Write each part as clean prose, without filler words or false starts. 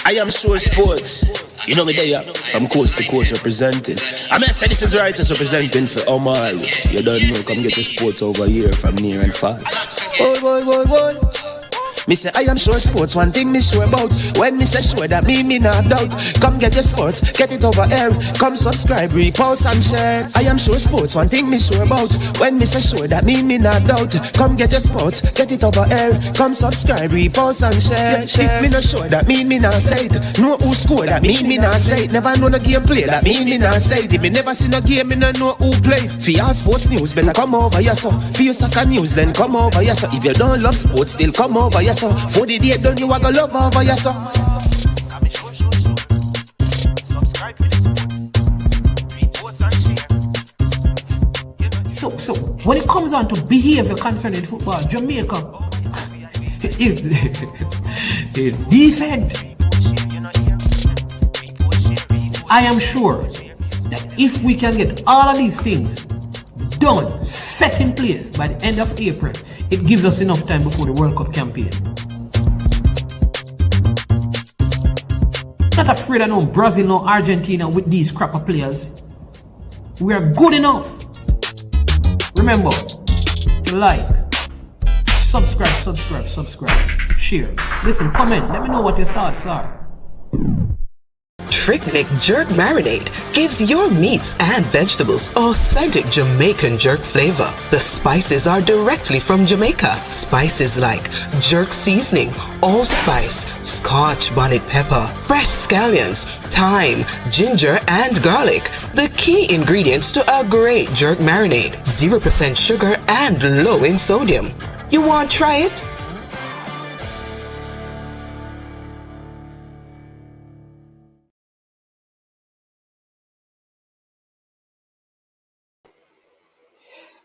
I am sure sports. You know me there, I'm coast to coast representing. I mean, I say this is righteous representing for Omar. You don't know, come get the sports over here from near and far. Boy. Me say I am sure sports, one thing me sure about. When me say sure, that me not doubt. Come get your sports, get it over here. Come subscribe, repost and share. I am sure sports, one thing me sure about. When me say sure, that me not doubt. Come get your sports, get it over here. Come subscribe, repost and share. If me not sure, that me not say it. Know who score, that me not say it. Never know no game play, that me not say it. If me never see no game, me no know who play. For your sports news, better come over here so. For your soccer news, then come over here so. If you don't love sports, still come over here so. For the day done, you are gonna love over here so. So when it comes on to behavior concerning football, Jamaica is decent. I am sure that if we can get all of these things done, set in place by the end of April, it gives us enough time before the World Cup campaign. Not afraid of no Brazil, no Argentina with these crap of players. We are good enough. Remember, like, subscribe, share. Listen, comment, let me know what your thoughts are. Trick Nick Jerk Marinade gives your meats and vegetables authentic Jamaican jerk flavor. The spices are directly from Jamaica. Spices like jerk seasoning, allspice, Scotch bonnet pepper, fresh scallions, thyme, ginger, and garlic. The key ingredients to a great jerk marinade. 0% sugar and low in sodium. You want to try it?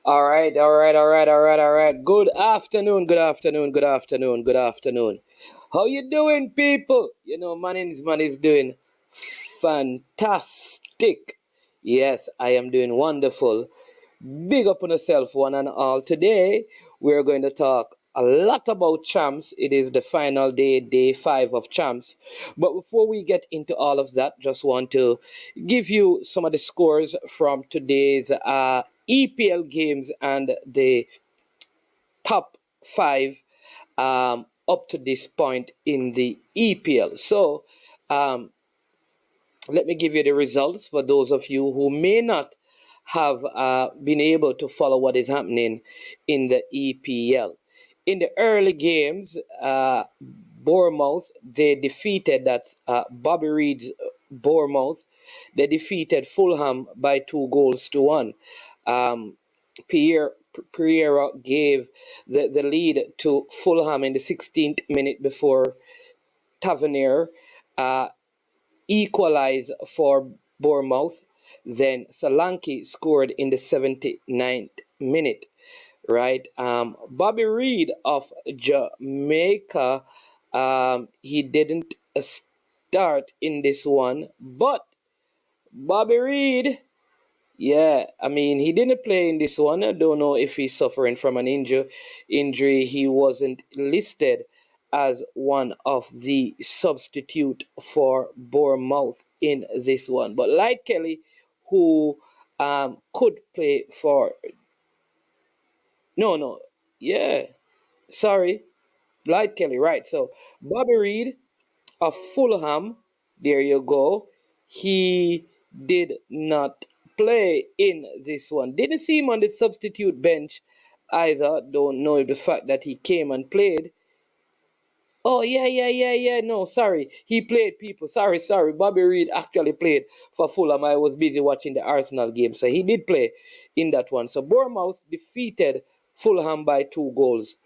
All right. Good afternoon. How you doing, people? You know, man is doing fantastic. Yes, I am doing wonderful. Big up on yourself, one and all. Today, we're going to talk a lot about champs. It is the final day, day 5 of champs. But before we get into all of that, just want to give you some of the scores from today's EPL games and the top 5 up to this point in the EPL. So, let me give you the results for those of you who may not have been able to follow what is happening in the EPL. In the early games, Bournemouth, they defeated Bobby Reed's Bournemouth. They defeated Fulham by 2-1. Pereira gave the lead to Fulham in the 16th minute before Tavernier equalized for Bournemouth. Then Solanke scored in the 79th minute. Right, Bobby Reed of Jamaica, he didn't start in this one, but Bobby Reed, yeah, I mean, he didn't play in this one. I don't know if he's suffering from an injury. He wasn't listed as one of the substitute for Bournemouth in this one. But Light Kelly, who could play for... No, yeah, sorry, Light Kelly, right. So, Bobby Reed of Fulham, there you go. He did not play in this one. Didn't see him on the substitute bench either. Don't know the fact that he came and played. Oh, yeah. No, sorry. He played, people. Sorry. Bobby Reed actually played for Fulham. I was busy watching the Arsenal game. So he did play in that one. So Bournemouth defeated Fulham by 2-1.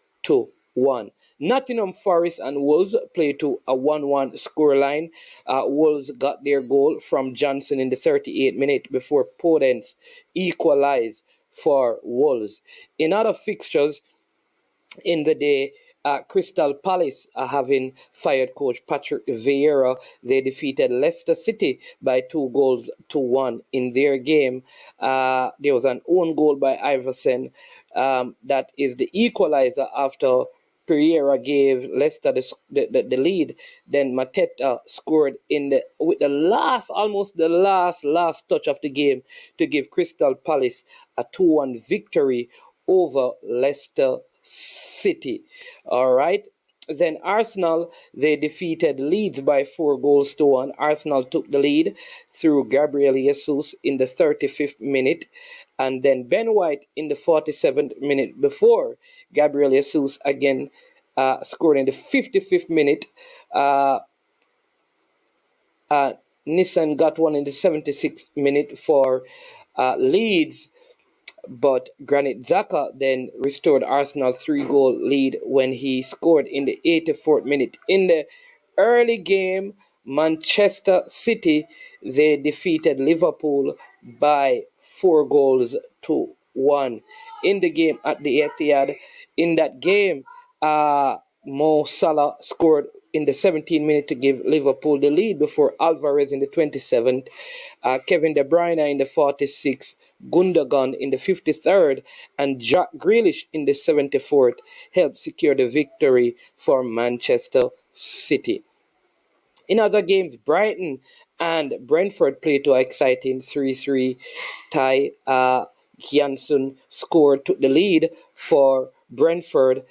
Nottingham Forest and Wolves played to a 1-1 scoreline. Wolves got their goal from Johnson in the 38th minute before Podence equalized for Wolves. In other fixtures in the day, Crystal Palace having fired coach Patrick Vieira. They defeated Leicester City by 2-1 in their game. There was an own goal by Iverson. That is the equalizer after Pereira gave Leicester the lead. Then Mateta scored with the last touch of the game to give Crystal Palace a 2-1 victory over Leicester City. All right. Then Arsenal, they defeated Leeds by 4 goals to 1. Arsenal took the lead through Gabriel Jesus in the 35th minute, and then Ben White in the 47th minute before Gabriel Jesus again scored in the 55th minute. Nissan got one in the 76th minute for Leeds, but Granit Xhaka then restored Arsenal's 3-goal lead when he scored in the 84th minute. In the early game, Manchester City, they defeated Liverpool by 4 goals to 1. In the game at the Etihad, in that game, Mo Salah scored in the 17th minute to give Liverpool the lead before Alvarez in the 27th, Kevin De Bruyne in the 46th, Gundogan in the 53rd, and Jack Grealish in the 74th helped secure the victory for Manchester City. In other games, Brighton and Brentford played to an exciting 3-3 tie. Janssen took the lead for Brentford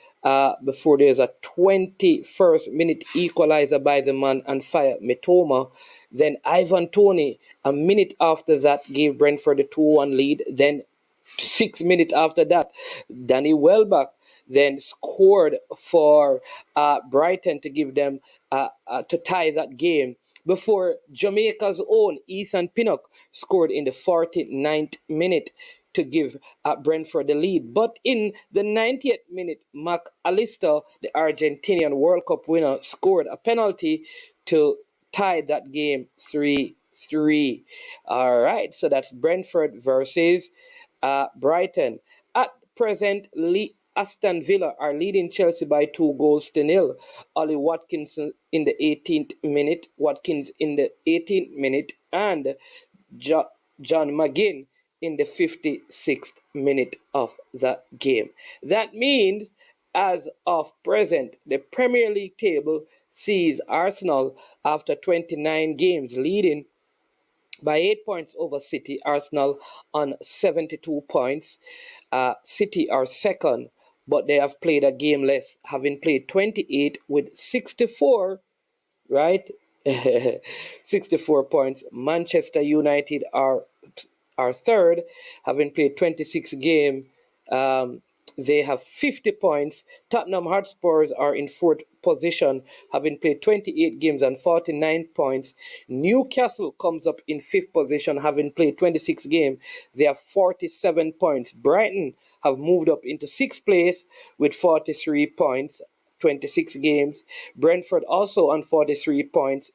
before there's a 21st minute equalizer by the man and fire Mitoma. Then Ivan Toney, a minute after that, gave Brentford a 2-1 lead. Then 6 minutes after that, Danny Welbeck then scored for Brighton to give them to tie that game before Jamaica's own Ethan Pinnock scored in the 49th minute to give Brentford the lead. But in the 90th minute, Mac Allister, the Argentinian World Cup winner, scored a penalty to tie that game 3-3. All right, so that's Brentford versus Brighton. At present, Aston Villa are leading Chelsea by 2 goals to 0. Ollie Watkins in the 18th minute, and John McGinn in the 56th minute of the game. That means, as of present, the Premier League table sees Arsenal after 29 games leading by 8 points over City. Arsenal on 72 points. City are second, but they have played a game less, having played 28 with 64, right? 64 points. Manchester United are third, having played 26 games. They have 50 points. Tottenham Hotspurs are in fourth position, having played 28 games and 49 points. Newcastle comes up in fifth position, having played 26 games. They have 47 points. Brighton have moved up into sixth place with 43 points, 26 games. Brentford also on 43 points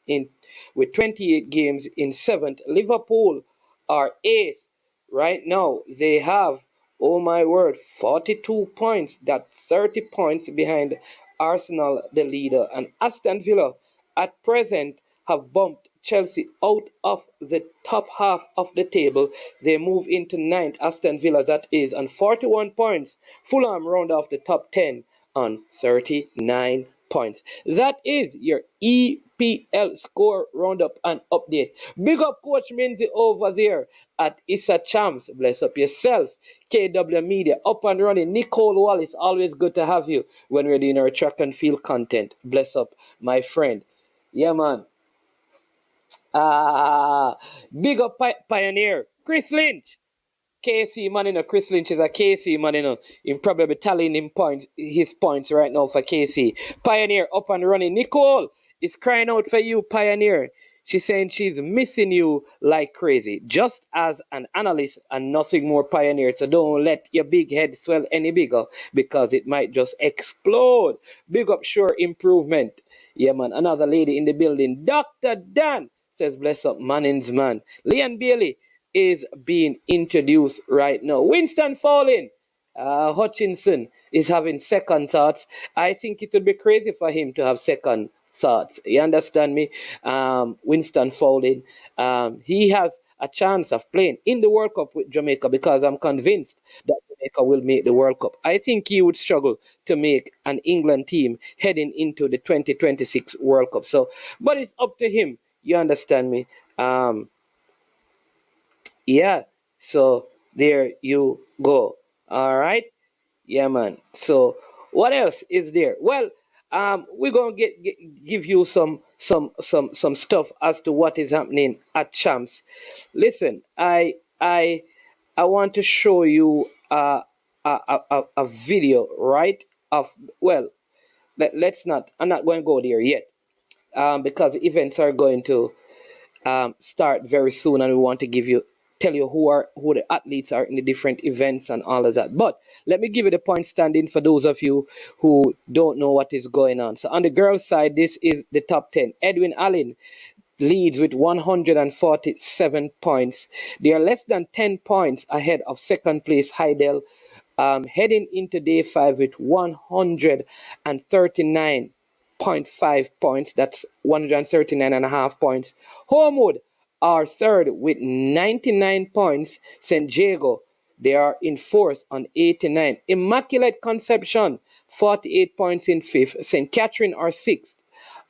with 28 games in seventh. Liverpool are eighth right now. They have, oh my word, 42 points. That's 30 points behind Arsenal, the leader. And Aston Villa at present have bumped Chelsea out of the top half of the table. They move into ninth. Aston Villa, that is, on 41 points. Fulham round off the top 10 on 39 points. That is your EPL score roundup and update. Big up Coach Minzy over there at Issa Champs. Bless up yourself. KW Media up and running. Nicole Wallace, always good to have you when we're doing our track and field content. Bless up, my friend. Yeah, man. Big up Pioneer. Chris Lynch. KC man, Chris Lynch is a KC man, He's probably tallying his points right now for KC. Pioneer up and running. Nicole is crying out for you, Pioneer. She's saying she's missing you like crazy. Just as an analyst and nothing more, Pioneer. So don't let your big head swell any bigger because it might just explode. Big up Sure Improvement. Yeah, man. Another lady in the building. Dr. Dan says, bless up Manning's man. Leon Bailey is being introduced right now. Winston Fowling. Hutchinson is having second thoughts. I think it would be crazy for him to have second thoughts. You understand me? Winston Fowling. He has a chance of playing in the World Cup with Jamaica because I'm convinced that Jamaica will make the World Cup. I think he would struggle to make an England team heading into the 2026 World Cup. So, but it's up to him. You understand me? Um, yeah. So there you go. All right. Yeah, man. So what else is there? Well, we're gonna give you some stuff as to what is happening at Champs. Listen, I want to show you a video, right? Of well, let's not. I'm not going to go there yet, because events are going to start very soon, and we want to tell you who the athletes are in the different events and all of that. But let me give you the point standing for those of you who don't know what is going on. So on the girls' side, this is the top 10. Edwin Allen leads with 147 points. They are less than 10 points ahead of second place Hydel, heading into day 5 with 139.5 points. That's 139.5 points. Homewood are third with 99 points. St. Jago, they are in fourth on 89. Immaculate Conception, 48 points in fifth. St. Catherine are sixth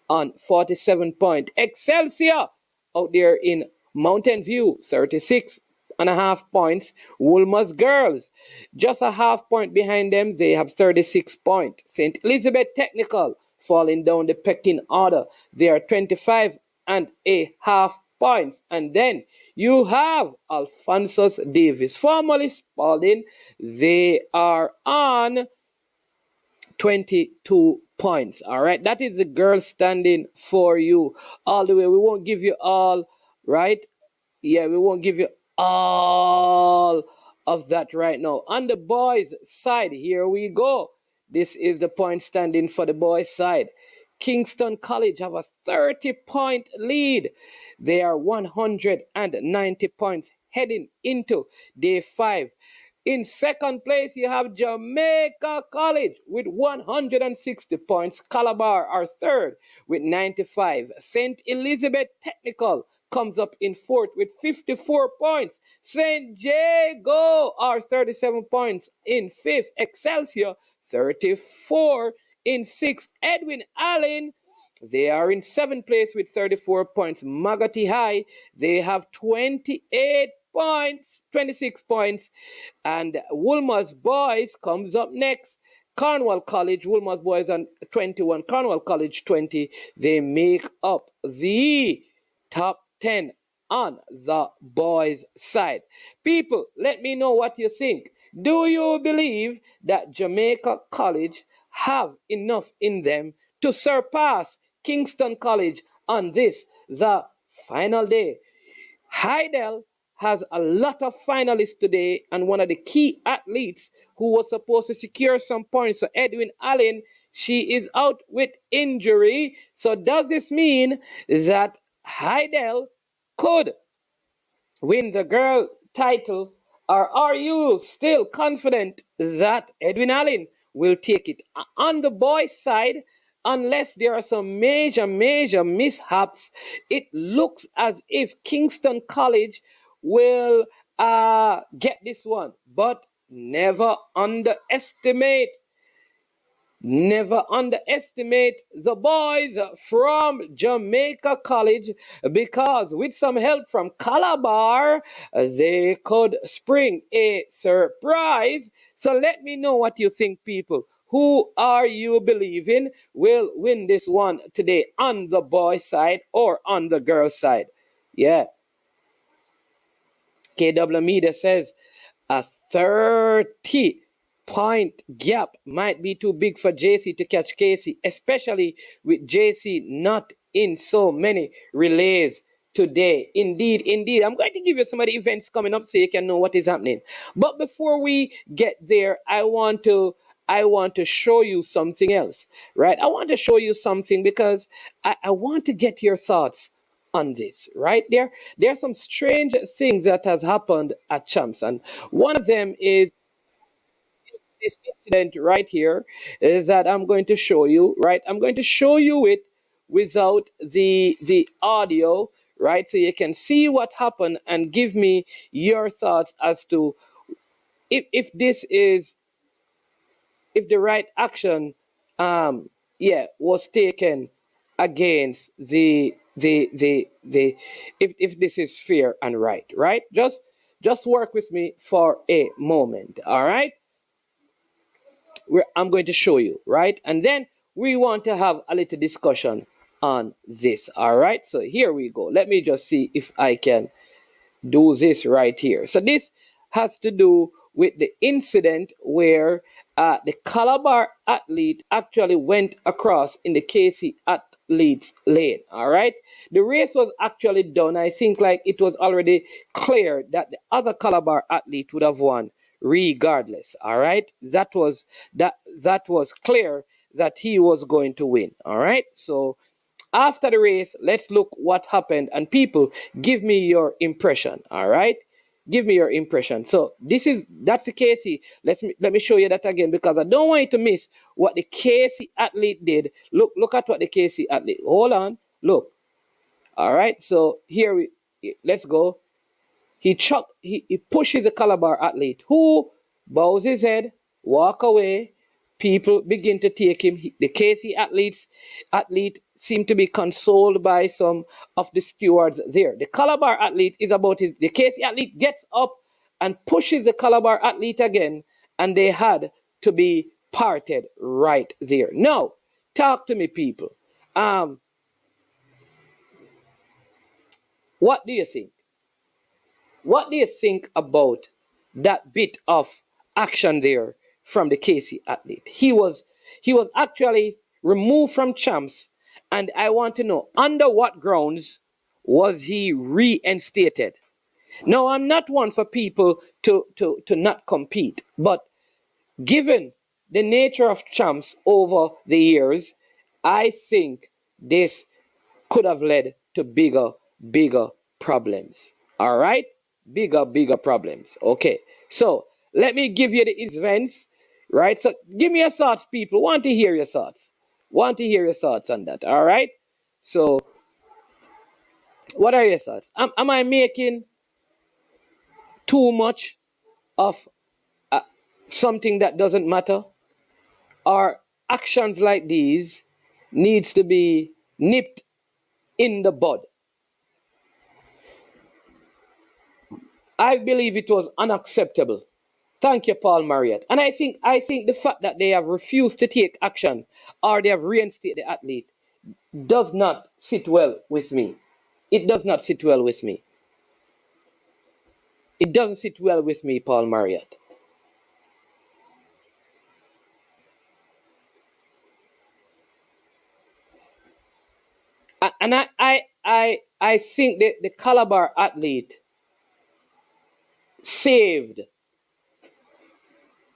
on 47 points. Excelsior out there in Mountain View, 36.5 points. Woolmer's Girls, just a half point behind them. They have 36 points. St. Elizabeth Technical, falling down the pecking order. They are 25.5 points. And then you have Alphonsus Davis, formerly Spalding. They are on 22 points. All right, that is the girls standing for you all the way. We won't give you all, right? Yeah, we won't give you all of that right now. On the boys' side, here we go. This is the point standing for the boys' side. Kingston College have a 30-point lead. They are 190 points heading into day 5. In second place, you have Jamaica College with 160 points. Calabar are third with 95. St. Elizabeth Technical comes up in fourth with 54 points. St. Jago are 37 points in fifth. Excelsior, 34 in sixth. Edwin Allen, they are in seventh place with 34 points. Magati High, they have 28 points, 26 points. And Woolmer's Boys comes up next. Cornwall College, Woolmer's Boys on 21, Cornwall College 20. They make up the top 10 on the boys' side. People, let me know what you think. Do you believe that Jamaica College have enough in them to surpass Kingston College on this, the final day? Hydel has a lot of finalists today, and one of the key athletes who was supposed to secure some points. So Edwin Allen, she is out with injury. So does this mean that Hydel could win the girl title, or are you still confident that Edwin Allen will take it? On the boys' side, unless there are some major mishaps, it looks as if Kingston College will get this one. But never underestimate the boys from Jamaica College, because with some help from Calabar, they could spring a surprise. So let me know what you think, people. Who are you believing will win this one today, on the boy side or on the girl side? Yeah. KW Media says a 30-point gap might be too big for JC to catch Casey, especially with JC not in so many relays today. Indeed. I'm going to give you some of the events coming up so you can know what is happening. But before we get there, I want to show you something else, right? I want to show you something because I want to get your thoughts on this, right? There are some strange things that has happened at Champs, and one of them is this incident right here, is that I'm going to show you, right? I'm going to show you it without the audio, right? So you can see what happened and give me your thoughts as to if this is, if the right action was taken against the if this is fair and right, just work with me for a moment. All right, I'm going to show you, right, and then we want to have a little discussion on this. All right, so here we go. Let me just see if I can do this right here. So this has to do with the incident where the Calabar athlete actually went across in the KC athlete's lane. All right, the race was actually done. I think like it was already clear that the other Calabar athlete would have won regardless. All right, that was clear that he was going to win. All right, so after the race, let's look what happened, and people, give me your impression. All right, give me your impression. So that's the Casey. Let me show you that again because I don't want you to miss what the Casey athlete did. Look at what the Casey athlete. Hold on, look. All right, so let's go. He pushes the Calabar athlete who bows his head, walk away. People begin to take him. The KC athlete seemed to be consoled by some of the stewards there. The Calabar athlete is about the KC athlete gets up and pushes the Calabar athlete again, and they had to be parted right there. Now, talk to me, people. What do you think? What do you think about that bit of action there from the Casey athlete? He was actually removed from champs, and I want to know under what grounds was he reinstated? Now, I'm not one for people to not compete, but given the nature of champs over the years, I think this could have led to bigger problems. All right? Bigger problems. Okay. So let me give you the events, right? So give me your thoughts, people. Want to hear your thoughts. Want to hear your thoughts on that. All right? So what are your thoughts? Am I making too much of something that doesn't matter? Or actions like these needs to be nipped in the bud? I believe it was unacceptable. Thank you, Paul Marriott. And I think the fact that they have refused to take action or they have reinstated the athlete does not sit well with me. It does not sit well with me. It doesn't sit well with me, Paul Marriott. And I think that the Calabar athlete saved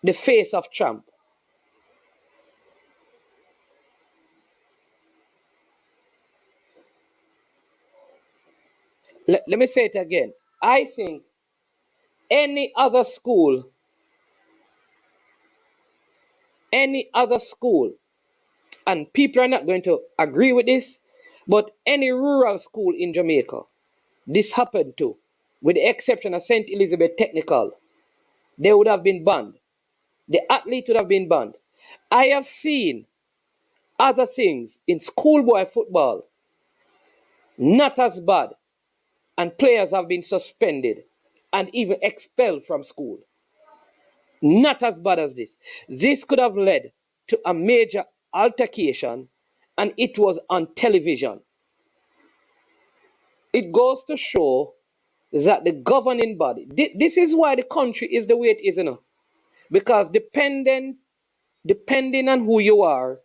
the face of Trump. Let me say it again. I think any other school, and people are not going to agree with this, but any rural school in Jamaica, this happened to, with the exception of St. Elizabeth Technical, they would have been banned. The athlete would have been banned. I have seen other things in schoolboy football, not as bad, and players have been suspended and even expelled from school. Not as bad as this. This could have led to a major altercation, and it was on television. It goes to show that the governing body, this is why the country is the way it is, because depending on who you are,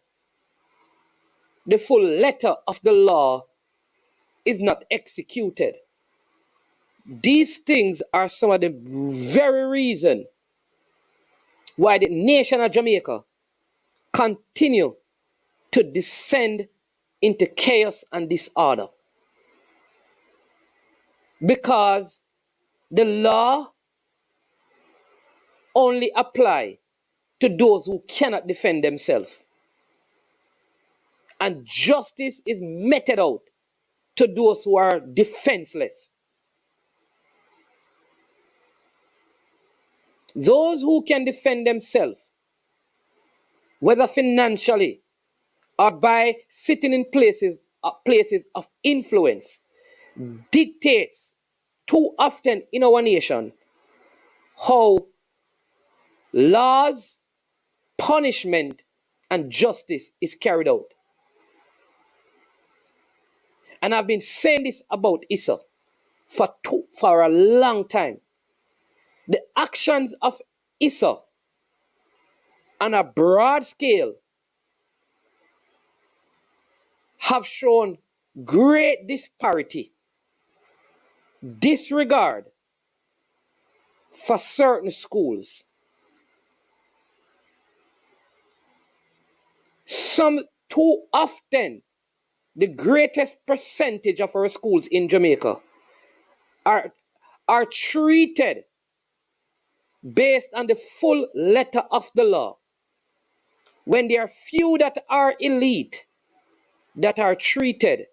the full letter of the law is not executed. These things are some of the very reason why the nation of Jamaica continue to descend into chaos and disorder. Because the law only apply to those who cannot defend themselves. And justice is meted out to those who are defenseless. Those who can defend themselves, whether financially or by sitting in places of influence, dictates too often in our nation how laws, punishment, and justice is carried out. And I've been saying this about Issa for a long time. The actions of Issa on a broad scale have shown great disparity, disregard for certain schools. Some too often, the greatest percentage of our schools in Jamaica are treated based on the full letter of the law, when there are few that are elite that are treated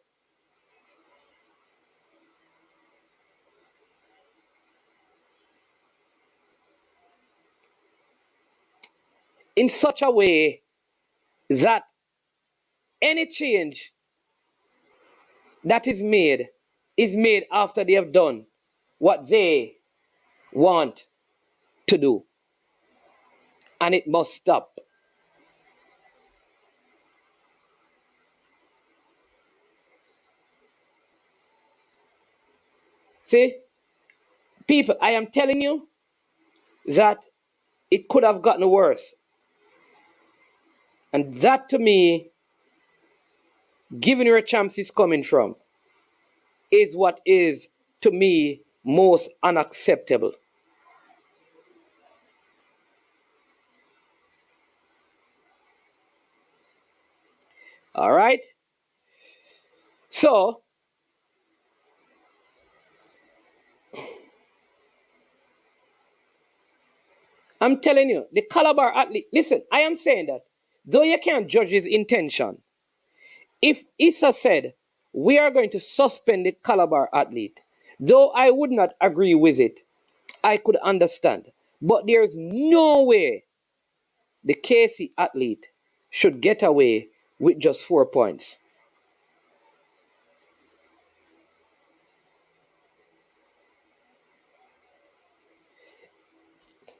in such a way that any change that is made after they have done what they want to do. And it must stop. See, people, I am telling you that it could have gotten worse. And that, to me, giving her a chance is coming from, is what is, to me, most unacceptable. All right? So, I'm telling you, the Calabar athlete, listen, I am saying that, though you can't judge his intention, if Issa said, we are going to suspend the Calabar athlete, though I would not agree with it, I could understand. But there's no way the KC athlete should get away with just 4 points.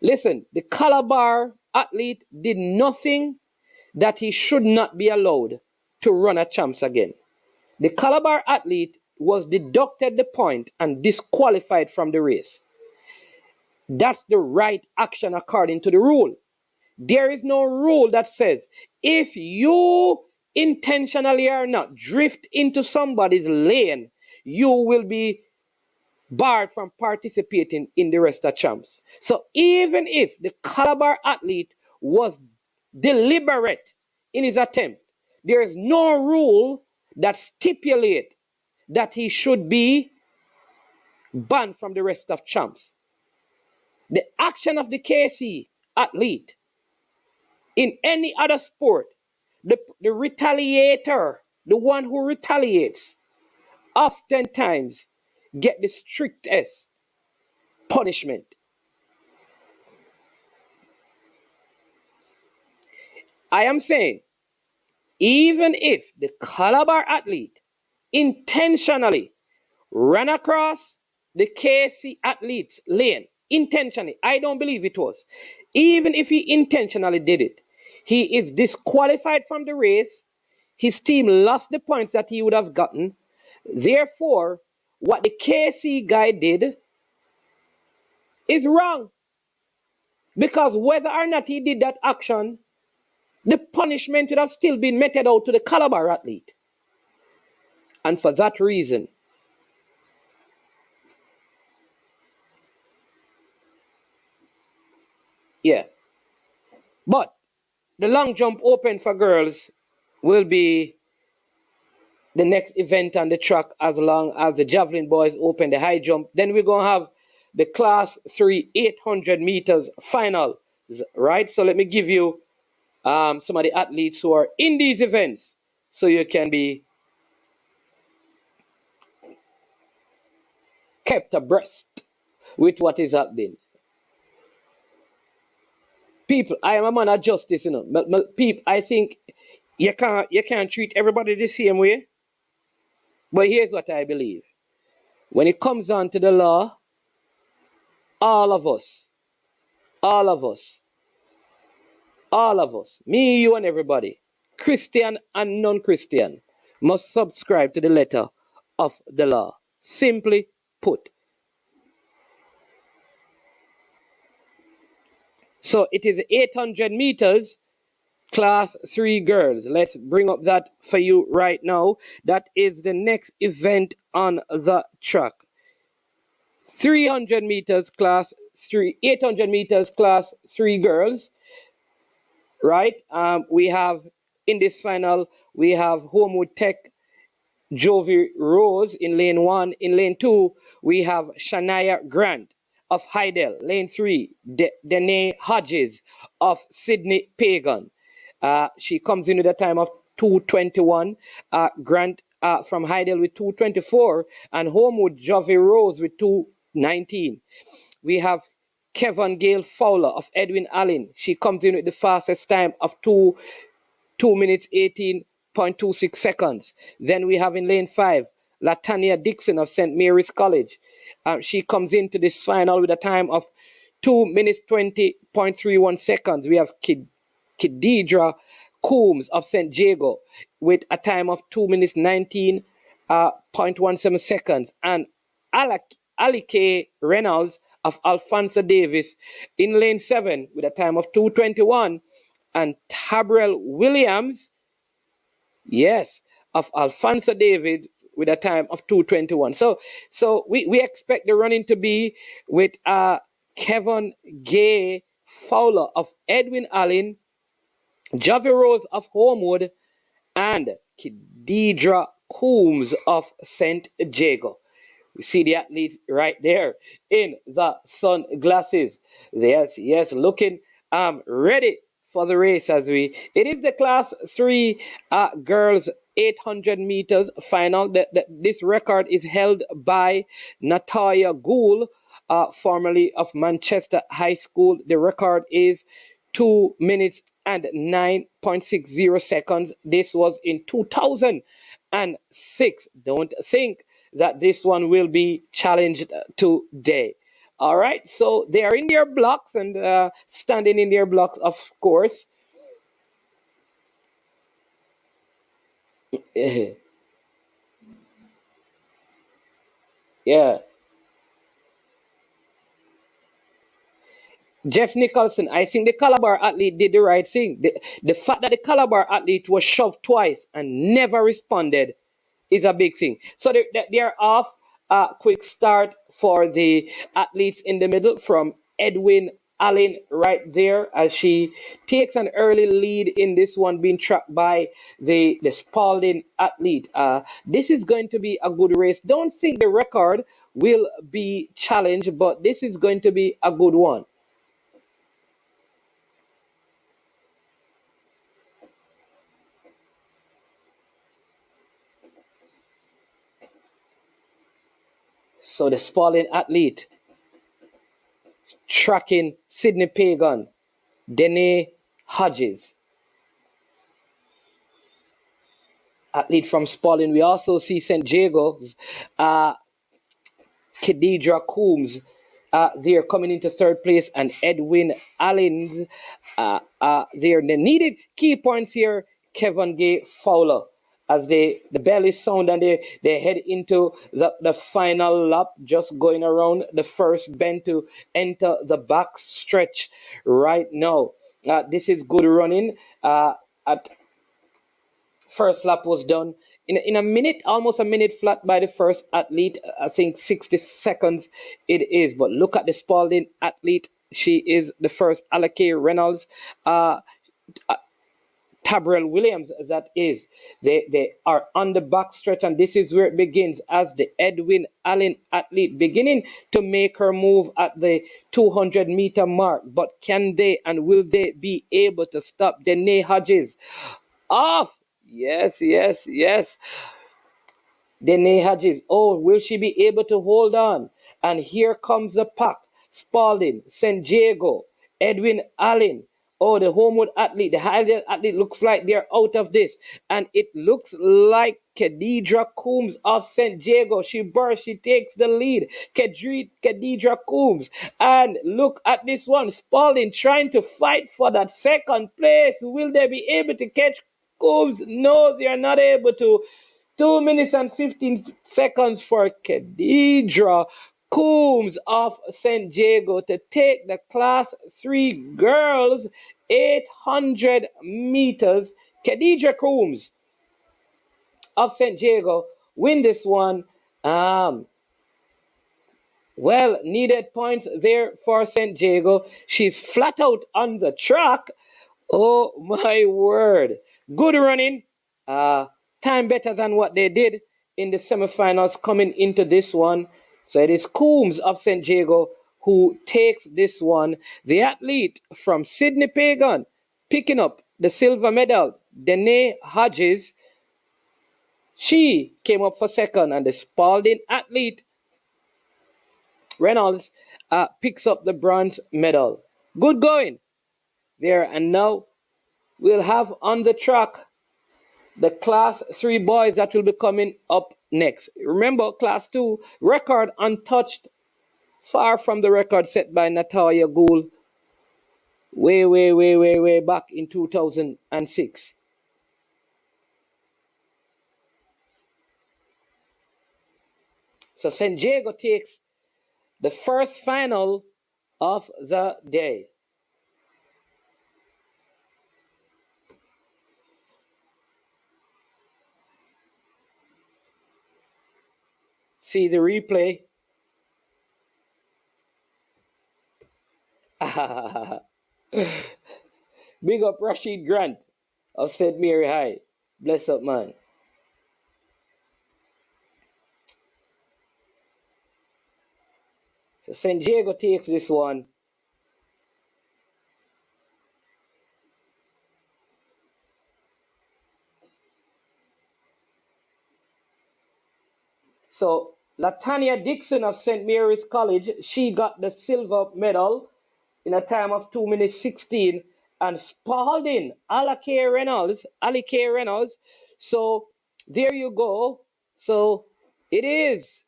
Listen, the Calabar athlete did nothing that he should not be allowed to run a champs again. The Calabar athlete was deducted the point and disqualified from the race. That's the right action according to the rule. There is no rule that says if you intentionally or not drift into somebody's lane, you will be barred from participating in the rest of champs. So even if the Calabar athlete was deliberate in his attempt, there is no rule that stipulates that he should be banned from the rest of champs. The action of the KC athlete in any other sport, the retaliator, the one who retaliates, oftentimes get the strictest punishment. I am saying, even if the Calabar athlete intentionally ran across the KC athlete's lane, intentionally, I don't believe it was. Even if he intentionally did it, he is disqualified from the race. His team lost the points that he would have gotten. Therefore, what the KC guy did is wrong. Because whether or not he did that action, the punishment would have still been meted out to the Calabar athlete. And for that reason, yeah. But the long jump open for girls will be the next event on the track, as long as the javelin boys open the high jump. Then we're going to have the class 3 800 meters final, right? So let me give you some of the athletes who are in these events so you can be kept abreast with what is happening. People, I am a man of justice, you know. But people, I think you can't treat everybody the same way. But here's what I believe. When it comes on to the law, all of us, all of us, all of us, me, you, and everybody, Christian and non-Christian, must subscribe to the letter of the law. Simply put. So it is 800 meters, class 3 girls. Let's bring up that for you right now. That is the next event on the track. 300 meters, class 3, 800 meters, class 3 girls. Right? We have in this final, we have Homewood Tech Jovi Rose in lane 1. In lane 2, we have Shania Grant of Hydel. Lane 3, Danae Hodges of Sydney Pagan. She comes in with a time of 2:21. Grant from Hydel with 2:24. And Homewood Jovi Rose with 2:19. We have Kevin Gale Fowler of Edwin Allen. She comes in with the fastest time of 2 minutes 18.26 seconds. Then we have in lane 5, Latanya Dixon of St. Mary's College. She comes into this final with a time of 2 minutes 20.31 seconds. We have Kididra Coombs of St. Jago with a time of 2 minutes 19.17 seconds. And Alike Reynolds of Alfonso Davis in lane 7 with a time of 2:21. And Tabrel Williams, yes, of Alfonso David with a time of 2:21. So we expect the running to be with Kevin Gay Fowler of Edwin Allen, Javi Rose of Homewood, and Kididra Coombs of St. Jago. We see the athletes right there in the sunglasses. Yes, looking ready for the race it is the class 3 girls 800 meters final. This record is held by Natalia Gould, formerly of Manchester High School. The record is 2 minutes and 9.60 seconds. This was in 2006. Don't think that this one will be challenged today. All right, so they are in their blocks and standing in their blocks, of course. Yeah. Jeff Nicholson, I think the Calabar athlete did the right thing. The fact that the Calabar athlete was shoved twice and never responded is a big thing. So they're off. Quick start for the athletes in the middle from Edwin Allen right there as she takes an early lead in this one, being tracked by the Spalding athlete. This is going to be a good race. Don't think the record will be challenged, but this is going to be a good one. So the Spalding athlete tracking Sydney Pagan, Danae Hodges, athlete from Spalding. We also see St. Jago's Kididra Coombs they're coming into third place, and Edwin Allen's there. The needed key points here, Kevin Gay Fowler. As the bell is sound and they head into the final lap, just going around the first bend to enter the back stretch right now. This is good running. At first lap was done in a minute, almost a minute flat by the first athlete. I think 60 seconds it is. But look at the Spalding athlete. She is the first. Alake Reynolds. Tabrel Williams, that is. They are on the back stretch, and this is where it begins as the Edwin Allen athlete beginning to make her move at the 200-meter mark. But can they and will they be able to stop Danae Hodges? Off! Yes. Danae Hodges. Oh, will she be able to hold on? And here comes the pack. Spalding, St. Jago, Edwin Allen, Oh, the Homewood athlete, the Hydel athlete looks like they're out of this. And it looks like Khadija Coombs of St. Diego. She bursts, she takes the lead. Khadija Coombs. And look at this one. Spalding trying to fight for that second place. Will they be able to catch Coombs? No, they are not able to. 2 minutes and 15 seconds for Khadija Coombs of St. Diego to take the Class 3 girls 800 meters. Khadija Coombs of St. Diego win this one. Well, needed points there for St. Diego. She's flat out on the track. Oh my word. Good running. Time better than what they did in the semifinals coming into this one. So it is Coombs of St. Diego who takes this one. The athlete from Sydney Pagan picking up the silver medal, Danae Hodges. She came up for second, and the Spalding athlete Reynolds picks up the bronze medal. Good going there. And now we'll have on the track the Class 3 boys that will be coming up next. Remember, Class 2, record untouched, far from the record set by Natalia Gould way back in 2006. So St. Diego takes the first final of the day. See the replay. Big up Rashid Grant of St. Mary High. Bless up, man. So St. Diego takes this one. So Latanya Dixon of St. Mary's College, she got the silver medal in a time of 2 minutes 16. And Spalding, Alike Reynolds. So there you go. So it is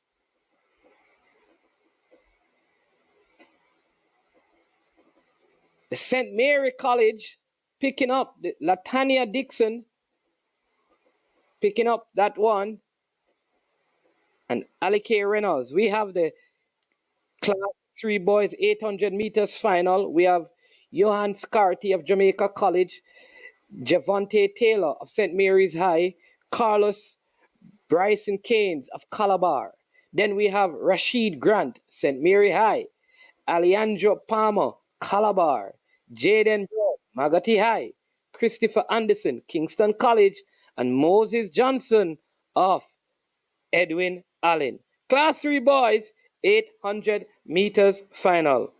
St. Mary College picking up Latanya Dixon, picking up that one, and Alike Reynolds. We have the Class 3 boys 800 meters final. We have Johan Scarty of Jamaica College, Javante Taylor of St. Mary's High, Carlos Bryson Keynes of Calabar. Then we have Rashid Grant, St. Mary High, Alejandro Palmer, Calabar, Jaden Brown, Magati High, Christopher Anderson, Kingston College, and Moses Johnson of Edwin Allen. Class 3 boys, 800 meters final.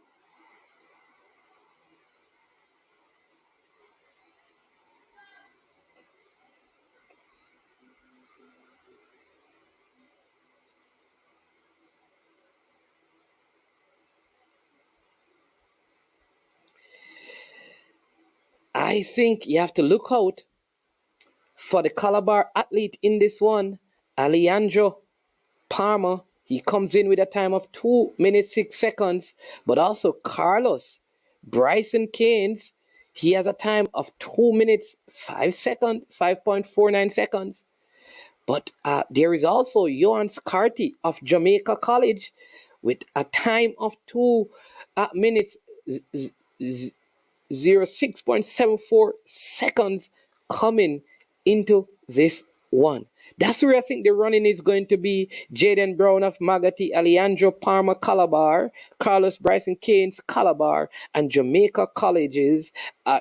I think you have to look out for the Calabar athlete in this one, Alejandro Palmer. He comes in with a time of 2 minutes 6 seconds, but also Carlos Bryson Keynes. He has a time of 2 minutes 5 seconds, 5.49 seconds. But there is also Johan Scarty of Jamaica College with a time of 2 minutes 06.74 seconds coming into this one. That's where I think the running is going to be. Jaden Brown of Magati, Alejandro Palmer Calabar, Carlos Bryson Keynes Calabar, and Jamaica College's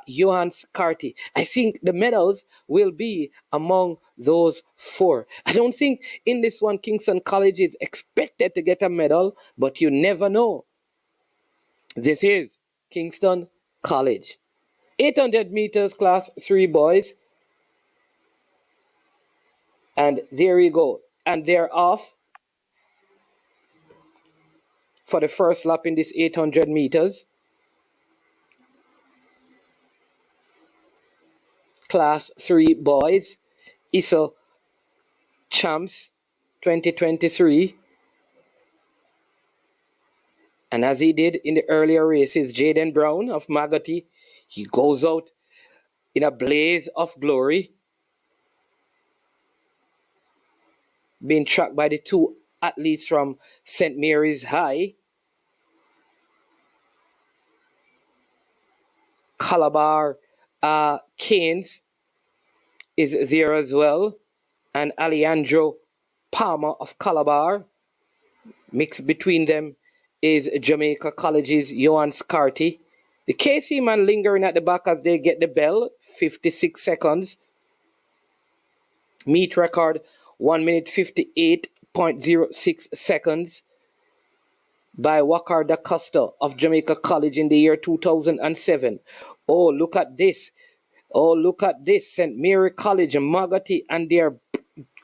Johan Scarty. I think the medals will be among those four. I don't think in this one Kingston College is expected to get a medal, but you never know. This is Kingston College. 800 meters class 3 boys. And there you go. And they're off for the first lap in this 800 meters. Class 3 boys, ISO champs 2023. And as he did in the earlier races, Jaden Brown of Magotty, he goes out in a blaze of glory, being tracked by the two athletes from St. Mary's High. Calabar Keynes is there as well, and Alejandro Palmer of Calabar. Mixed between them is Jamaica College's Johan Scarty. The KC man lingering at the back as they get the bell, 56 seconds. Meet record 1 minute 58.06 seconds by Wakar Da Costa of Jamaica College in the year 2007. Oh, look at this. Oh, look at this. St. Mary College and Magotty, and they're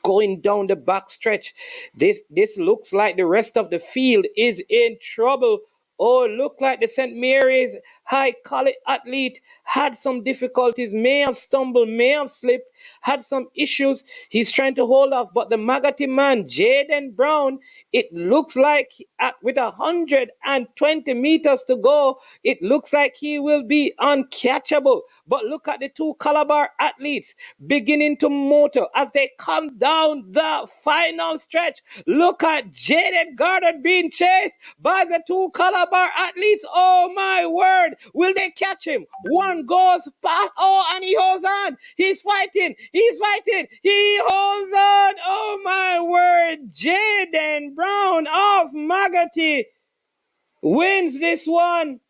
going down the back stretch. This looks like the rest of the field is in trouble. Oh, look like the St. Mary's High College athlete had some difficulties, may have stumbled, may have slipped, had some issues. He's trying to hold off, but the Magotty man, Jaden Brown, it looks like with 120 meters to go, it looks like he will be uncatchable. But look at the two Calabar athletes beginning to motor as they come down the final stretch. Look at Jaden Gardner being chased by the two Calabar athletes. Oh my word, will they catch him? One goes past, and he holds on. He's fighting, he holds on. Oh my word, Jaden Brown of Magotty wins this one.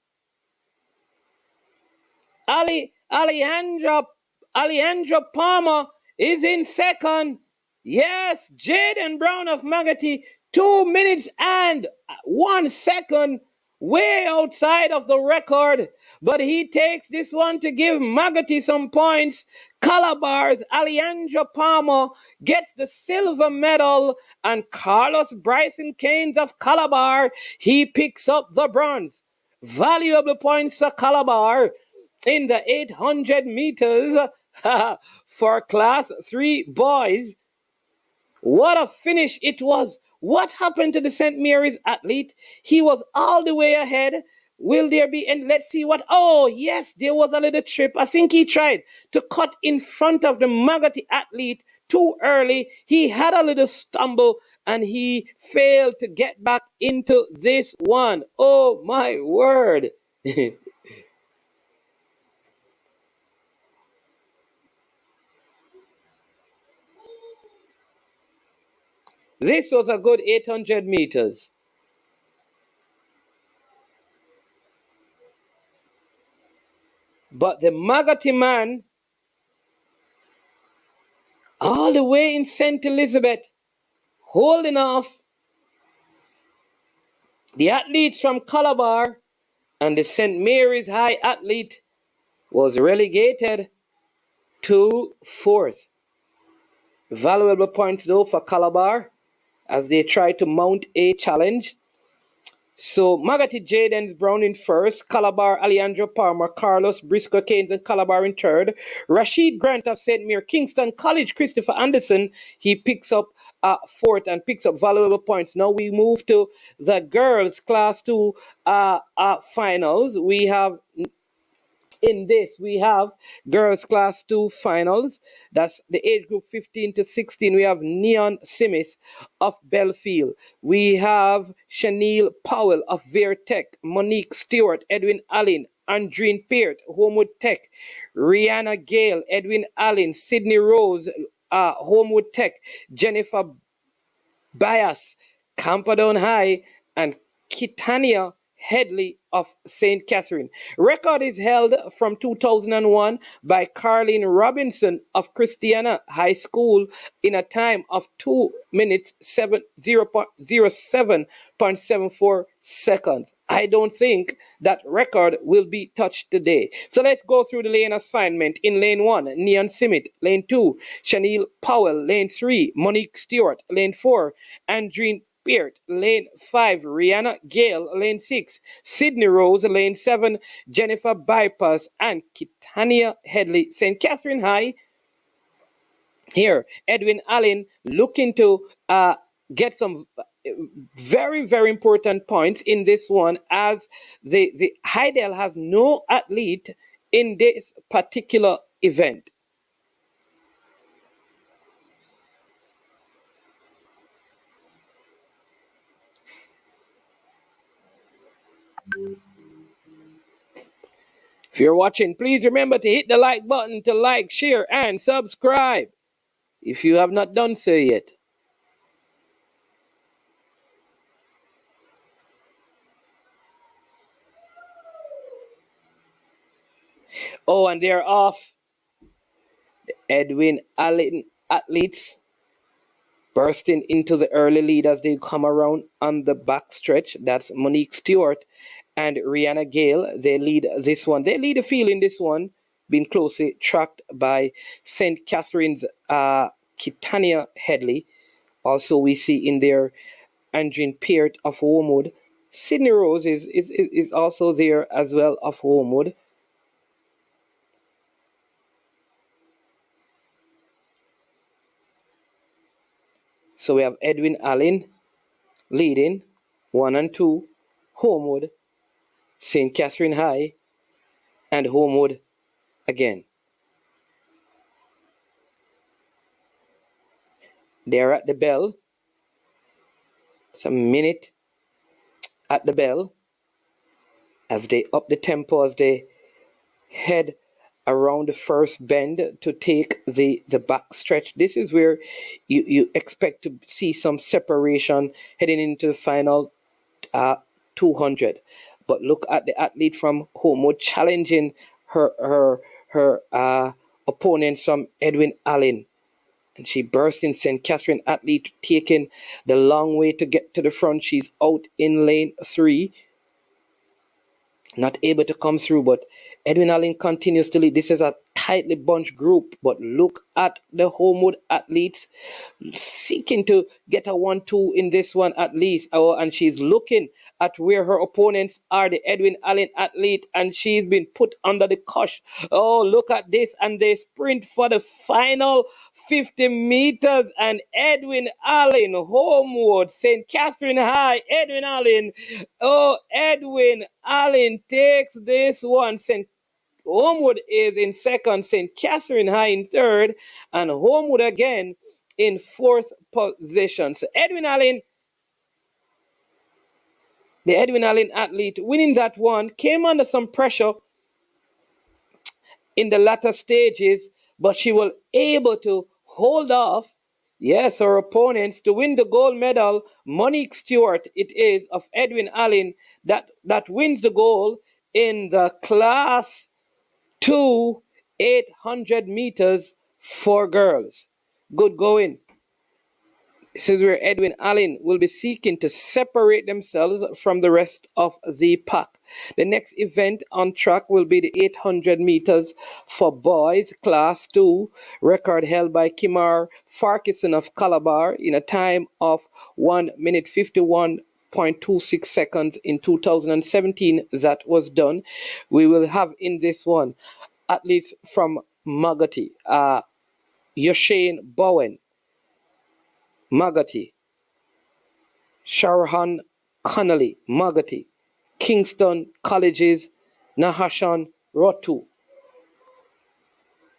Alejandro Palmer is in second. Yes, Jaden Brown of Magotty, 2 minutes and 1 second, way outside of the record. But he takes this one to give Magotty some points. Calabar's Alejandro Palmer gets the silver medal, and Carlos Bryson Keynes of Calabar, he picks up the bronze. Valuable points for Calabar in the 800 meters for Class 3 boys. What a finish it was. What happened to the St. Mary's athlete? He was all the way ahead. Will there be, and let's see what, oh yes, there was a little trip. I think he tried to cut in front of the Magotty athlete too early. He had a little stumble and he failed to get back into this one. Oh my word. This was a good 800 meters. But the Magotty man, all the way in St. Elizabeth, holding off the athletes from Calabar, and the St. Mary's High athlete was relegated to fourth. Valuable points though for Calabar as they try to mount a challenge. So Magotty Jaden Brown in first, Calabar Alejandro Palmer, Carlos Briscoe Keynes and Calabar in third. Rashid Grant of St. Mary Kingston College, Christopher Anderson, he picks up fourth and picks up valuable points. Now we move to the girls Class 2 finals. In this, we have girls Class 2 finals. That's the age group 15 to 16. We have Neon Simis of Belfield. We have Chanel Powell of Vertech, Monique Stewart, Edwin Allen, Andreen Peart, Homewood Tech, Rihanna Gale, Edwin Allen, Sydney Rose, Homewood Tech, Jennifer Bias, Camperdown High, and Kitania Headley of St. Catherine. Record is held from 2001 by Carlene Robinson of Christiana High School in a time of 2 minutes 0.74 seconds. I don't think that record will be touched today. So let's go through the lane assignment. In lane 1, Neon Simit. Lane 2, Chanel Powell. Lane 3, Monique Stewart. Lane 4, Andreen Peart, lane 5. Rihanna Gale, lane 6. Sydney Rose, lane 7. Jennifer Bypass and Kitania Headley, St. Catherine High. Here, Edwin Allen looking to get some very, very important points in this one, as the Hydel has no athlete in this particular event. If you're watching, please remember to hit the like button to like, share, and subscribe if you have not done so yet. Oh, and they're off. The Edwin Allen athletes bursting into the early lead as they come around on the back stretch. That's Monique Stewart and Rihanna Gale. They lead this one. They lead the field in this one, being closely tracked by St. Catherine's Kitania Headley. Also, we see in there Andrine Peart of Homewood. Sydney Rose is also there as well of Homewood. So we have Edwin Allen leading 1 and 2, Homewood, St. Catherine High, and Homewood again. They're at the bell. It's a minute at the bell as they up the tempo, as they head around the first bend to take the back stretch. This is where you expect to see some separation heading into the final 200. But look at the athlete from Homewood challenging her opponent from Edwin Allen. And she burst in. St. Catherine athlete taking the long way to get to the front. She's out in lane 3. Not able to come through, but Edwin Allen continues to lead. This is a tightly bunched group, but look at the Homewood athletes seeking to get a 1-2 in this one at least. And she's looking at where her opponents are, the Edwin Allen athlete, and she's been put under the cosh. Oh, look at this, and they sprint for the final 50 meters, and Edwin Allen, Homewood, St. Catherine High, Edwin Allen. Oh, Edwin Allen takes this one. St. Homewood is in second, St. Catherine High in third, and Homewood again in fourth position. So Edwin Allen, the Edwin Allen athlete, winning that one, came under some pressure in the latter stages, but she was able to hold off, yes, her opponents to win the gold medal. Monique Stewart, it is, of Edwin Allen, that wins the gold in the class 2 800 meters for girls. Good going. This is where Edwin Allen will be seeking to separate themselves from the rest of the pack. The next event on track will be the 800 meters for boys, class 2, record held by Kimar Farquharson of Calabar in a time of 1 minute 51.26 seconds in 2017. That was done. We will have in this one athletes from Magati, Yoshane Bowen, Magati, Sharhan Connolly, Magati, Kingston Colleges, Nahashan Rotu,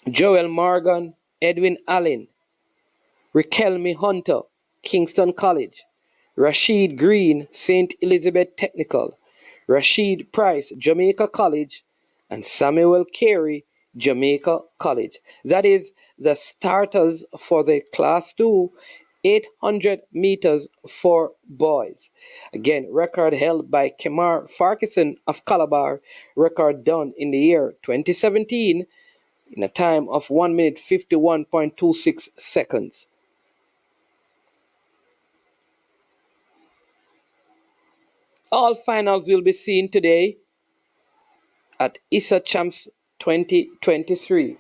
Joel Morgan, Edwin Allen, Rikelme Hunter, Kingston College, Rashid Green, St. Elizabeth Technical, Rashid Price, Jamaica College, and Samuel Carey, Jamaica College. That is the starters for the Class 2 800 meters for boys. Again, record held by Kemar Farquharson of Calabar, record done in the year 2017 in a time of 1 minute 51.26 seconds. All finals will be seen today at ISA Champs 2023.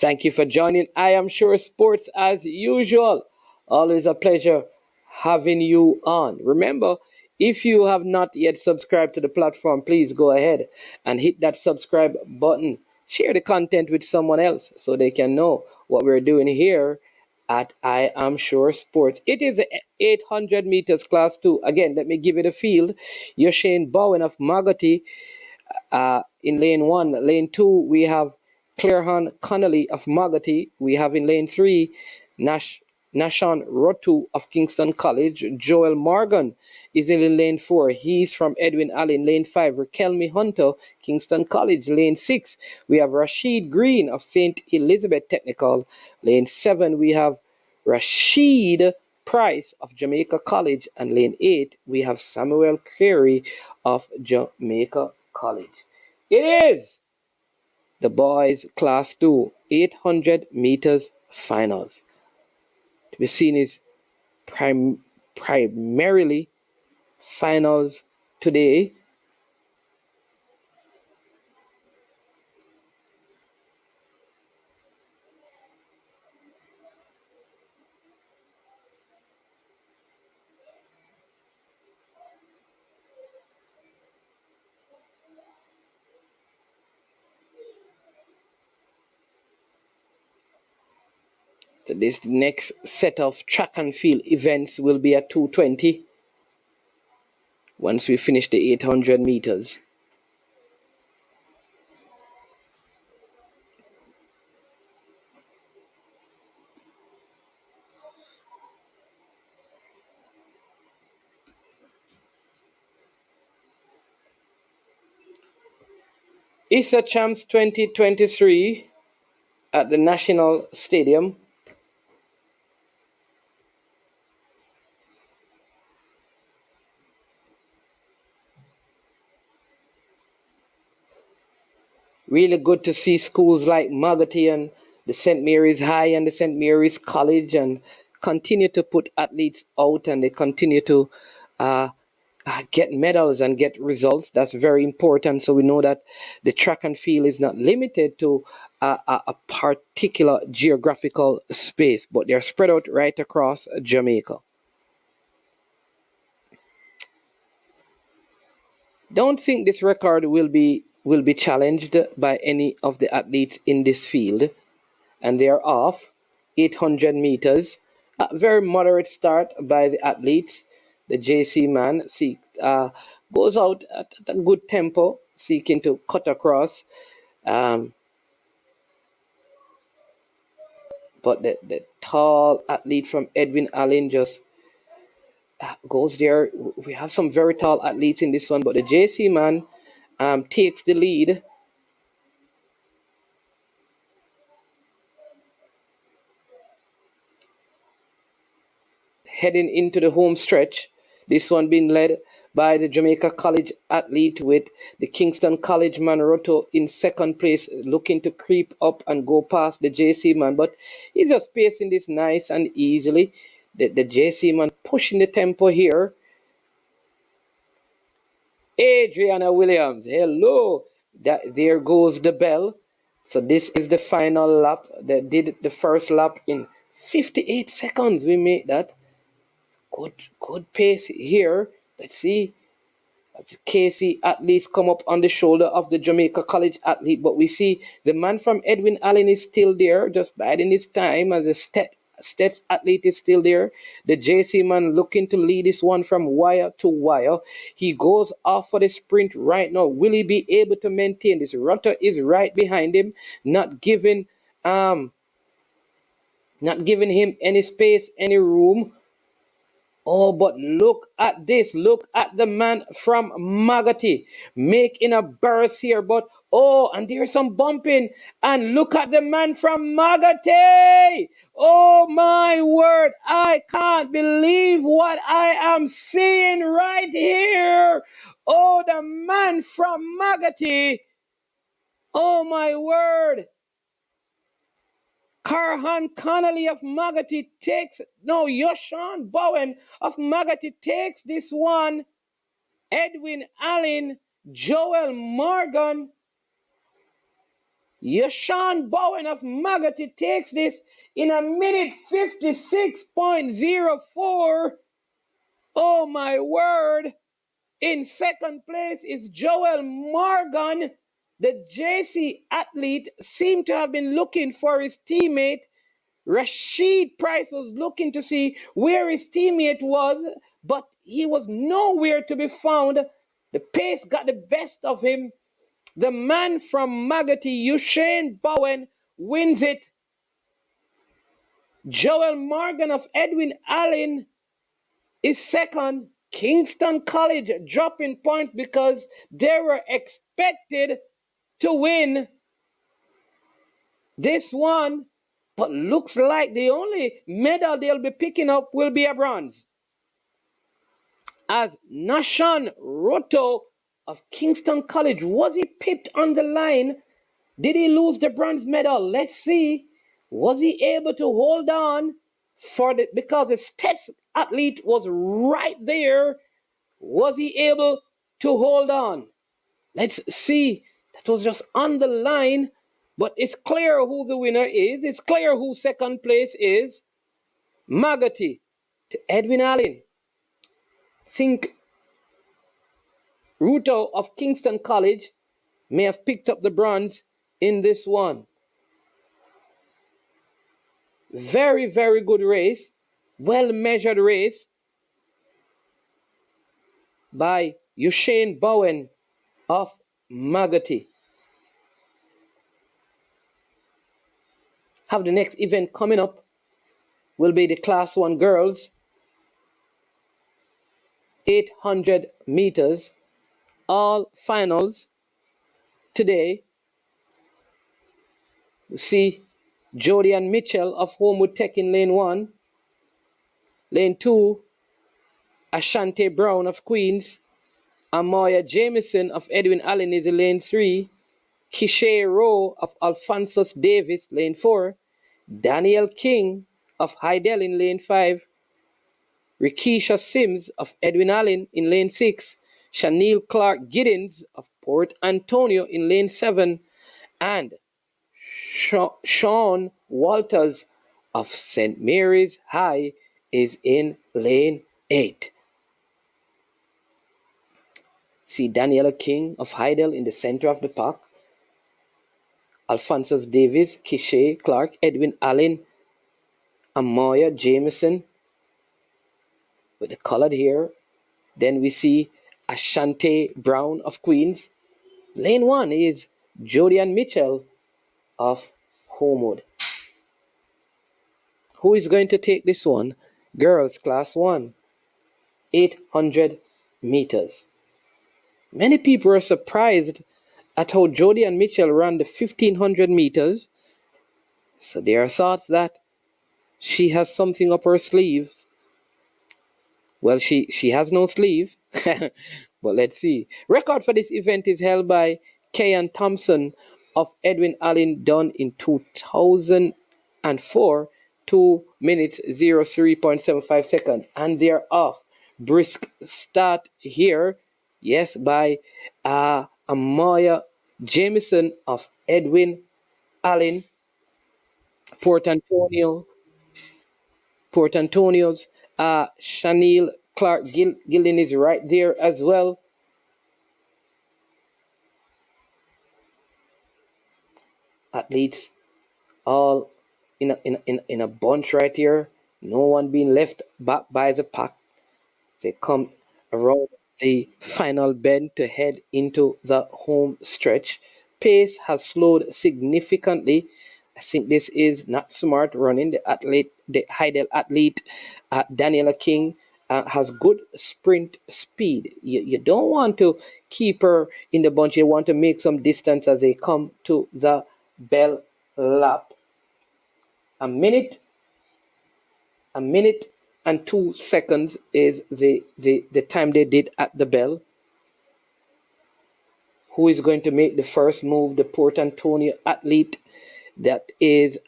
Thank you for joining. I am sure sports as usual. Always a pleasure having you on. Remember, if you have not yet subscribed to the platform, please go ahead and hit that subscribe button. Share the content with someone else so they can know what we're doing here at I Am Sure Sports. It is a 800 meters class 2. Again, let me give it a field. You're Shane Bowen of Magoti in lane 1. Lane 2, we have Clarehan Connolly of Magoti. We have in lane 3, Nashon Rotu of Kingston College. Joel Morgan is in lane 4. He's from Edwin Allen. Lane 5, Raquelme Hunter, Kingston College. Lane 6, we have Rashid Green of St. Elizabeth Technical. Lane 7, we have Rashid Price of Jamaica College. And lane 8, we have Samuel Carey of Jamaica College. It is the boys class 2 800 meters finals. To be seen is primarily finals today. So this next set of track and field events will be at 2:20 once we finish the 800 meters. Issa Champs 2023 at the National Stadium. Really good to see schools like Magoti and the St. Mary's High and the St. Mary's College and continue to put athletes out, and they continue to uh, get medals and get results. That's very important. So we know that the track and field is not limited to a particular geographical space, but they're spread out right across Jamaica. Don't think this record will be challenged by any of the athletes in this field, and they are off 800 meters. A very moderate start by the athletes. The JC man goes out at a good tempo, seeking to cut across. Um, but the tall athlete from Edwin Allen just goes there. We have some very tall athletes in this one, but the JC man takes the lead. Heading into the home stretch. This one being led by the Jamaica College athlete, with the Kingston College man Roto in second place, looking to creep up and go past the JC man, but he's just pacing this nice and easily. The JC man pushing the tempo here. Adriana Williams, hello. There goes the bell. So this is the final lap. They did the first lap in 58 seconds. We made that. Good pace here. Let's see. That's KC athletes come up on the shoulder of the Jamaica College athlete, but we see the man from Edwin Allen is still there, just biding his time, and the Stets athlete is still there. The JC man looking to lead this one from wire to wire. He goes off for the sprint right now. Will he be able to maintain this? Rutter is right behind him, not giving him any space, any room. Oh, but look at this. Look at the man from Magoti making a burst here. But, oh, and there's some bumping. And look at the man from Magoti. Oh, my word. I can't believe what I am seeing right here. Oh, the man from Magoti. Oh, my word. Carhan Connolly of Magoti Yoshan Bowen of Magoti takes this one. Edwin Allen, Joel Morgan, Yashawn Bowen of Magotty takes this in a minute 56.04. Oh my word. In second place is Joel Morgan. The JC athlete seemed to have been looking for his teammate. Rashid Price was looking to see where his teammate was, but he was nowhere to be found. The pace got the best of him. The man from Magotty, Usain Bowen, wins it. Joel Morgan of Edwin Allen is second. Kingston College dropping points because they were expected to win this one, but looks like the only medal they'll be picking up will be a bronze. As Nashan Roto of Kingston College, was he pipped on the line? Did he lose the bronze medal? Let's see. Was he able to hold on because the Stets athlete was right there? Was he able to hold on? Let's see. That was just on the line, but it's clear who the winner is. It's clear who second place is. Magotty to Edwin Allen. Think Ruto of Kingston College may have picked up the bronze in this one. Very, very good race. Well-measured race by Usain Bowen of Magotty. Have the next event coming up will be the Class 1 girls 800 meters, all finals today. You see Jody and Mitchell of Homewood Tech in lane 1. Lane 2, Ashante Brown of Queens. Amoya Jameson of Edwin Allen is in lane 3. Kishay Rowe of Alphonsus Davis, lane 4. Daniel King of Hydel in lane 5. Rikisha Sims of Edwin Allen in lane 6. Chanel Clark Giddens of Port Antonio in lane 7. And Sean Walters of St. Mary's High is in lane 8. See Daniela King of Hydel in the center of the pack. Alphonsus Davis, Kishay Clark, Edwin Allen, Amoya Jameson with the colored hair. Then we see Ashante Brown of Queens. Lane 1 is Jody and Mitchell of Homewood. Who is going to take this one? Girls Class 1, 800 meters. Many people are surprised at how Jody and Mitchell ran the 1500 meters. So there are thoughts that she has something up her sleeves. Well, she has no sleeve, but let's see. Record for this event is held by Kayan Thompson of Edwin Allen, done in 2004, 2 minutes 03.75 seconds, and they are off. Brisk start here, yes, by Amoya Jameson of Edwin Allen, Port Antonio's Chanel Clark Gillen is right there as well. Athletes all in a bunch right here. No one being left back by the pack. They come around the final bend to head into the home stretch. Pace has slowed significantly. I think this is not smart running. The Hydel athlete, Daniela King, has good sprint speed. You don't want to keep her in the bunch. You want to make some distance as they come to the bell lap. A minute and 2 seconds is the time they did at the bell. Who is going to make the first move? The Port Antonio athlete, that is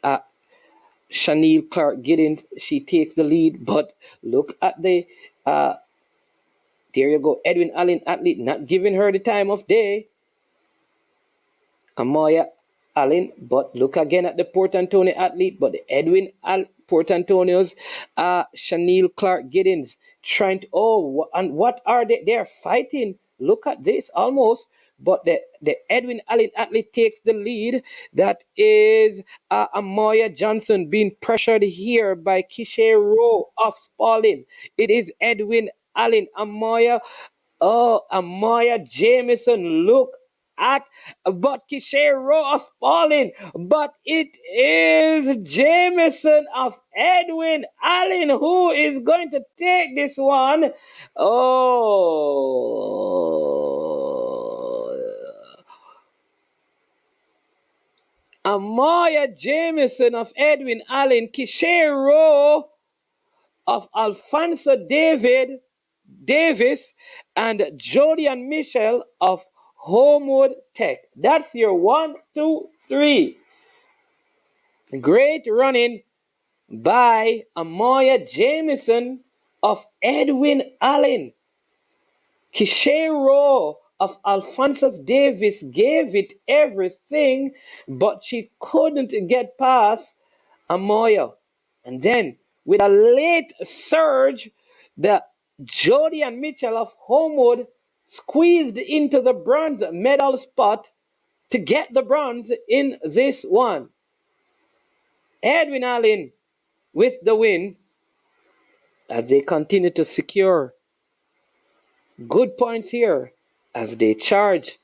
Chanel Clark Giddens. She takes the lead, but look at the there you go, Edwin Allen athlete not giving her the time of day. Amoya Allen, but look again at the Port Antonio athlete, but the Port Antonio's Chanel Clark Giddens trying to, and what are they? They're fighting. Look at this almost, but the Edwin Allen athlete takes the lead. That is Amoya Johnson being pressured here by Kishe Rowe of Spalding. It is Edwin Allen. Amaya Jameson, look at but Kishero of Spalding, but it is Jameson of Edwin Allen who is going to take this one. Amaya Jameson of Edwin Allen, Kishero of Alfonso Davis, and Jody and Michelle of Homewood Tech. That's your 1, 2, 3. Great running by Amoya Jameson of Edwin Allen. Kishero of Alphonsus Davis gave it everything, but she couldn't get past Amoya. And then, with a late surge, the Jody and Mitchell of Homewood squeezed into the bronze medal spot to get the bronze in this one. Edwin Allen with the win as they continue to secure good points here as they charge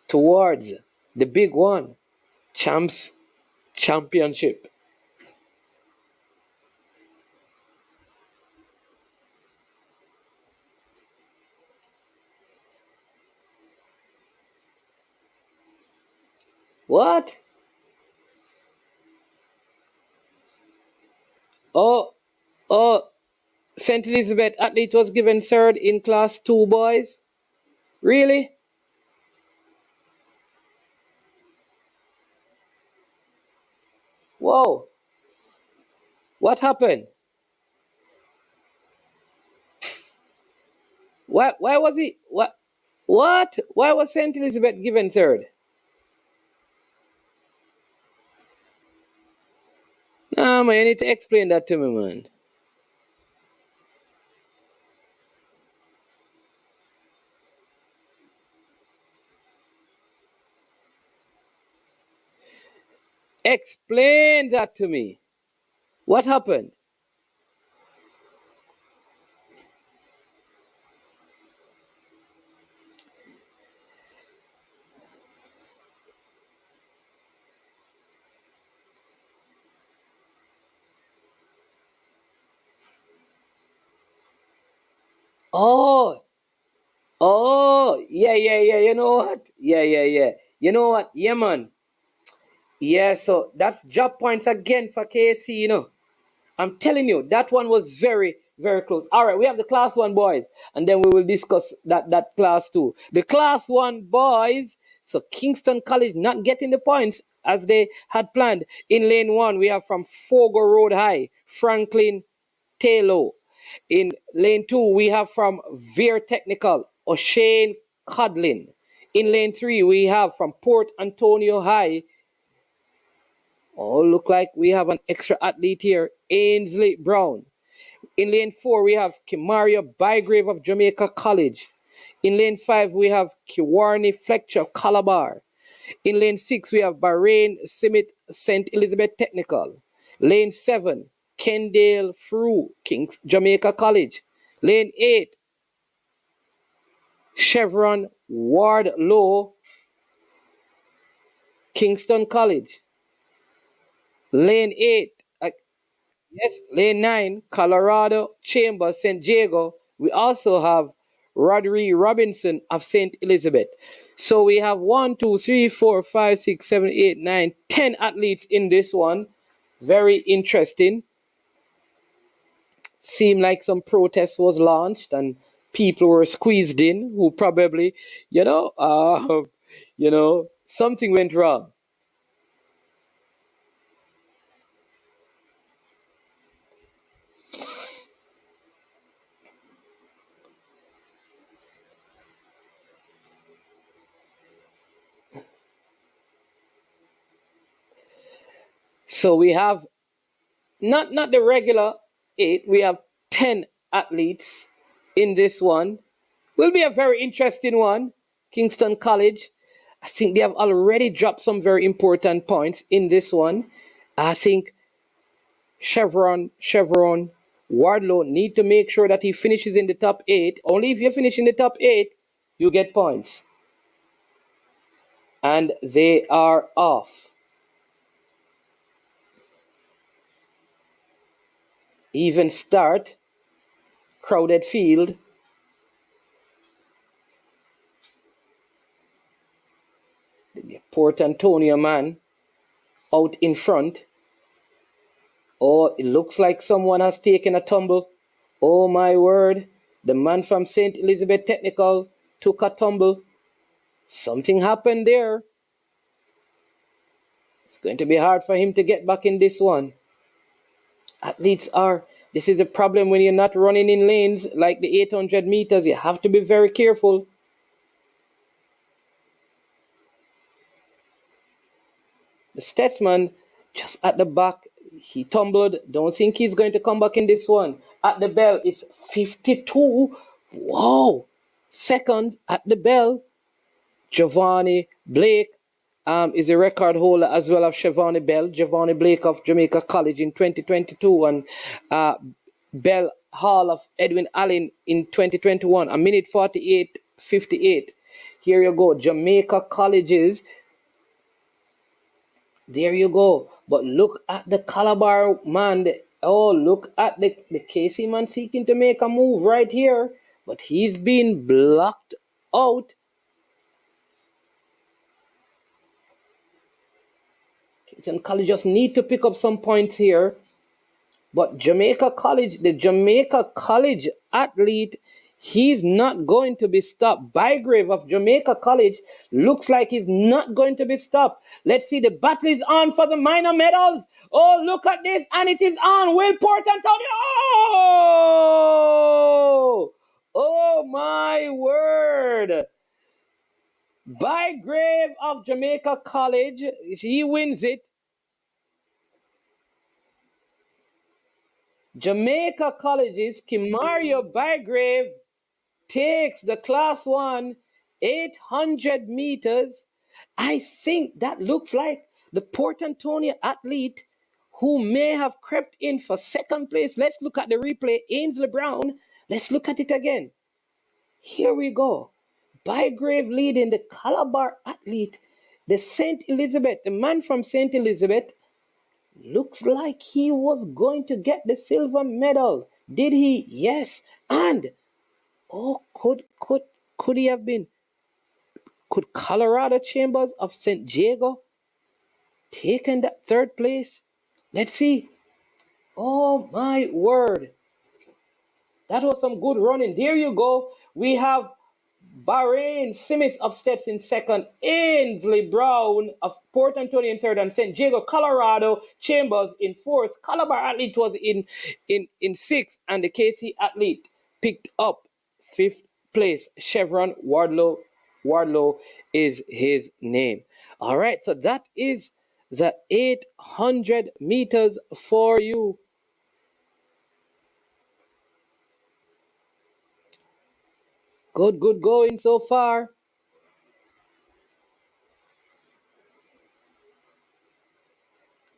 towards the big one, Champs Championship. What? Oh, oh, St. Elizabeth athlete was given third in class 2, boys. Really? Whoa. What happened? Why was he what why was St. Elizabeth given third? Nah, man, you need to explain that to me, man. Explain that to me. What happened? Oh, yeah. You know what? Yeah. You know what? Yeah, man. Yeah, so that's drop points again for KC, you know. I'm telling you, that one was very, very close. All right, we have the class one boys, and then we will discuss that class two. The class one boys, so Kingston College not getting the points as they had planned. In lane one, we have from Fogo Road High, Franklin Taylor. In lane two, we have from Veer Technical, O'Shane Codlin. In lane three, we have from Port Antonio High. Oh, look like we have an extra athlete here, Ainsley Brown. In lane 4, we have Kimaria Bygrave of Jamaica College. In lane 5, we have Kiwarni Fletcher of Calabar. In lane 6, we have Bahrain Simit St. Elizabeth Technical. Lane 7, Kendale Frew, Kings Jamaica College. Lane 8, Chevron Wardlow, Kingston College. Lane 8, yes, lane 9, Colorado Chambers, St. Diego. We also have Rodri Robinson of St. Elizabeth. So we have 1, 2, 3, 4, 5, 6, 7, 8, 9, 10 athletes in this one. Very interesting. Seemed like some protest was launched and people were squeezed in who probably, something went wrong. So we have not the regular 8, we have 10 athletes in this one. Will be a very interesting one. Kingston College, I think they have already dropped some very important points in this one. I think Chevron, Wardlow need to make sure that he finishes in the top 8. Only if you finish in the top 8, you get points. And they are off. Even start, crowded field. The Port Antonio man out in front. Oh, it looks like someone has taken a tumble. Oh my word. The man from St. Elizabeth Technical took a tumble. Something happened there. It's going to be hard for him to get back in this one. This is a problem when you're not running in lanes like the 800 meters. You have to be very careful. The Stetsman just at the back, he tumbled. Don't think he's going to come back in this one. At the bell, it's 52. Wow. Seconds at the bell. Giovanni Blake is a record holder as well of Giovanni Bell. Giovanni Blake of Jamaica College in 2022 and Bell Hall of Edwin Allen in 2021. A minute 48:58. Here you go. Jamaica Colleges. There you go. But look at the Calabar man. Look at the Casey man seeking to make a move right here. But he's been blocked out. Kingston College just need to pick up some points here. But the Jamaica College athlete, he's not going to be stopped. Bygrave of Jamaica College looks like he's not going to be stopped. Let's see, the battle is on for the minor medals. Oh, look at this, and it is on. Will Port Antonio. Oh my word. Bygrave of Jamaica College, he wins it. Jamaica College's Kimario Bygrave takes the Class 1 800 meters. I think that looks like the Port Antonio athlete who may have crept in for second place. Let's look at the replay. Ainsley Brown. Let's look at it again. Here we go. Bygrave leading the Calabar athlete. The man from St. Elizabeth, looks like he was going to get the silver medal. Did he? Yes. And could he have been? Could Colorado Chambers of St. Diego taken that third place? Let's see. Oh my word. That was some good running. There you go. We have Bahrain Simmons of Stetson second, Ainsley Brown of Port Antonio in third, and St. Diego, Colorado Chambers in fourth. Calabar athlete was in sixth, and the KC athlete picked up fifth place. Chevron Wardlow is his name. All right, so that is the 800 meters for you. Good going so far.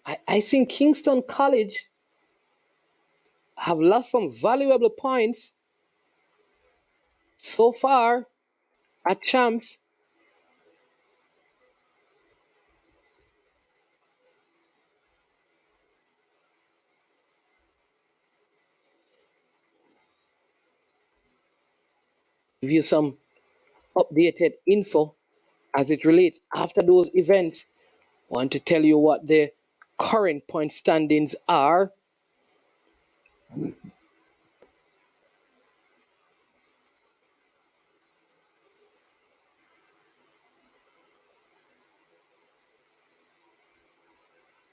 I think Kingston College have lost some valuable points so far at champs. Give you some updated info as it relates after those events. Want to tell you what the current point standings are.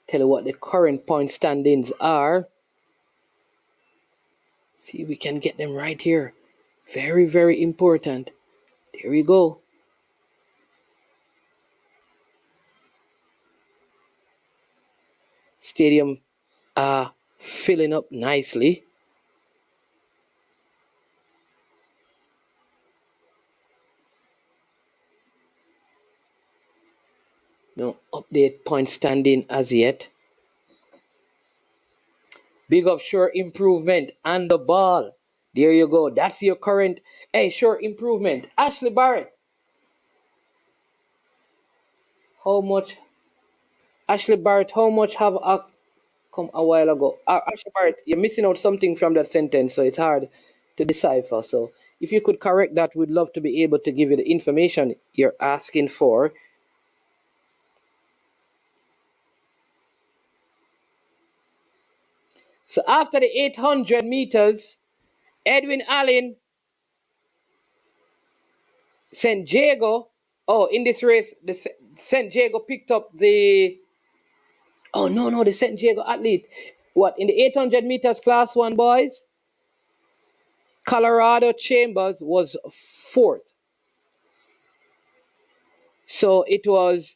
Tell you what the current point standings are. See, we can get them right here. Very, very important. There we go. Stadium filling up nicely. No update point standing as yet. Big up Sure Improvement and the ball. There you go. That's your current. Hey, Sure Improvement. Ashley Barrett. How much? Ashley Barrett, how much have I come a while ago? Ashley Barrett, you're missing out something from that sentence, so it's hard to decipher. So if you could correct that, we'd love to be able to give you the information you're asking for. So after the 800 meters, Edwin Allen, St. Diego. Oh, in this race, the St. Diego picked up the. Oh, no, the St. Diego athlete. What, in the 800 meters class one, boys? Colorado Chambers was fourth. So it was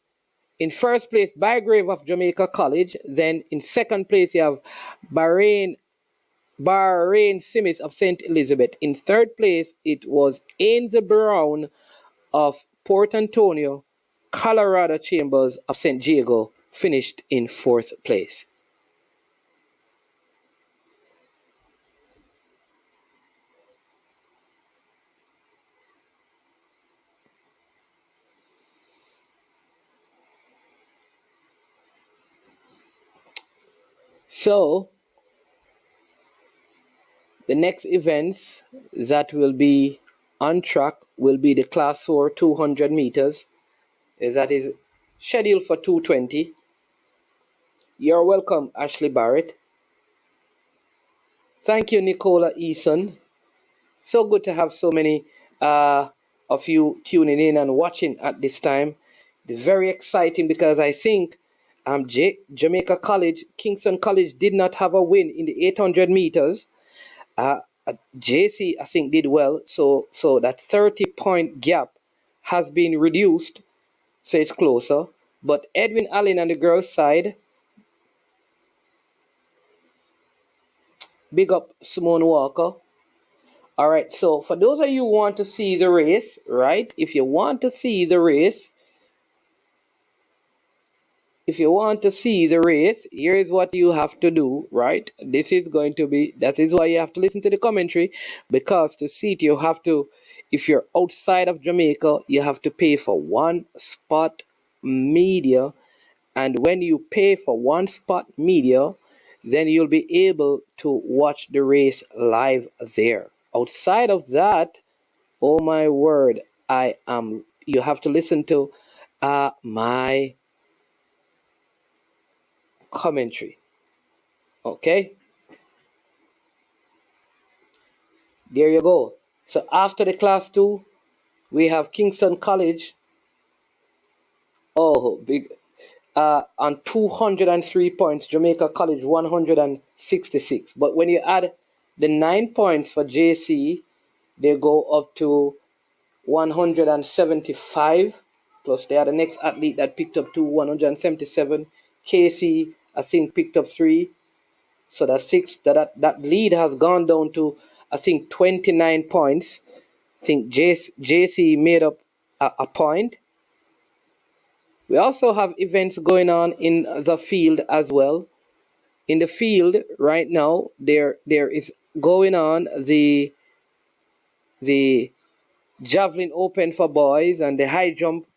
in first place Bygrave of Jamaica College. Then in second place, you have Bahrain Simmons of St. Elizabeth. In third place, it was Ainsley Brown of Port Antonio. Colorado Chambers of St. Diego finished in fourth place. So the next events that will be on track will be the Class 4 200 meters. That is scheduled for 2:20. You're welcome, Ashley Barrett. Thank you, Nicola Eason. So good to have so many of you tuning in and watching at this time. It's very exciting because I think Jamaica College, Kingston College did not have a win in the 800 meters. JC, I think, did well. So that 30-point gap has been reduced, so it's closer. But Edwin Allen on the girls' side, big up Simone Walker. All right, so for those of you who want to see the race, right? If you want to see the race, here is what you have to do, right? That is why you have to listen to the commentary, because to see it, you have to, if you're outside of Jamaica, you have to pay for one spot media. And when you pay for one spot media, then you'll be able to watch the race live there. Outside of that, oh my word, you have to listen to my commentary. Okay? There you go. So after the class 2, we have Kingston College. Oh, big. On 203 points, Jamaica College 166. But when you add the 9 points for JC, they go up to 175. Plus, they are the next athlete that picked up 177. KC, I think, picked up 3. So that's 6. That lead has gone down to, I think, 29 points. I think JC made up a point. We also have events going on in the field as well. In the field right now, there is going on the javelin open for boys and the high jump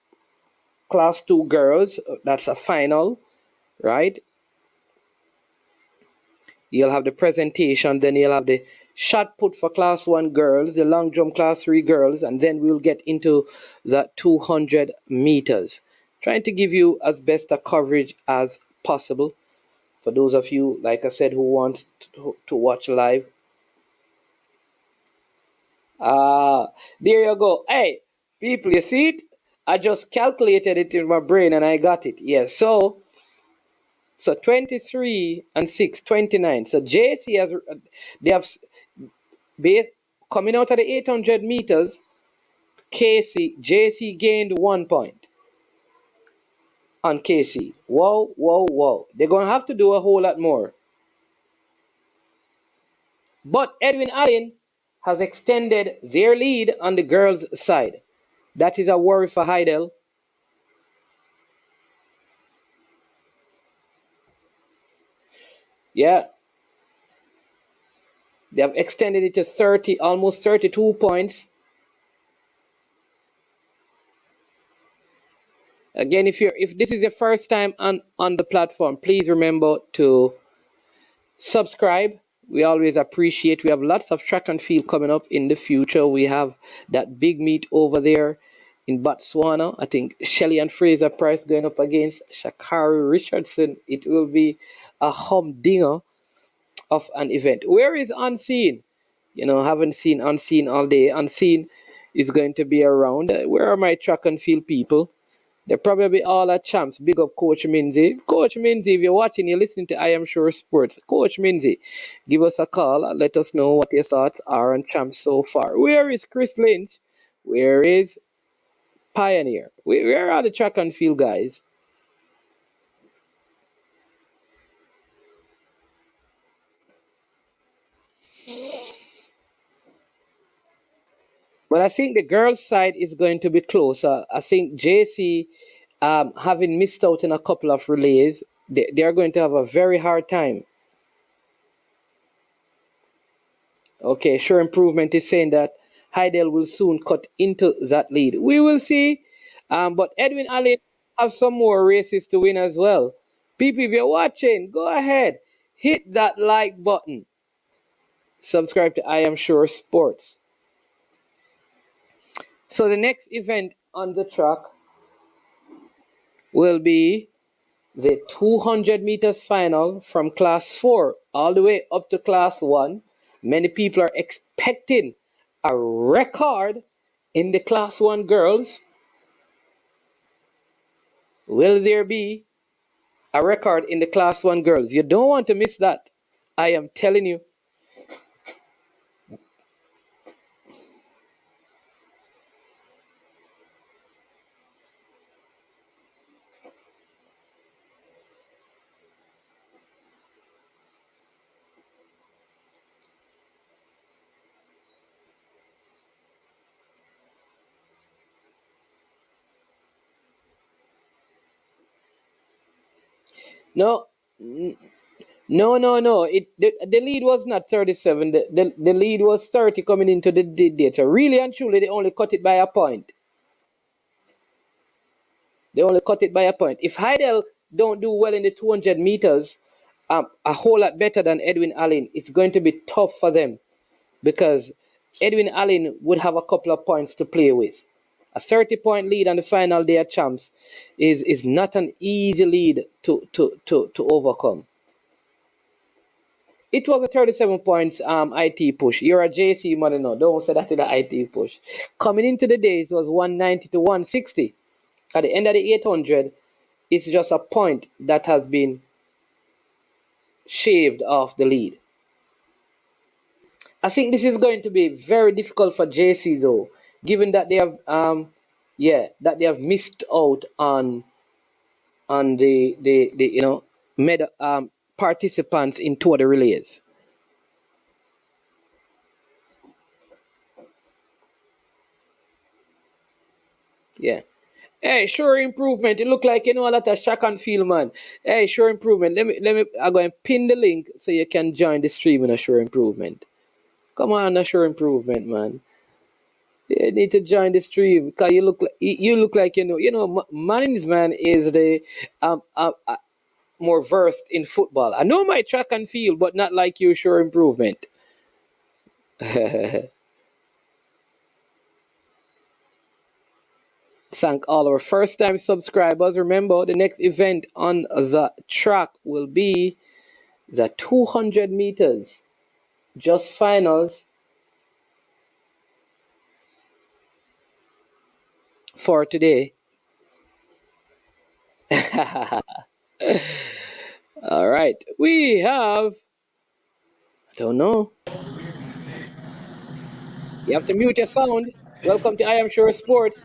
class 2 girls. That's a final, right? You'll have the presentation, then you'll have the shot put for class 1 girls, the long jump class 3 girls, and then we'll get into the 200 meters. Trying to give you as best a coverage as possible for those of you, like I said, who want to watch live. There you go. Hey, people, you see it? I just calculated it in my brain and I got it. Yes, so 23 and 6, 29. So JC coming out of the 800 meters, JC gained 1 point. on Casey. Whoa, whoa, whoa. They're going to have to do a whole lot more. But Edwin Allen has extended their lead on the girls' side. That is a worry for Hydel. Yeah, they have extended it to 30, almost 32 points. Again, if this is your first time on the platform, please remember to subscribe. We always appreciate. We have lots of track and field coming up in the future. We have that big meet over there in Botswana. I think Shelley and Fraser Price going up against Shakari Richardson. It will be a humdinger of an event. Where is Unseen? Haven't seen Unseen all day. Unseen is going to be around. Where are my track and field people? They're probably all at champs. Big up Coach Minzy. Coach Minzy, if you're watching, you're listening to I Am Sure Sports. Coach Minzy, give us a call and let us know what your thoughts are on champs so far. Where is Chris Lynch? Where is Pioneer? Where are the track and field guys? But I think the girls' side is going to be closer. I think JC, having missed out in a couple of relays, they're going to have a very hard time. Okay, Sure Improvement is saying that Hydel will soon cut into that lead. We will see. But Edwin Allen have some more races to win as well. People, if you're watching, go ahead. Hit that like button. Subscribe to I Am Sure Sports. So the next event on the track will be the 200 meters final from class 4 all the way up to class 1. Many people are expecting a record in the class 1 girls. Will there be a record in the class 1 girls? You don't want to miss that. I am telling you. No, no. The lead was not 37. The lead was 30 coming into the date. So really and truly, they only cut it by a point. They only cut it by a point. If Hydel don't do well in the 200 meters, a whole lot better than Edwin Allen, it's going to be tough for them because Edwin Allen would have a couple of points to play with. A 30-point lead on the final day at champs is not an easy lead to overcome. It was a 37 points IT push. You're a JC mother now. Don't say that is an IT push. Coming into the day, it was 190 to 160. At the end of the 800, it's just a point that has been shaved off the lead. I think this is going to be very difficult for JC though, given that they have missed out on the participants in two of the relays. Yeah. Hey, Sure Improvement. It look like you know a lot of Shack and Feel, man. Hey, Sure Improvement. Let me I'm going to pin the link so you can join the stream in a Sure Improvement. Come on, a Sure Improvement, man. You need to join the stream because you look like Manning's man is the more versed in football. I know my track and field, but not like you, Sure Improvement. Thank all our first time subscribers. Remember, the next event on the track will be the 200 meters, just finals for today. All right, we have, I don't know, you have to mute your sound. Welcome to I Am Sure Sports.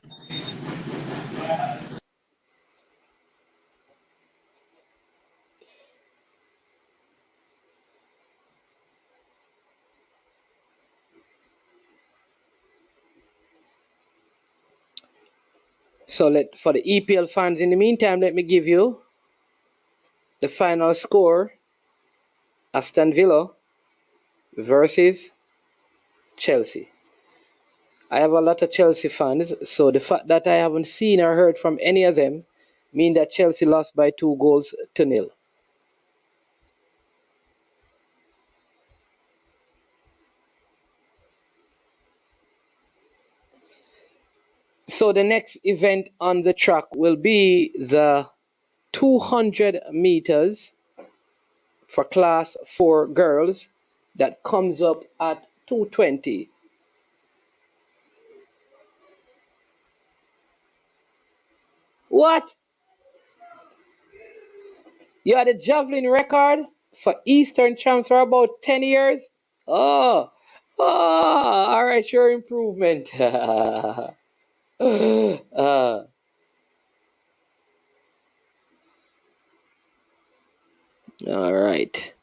So for the EPL fans, in the meantime, let me give you the final score. Aston Villa versus Chelsea. I have a lot of Chelsea fans, so the fact that I haven't seen or heard from any of them mean that Chelsea lost by 2-0. So the next event on the track will be the 200 meters for class 4 girls that comes up at 2:20. What? You had a javelin record for Eastern champs for about 10 years? Oh, all right, sure improvement. uh, all right.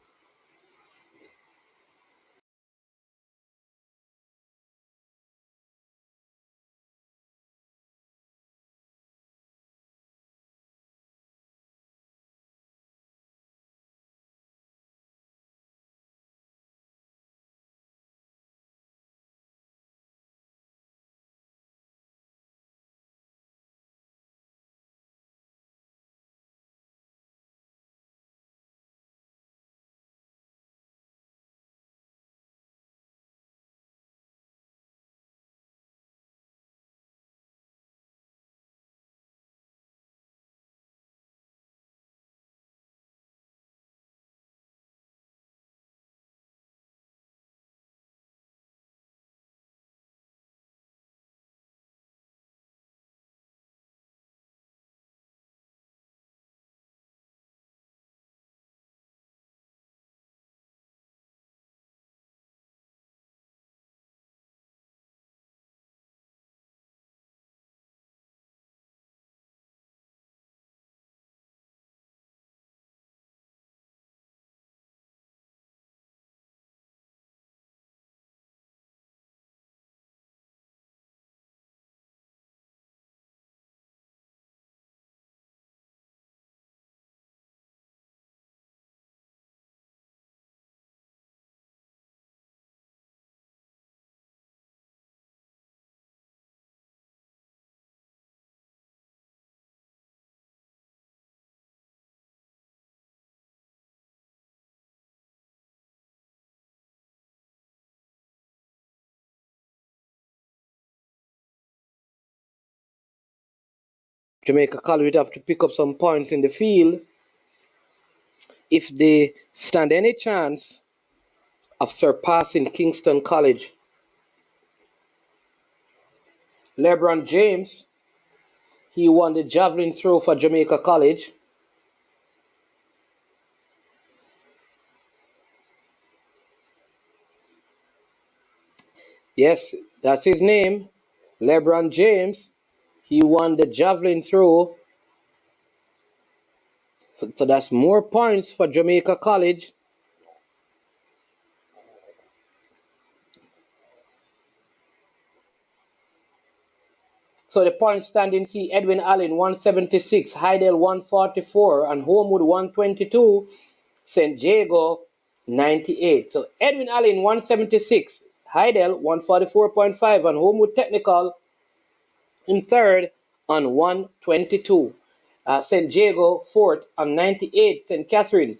Jamaica College would have to pick up some points in the field if they stand any chance of surpassing Kingston College. LeBron James, he won the javelin throw for Jamaica College. Yes, that's his name. LeBron James, he won the javelin throw. So that's more points for Jamaica College. So the point standing see Edwin Allen 176, Hydel 144, and Homewood 122, St. Diego 98. So Edwin Allen 176, Hydel 144.5, and Homewood Technical in third on 122. St. Diego fourth on 98. St. Catherine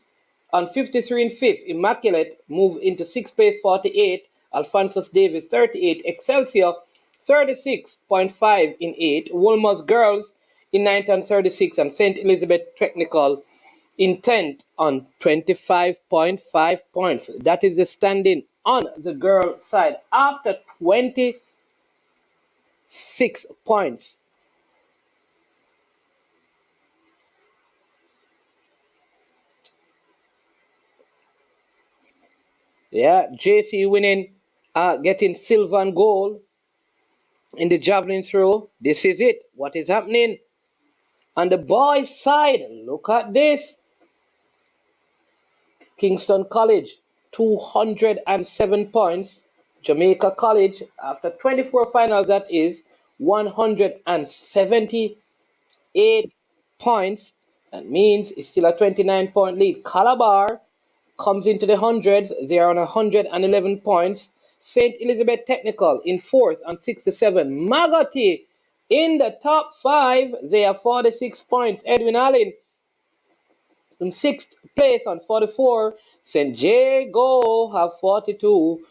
on 53 in fifth. Immaculate move into sixth place 48. Alphonsus Davis 38. Excelsior 36.5 in 8. Wolmer's Girls in 9th and 36. And St. Elizabeth Technical in 10th on 25.5 points. That is the standing on the girl side after 26 points. Yeah, JC winning, getting silver and gold in the javelin throw. This is it. What is happening? On the boys' side, look at this. Kingston College, 207 points. Jamaica College, after 24 finals, that is 170 8 points. That means it's still a 29-point lead. Calabar comes into the hundreds. They are on 111 points. St. Elizabeth Technical in fourth on 67. Magoti in the top 5. They have 46 points. Edwin Allen in sixth place on 44. St. Jago have 42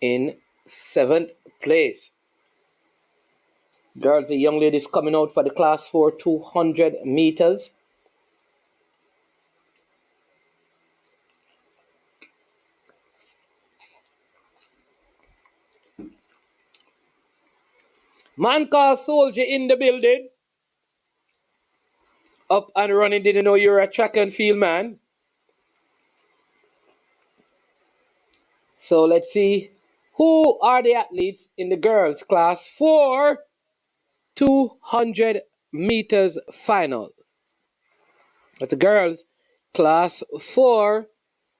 in seventh place. Girls, the young ladies coming out for the class 4 200 meters. Man called Soldier in the building. Up and running, didn't know you're a track and field man. So let's see who are the athletes in the girls class 4 200 meters finals. That's the girls class 4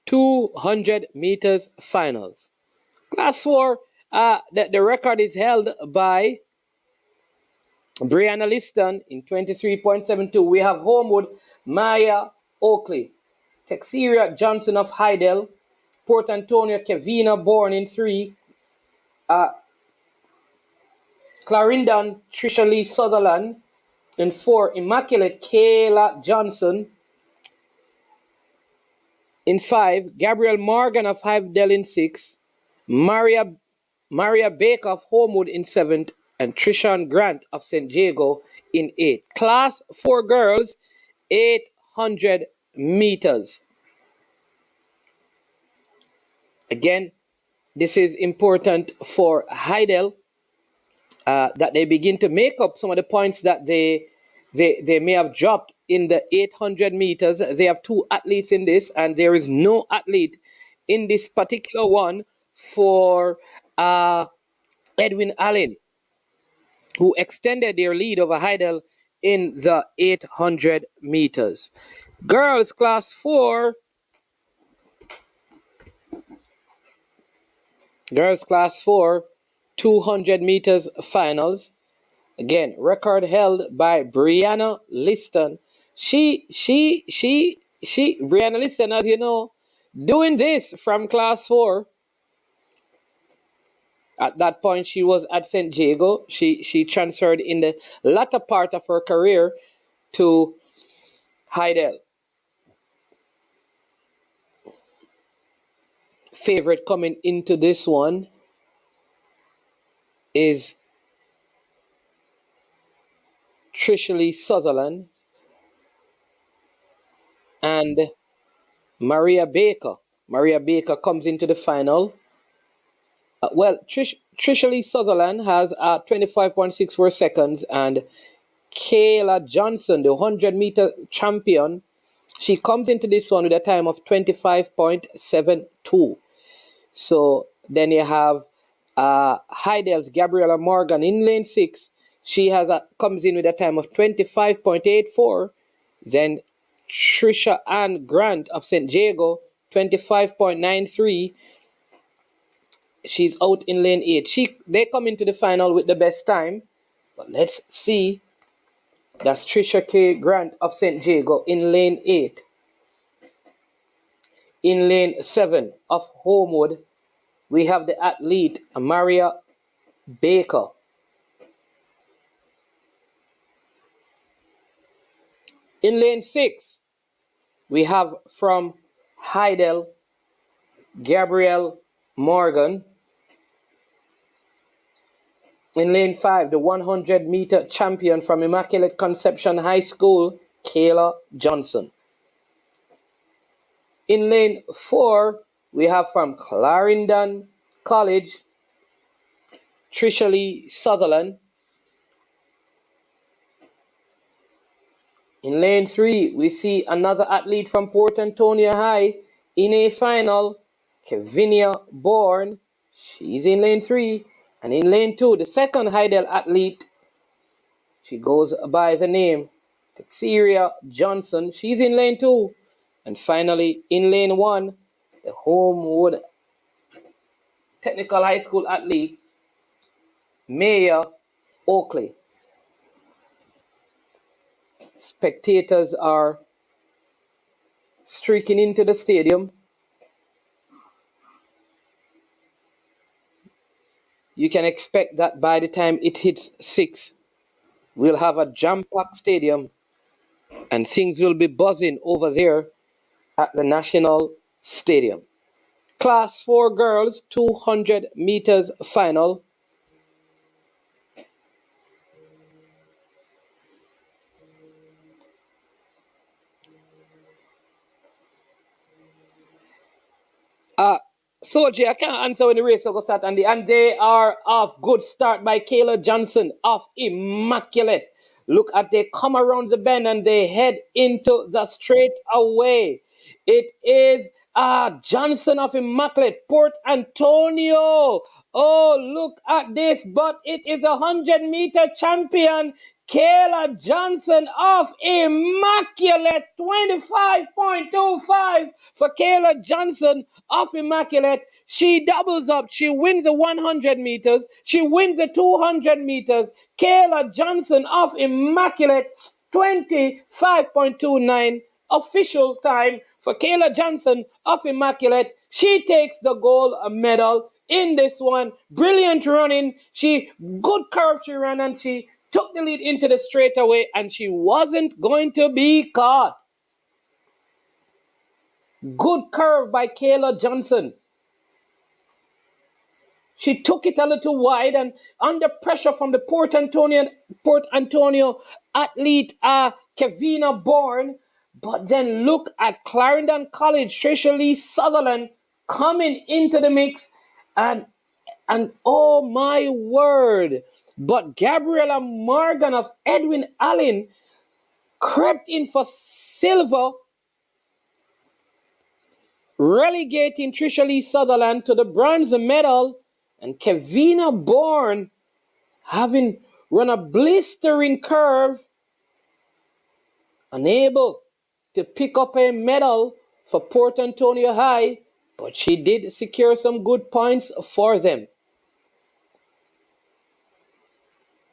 200 meters finals. Class 4, the record is held by Brianna Liston in 23.72. We have Homewood, Maya Oakley, Texeria Johnson of Hydel, Port Antonio, Kevina Born in 3, Clarendon, Trisha Lee Sutherland in 4, Immaculate Kayla Johnson in 5, Gabrielle Morgan of Hydel in 6, Maria Baker of Homewood in 7th, and Trishan Grant of St. Jago in 8th. Class 4 girls, 800 meters. Again, this is important for Hydel that they begin to make up some of the points that they may have dropped in the 800 meters. They have 2 athletes in this, and there is no athlete in this particular one for Edwin Allen, who extended their lead over Hydel in the 800 meters. Girls class 4. Girls class 4, 200 meters finals. Again, record held by Brianna Liston. Brianna Liston, as you know, doing this from class 4. At that point, she was at St. Jago. She transferred in the latter part of her career to Hydel. Favorite coming into this one is Trisha Lee Sutherland and Maria Baker. Maria Baker comes into the final. Trisha Lee Sutherland has 25.64 seconds, and Kayla Johnson, the 100-meter champion, she comes into this one with a time of 25.72. So then you have Hydel's Gabriella Morgan in lane 6. She comes in with a time of 25.84. Then Trisha Ann Grant of St. Jago, 25.93. She's out in lane 8. They come into the final with the best time. But let's see. That's Trisha K. Grant of St. Jago in lane 8. In lane 7 of Homewood, we have the athlete Maria Baker. In lane 6, we have from Hydel, Gabrielle Morgan. In lane 5, the 100-meter champion from Immaculate Conception High School, Kayla Johnson. In lane 4, we have from Clarendon College, Trisha Lee Sutherland. In lane 3, we see another athlete from Port Antonio High in a final, Kevinia Bourne. She's in lane 3. And in lane 2, the second Hydel athlete, she goes by the name Texeria Johnson. She's in lane 2. And finally, in lane 1, the Homewood Technical High School athlete, Maya Oakley. Spectators are streaking into the stadium. You can expect that by the time it hits 6, we'll have a jam-packed stadium and things will be buzzing over there at the National Stadium. Class 4 girls 200 meters final. Soldier, I can't answer when the race will start, and they are off. Good start by Kayla Johnson, off immaculate. Look at they come around the bend and they head into the straight away. It is Johnson of Immaculate, Port Antonio. Oh, look at this, but it is a 100-meter champion, Kayla Johnson of Immaculate, 25.25 for Kayla Johnson of Immaculate. She doubles up. She wins the 100 meters. She wins the 200 meters. Kayla Johnson of Immaculate, 25.29 official time for Kayla Johnson of Immaculate. She takes the gold medal in this one. Brilliant running. Good curve she ran, and she took the lead into the straightaway, and she wasn't going to be caught. Good curve by Kayla Johnson. She took it a little wide, and under pressure from the Port Antonio athlete Kevina Bourne. But then look at Clarendon College, Trisha Lee Sutherland coming into the mix, and oh my word! But Gabriella Morgan of Edwin Allen crept in for silver, relegating Trisha Lee Sutherland to the bronze medal, and Kevina Bourne, having run a blistering curve, unable to pick up a medal for Port Antonio High, but she did secure some good points for them.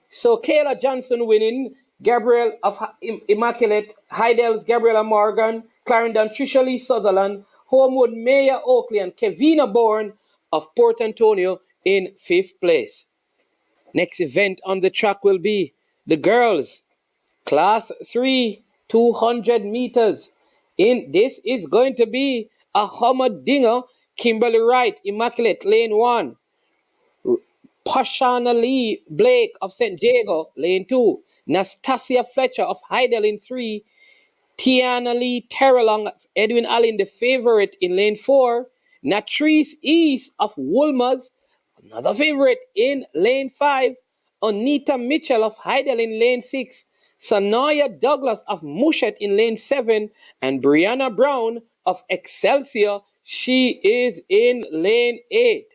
So Kayla Johnson winning, Gabriel of Immaculate, Hydel's Gabriella Morgan, Clarendon Trisha Lee Sutherland, Homewood Maya Oakley, and Kevina Bourne of Port Antonio in 5th place. Next event on the track will be the girls, Class 3, 200 meters. This is going to be a humdinger. Kimberly Wright, Immaculate, lane 1. Pashana Lee Blake of St. Diego, lane 2. Nastasia Fletcher of Hydel in 3. Tiana Lee Terrelong of Edwin Allen, the favorite, in lane 4. Natrice East of Woolmers, another favorite, in lane 5. Anita Mitchell of Hydel in lane 6. Sanaya Douglas of Mushet in lane 7. And Brianna Brown of Excelsior, she is in lane 8.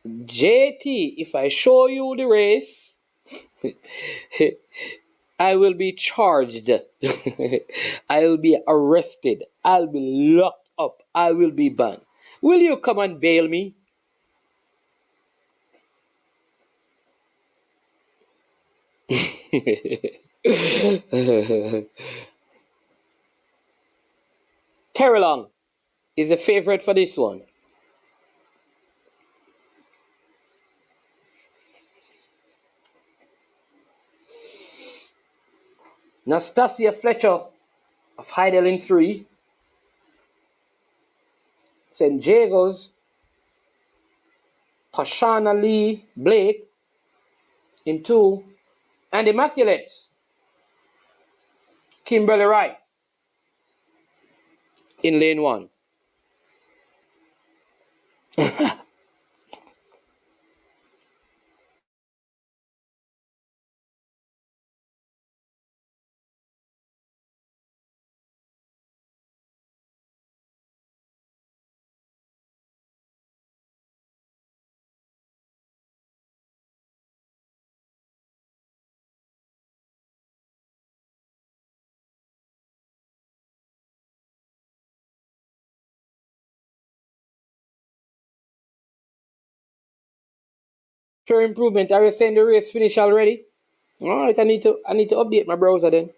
JT, if I show you the race, I will be charged. I will be arrested. I'll be locked up. I will be banned. Will you come and bail me? Terrelong is the favorite for this one. Nastasia Fletcher of Hydel in 3. St. Diego's Pashana Lee Blake in 2. And Immaculate Kimberly Wright in lane 1. Sure improvement. Are you saying the race finished already? All right, I need to update my browser then.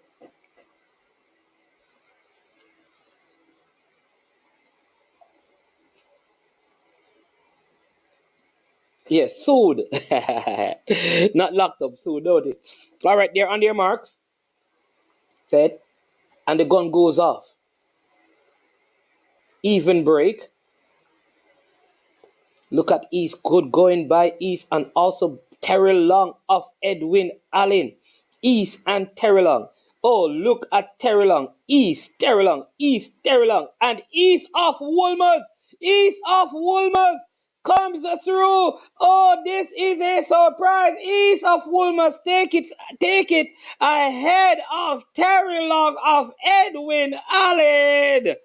Yes, sued. Not locked up, sued, don't it? All right, they're on their marks. Set. And the gun goes off. Even break. Look at East, good going by East, and also Terry Long of Edwin Allen. East and Terry Long. Oh, look at Terry Long. East, Terry Long, East, Terry Long, and East of Woolmers. East of Woolmers comes through. Oh, this is a surprise. East of Woolmers take it ahead of Terry Long of Edwin Allen.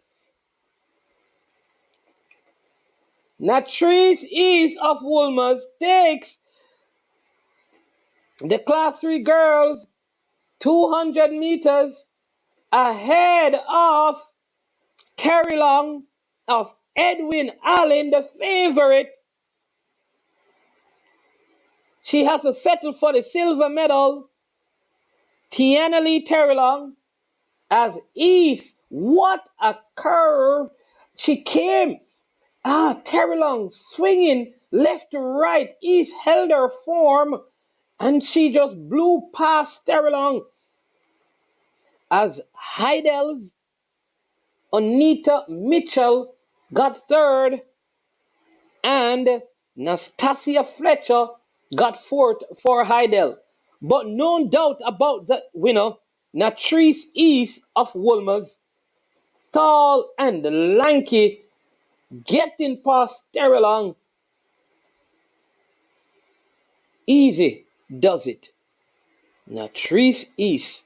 Natrice East of Woolmers takes the Class 3 girls 200 meters ahead of Terry Long of Edwin Allen, the favorite. She has to settle for the silver medal. Tiana Lee Terry Long as East. What a curve. She came. Terry Long swinging left to right. East held her form. And she just blew past Terry Long as Hydel's Anita Mitchell got third and Nastasia Fletcher got fourth for Hydel. But no doubt about the winner, Natrice East of Wolmer's, tall and lanky, getting past Terry Long. Easy does it. Natrice East.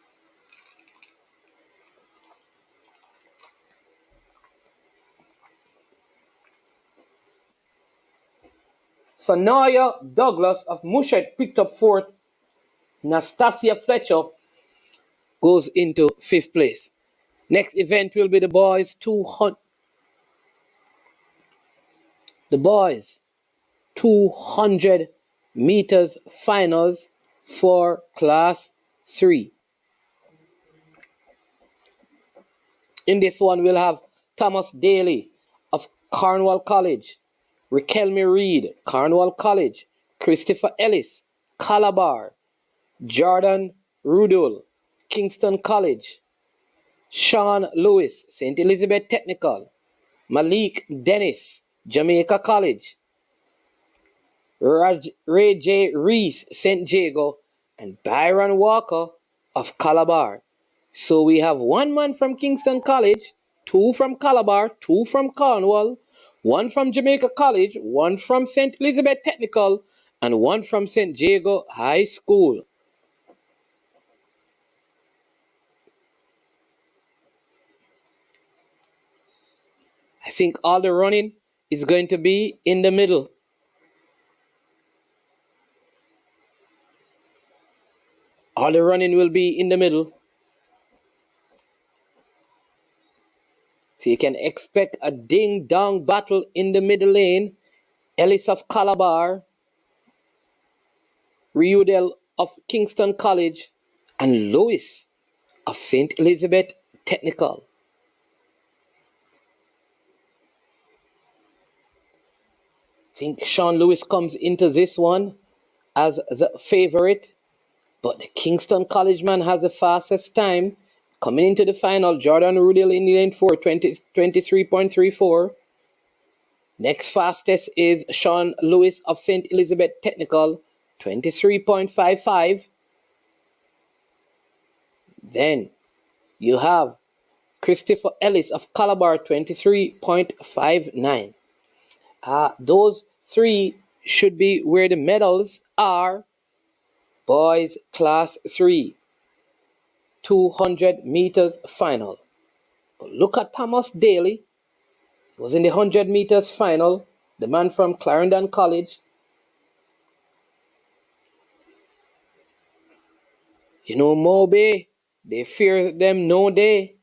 Sanaya Douglas of Mushet picked up fourth. Nastasia Fletcher goes into fifth place. Next event will be the boys 200 meters finals for class 3. In this one we'll have Thomas Daly of Cornwall College, Rikelme Reed, Cornwall College, Christopher Ellis, Calabar, Jordan Rudul, Kingston College, Sean Lewis, St. Elizabeth Technical, Malik Dennis, Jamaica College, Ray J. Reese, St. Jago, and Byron Walker of Calabar. So we have one man from Kingston College, two from Calabar, two from Cornwall, one from Jamaica College, one from St. Elizabeth Technical, and one from St. Jago High School. I think all the running is going to be in the middle. All the running will be in the middle. So you can expect a ding-dong battle in the middle lane. Ellis of Calabar, Riudel of Kingston College, and Lewis of St. Elizabeth Technical. I think Sean Lewis comes into this one as the favorite, but the Kingston College man has the fastest time. Coming into the final, Jordan Rudel in lane 4, 23.34. Next fastest is Sean Lewis of St. Elizabeth Technical, 23.55. Then you have Christopher Ellis of Calabar, 23.59. Those three should be where the medals are. Boys class 3, 200 meters final. But look at Thomas Daly. He was in the 100 meters final. The man from Clarendon College. You know, Moby, they fear them no day.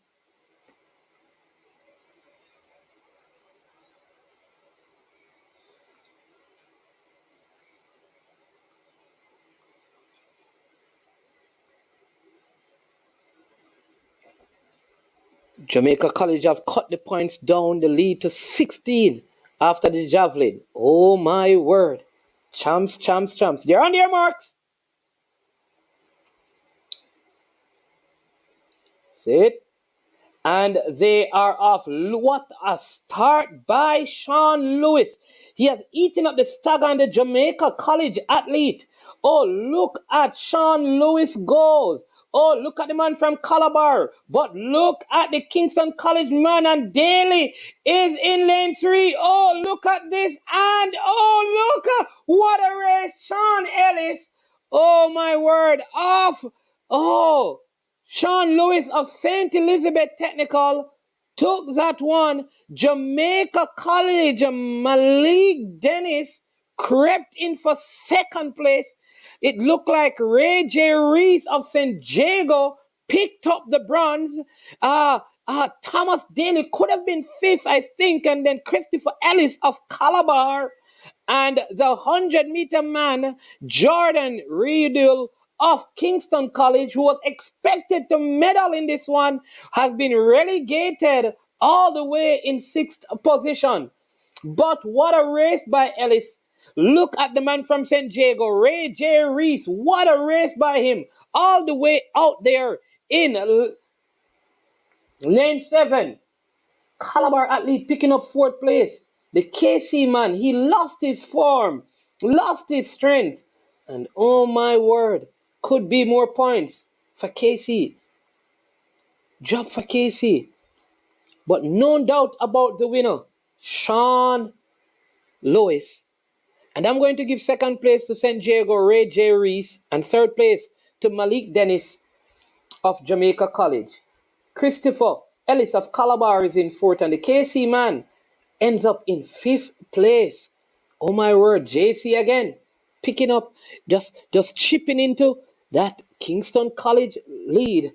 Jamaica College have cut the points down, the lead to 16 after the javelin. Oh my word. Champs, champs, champs. They're on their marks. See it? And they are off. What a start by Sean Lewis. He has eaten up the stag on the Jamaica College athlete. Oh, look at Sean Lewis goals. Oh, look at the man from Calabar. But look at the Kingston College man, and Daly is in lane 3. Oh, look at this. And oh, look. What a race. Sean Ellis. Oh, my word. Off. Oh. Sean Lewis of St. Elizabeth Technical took that one. Jamaica College, Malik Dennis crept in for second place. It looked like Ray J. Reese of St. Jago picked up the bronze. Thomas Daly could have been fifth, I think, and then Christopher Ellis of Calabar. And the 100-meter man, Jordan Riedel of Kingston College, who was expected to medal in this one, has been relegated all the way in 6th position. But what a race by Ellis. Look at the man from St. Jago, Ray J. Reese. What a race by him. All the way out there in lane 7. Calabar athlete picking up 4th place. The KC man, he lost his form, lost his strength. And oh my word, could be more points for KC. Drop for KC. But no doubt about the winner, Sean Lewis. And I'm going to give 2nd place to St. Jago, Ray J. Reese, and 3rd place to Malik Dennis of Jamaica College. Christopher Ellis of Calabar is in 4th, and the KC man ends up in 5th place. Oh my word, JC again, picking up, just chipping into that Kingston College lead.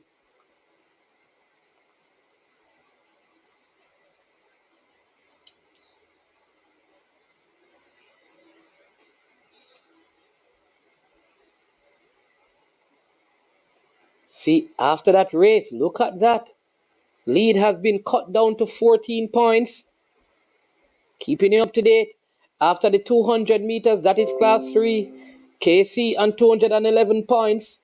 See, after that race, look at that. Lead has been cut down to 14 points. Keeping you up to date. After the 200 meters, that is class 3. KC on 211 points.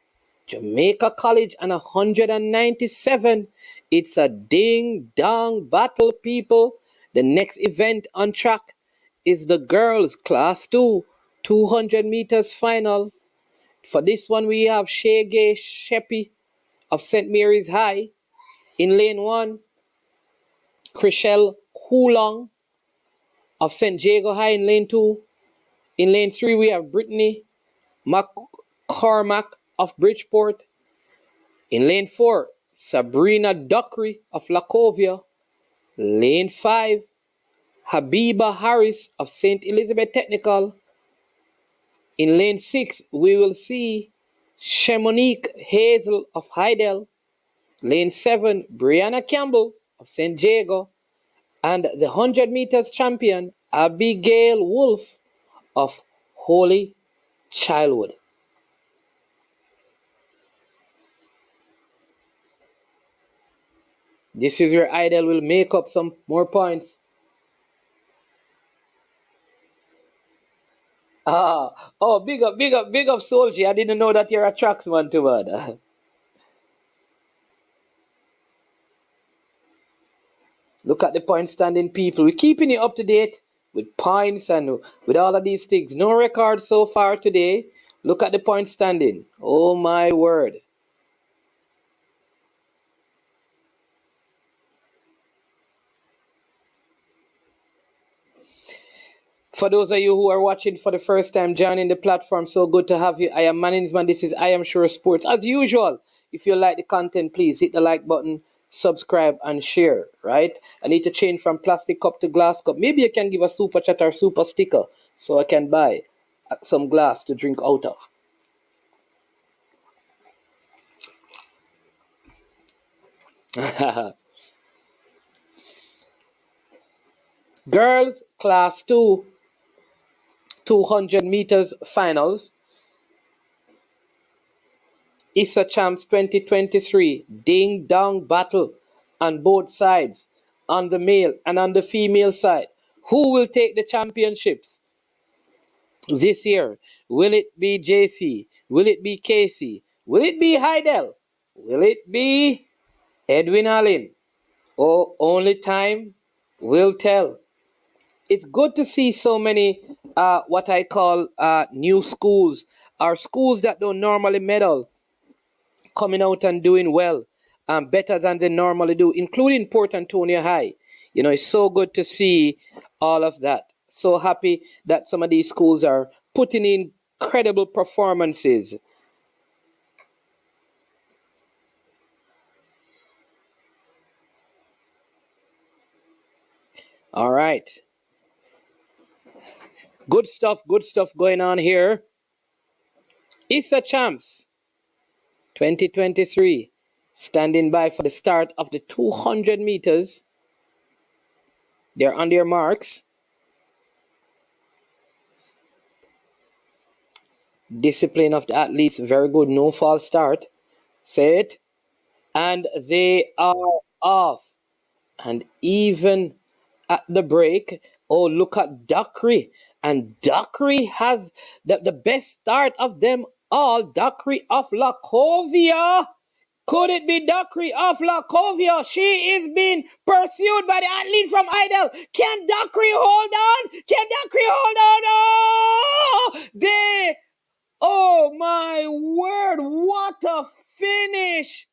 Jamaica College on 197. It's a ding-dong battle, people. The next event on track is the girls' class 2, 200 meters final. For this one, we have Shege Sheppy of St. Mary's High. In lane 1, Chriselle Hulong of St. Jago High in lane 2. In lane 3, we have Brittany McCormack of Bridgeport. In lane 4, Sabrina Dockery of Lacovia. Lane 5, Habiba Harris of St. Elizabeth Technical. In lane 6, we will see Shemonique Hazel of Hydel. Lane 7, Brianna Campbell of St. Jago. And the 100 meters champion, Abigail Wolf of Holy Childhood. This is where Hydel will make up some more points. Big up, Soldier. I didn't know that you're a tracksman too, bad. Look at the point standing, people. We're keeping you up to date with points and with all of these things. No record so far today. Look at the point standing. Oh my word. For those of you who are watching for the first time, joining the platform, so good to have you. I am Management. This is I Am Sure Sports. As usual, if you like the content, please hit the like button, subscribe, and share, right? I need to change from plastic cup to glass cup. Maybe you can give a super chat or super sticker so I can buy some glass to drink out of. Girls class 2, 200 meters finals. ISA Champs 2023 Ding Dong Battle. on both sides, on the male and on the female side. Who will take the championships this year? Will it be JC? Will it be Casey? Will it be Hydel? Will it be Edwin Allen? Oh, only time will tell. It's good to see so many what I call new schools, or schools that don't normally medal, coming out and doing well, better than they normally do, including Port Antonio High. It's so good to see all of that. So happy that some of these schools are putting in credible performances. All right. Good stuff going on here. Issa Champs 2023 standing by for the start of the 200 meters. They're on their marks. Discipline of the athletes, very good. No false start. Say it. And they are off. And even at the break, oh, look at Dockery. And Dockery has the best start of them all. Dockery of Lacovia. Could it be Dockery of Lacovia? She is being pursued by the athlete from Hydel. Can Dockery hold on? Can Dockery hold on? Oh, oh my word, what a finish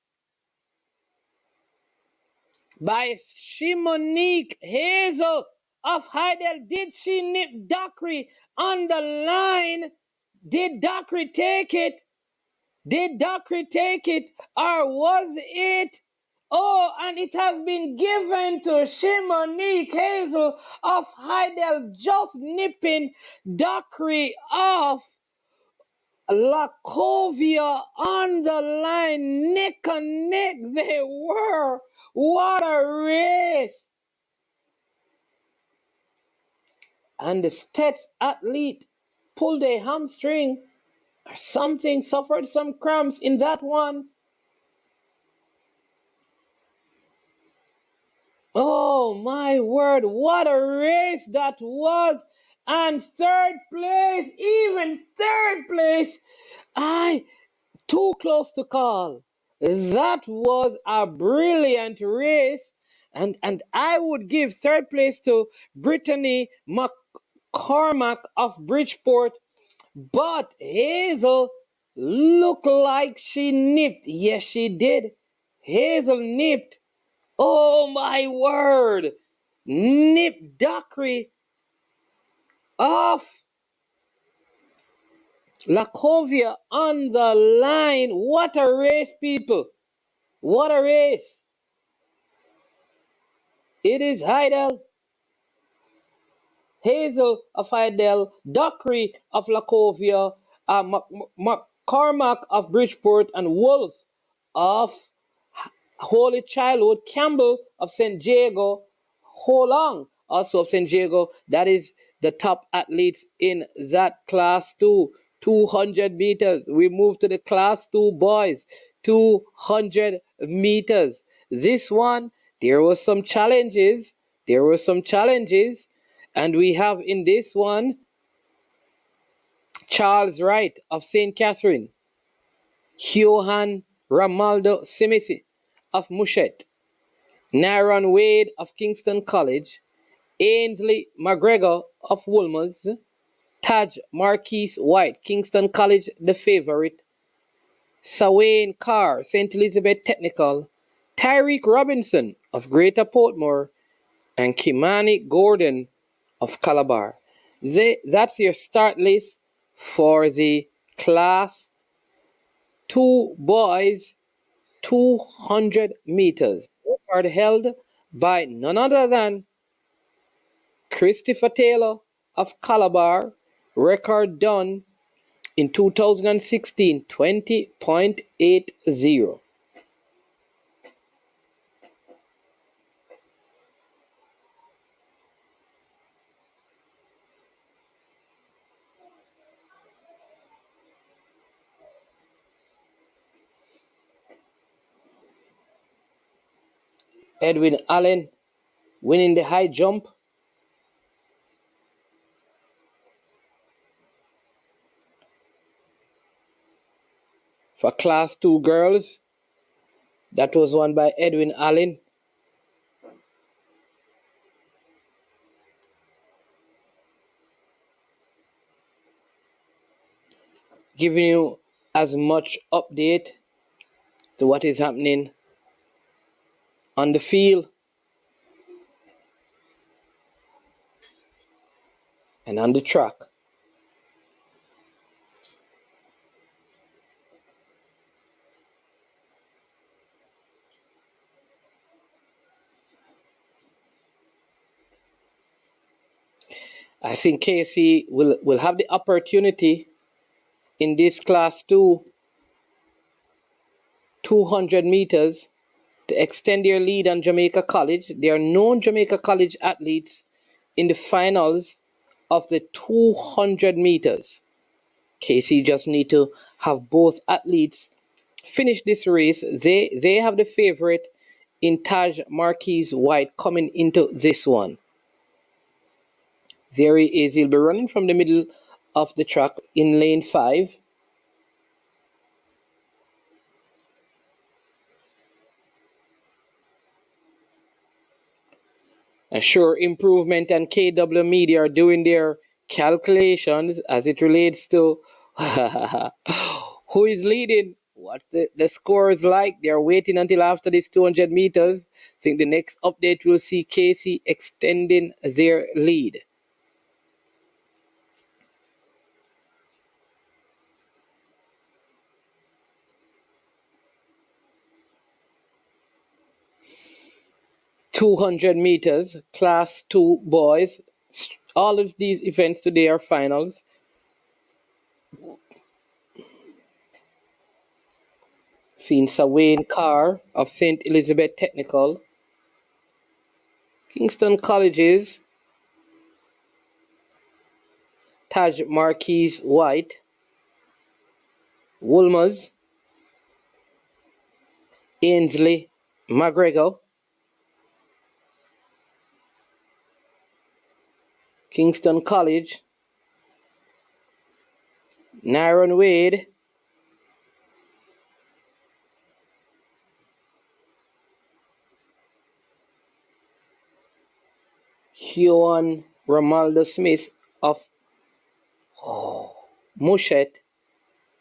by Shimonique Hazel of Hydel. Did she nip Dockery on the line? Did Dockery take it? Did Dockery take it, or was it? Oh, and it has been given to Shimonique Hazel of Hydel, just nipping Dockery off Lacovia on the line. Neck and neck they were. What a race. And the Stets athlete pulled a hamstring or something, suffered some cramps in that one. Oh my word, what a race that was. And third place, even third place, too close to call. That was a brilliant race. And I would give third place to Brittany McCormack of Bridgeport. But Hazel looked like she nipped. Yes, she did. Hazel nipped. Oh my word! Nip Dockery off Lacovia on the line. What a race, people! What a race! It is Hydel, Hazel of Hydel, Dockery of Lacovia, McCormack of Bridgeport, and Wolf of Holy Childhood, Campbell of St. Diego, Holong also of St. Diego. That is the top athletes in that class 200 meters. We move to the class 2 boys, 200 meters. This one, there were some challenges. And we have in this one Charles Wright of St. Catherine, Johan Ramaldo Simisi of Mushet, Naron Wade of Kingston College, Ainsley McGregor of Wolmer's, Taj Marquise White, Kingston College, the favorite, Sawane Carr, St. Elizabeth Technical, Tyreek Robinson of Greater Portmore, and Kimani Gordon of Calabar. That's your start list for the Class 2 boys 200 meters. Record held by none other than Christopher Taylor of Calabar. Record done in 2016, 20.80. Edwin Allen winning the high jump. For Class 2 girls, that was won by Edwin Allen. Giving you as much update to what is happening on the field and on the track. I think Casey will have the opportunity in this Class 2 200 meters to extend their lead on Jamaica College. They are known Jamaica College athletes in the finals of the 200 meters. Casey just need to have both athletes finish this race. They have the favorite in Taj Marquise White coming into this one. There he is. He'll be running from the middle of the track in lane 5. Sure, Improvement and KW Media are doing their calculations as it relates to who is leading, what the score is like. They're waiting until after this 200 meters. I think the next update will see Casey extending their lead. .200 meters, Class 2 boys. All of these events today are finals. Seen Sawane Carr of St. Elizabeth Technical. Kingston Colleges. Taj Marquise White. Woolmers. Ainsley McGregor. Kingston College. Nyron Wade. Huon Romaldo Smith of Mushet,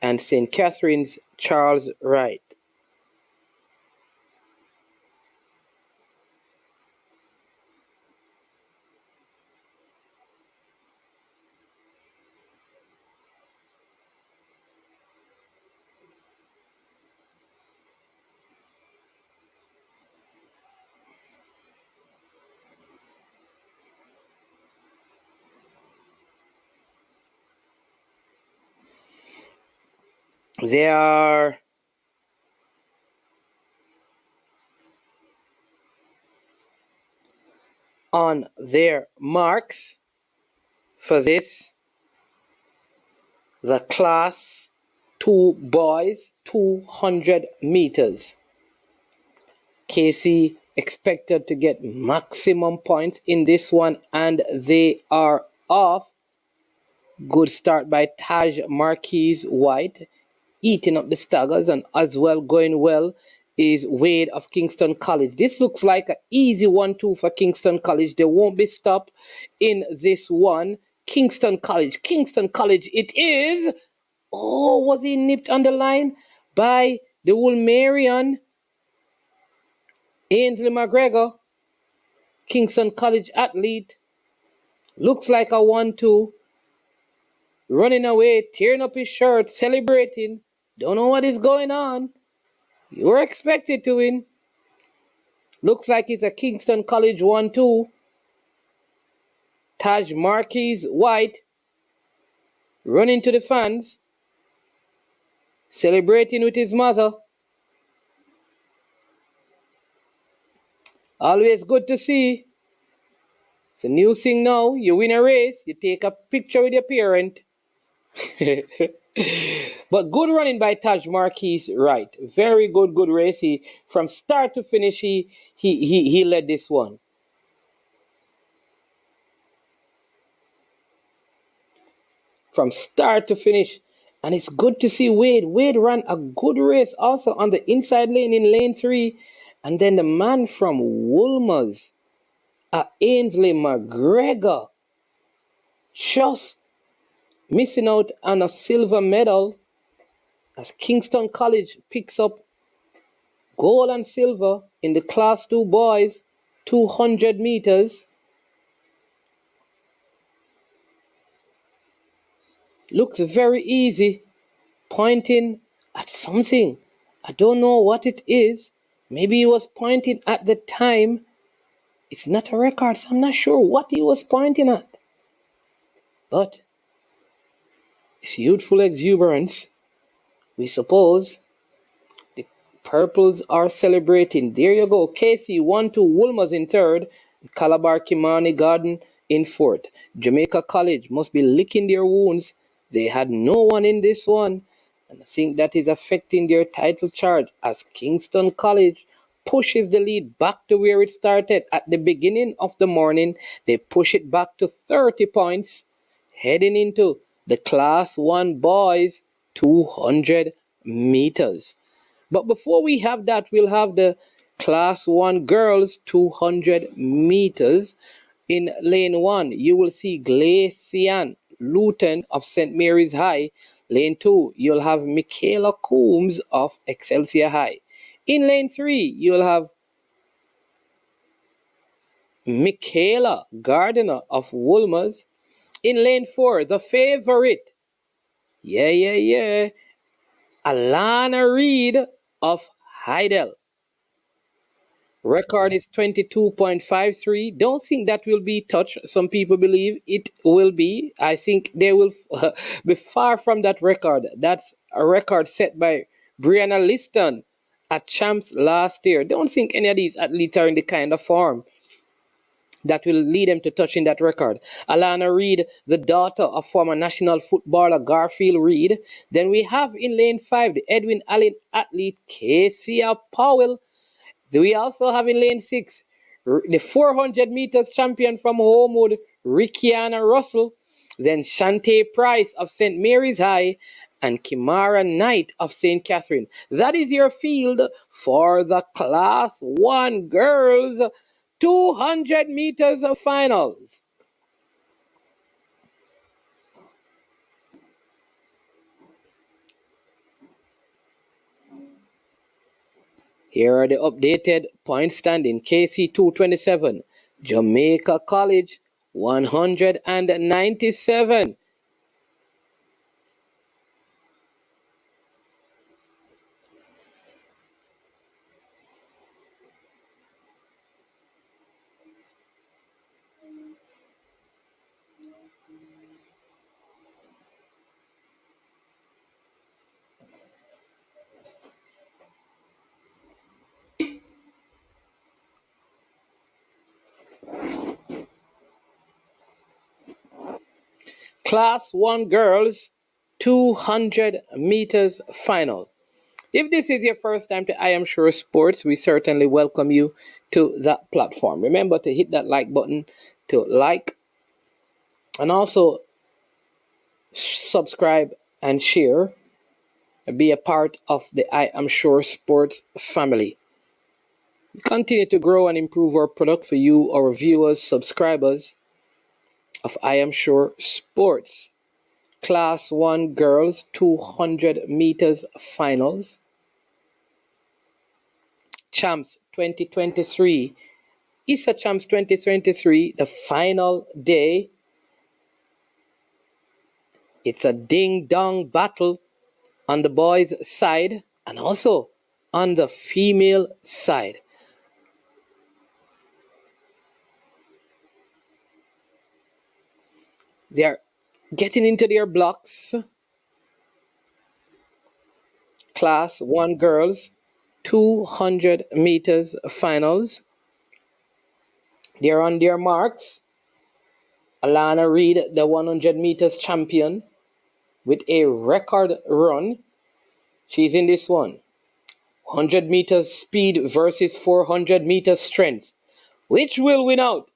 and St. Catherine's Charles Wright. They are on their marks for this. The Class 2 boys, 200 meters. Casey expected to get maximum points in this one, and they are off. Good start by Taj Marquise White, eating up the staggers, and as well going well is Wade of Kingston College. This looks like an easy 1-2 for Kingston College. They won't be stopped in this one. Kingston College it is. Oh, was he nipped on the line by the Woolmerian Ainsley McGregor? Kingston College athlete. Looks like a 1-2. Running away, tearing up his shirt, celebrating. Don't know what is going on. You were expected to win. Looks like it's a Kingston College 1-2. Taj Marquise White running to the fans, celebrating with his mother. Always good to see. It's a new thing now. You win a race, you take a picture with your parent. But good running by Taj Marquis, right? Very good race. He from start to finish, he led this one. From start to finish. And it's good to see Wade. Wade ran a good race also on the inside lane in lane 3. And then the man from Wolmer's, Ainsley McGregor, just missing out on a silver medal as Kingston College picks up gold and silver in the Class 2 boys 200 meters. Looks very easy, pointing at something. I don't know what it is. Maybe he was pointing at the time. It's not a record, so I'm not sure what he was pointing at. But it's youthful exuberance. We suppose the purples are celebrating. There you go. Casey 1-2, Wolmer's in third, Calabar Kimani Garden in fourth. Jamaica College must be licking their wounds. They had no one in this one. And I think that is affecting their title charge as Kingston College pushes the lead back to where it started at the beginning of the morning. They push it back to 30 points, heading into the Class 1 boys 200 meters. But before we have that, we'll have the Class 1 girls 200 meters. In lane 1, you will see Glacian Luton of St. Mary's High. Lane 2, you'll have Michaela Coombs of Excelsior High. In lane 3, you'll have Michaela Gardiner of Wolmer's. In lane 4, the favorite, Alana Reed of Hydel. Record is 22.53. Don't think that will be touched. Some people believe it will be. I think they will be far from that record. That's a record set by Brianna Liston at Champs last year. Don't think any of these athletes are in the kind of form that will lead them to touching that record. Alana Reed, the daughter of former national footballer Garfield Reed. Then we have in lane 5 the Edwin Allen athlete Casey Powell. We also have in lane 6 the 400 meters champion from Homewood, Rickiana Russell. Then Shantae Price of St. Mary's High and Kimara Knight of St. Catherine. That is your field for the Class 1 girls 200 meters of finals. Here are the updated point standing. KC 227, Jamaica College 197. Class 1 girls 200 meters final. If this is your first time to I Am Sure Sports, we certainly welcome you to that platform. Remember to hit that like button to like and also subscribe and share and be a part of the I Am Sure Sports family. We continue to grow and improve our product for you, our viewers, subscribers of I Am Sure Sports. Class 1 girls 200 meters finals. Champs 2023. ISA Champs 2023, the final day. It's a ding-dong battle on the boys' side and also on the female side. They are getting into their blocks. Class 1 girls 200 meters finals. They're on their marks. Alana Reed, the 100 meters champion. with a record run. She's in this one. 100 meters speed versus 400 meters strength. Which will win out?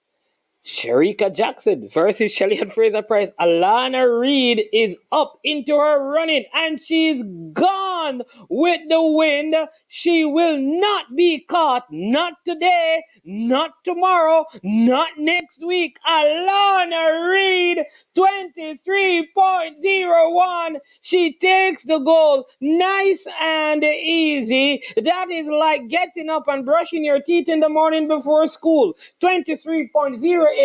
Shericka Jackson versus Shelly-Ann Fraser-Pryce. Alana Reid is up into her running and she's gone with the wind. She will not be caught. Not today, not tomorrow, not next week. Alana Reid, 23.01. She takes the goal. Nice and easy. That is like getting up and brushing your teeth in the morning before school. 23.08.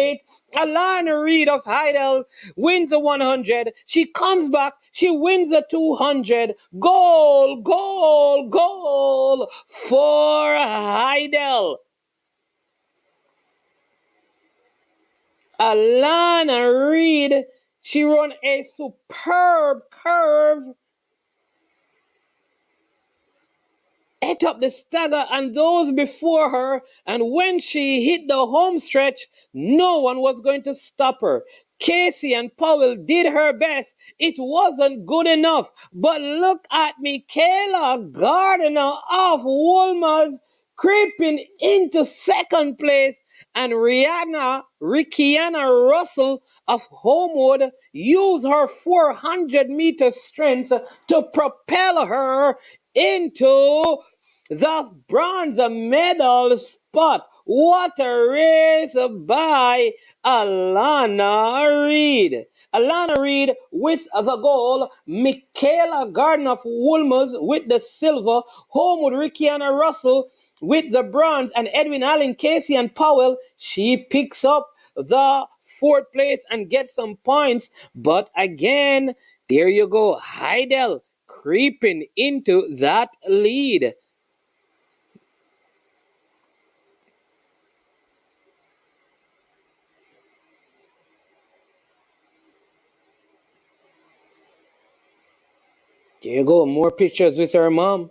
Alana Reid of Hydel wins the 100. She comes back. She wins the 200. Goal, goal, goal for Hydel. Alana Reid, she run a superb curve. Ate up the stagger and those before her, and when she hit the home stretch, no one was going to stop her. Casey and Powell did her best. It wasn't good enough. But look at Michaela Gardner of Wolmer's creeping into second place, and Rickiana Russell of Homewood used her 400-meter strength to propel her into the bronze medal spot. What a race by Alana Reid. Alana Reid with the gold. Michaela Gardner of Wolmer's with the silver. Homewood Rickiana Russell with the bronze. And Edwin Allen, Casey, and Powell, she picks up the fourth place and gets some points. But again, there you go. Hydel creeping into that lead. There you go, more pictures with her mom.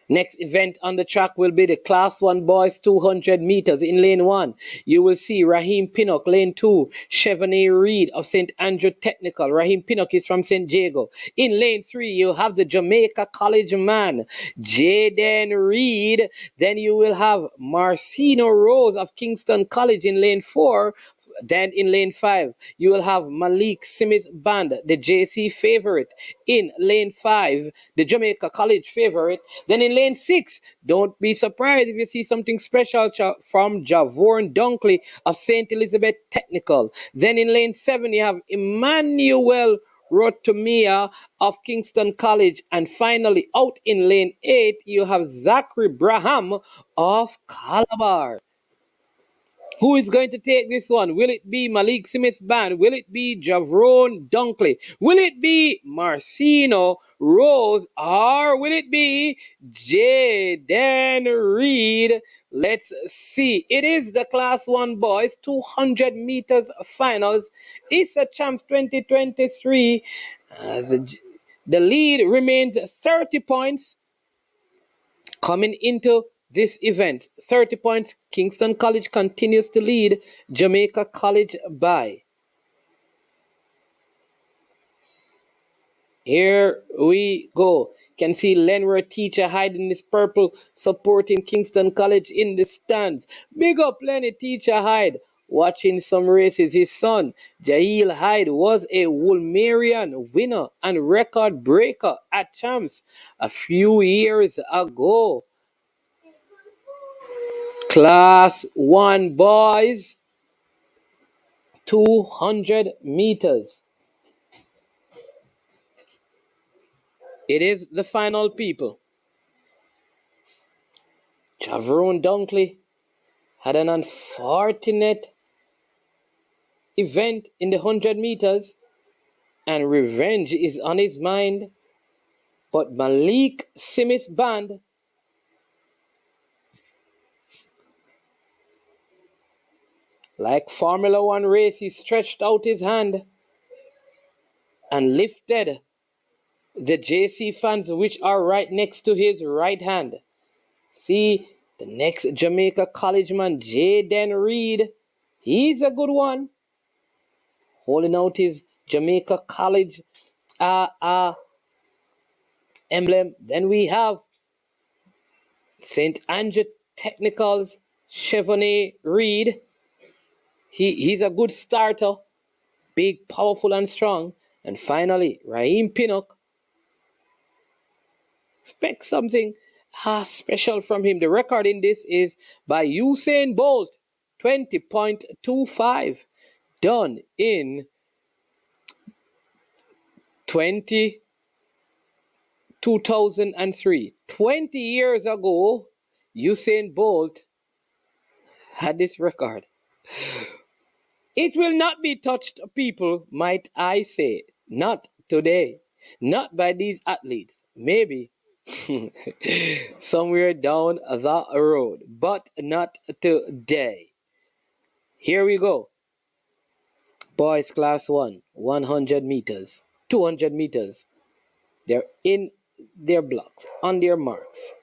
Next event on the track will be the Class 1 Boys 200 meters in Lane 1. You will see Raheem Pinnock, Lane 2, Chevrolet Reid of St. Andrew Technical. Raheem Pinnock is from St. Diego. In Lane 3, you have the Jamaica College man, Jaden Reid. Then you will have Marcino Rose of Kingston College in Lane 4. Then in Lane 5, you will have Malik Smith Band, the JC favorite. In Lane 5, the Jamaica College favorite. Then in Lane 6, don't be surprised if you see something special from Javorn Dunkley of St. Elizabeth Technical. Then in Lane 7, you have Emmanuel Rotomia of Kingston College. And finally, out in Lane 8, you have Zachary Braham of Calabar. Who is going to take this one? Will it be Malik Smith Band? Will it be Javron Dunkley? Will it be Marcino Rose? Or will it be Jaden Reid? Let's see. It is the Class 1 Boys 200 meters finals. ISA Champs 2023. The lead remains 30 points coming into this event. 30 points. Kingston College continues to lead Jamaica College by. Here we go. Can see Lenra Teacher hiding his purple, supporting Kingston College in the stands. Big up Lenny Teacher Hyde. Watching some races, his son, Jahil Hyde, was a Woolmerian winner and record breaker at Champs a few years ago. Class 1 Boys, 200 meters. It is the final, people. Javron Dunkley had an unfortunate event in the 100 meters, and revenge is on his mind. But Malik Smith Band like Formula One race, he stretched out his hand and lifted the JC fans, which are right next to his right hand. See, The next Jamaica College man, Jaden Reed, he's a good one. Holding out his Jamaica College emblem. Then we have St. Andrew Technicals, Chevrolet Reed. He's a good starter, big, powerful, and strong. And finally, Raheem Pinnock. Expect something special from him. The record in this is by Usain Bolt, 20.25, done in 2003. 20 years ago, Usain Bolt had this record. It will not be touched, people, might I say. Not today. Not by these athletes. Maybe somewhere down the road. But not today. Here we go. Boys class 1, 100 meters, 200 meters. They're in their blocks, on their marks,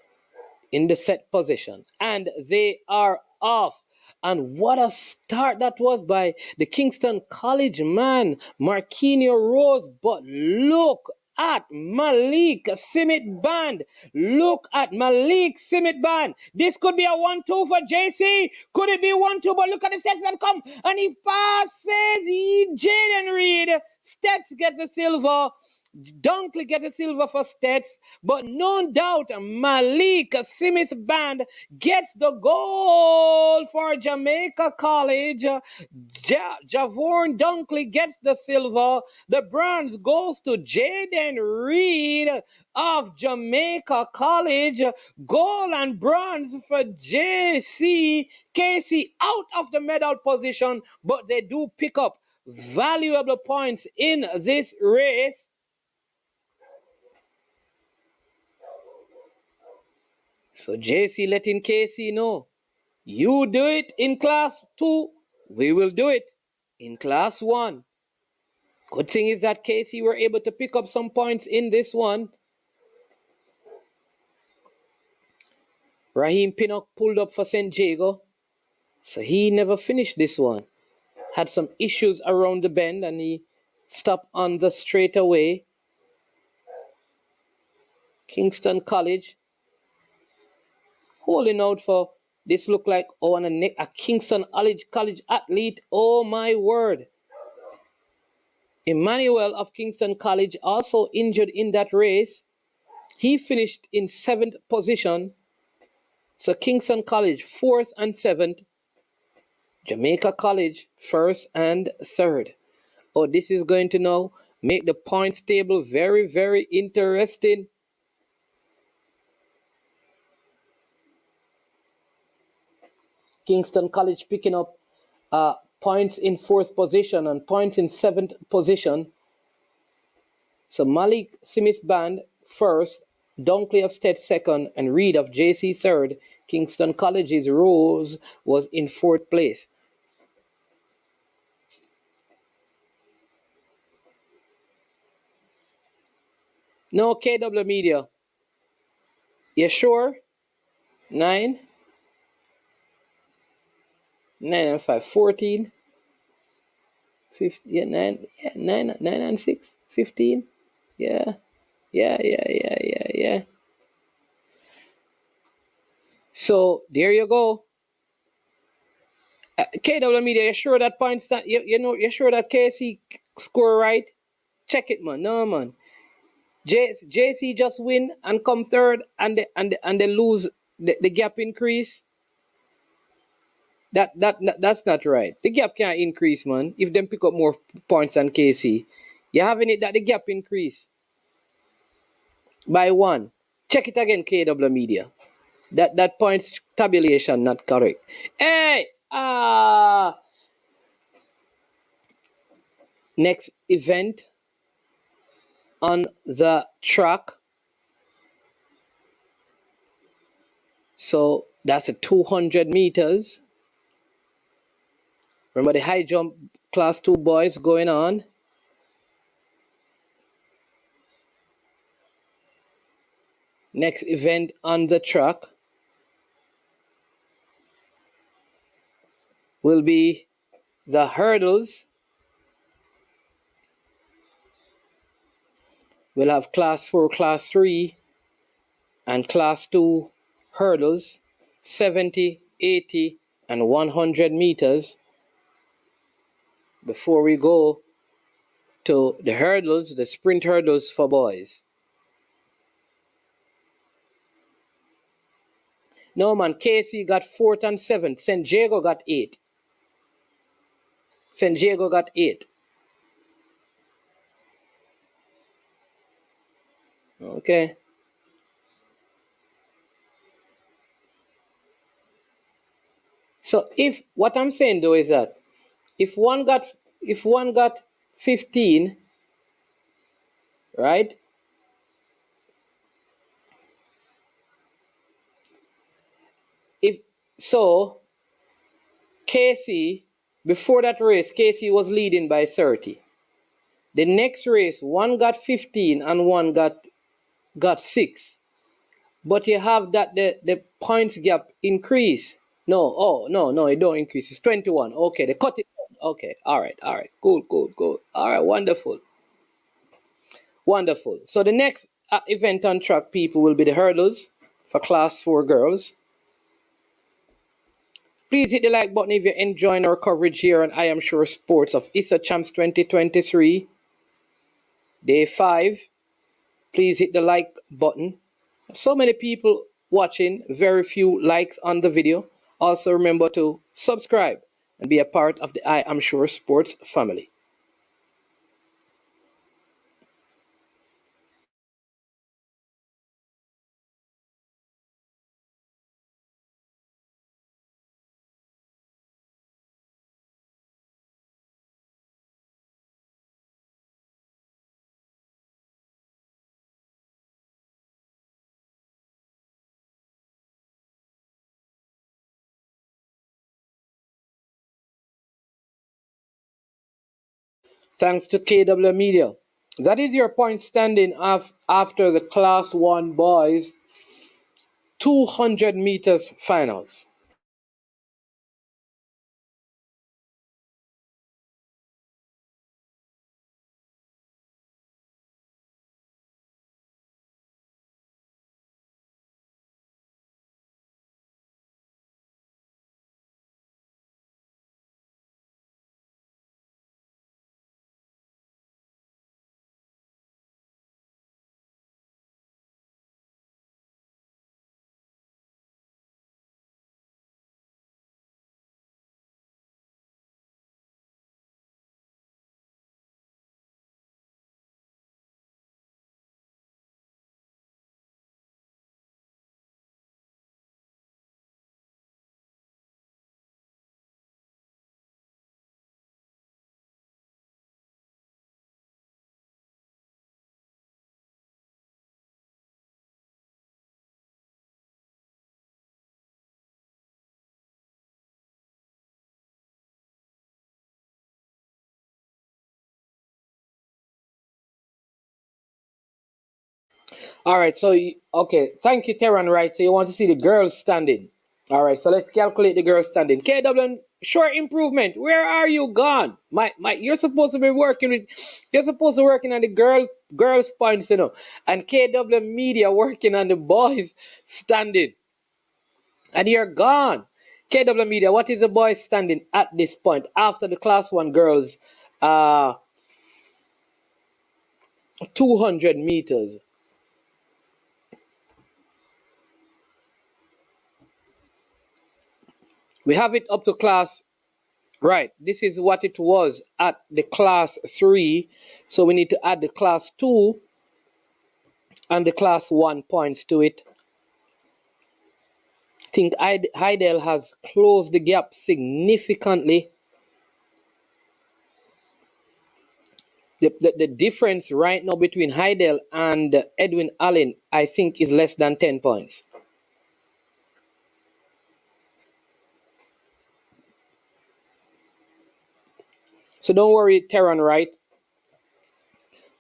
in the set position, and they are off. And what a start that was by the Kingston College man, Marquinhos Rose. But look at Malik Simit Band. Look at Malik Simit Band. This could be a 1-2 for JC. Could it be 1-2? But look at the sets that come. And he passes. Jaden Reed. Stets gets the silver. Dunkley gets a silver for Stets, but no doubt Malik Simmons Band gets the goal for Jamaica College. Javorn Dunkley gets the silver. The bronze goes to Jaden Reed of Jamaica College. Gold and bronze for JC. Casey out of the medal position, but they do pick up valuable points in this race. So JC letting KC know, you do it in class 2, we will do it in class 1. Good thing is that KC were able to pick up some points in this one. Raheem Pinnock pulled up for St. Jago, so he never finished this one. Had some issues around the bend and he stopped on the straightaway. Kingston College holding out for this look like a Kingston College athlete. Oh my word. Emmanuel of Kingston College also injured in that race. He finished in 7th position. So Kingston College 4th and 7th. Jamaica College 1st and 3rd. Oh, this is going to now make the points table very, very interesting. Kingston College picking up points in 4th position and points in 7th position. So Malik Smith Band 1st, Dunkley of State 2nd, and Reed of JC 3rd. Kingston College's Rose was in 4th place. No KW Media. You sure? 9 and 5, 14. 15, yeah, 9 and 6, 15. Yeah. So there you go. KW Media, you sure that points? You sure that KC score right? Check it, man. No, man. JC just win and come 3rd, and they lose. The gap increase. That's not right. The gap can't increase, man. If them pick up more points than KC, you're having it that the gap increase by 1. Check it again, KW Media. That points tabulation not correct. Hey, next event on the track. So that's a 200 meters. Remember the high jump class 2 boys going on. Next event on the track. will be the hurdles. We'll have class 4, class 3, and class 2 hurdles, 70, 80, and 100 meters. Before we go to the hurdles, the sprint hurdles for boys. No man, KC got 4th and 7th. St. Diego got 8. St. Diego got 8. Okay. So if what I'm saying though is that if one got 15, right? If so, KC, before that race, KC was leading by 30. The next race, one got 15 and one got 6. But you have that the points gap increase. No, it don't increase. It's 21. Okay, they cut it down. Okay, all right. Cool. All right, wonderful. So the next event on track, people, will be the hurdles for class 4 girls. Please hit the like button if you're enjoying our coverage here on I Am Sure Sports of ISA Champs 2023, Day 5. Please hit the like button. So many people watching, very few likes on the video. Also remember to subscribe and be a part of the I Am Sure Sports family. Thanks to KW Media. That is your point standing after the Class 1 boys 200 meters finals. All right, so okay, thank you, Terran. Right, so you want to see the girls standing. All right, so let's calculate the girls standing. KW, short improvement. Where are you gone? You're supposed to be working with. You're supposed to be working on the girls points, and KW Media working on the boys standing, and you're gone. KW Media, what is the boys standing at this point after the Class 1 girls 200 meters? We have it up to class. Right, this is what it was at the class 3. So we need to add the class 2 and the class 1 points to it. I think Hydel has closed the gap significantly. The difference right now between Hydel and Edwin Allen, I think, is less than 10 points. So don't worry, Terran, right?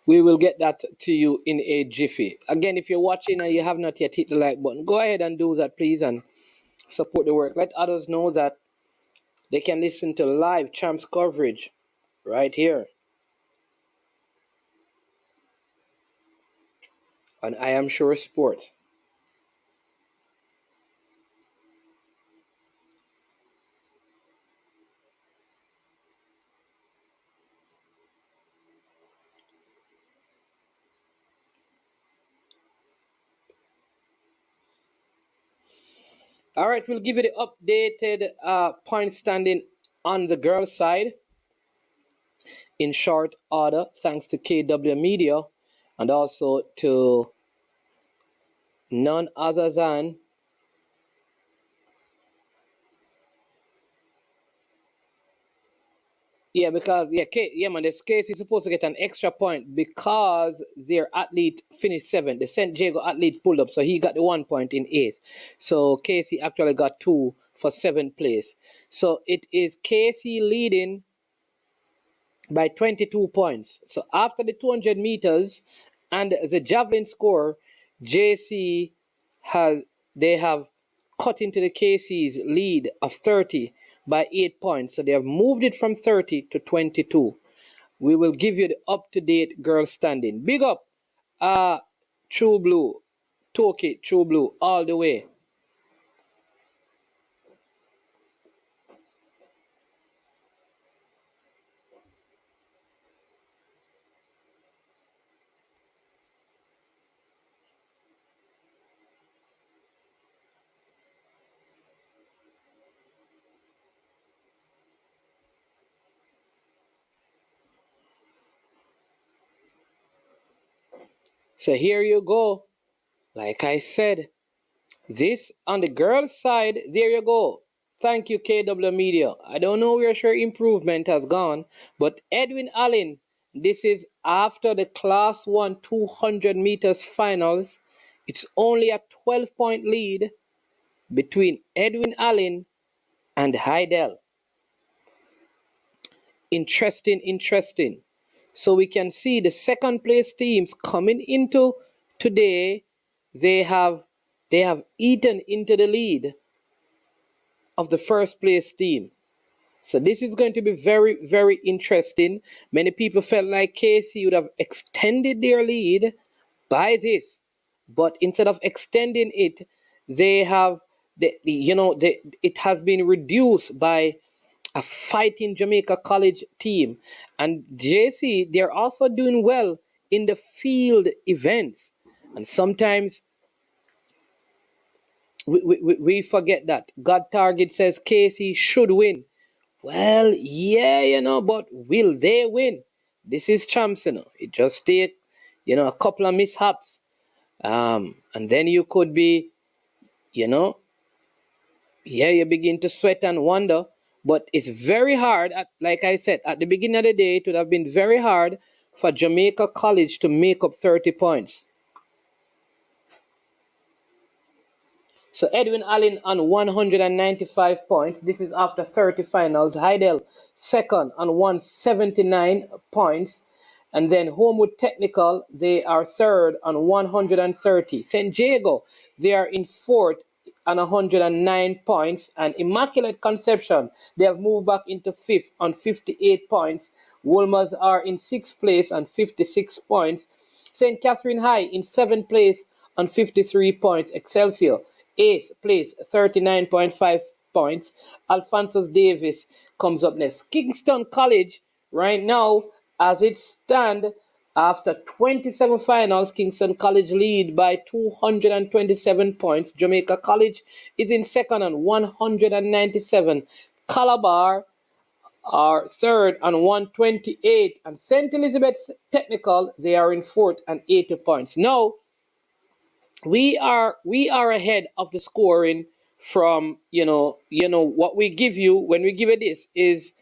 We will get that to you in a jiffy. Again, if you're watching and you have not yet hit the like button, go ahead and do that, please, and support the work. Let others know that They can listen to live champs coverage right here on I Am Sure Sports. All right, we'll give you the updated point standing on the girls' side in short order, thanks to KW Media and also to none other than man, this case is supposed to get an extra point because their athlete finished seventh. The St. Diego athlete pulled up, so he got the 1 point in eighth. So Casey actually got two for seventh place. So it is Casey leading by 22 points. So after the 200 meters and the javelin score, JC they have cut into the KC's lead of 30 by 8 points. So they have moved it from 30 to 22. We will give you the up-to-date girl standing. Big up True Blue, Toki True Blue all the way. So here you go. Like I said, this on the girls' side, there you go. Thank you, KW Media. I don't know where your improvement has gone, but Edwin Allen, this is after the Class 1 200 meters finals. It's only a 12-point lead between Edwin Allen and Hydel. Interesting. So we can see the second place teams coming into today. They have eaten into the lead of the first place team. So this is going to be very, very interesting. Many people felt like KC would have extended their lead by this, but instead of extending it, they have it has been reduced by a fighting Jamaica College team. And JC, they're also doing well in the field events. And sometimes we forget that. God Target says KC should win. Well, yeah, but will they win? This is champs, It just take, a couple of mishaps. And then you could be, you begin to sweat and wonder. But it's very hard, like I said, at the beginning of the day, it would have been very hard for Jamaica College to make up 30 points. So Edwin Allen on 195 points. This is after 30 finals. Hydel second on 179 points. And then Homewood Technical, they are third on 130. St. Diego, they are in fourth on 109 points. And Immaculate Conception, they have moved back into fifth on 58 points. Wolmers are in sixth place on 56 points. St. Catherine High in seventh place on 53 points. Excelsior, eighth place, 39.5 points. Alphonsus Davis comes up next. Kingston College, right now, as it stands, after 27 finals, Kingston College lead by 227 points. Jamaica College is in second on 197. Calabar are third on 128. And St. Elizabeth's Technical, they are in fourth on 80 points. Now, we are ahead of the scoring from what we give you when we give you this is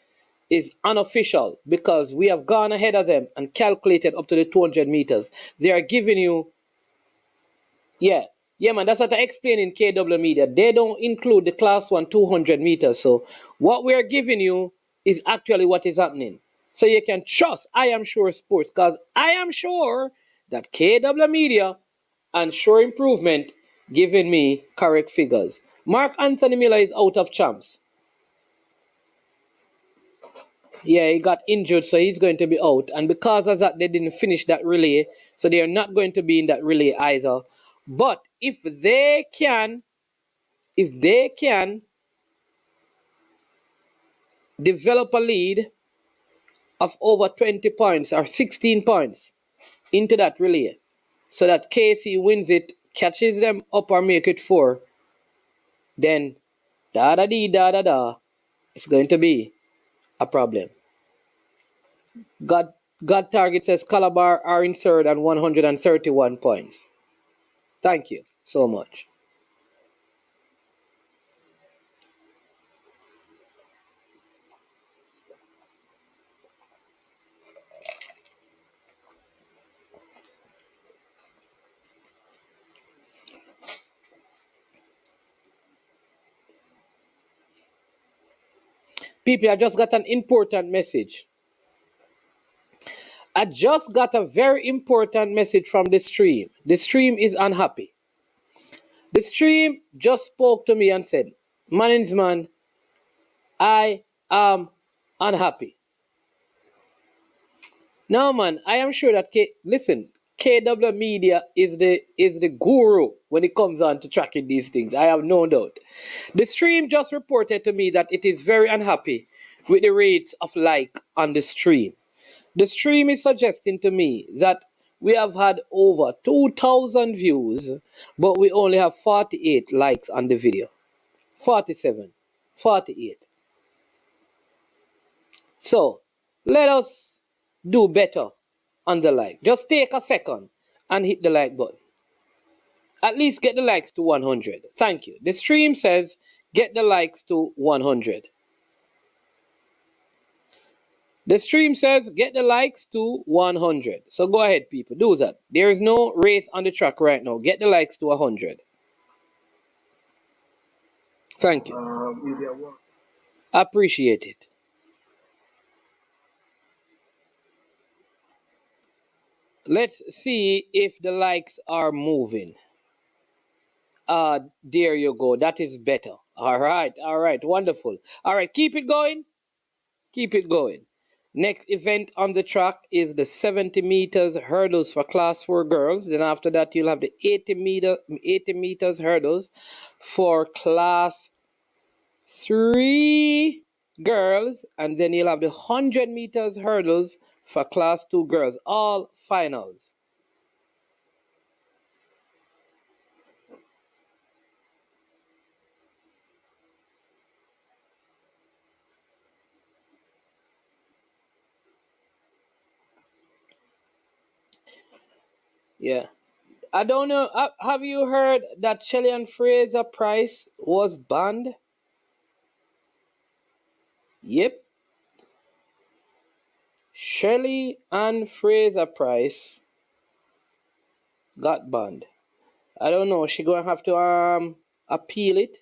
unofficial because we have gone ahead of them and calculated up to the 200 meters. They are giving you man, that's what I explain in KW Media. They don't include the class 1 200 meters. So what we're giving you is actually what is happening. So you can trust I Am Sure Sports because I am sure that KW Media and Sure Improvement giving me correct figures. Mark Anthony Miller is out of champs. Yeah, he got injured, so he's going to be out. And because of that, they didn't finish that relay, so they are not going to be in that relay either. But if they can develop a lead of over 20 points or 16 points into that relay, so that KC wins it, catches them up or make it 4, then da da dee da da da, it's going to be a problem. God Target says Calabar are in third and 131 points. Thank you so much. People, I just got an important message. I just got a very important message from the stream. The stream is unhappy. The stream just spoke to me and said, "Management, I am unhappy." Now, man, I am sure that listen, KW Media is the guru when it comes on to tracking these things. I have no doubt. The stream just reported to me that it is very unhappy with the rates of like on the stream. The stream is suggesting to me that we have had over 2,000 views, but we only have 48 likes on the video. 47, 48. So let us do better on the like. Just take a second and hit the like button. At least get the likes to 100. Thank you. The stream says get the likes to 100. The stream says get the likes to 100. So go ahead, people. Do that. There is no race on the track right now. Get the likes to 100. Thank you. Appreciate it. Let's see if the likes are moving. There you go. That is better. All right. Wonderful. All right. Keep it going. Keep it going. Next event on the track is the 70 meters hurdles for class 4 girls. Then after that, you'll have the 80 meters hurdles for class 3 girls. And then you'll have the 100 meters hurdles for class 2 girls. All finals. Yeah. I don't know. Have you heard that Shelly and Fraser Price was banned? Yep. Shelly and Fraser Price got banned. I don't know. She gonna have to appeal it.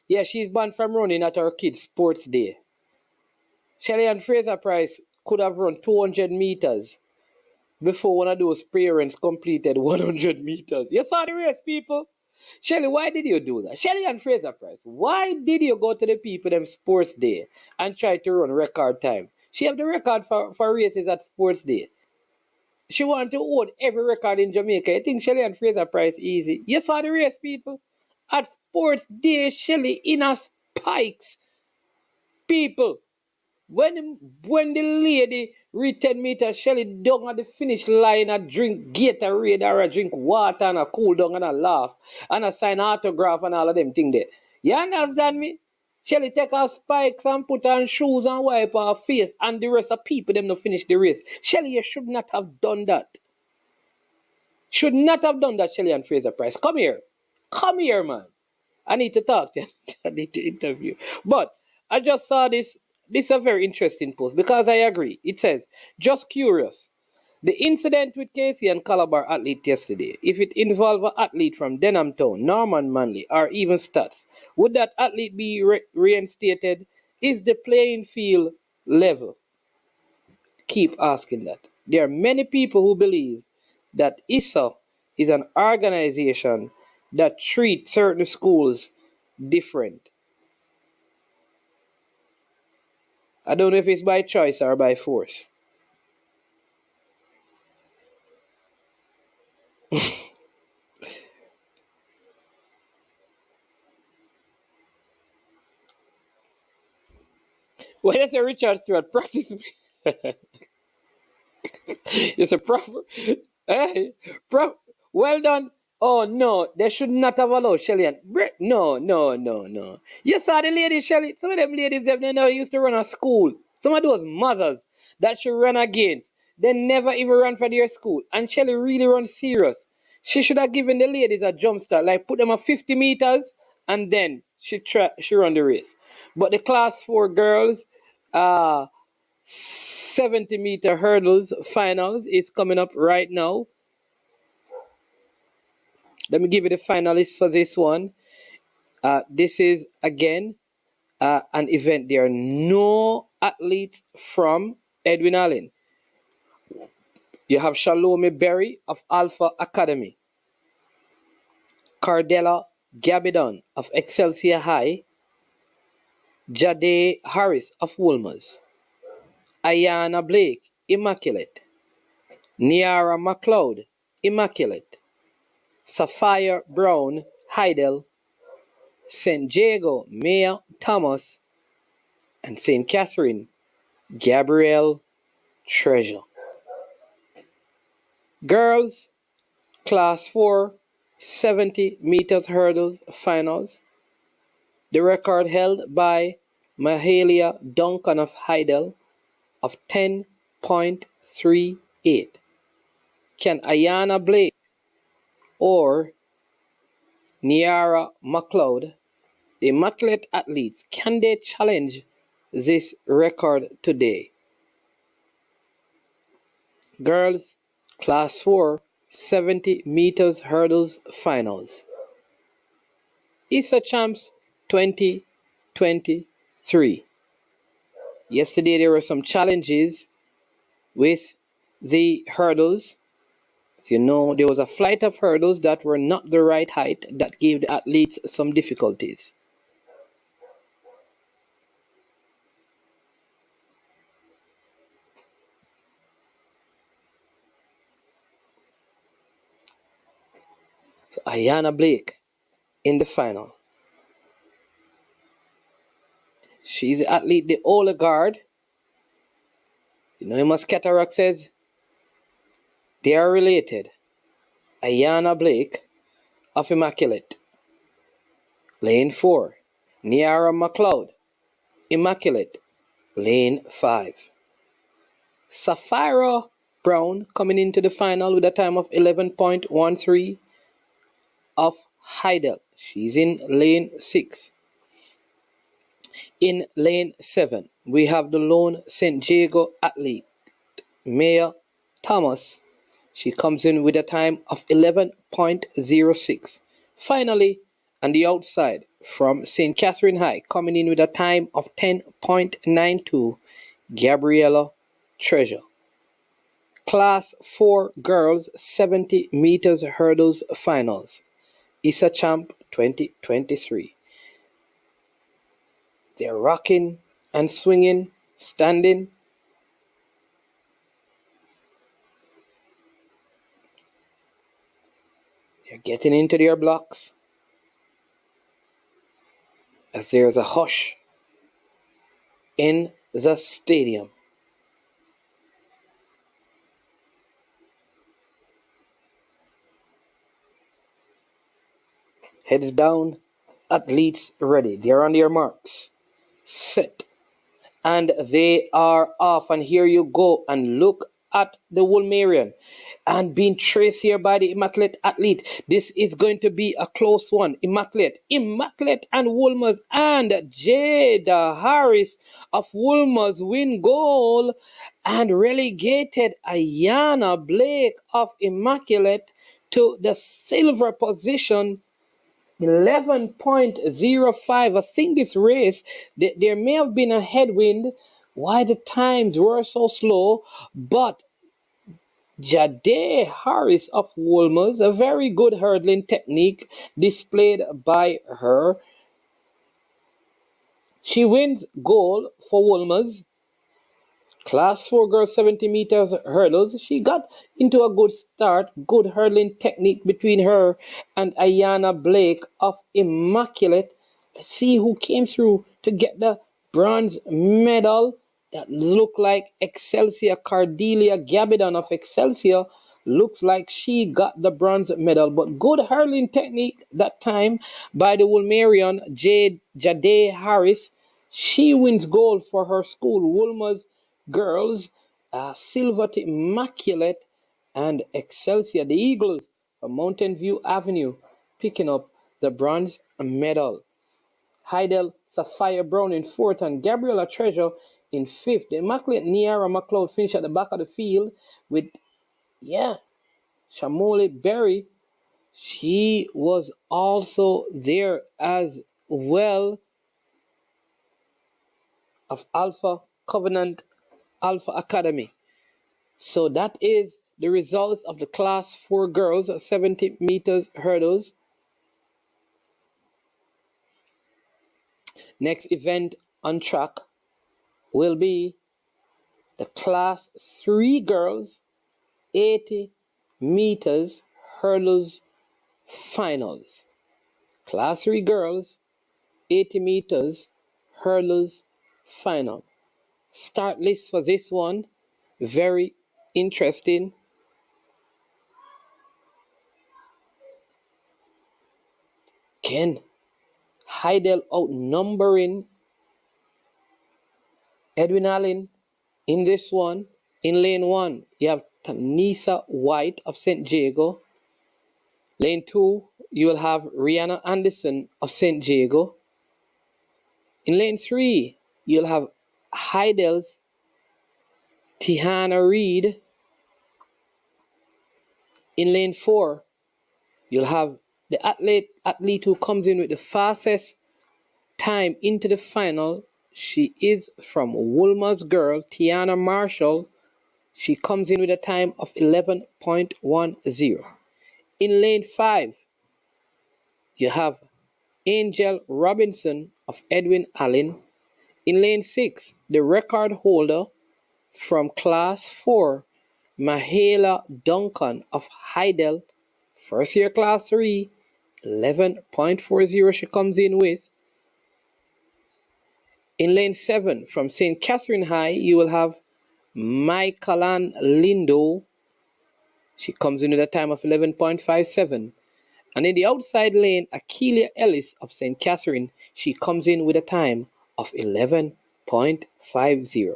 Yeah, she's banned from running at her kids' sports day. Shelly and Fraser Price could have run 200 meters before one of those parents completed 100 meters. You saw the race, people? Shelly, why did you do that? Shelly and Fraser Price, why did you go to the people them sports day and try to run record time? She have the record for races at sports day. She want to hold every record in Jamaica. You think Shelly and Fraser Price easy? You saw the race, people? At sports day, Shelly in a spikes. People, when the lady read 10 meters, Shelly down at the finish line and drink Gatorade or a drink water and a cool down and a laugh and a sign autograph and all of them things there. You understand me? Shelly take her spikes and put on shoes and wipe her face and the rest of people them to finish the race. Shelly, you should not have done that. Should not have done that, Shelly and Fraser Price. Come here. Come here, man. I need to talk to you. I need to interview. But I just saw this. This is a very interesting post because I agree. It says, just curious. The incident with Casey and Calabar athlete yesterday, if it involved an athlete from Denham Town, Norman Manley, or even Stats, would that athlete be reinstated? Is the playing field level? keep asking that. There are many people who believe that ISA is an organization that treats certain schools different. I don't know if it's by choice or by force. Why does a Richard Stewart practice? It's a proper. Hey, well done. Oh no, they should not have allowed Shelly and no, no, no, no. You saw the lady Shelly. Some of them ladies they never used to run a school. Some of those mothers that she ran against, they never even ran for their school. And Shelly really run serious. She should have given the ladies a jump start, like put them at 50 meters, and then she run the race. But the class 4 girls, 70-meter hurdles finals is coming up right now. Let me give you the finalists for this one. This is again an event. There are no athletes from Edwin Allen. You have Shalome Berry of Alpha Academy, Cardella Gabidon of Excelsior High, Jade Harris of Wolmer's, Ayana Blake, Immaculate, Niara McLeod, Immaculate, Sapphire Brown, Hydel, St. Diego, Maya Thomas, and St. Catherine, Gabrielle Treasure. Girls, Class 4, 70 meters hurdles finals. The record held by Mahalia Duncan of Hydel of 10.38. Can Ayana Blake or Niara McLeod, the Immaculate athletes, can they challenge this record today? Girls, Class 4, 70 meters hurdles finals. ISA Champs 2023. Yesterday there were some challenges with the hurdles. As you know, there was a flight of hurdles that were not the right height that gave the athletes some difficulties. So Ayana Blake in the final. She's the athlete, the older guard. You know, Emma Scatarack says they are related. Ayana Blake of Immaculate. Lane 4. Niara McLeod, Immaculate. Lane 5. Sapphira Brown coming into the final with a time of 11.13 of Hydel. She's in lane 6. In lane 7, we have the lone St. Diego athlete, Maya Thomas. She comes in with a time of 11.06. Finally, on the outside, from St. Catherine High, coming in with a time of 10.92, Gabriella Treasure. Class 4 girls 70 meters hurdles finals. ISA Champ 2023. They're rocking and swinging, standing. They're getting into their blocks as there's a hush in the stadium. Heads down, athletes ready. They're on their marks, set, and they are off. And here you go, and look at the Wolmerian and being traced here by the Immaculate athlete. This is going to be a close one. Immaculate and Wolmer's, and Jada Harris of Wolmer's win goal and relegated Ayana Blake of Immaculate to the silver position. 11.05. I think this race, there may have been a headwind why the times were so slow, but Jade Harris of Wolmer's, a very good hurdling technique displayed by her. She wins gold for Wolmer's Class 4 girl 70 meters hurdles. She got into a good start, good hurdling technique between her and Ayana Blake of Immaculate. Let's see who came through to get the bronze medal. That looked like Excelsior Cardelia Gabidon of Excelsior. Looks like she got the bronze medal, but good hurling technique that time by the Wolmerian Jade Harris. She wins gold for her school, Wolmer's girls, silver to Immaculate and Excelsior. The Eagles from Mountain View Avenue picking up the bronze medal. Hydel Sapphire Brown in fourth and Gabriella Treasure in fifth. The Immaculate Niara McLeod finished at the back of the field with, Shamoli Berry. She was also there as well of Alpha Covenant Alpha Academy. So that is the results of the Class 4 girls 70 meters hurdles. Next event on track will be the Class 3 girls 80 meters hurdles finals. Class 3 girls 80 meters hurdles final. Start list for this one, very interesting. Again, Hydel outnumbering Edwin Allen in this one. In lane 1, you have Tanisa White of St. Diego. Lane 2, you will have Rihanna Anderson of St. Diego. In lane 3, you'll have Hydel's Tihana Reed. In lane 4, you'll have the athlete who comes in with the fastest time into the final. She is from Wolmer's girl, Tiana Marshall. She comes in with a time of 11.10. In lane 5, you have Angel Robinson of Edwin Allen. In lane 6, the record holder from Class 4, Mahala Duncan of Hydel. First year Class 3, 11.40 she comes in with. In lane 7, from St. Catherine High, you will have Michaelan Lindo. She comes in with a time of 11.57. And in the outside lane, Akeelia Ellis of St. Catherine, she comes in with a time of 11.50.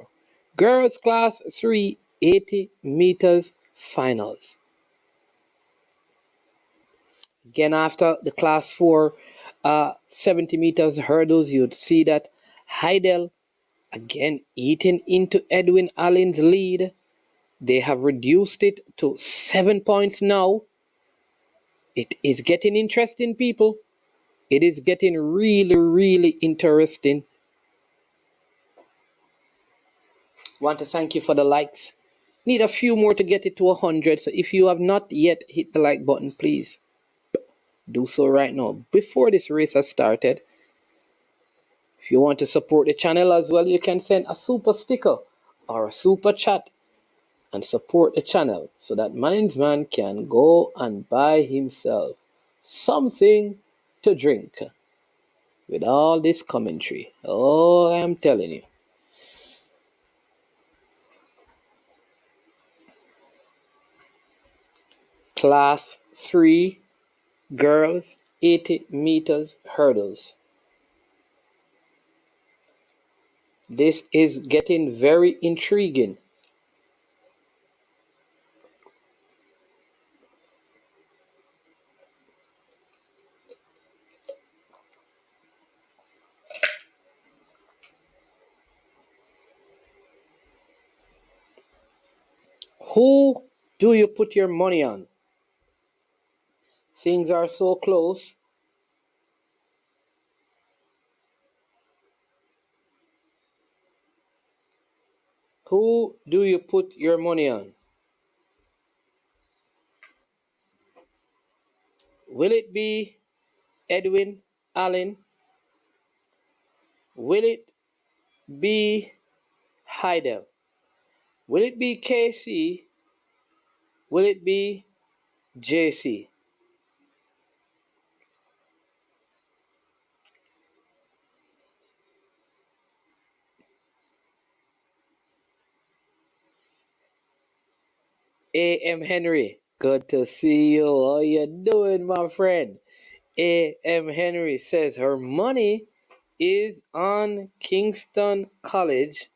Girls Class 3, 80 meters finals. Again, after the Class 4 70 meters hurdles, you'd see that Hydel again eating into Edwin Allen's lead. They have reduced it to 7 points now. It is getting interesting, people. It is getting really, really interesting. Want to thank you for the likes. Need a few more to get it to 100. So if you have not yet hit the like button, please do so right now before this race has started. If you want to support the channel as well, you can send a super sticker or a super chat and support the channel so that Man's Man can go and buy himself something to drink with all this commentary. Oh, I am telling you. Class 3 girls 80 meters hurdles. This is getting very intriguing. Who do you put your money on? Things are so close. Who do you put your money on? Will it be Edwin Allen? Will it be Hydel? Will it be KC? Will it be JC? A.M. Henry, good to see you. How you doing, my friend? A.M. Henry says her money is on Kingston College.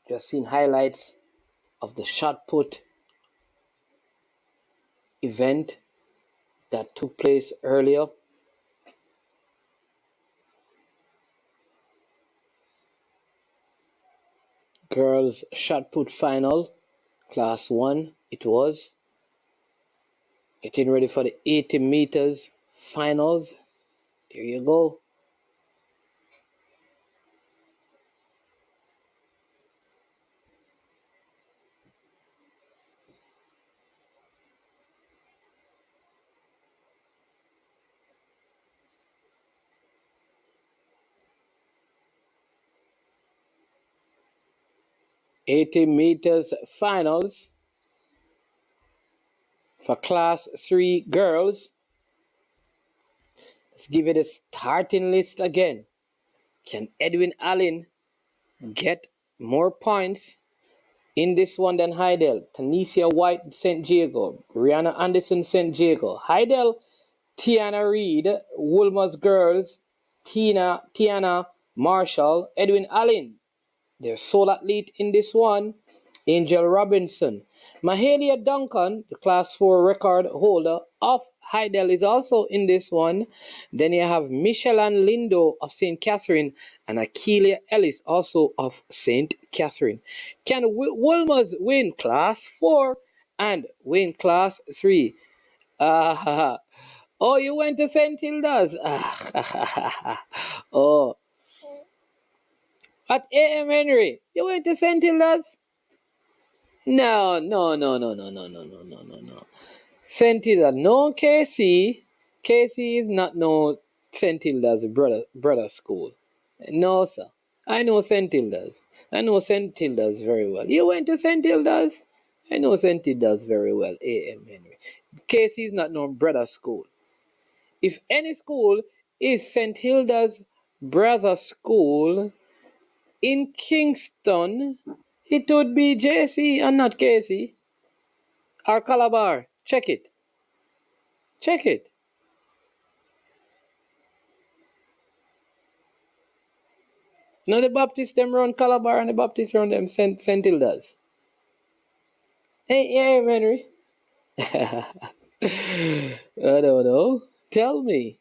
Just seen highlights of the shot put event that took place earlier. Girls shot put final, class 1 it was. Getting ready for the 80 meters finals. There you go. $80 meters finals for class 3 girls. Let's give you the starting list again. Can Edwin Allen get more points in this one than Hydel? Tanisha White, St. Diego. Rihanna Anderson, St. Diego. Hydel, Tiana Reed, Woolmer's Girls, Tiana Marshall, Edwin Allen. Their sole athlete in this one, Angel Robinson. Mahalia Duncan, the class 4 record holder of Hydel, is also in this one. Then you have Micheline Lindo of St. Catherine and Akeelia Ellis also of St. Catherine. Can Wilmers win class 4 and win class 3? Oh, you went to St. Hilda's? Oh. At A.M. Henry, you went to St. Hilda's? No. St. Hilda, no KC. KC is not no St. Hilda's brother school. No, sir. I know St. Hilda's. I know St. Hilda's very well. You went to St. Hilda's? I know St. Hilda's very well, A.M. Henry. KC is not no brother school. If any school is St. Hilda's brother school in Kingston, it would be JC and not KC. Or Calabar. Check it. Check it. Now the Baptists them run Calabar and the Baptists run them St. Hilda's. Hey, Henry. I don't know. Tell me.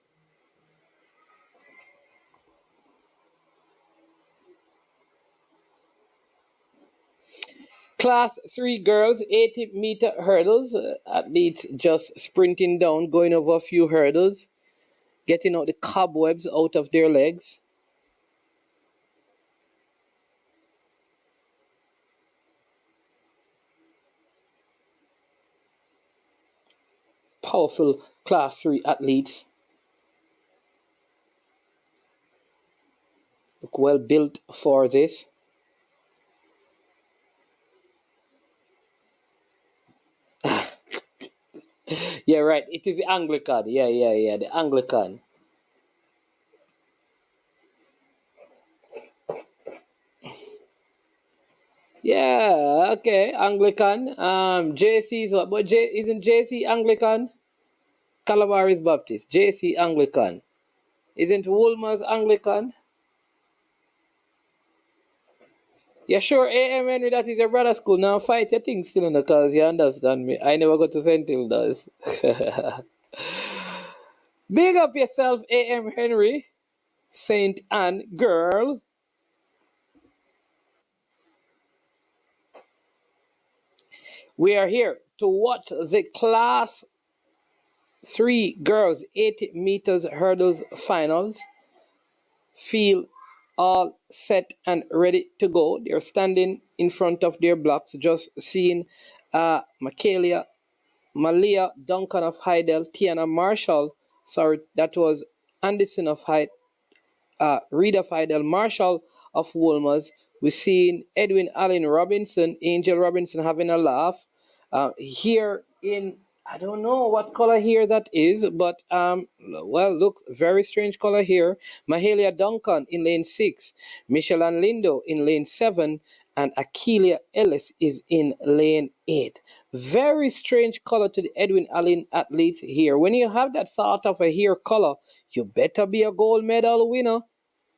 Class 3 girls, 80-meter hurdles. Athletes just sprinting down, going over a few hurdles, getting out the cobwebs out of their legs. Powerful class 3 athletes. Look well built for this. Yeah, right. It is the Anglican. Yeah. The Anglican. Yeah, okay. Anglican. JC is what? But isn't JC Anglican? Calabaris Baptist, JC Anglican. Isn't Woolmer's Anglican? You sure AM Henry that is your brother school? Now fight your thing still because you understand me. I never go to St. Hilda's. Big up yourself, AM Henry, St. Anne girl. We are here to watch the Class 3 girls 80 meters hurdles finals. Feel all set and ready to go. They're standing in front of their blocks, just seeing Malia Duncan of Hydel, Tiana Marshall, sorry, that was Anderson of Reed of Hydel, Marshall of Wolmer's. We're seeing Edwin Allen Robinson, Angel Robinson having a laugh. Here in, I don't know what color here that is, but well, looks very strange color here. Mahalia Duncan in lane 6, Michelle and Lindo in lane 7, and Akeelia Ellis is in lane 8. Very strange color to the Edwin Allen athletes here. When you have that sort of a hair color, you better be a gold medal winner.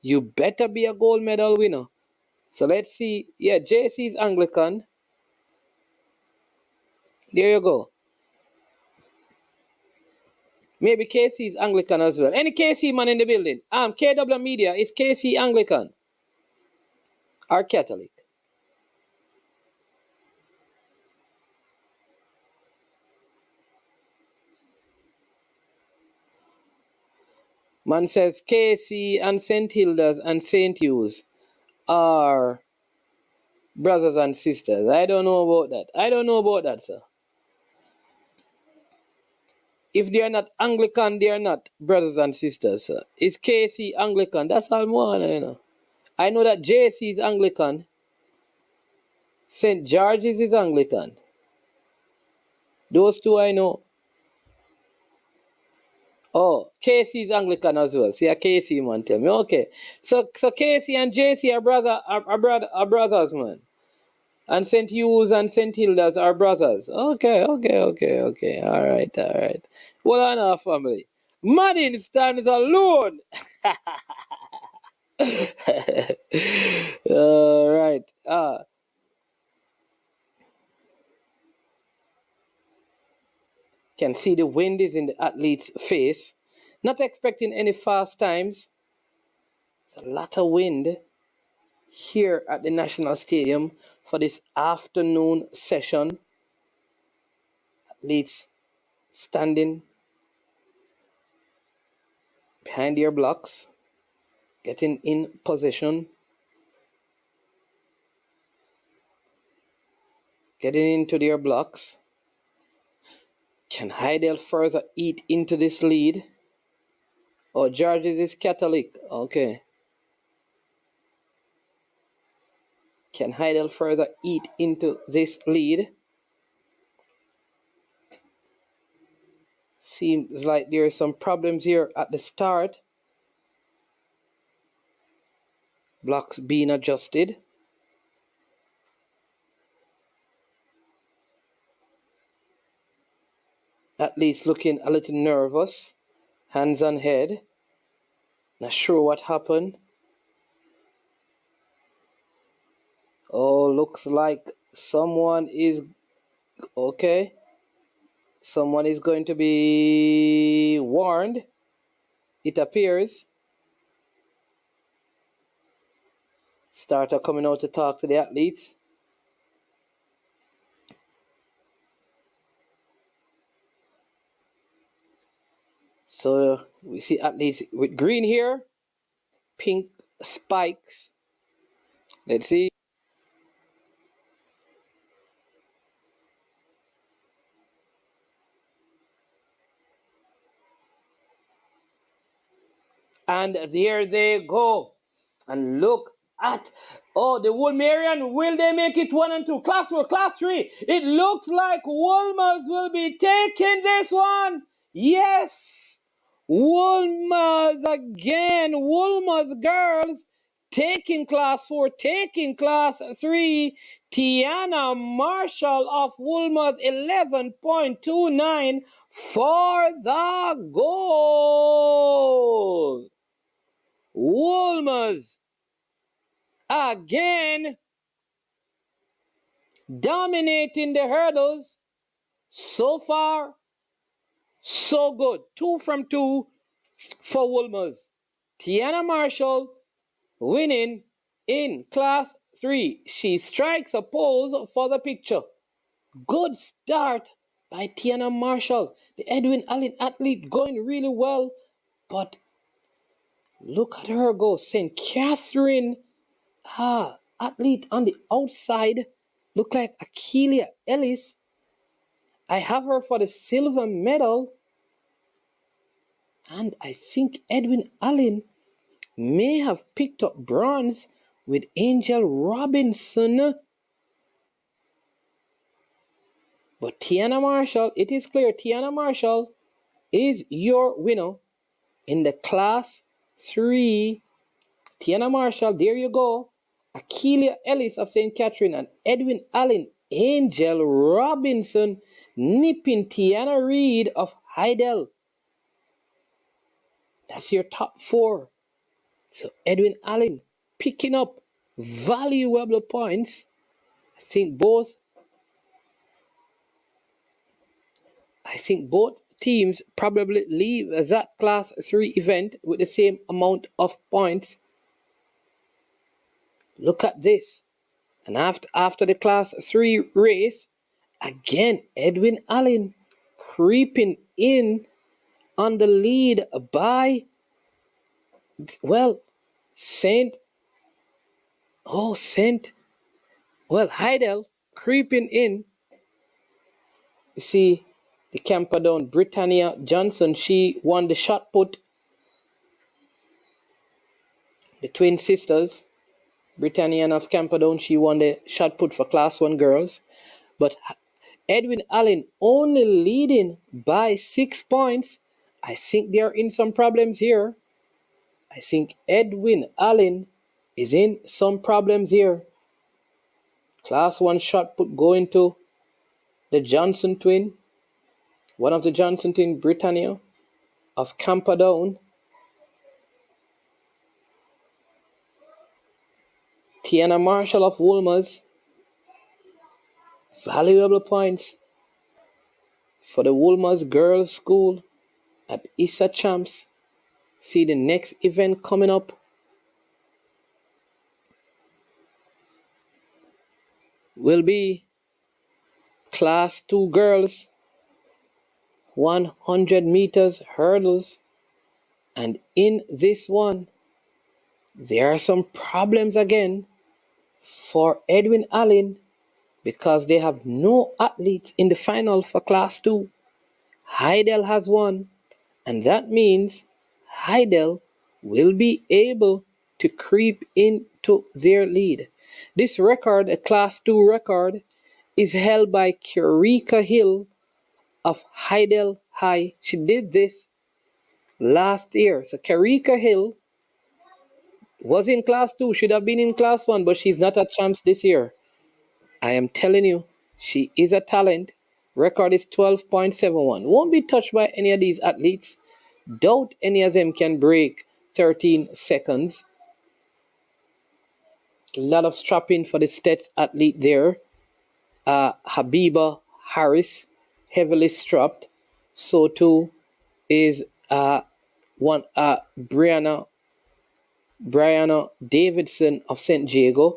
You better be a gold medal winner. So let's see. Yeah, JC's Anglican. There you go. Maybe KC's Anglican as well. Any KC man in the building? KW Media, is KC Anglican or Catholic? Man says KC and St. Hilda's and St. Hugh's are brothers and sisters. I don't know about that. I don't know about that, sir. If they are not Anglican, they are not brothers and sisters, sir. Is KC Anglican? That's all I want to know. I know that JC is Anglican. St. George's is Anglican. Those two I know. Oh, KC is Anglican as well. See, a KC man tell me. Okay. So KC and JC are brothers, man. And St. Hugh's and St. Hilda's are brothers. Okay. All right. Well, on our family. Money stands alone. All right. Can see the wind is in the athlete's face. Not expecting any fast times. It's a lot of wind here at the National Stadium for this afternoon session. Athletes standing behind their blocks, getting in position, getting into their blocks. Can Hydel further eat into this lead? Oh, Georges is Catholic. Okay. Can Hydel further eat into this lead? Seems like there are some problems here at the start. Blocks being adjusted. Athletes looking a little nervous. Hands on head. Not sure what happened. Oh, looks like someone is okay. Someone is going to be warned, it appears. Starter coming out to talk to the athletes. So we see athletes with green hair, pink spikes. Let's see. And there they go. And look at, oh, the Woolmerian, will they make it 1 and 2? Class 4, Class 3. It looks like Wolmer's will be taking this one. Yes. Wolmer's again. Wolmer's girls taking class 4, taking class 3. Tiana Marshall of Woolmer's 11.29 for the goal. Woolmer's again dominating the hurdles. So far, so good. 2 from 2 for Woolmer's. Tiana Marshall winning in class 3. She strikes a pose for the picture. Good start by Tiana Marshall. The Edwin Allen athlete going really well. But look at her go. St. Catherine athlete on the outside. Look like Akeelia Ellis. I have her for the silver medal. And I think Edwin Allen may have picked up bronze with Angel Robinson. But Tiana Marshall, it is clear, Tiana Marshall is your winner in the class 3. Tiana Marshall, there you go. Akeelia Ellis of St. Catherine and Edwin Allen, Angel Robinson, nipping Tiana Reid of Hydel. That's your top 4. So Edwin Allen picking up valuable points. I think both teams probably leave that class 3 event with the same amount of points. Look at this. And after the class 3 race, again, Edwin Allen creeping in on the lead by, Hydel creeping in. You see, the camper down, Britannia Johnson, she won the shot put. The twin sisters, Britannia and of Camperdown, she won the shot put for class 1 girls. But Edwin Allen only leading by 6 points. I think they are in some problems here. I think Edwin Allen is in some problems here. Class 1 shot put going to the Johnson twin. One of the Johnson twin, Britannia of Camperdown. Tiana Marshall of Woolmer's. Valuable points for the Woolmer's Girls School at Issa Champs. See the next event coming up. Will be class 2 girls, 100 meters hurdles. And in this one, there are some problems again for Edwin Allen because they have no athletes in the final for class 2. Hydel has one, and that means Hydel will be able to creep into their lead. This record, a class 2 record, is held by Kirika Hill of Hydel High. She did this last year. So Kirika Hill was in class 2, should have been in class 1, but she's not at champs this year. I am telling you, she is a talent. Record is 12.71. Won't be touched by any of these athletes. Doubt any of them can break 13 seconds. A lot of strapping for the Stets athlete there. Habiba Harris, heavily strapped. So too is Brianna Davidson of St. Diego.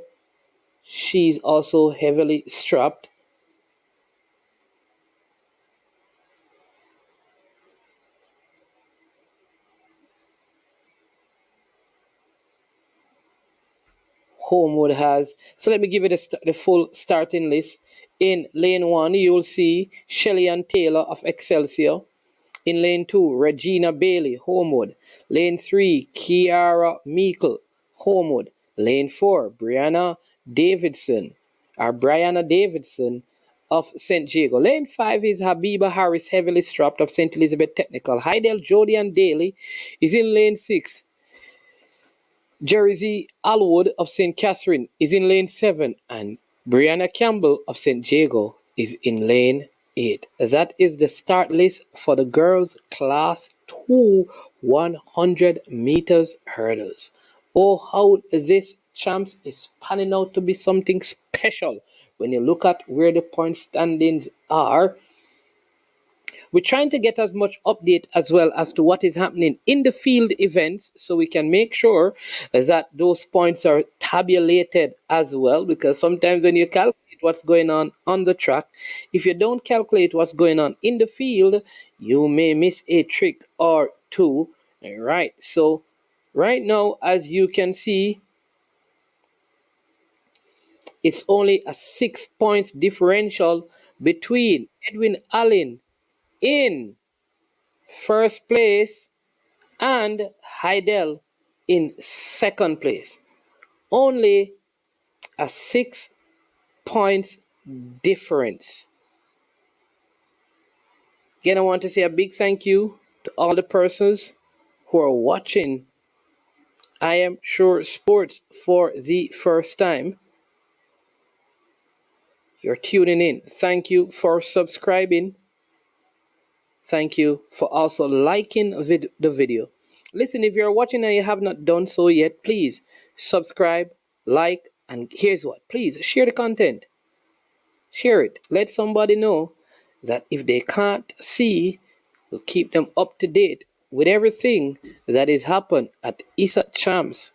She's also heavily strapped. Homewood has. So let me give you the full starting list. In lane 1, you will see Shelly Ann Taylor of Excelsior. In lane 2, Regina Bailey, Homewood. Lane 3, Kiara Meikle, Homewood. Lane 4, Brianna Davidson of St. Diego. Lane 5 is Habiba Harris, heavily strapped of St. Elizabeth Technical. Hydel, Jody and Daly is in lane 6. Jersey Alwood of St. Catherine is in lane 7 and Brianna Campbell of St. Jago is in lane 8. That is the start list for the girls class 2 100 meters hurdles. Oh, how this champs is panning out to be something special when you look at where the point standings are. We're trying to get as much update as well as to what is happening in the field events so we can make sure that those points are tabulated as well, because sometimes when you calculate what's going on the track, if you don't calculate what's going on in the field, you may miss a trick or two. Right, so right now, as you can see, it's only a 6 points differential between Edwin Allen in first place and Hydel in second place. Only a 6 points difference. Again, I want to say a big thank you to all the persons who are watching I Am Sure Sports for the first time. You're tuning in. Thank you for subscribing. Thank you for also liking the video. Listen, if you're watching and you have not done so yet, please subscribe, like, and here's what. Please share the content. Share it. Let somebody know that if they can't see, we'll keep them up to date with everything that is happened at ISA Champs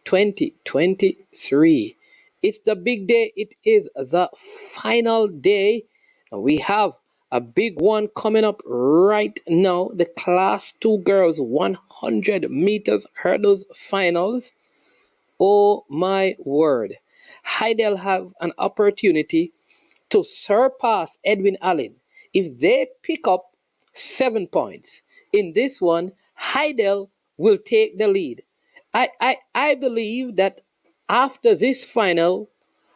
2023. It's the big day. It is the final day. And we have a big one coming up right now. The Class 2 girls 100 meters hurdles finals. Oh my word. Hydel have an opportunity to surpass Edwin Allen. If they pick up 7 points in this one, Hydel will take the lead. I believe that after this final,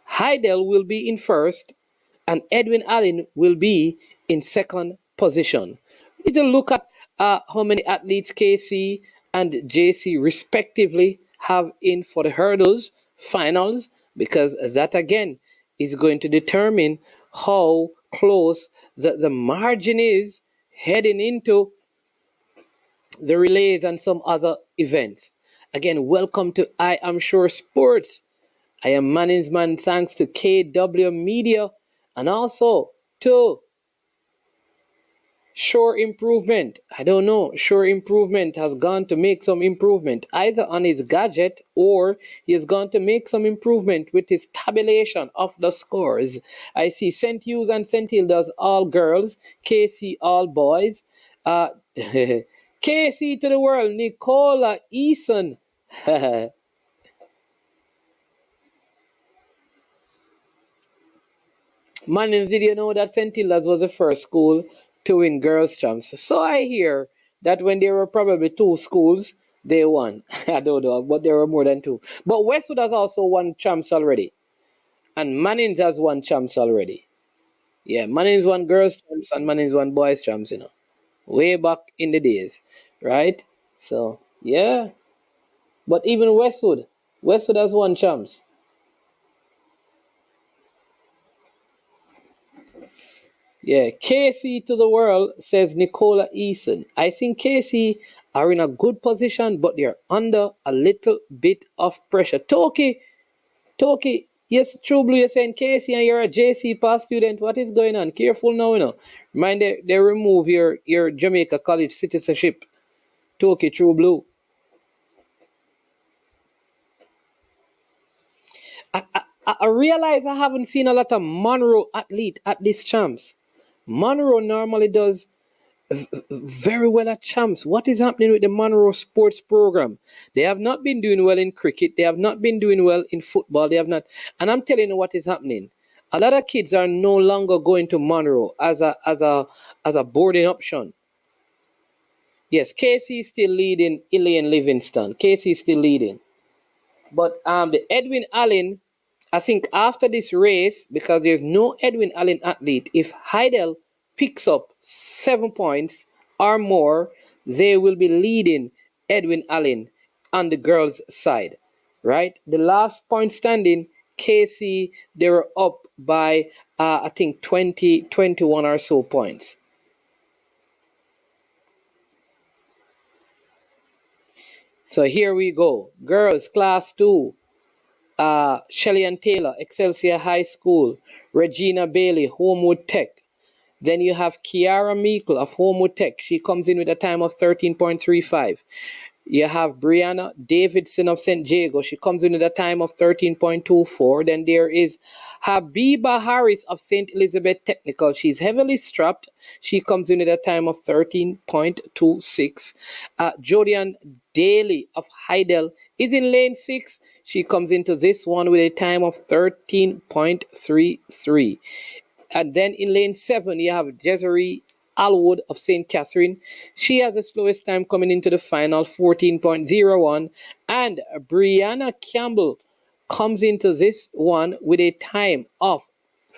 Hydel will be in first and Edwin Allen will be in second position. Little look at how many athletes KC and JC respectively have in for the hurdles finals, because that again is going to determine how close the margin is heading into the relays and some other events. Again, welcome to I Am Sure Sports. I am management thanks to KW Media and also to Sure Improvement. I don't know. Sure Improvement has gone to make some improvement either on his gadget or he has gone to make some improvement with his tabulation of the scores. I see St. Hughes and St. Hilda's all girls, KC all boys. KC to the world, Nicola Eason. Mannings, did you know that St. Hilda's was the first school to win girls' champs? So I hear that when there were probably 2 schools, they won. I don't know, but there were more than 2. But Westwood has also won champs already. And Mannings has won champs already. Yeah, Mannings won girls' champs and Mannings won boys' champs, way back in the days, right? So, yeah. But even Westwood has won champs. Yeah, KC to the world, says Nicola Eason. I think KC are in a good position, but they're under a little bit of pressure. Toki, yes, True Blue, you're saying KC and you're a JC pass student. What is going on? Careful now. Mind they remove your Jamaica college citizenship. Toki, True Blue. I realize I haven't seen a lot of Monroe athlete at these champs. Monroe normally does very well at champs. What is happening with the Monroe sports program? They have not been doing well in cricket. They have not been doing well in football. They have not. And I'm telling you what is happening. A lot of kids are no longer going to Monroe as a boarding option. Yes, Casey is still leading Elaine Livingston. Casey is still leading. But the Edwin Allen, I think after this race, because there's no Edwin Allen athlete, if Hydel picks up 7 points or more, they will be leading Edwin Allen on the girls' side. right? The last point standing, KC, they were up by, I think, 20, 21 or so points. So here we go. Girls, class 2. Shelley and Taylor, Excelsior High School. Regina Bailey, Homewood Tech. Then you have Kiara Meikle of Homewood Tech. She comes in with a time of 13.35. You have Brianna Davidson of St. Jago. She comes in at a time of 13.24. Then there is Habiba Harris of St. Elizabeth Technical. She's heavily strapped. She comes in at a time of 13.26. Jodian Daly of Hydel is in lane 6. She comes into this one with a time of 13.33. And then in lane 7, you have Desiree Alwood of St. Catherine. She has the slowest time coming into the final, 14.01. And Brianna Campbell comes into this one with a time of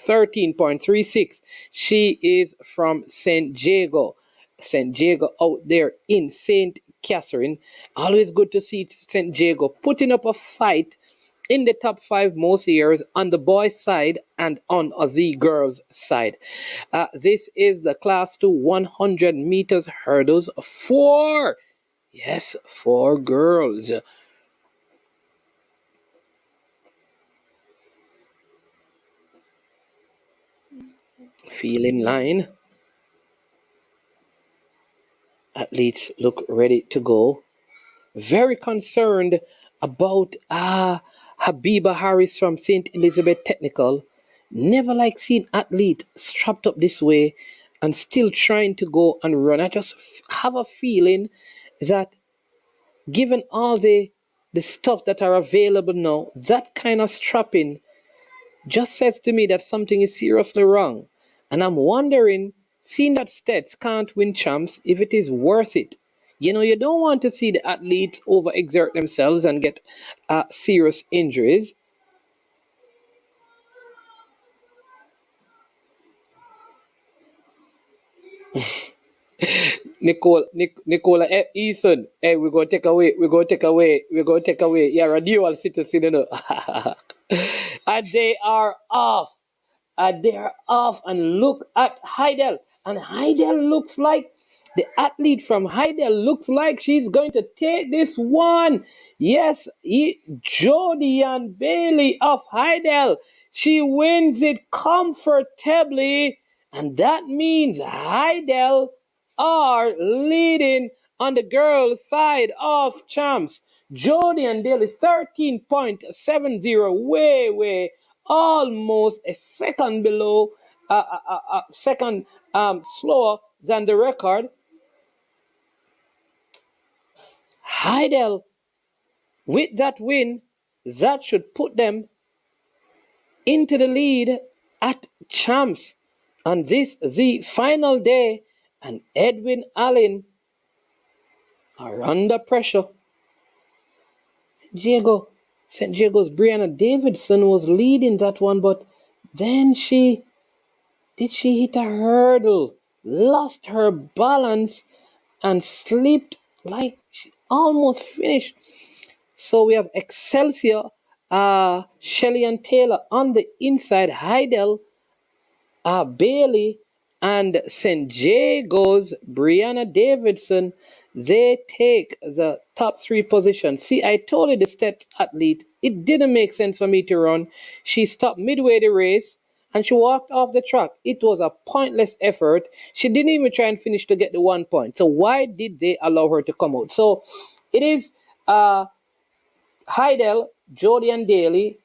13.36. She is from St. Jago. St. Jago out there in St. Catherine. Always good to see St. Jago putting up a fight in the top 5 most years on the boys' side and on the girls' side. This is the class 2 100 meters hurdles for, yes, for girls. Feel in line. Athletes look ready to go. Very concerned about Habiba Harris from St. Elizabeth Technical. Never like seeing athlete strapped up this way and still trying to go and run. I just have a feeling that given all the stuff that are available now, that kind of strapping just says to me that something is seriously wrong. And I'm wondering, seeing that Stets can't win champs, if it is worth it. You know, you don't want to see the athletes overexert themselves and get serious injuries. Nicola Eason, hey, we're gonna take away, you're a dual citizen, you know. And they are off. They are off, and look at Hydel. And Hydel looks like the athlete from Hydel looks like she's going to take this one. Yes, Jody and Bailey of Hydel. She wins it comfortably, and that means Hydel are leading on the girls' side of champs. Jody and Dale is 13.70, way, almost a second below, second slower than the record. Hydel, with that win, that should put them into the lead at champs. And this the final day, and Edwin Allen are under pressure. St. Jago's Brianna Davidson was leading that one, but then she hit a hurdle, lost her balance, and slipped like she almost finished. So we have Excelsior, Shelley and Taylor on the inside, Hydel, Bailey, and St. Jago's Brianna Davidson. They take the top 3 positions. See, I told you the state athlete, it didn't make sense for me to run. She stopped midway the race and she walked off the track. It was a pointless effort. She didn't even try and finish to get the 1 point. So why did they allow her to come out? So it is Hydel, Jody and Daly,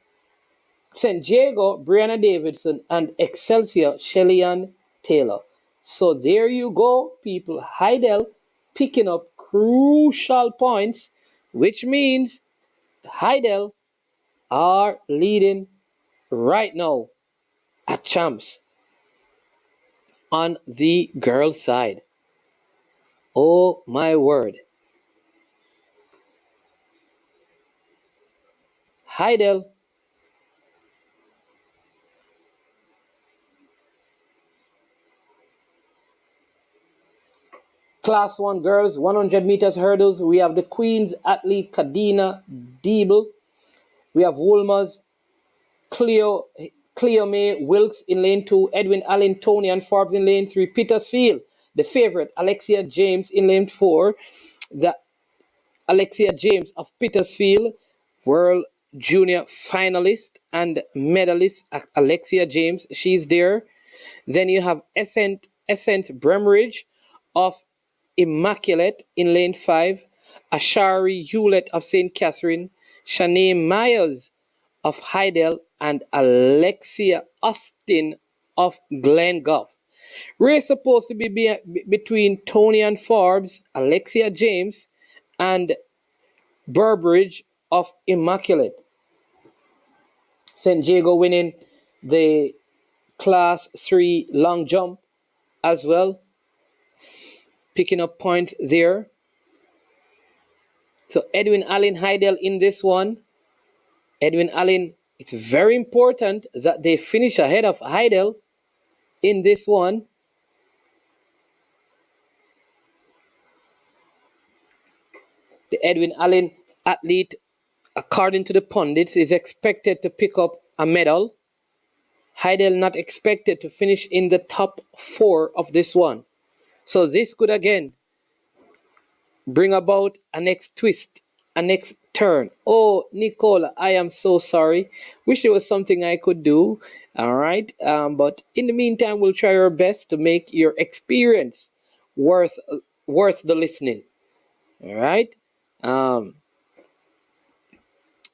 St. Jago, Brianna Davidson, and Excelsior, Shellyan Taylor. So there you go, people. Hydel picking up crucial points, which means Hydel are leading right now at champs on the girls' side. Oh my word. Hydel Class 1 girls, 100 meters hurdles. We have the Queen's athlete Kadina Diebel. We have Woolmer's Cleo May Wilkes in lane 2, Edwin Allen, Tony and Forbes in lane 3, Petersfield, the favorite, Alexia James in lane 4, the Alexia James of Petersfield, World Junior finalist and medalist Alexia James, she's there. Then you have Essent Bremridge of Immaculate in lane 5, Ashari Hewlett of St. Catherine, Shanae Myers of Hydel, and Alexia Austin of Glengough. Race supposed to be between Tony and Forbes, Alexia James, and Burbridge of Immaculate. St. Diego winning the Class 3 long jump as well, picking up points there. So Edwin Allen, Hydel in this one. Edwin Allen, it's very important that they finish ahead of Hydel in this one. The Edwin Allen athlete, according to the pundits, is expected to pick up a medal. Hydel not expected to finish in the top 4 of this one. So this could again bring about a next twist, a next turn. Oh, Nicola, I am so sorry. Wish there was something I could do. All right. But in the meantime, we'll try our best to make your experience worth the listening. All right.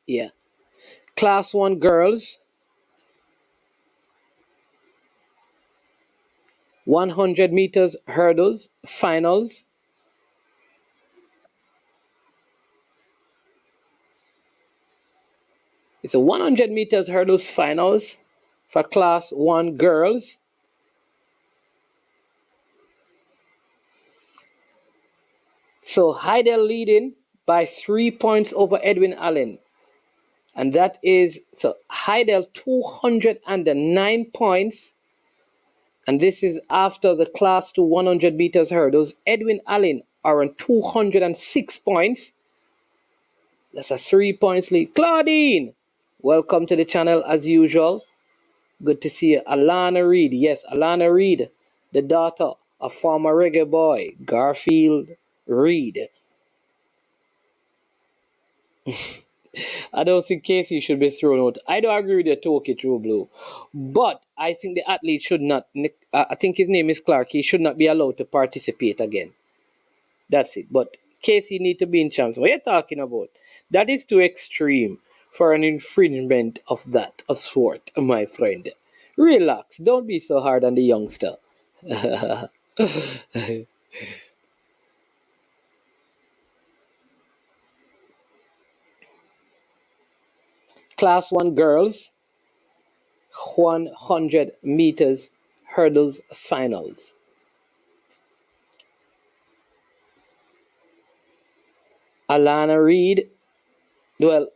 Yeah. Class 1 girls, 100 meters hurdles finals. It's a 100 meters hurdles finals for Class 1 girls. So Hydel leading by 3 points over Edwin Allen. And that is, so Hydel 209 points. And this is after the Class 2 100 meters hurdles. Edwin Allen are on 206 points. That's a 3 points lead. Claudine, welcome to the channel as usual. Good to see you. Alana Reed. Yes, Alana Reed, the daughter of former reggae boy Garfield Reed. I don't think Casey should be thrown out. I don't agree with the Toki True Blue. But I think the athlete should not, I think his name is Clark, he should not be allowed to participate again. That's it. But Casey need to be in champs. What are you talking about? That is too extreme for an infringement of that of sport, my friend. Relax. Don't be so hard on the youngster. Class 1 girls, 100 meters hurdles finals. Alana Reed, well,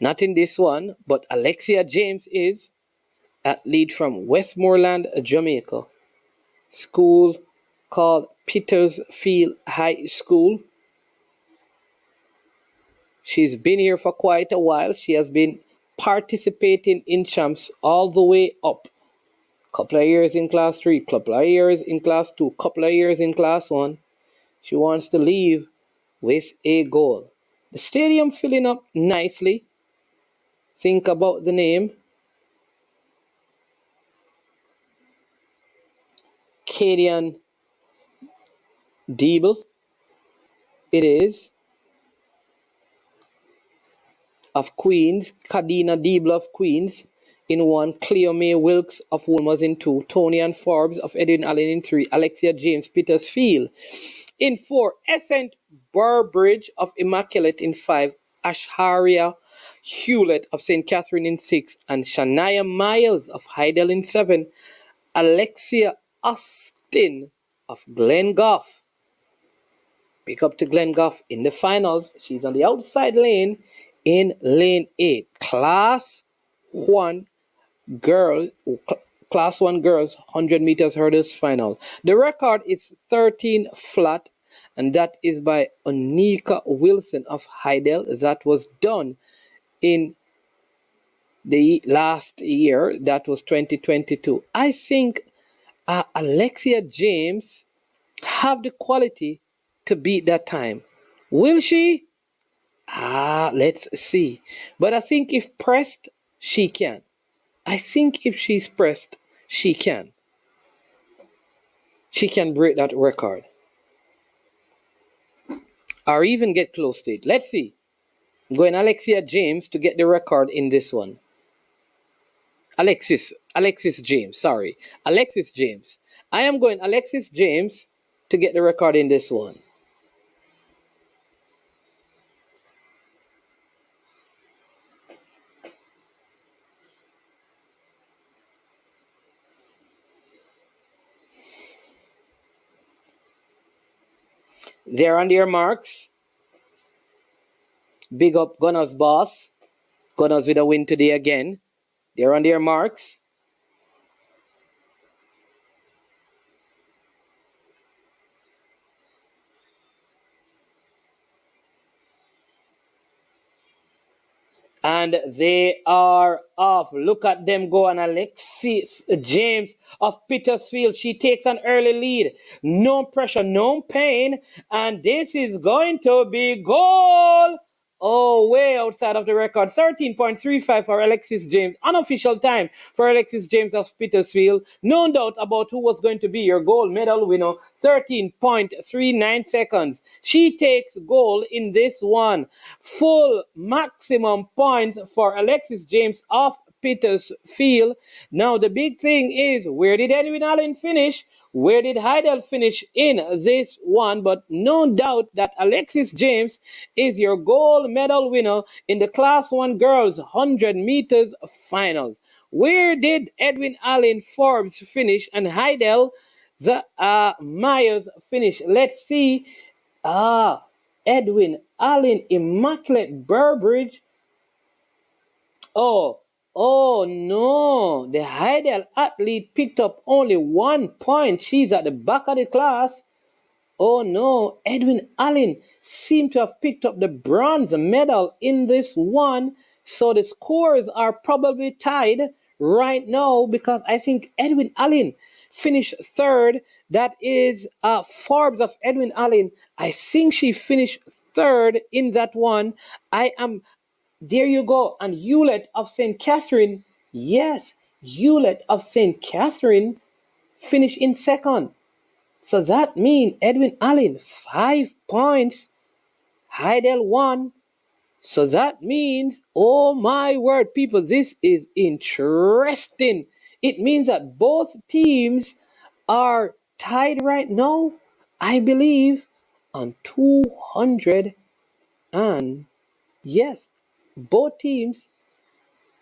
not in this one, but Alexia James is athlete from Westmoreland, Jamaica. School called Petersfield High School. She's been here for quite a while. She has been participating in champs all the way up. Couple of years in class 3, couple of years in class 2, couple of years in class 1. She wants to leave with a goal. The stadium filling up nicely. Think about the name. Cadian Deeble. It is. Of Queens, Cadena Deeble of Queens in 1, Cleo May Wilkes of Woolmer's in 2, Tony and Forbes of Edwin Allen in 3, Alexia James Petersfield in 4, Essent Burbridge of Immaculate in 5, Ashharia Hewlett of St. Catherine in 6, and Shania Myers of Hydel in 7, Alexia Austin of Glengough. Pick up to Glengough in the finals. She's on the outside lane in lane 8. Class 1 girls 100 meters hurdles final. The record is 13 flat, and that is by Onika Wilson of Hydel. That was done in the last year, that was 2022. I think Alexia James have the quality to beat that time. Will she? Let's see. But I think if pressed, she can. I think if she's pressed, she can. She can break that record. Or even get close to it. Let's see. I'm going Alexia James to get the record in this one. Alexis James, sorry. Alexis James. I am going Alexis James to get the record in this one. They're on their marks. Big up Gunners boss. Gunners with a win today again. They're on their marks. And they are off. Look at them go. And Alexis James of Petersfield. She takes an early lead. No pressure, no pain. And this is going to be goal. Oh, way outside of the record. 13.35 for Alexis James. Unofficial time for Alexis James of Petersfield. No doubt about who was going to be your gold medal winner. 13.39 seconds. She takes gold in this one. Full maximum points for Alexis James of Petersfield. Now, the big thing is, where did Edwin Allen finish? Where did Hydel finish in this one? But no doubt that Alexis James is your gold medal winner in the Class 1 girls 100 meters finals. Where did Edwin Allen Forbes finish and Hydel Myers finish? Let's see. Edwin Allen, Immaculate Burbridge. Oh no, the Hydel athlete picked up only 1 point. She's at the back of the class. Oh no, Edwin Allen seemed to have picked up the bronze medal in this one. So the scores are probably tied right now because I think Edwin Allen finished third. That is Forbes of Edwin Allen. I think she finished third in that one. There you go. And Hewlett of St. Catherine, yes, Hewlett of St. Catherine finished in second. So that means Edwin Allen, 5 points. Hydel 1. So that means, oh my word, people, this is interesting. It means that both teams are tied right now, I believe, on 200. And yes, both teams,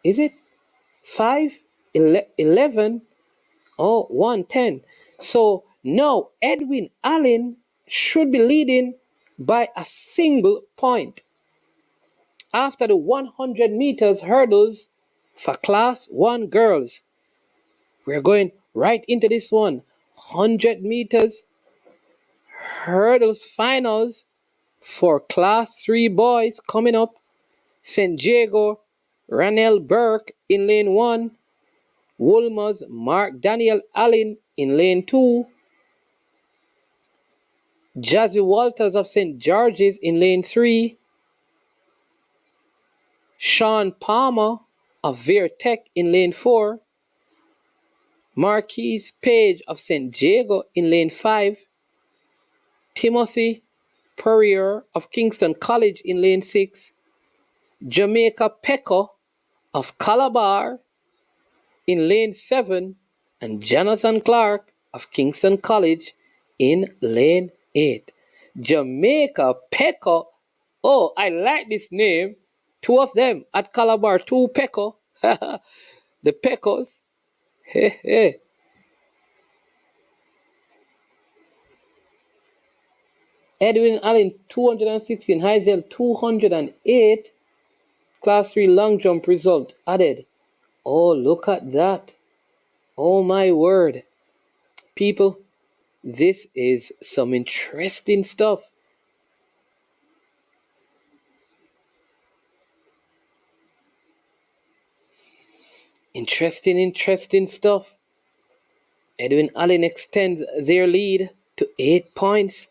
is it 5, 11, or 110? So now Edwin Allen should be leading by a single point. After the 100 meters hurdles for Class 1 girls, we're going right into this one. 100 meters hurdles finals for Class 3 boys coming up. St. Diego, Ranel Burke in lane 1. Wolmer's Mark Daniel Allen in lane 2. Jazzy Walters of St. George's in lane 3. Sean Palmer of Vertec in lane 4. Marquise Page of St. Diego in lane 5. Timothy Perrier of Kingston College in lane 6. Jamaica Pecco of Calabar in lane 7. And Jonathan Clark of Kingston College in lane 8. Jamaica Pecco. Oh, I like this name. 2 of them at Calabar. 2 Pecco. The Peccos. Hey, hey. Edwin Allen 216, Hydel 208. Class 3 long jump result added. Oh, look at that. Oh my word. People, this is some interesting stuff. Interesting stuff. Edwin Allen extends their lead to 8 points.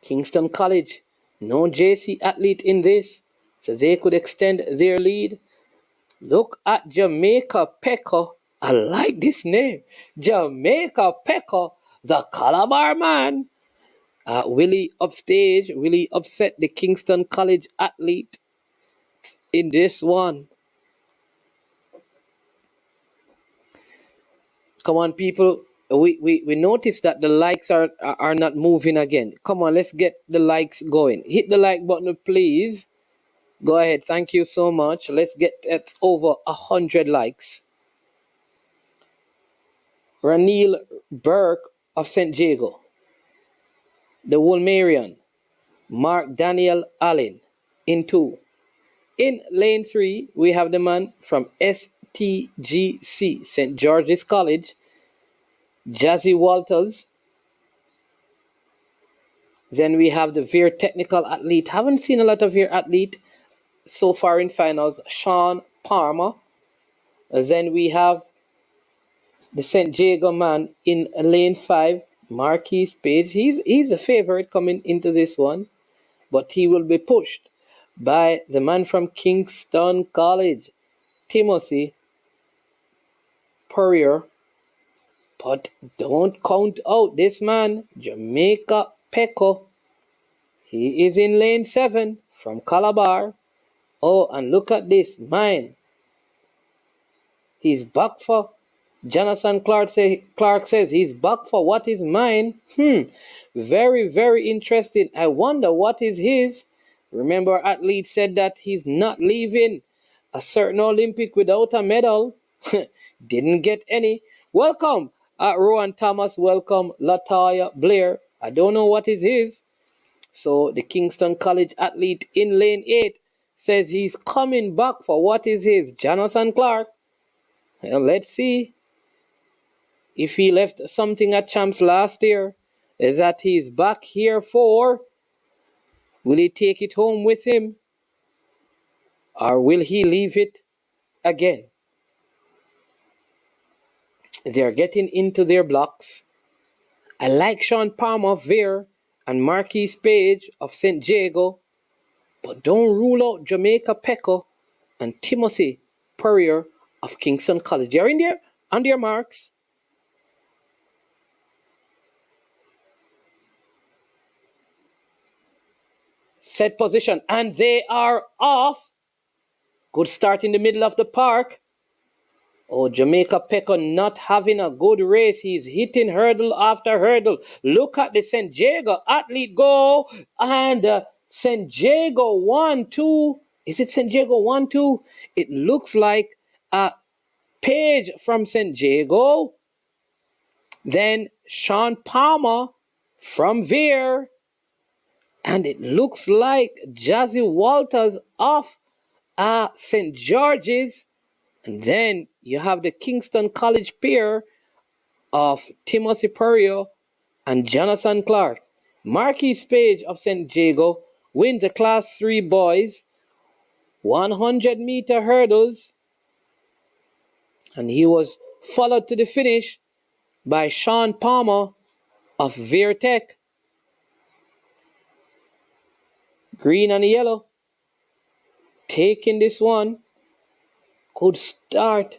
Kingston College, no JC athlete in this, so they could extend their lead. Look at Jamaica Pecco. I like this name. Jamaica Pecco, the Calabar man. Willie upstage. Willie upset the Kingston College athlete in this one. Come on, people. We noticed that the likes are not moving again. Come on, let's get the likes going. Hit the like button, please. Go ahead. Thank you so much. Let's get at over 100 likes. Ranil Burke of St. Jago. The Wolmerian. Mark Daniel Allen in 2. In lane 3, we have the man from STGC, St. George's College, Jazzy Walters. Then we have the Veer technical athlete. Haven't seen a lot of Veer athlete so far in finals, Sean Palmer. Then we have the St. Jago man in lane 5, Marquise Page. He's a favorite coming into this one, but he will be pushed by the man from Kingston College, Timothy Purrier. But don't count out this man, Jamaica Pecco. He is in lane 7 from Calabar. Oh, and look at this, mine. He's back for. Jonathan Clark says he's back for what is mine. Very, very interesting. I wonder what is his. Remember, athlete said that he's not leaving a certain Olympic without a medal. Didn't get any. Welcome, Rowan Thomas. Welcome, Lataya Blair. I don't know what is his. So the Kingston College athlete in lane 8 says he's coming back for what is his. Jonathan Clark. Well, let's see. If he left something at Champs last year, is that he's back here for. Will he take it home with him? Or will he leave it again? They're getting into their blocks. I like Sean Palmer of Veer and Marquise Page of St. Jago, but don't rule out Jamaica Pecco and Timothy Purrier of Kingston College. They're in there on their marks. Set position, and they are off. Good start in the middle of the park. Oh, Jamaica Pecco not having a good race. He's hitting hurdle after hurdle. Look at the St. Jago athlete go. And St. Jago 1-2. Is it St. Jago 1-2? It looks like a Page from St. Jago. Then Sean Palmer from Veer. And it looks like Jazzy Walters off St. George's. And then you have the Kingston College pair of Timothy Purrier and Jonathan Clark. Marquise Page of St. Jago wins the Class 3 boys 100-meter hurdles. And he was followed to the finish by Sean Palmer of Veer Tech. Green and yellow. Taking this one. Good start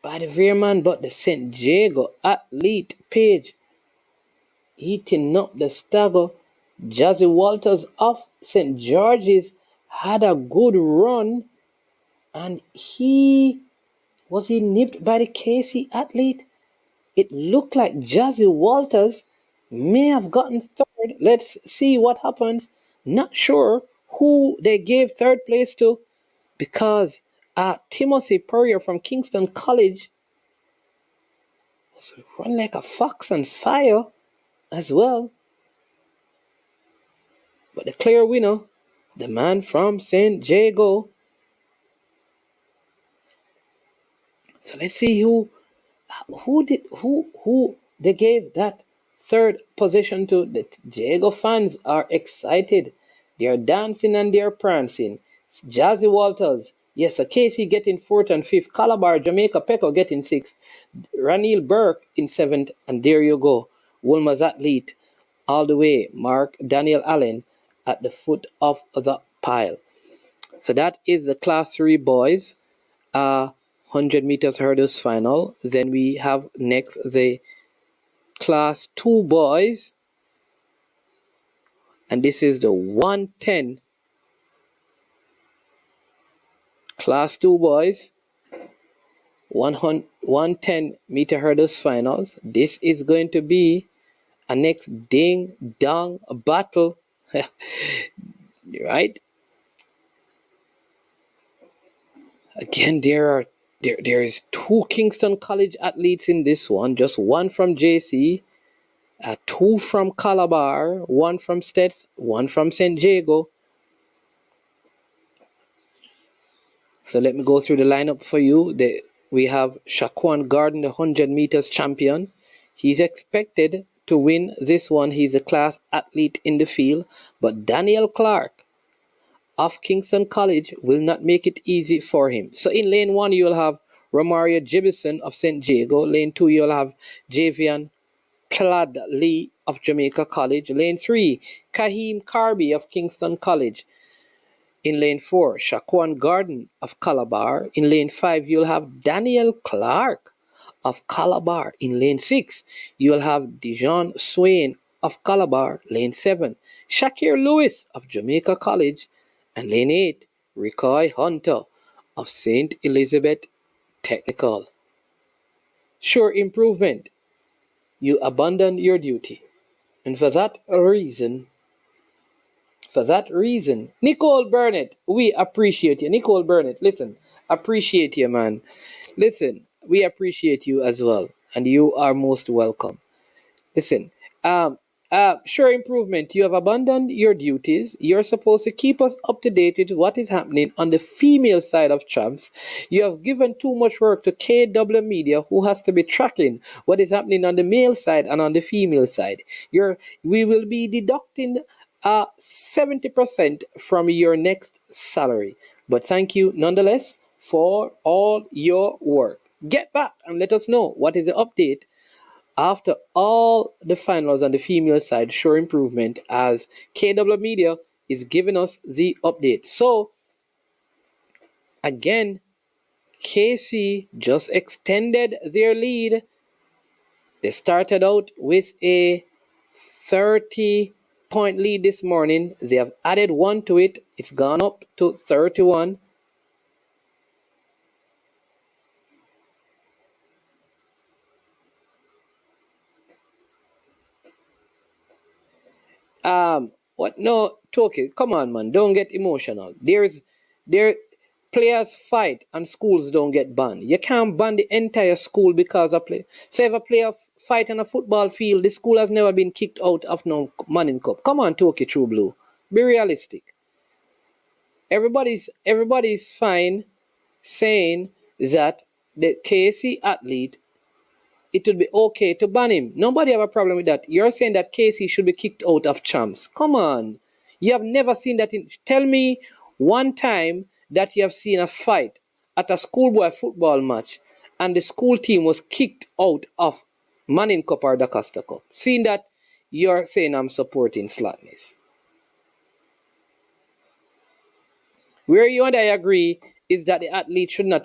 by the Veerman, but the St. Jago athlete Page eating up the stagger. Jazzy Walters of St. George's had a good run, and he nipped by the KC athlete. It looked like Jazzy Walters may have gotten third. Let's see what happens. Not sure who they gave third place to, because Timothy Purrier from Kingston College was run like a fox on fire as well. But the clear winner, the man from St. Jago. So let's see who they gave that third position to. The Jago fans are excited. They're dancing and they're prancing. Jazzy Walters. Yes, sir. Casey getting fourth and fifth. Calabar, Jamaica, Pecco getting sixth. Ranil Burke in seventh. And there you go. Wolmer's athlete all the way. Mark Daniel Allen at the foot of the pile. So that is the class 3 boys 100 meters hurdles final. Then we have next the class 2 boys, and this is the 110 class 2 boys 110 meter hurdles finals. This is going to be a next ding dong battle. Right, again there is 2 Kingston College athletes in this one, just one from JC, 2 from Calabar, 1 from Stets, 1 from San Diego. So let me go through the lineup for you. We have Shaquan Garden, the 100 meters champion. He's expected to win this one. He's a class athlete in the field. But Daniel Clark of Kingston College will not make it easy for him. So in lane 1, you'll have Romario Jibison of St. Diego. Lane 2, you'll have Javian Cladley of Jamaica College. Lane 3, Kaheem Carby of Kingston College. In lane 4, Shaquan Garden of Calabar. In lane 5, you'll have Daniel Clark of Calabar. In lane 6, you'll have Dijon Swain of Calabar. Lane 7, Shakir Lewis of Jamaica College. And lane 8, Ricoy Hunter of St. Elizabeth Technical. Sure improvement. You abandon your duty. And for that reason, Nicole Burnett, we appreciate you. Nicole Burnett, listen, appreciate you, man. Listen, we appreciate you as well. And you are most welcome. Listen, sure improvement. You have abandoned your duties. You're supposed to keep us up to date with what is happening on the female side of champs. You have given too much work to KW Media, who has to be tracking what is happening on the male side and on the female side. We will be deducting 70% from your next salary. But thank you nonetheless for all your work. Get back and let us know what is the update after all the finals on the female side. Show improvement as KW Media is giving us the update. So again, KC just extended their lead. They started out with a 30-point lead this morning. They have added 1 to it. It's gone up to 31. What? No, Toki, come on, man. Don't get emotional. Players fight and schools don't get banned. You can't ban the entire school because of play. So if a player fight on a football field, the school has never been kicked out of no Manning Cup. Come on, Toki, True Blue. Be realistic. Everybody's fine saying that the KC athlete, it would be okay to ban him. Nobody have a problem with that. You're saying that Casey should be kicked out of champs. Come on. You have never seen that. Tell me one time that you have seen a fight at a schoolboy football match and the school team was kicked out of Manning Cup or the Costa Cup. Seeing that, you're saying I'm supporting slackness. Where you and I agree is that the athlete should not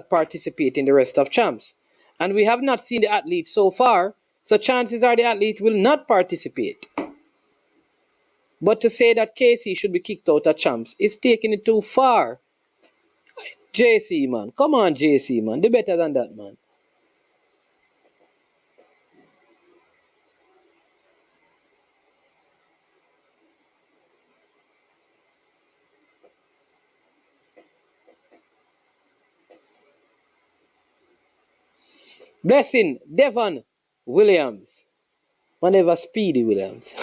participate in the rest of champs. And we have not seen the athlete so far, so chances are the athlete will not participate. But to say that KC should be kicked out of champs is taking it too far. JC, man. Come on, JC, man. Do better than that, man. Blessing, Devon Williams. Whenever Speedy Williams.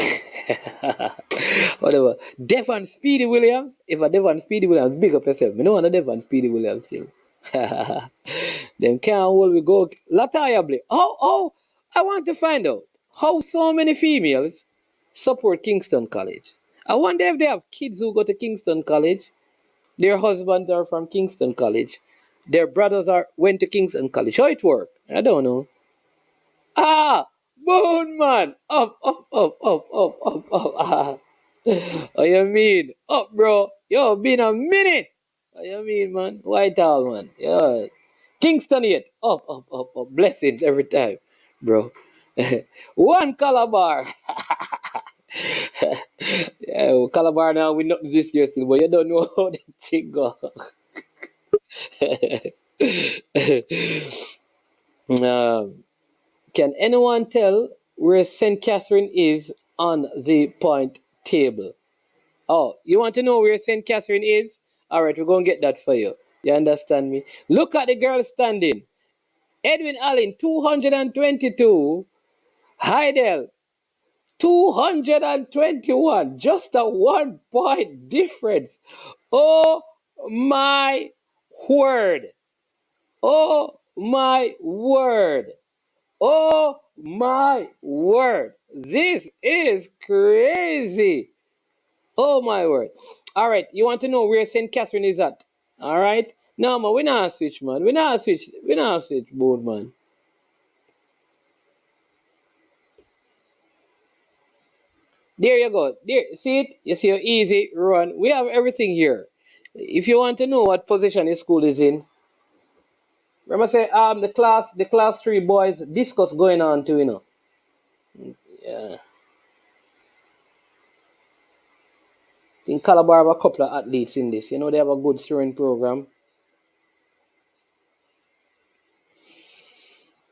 Whatever. Devon Speedy Williams. If a Devon Speedy Williams, big up yourself. I know a Devon Speedy Williams still. Them can't hold we go. Latayably. Oh, I want to find out how so many females support Kingston College. I wonder if they have kids who go to Kingston College. Their husbands are from Kingston College. Their brothers went to Kingston College. How it work? I don't know. Ah, Bone man, up, up, up, up, up, up, up. Ah. What you mean? Up, bro. Yo, been a minute. What you mean, man? Whitehall, man. Yeah. Kingston yet. Up, up, up, up. Blessings every time, bro. One Calabar. Yeah, well, Calabar now we not this year still, but you don't know how the thing go. um, can anyone tell where St. Catherine is on the point table? Oh, you want to know where St. Catherine is? All right, we're going to get that for you. You understand me? Look at the girl standing. Edwin Allen, 222. Hydel, 221. Just a 1 point difference. Oh, my word. Oh, my word. Oh my word. This is crazy. Oh my word. All right. You want to know where St. Catherine is at? All right. No, man, we not switch, man. We not switch. We not switch board, man. There you go. There. See it? You see how easy run. We have everything here. If you want to know what position your school is in, remember say the class 3 boys discuss going on too, Yeah. In Calabar have a couple of athletes in this. They have a good throwing program.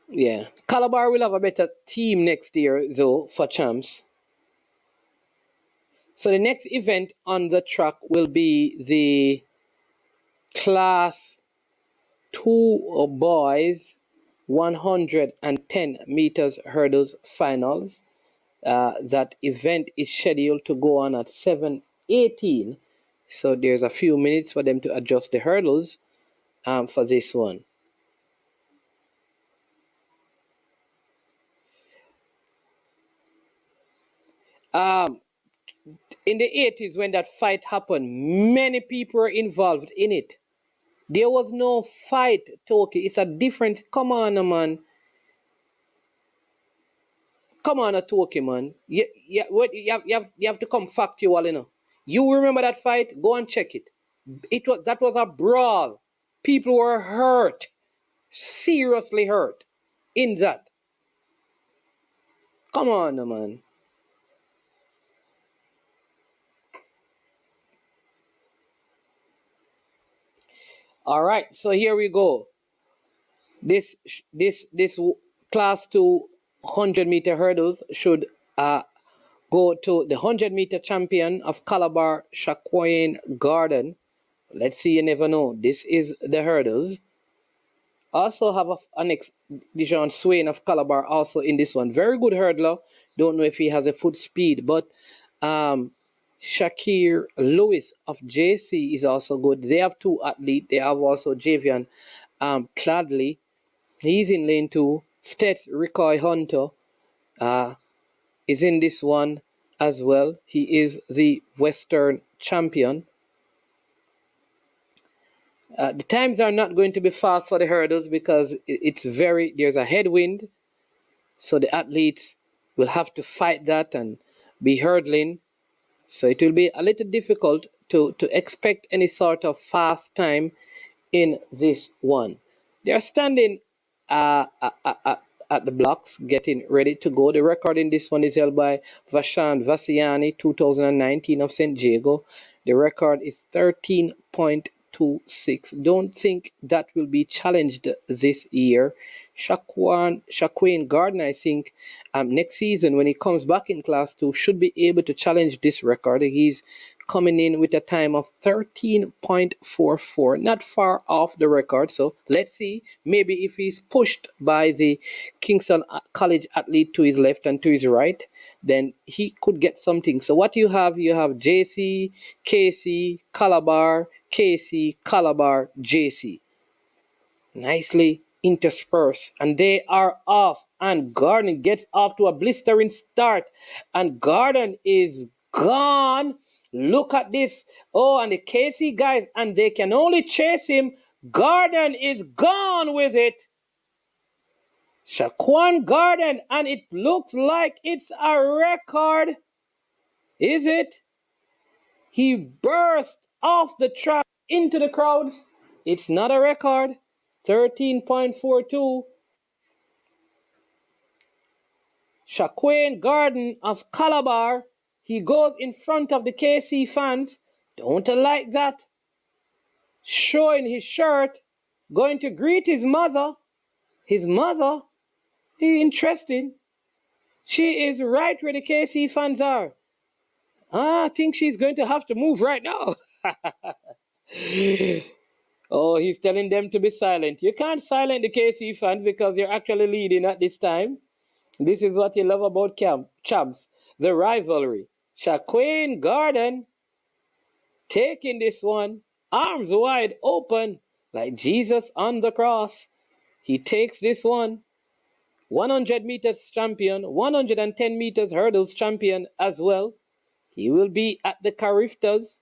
Yeah. Calabar will have a better team next year, though, for champs. So the next event on the track will be the Class 2 boys 110 meters hurdles finals. That event is scheduled to go on at 7:18. So there's a few minutes for them to adjust the hurdles for this one. In the 80s, when that fight happened, many people were involved in it. There was no fight, Toki. It's a different. Come on, man. Come on, Toki, man. You have to come factual. You remember that fight? Go and check it. That was a brawl. People were hurt, seriously hurt, in that. Come on, man. All right, so here we go. This class 2 100-meter hurdles should go to the 100-meter champion of Calabar, Shaquain Garden. Let's see, you never know. This is the hurdles. Also have an Dijon Swain of Calabar also in this one. Very good hurdler. Don't know if he has a foot speed, but Shakir Lewis of JC is also good. They have 2 athletes. They have also Javian Pladley. He's in lane 2. Stets Ricoy Hunter is in this one as well. He is the Western champion. The times are not going to be fast for the hurdles because there's a headwind. So the athletes will have to fight that and be hurdling. So it will be a little difficult to expect any sort of fast time in this one. They're standing at the blocks, getting ready to go. The record in this one is held by Vashan Vasiani, 2019 of St. Diego. The record is 13.26. Don't think that will be challenged this year. Shaquain Gardner, I think, next season when he comes back in Class 2, should be able to challenge this record. He's coming in with a time of 13.44, not far off the record. So let's see, maybe if he's pushed by the Kingston College athlete to his left and to his right, then he could get something. So what you have JC, KC, Calabar, KC, Calabar, JC. Nicely interspersed, and they are off, and Garden gets off to a blistering start, and Garden is gone. Look at this. Oh, and the KC guys, and they can only chase him. Garden is gone with it. Shaquan Garden, and it looks like it's a record. Is it? He burst off the track into the crowds. It's not a record. 13.42. Shaquan Garden of Calabar. He goes in front of the KC fans. Don't like that. Showing his shirt. Going to greet his mother. His mother. Interesting. She is right where the KC fans are. I think she's going to have to move right now. Oh, he's telling them to be silent. You can't silence the KC fans because you're actually leading at this time. This is what you love about champs. The rivalry. Shaquan Garden taking this one. Arms wide open like Jesus on the cross. He takes this one. 100 meters champion. 110 meters hurdles champion as well. He will be at the Cariftas.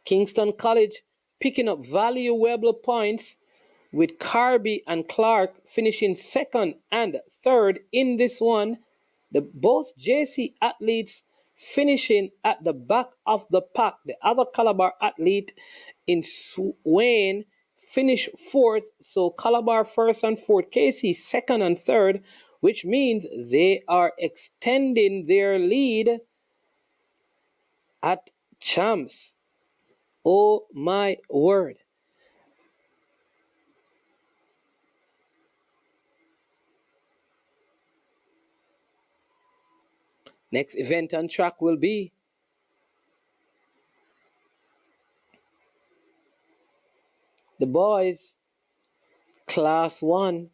Kingston College picking up valuable points with Carby and Clark finishing second and third in this one. Both JC athletes finishing at the back of the pack. The other Calabar athlete in Swain finished fourth. So Calabar first and fourth, KC second and third, which means they are extending their lead at champs. Oh my word. Next event on track will be the boys class 1,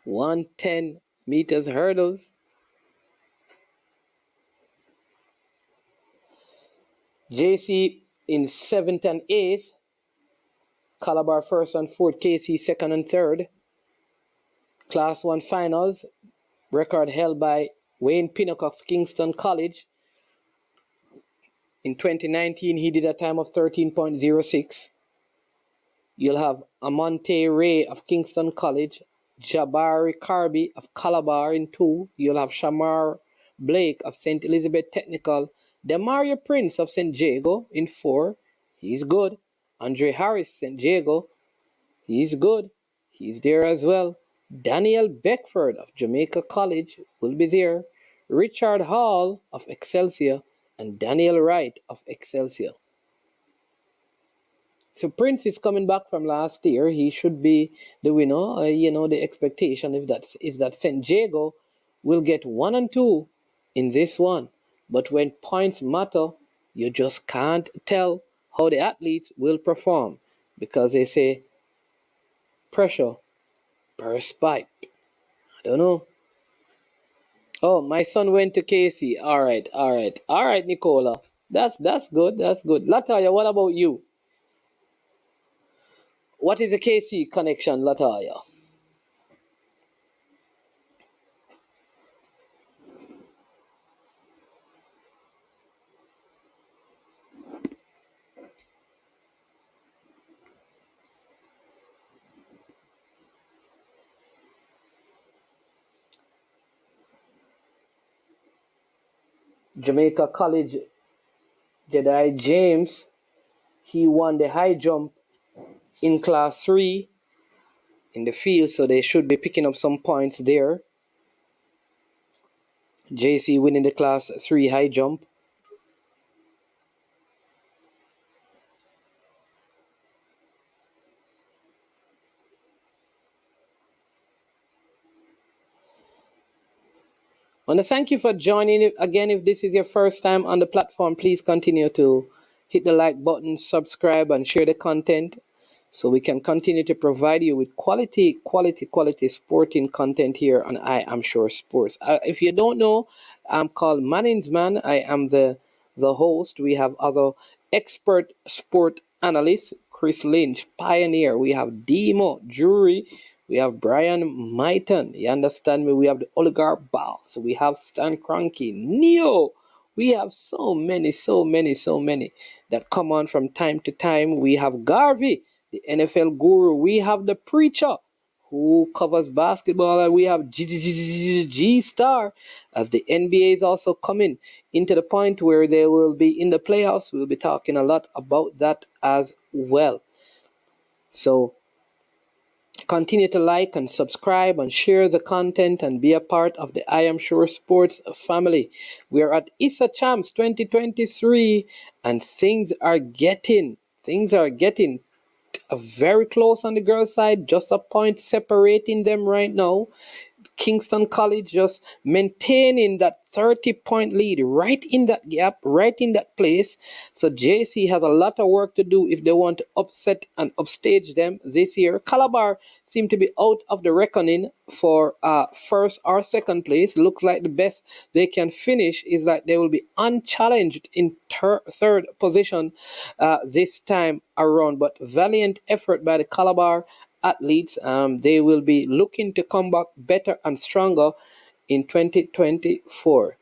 110 meters hurdles. JC in 7th and 8th. Calabar first and fourth, KC second and third. Class 1 finals, record held by Wayne Pinnock of Kingston College. In 2019, he did a time of 13.06. You'll have Amonte Ray of Kingston College, Jabari Carby of Calabar in 2. You'll have Shamar Blake of St. Elizabeth Technical, Demario Prince of St. Diego in 4. He's good. Andre Harris, St. Diego. He's good. He's there as well. Daniel Beckford of Jamaica College will be there. Richard Hall of Excelsior and Daniel Wright of Excelsior. So Prince is coming back from last year. He should be the winner. The expectation is that St. Diego will get 1 and 2 in this one. But when points matter, you just can't tell how the athletes will perform because they say pressure, burst pipe. I don't know. Oh, my son went to KC. All right, Nicola. That's good. That's good. Lataya, what about you? What is the KC connection, Lataya? Jamaica College, Jedi James, he won the high jump in class 3 in the field, so they should be picking up some points there. JC winning the class 3 high jump. I want to thank you for joining. Again, if this is your first time on the platform, please continue to hit the like button, subscribe, and share the content so we can continue to provide you with quality sporting content here on I Am Sure Sports. If you don't know, I'm called Manning's Man. I am the host. We have other expert sport analysts, Chris Lynch, Pioneer. We have Demo, Jury. We have Brian Maiton. You understand me? We have the Oligarch Boss. We have Stan Kroenke. Neo. We have so many, so many, so many that come on from time to time. We have Garvey, the NFL guru. We have the preacher who covers basketball, and we have G Star as the NBA is also coming into the point where they will be in the playoffs. We'll be talking a lot about that as well. So continue to like and subscribe and share the content and be a part of the I Am Sure Sports family. We are at ISA Champs 2023 and things are getting very close on the girls' side, just a point separating them right now. Kingston College just maintaining that 30-point lead right in that gap, right in that place. So JC has a lot of work to do if they want to upset and upstage them this year. Calabar seem to be out of the reckoning for first or second place. Looks like the best they can finish is that they will be unchallenged in third position this time around. But valiant effort by the Calabar athletes. They will be looking to come back better and stronger in 2024.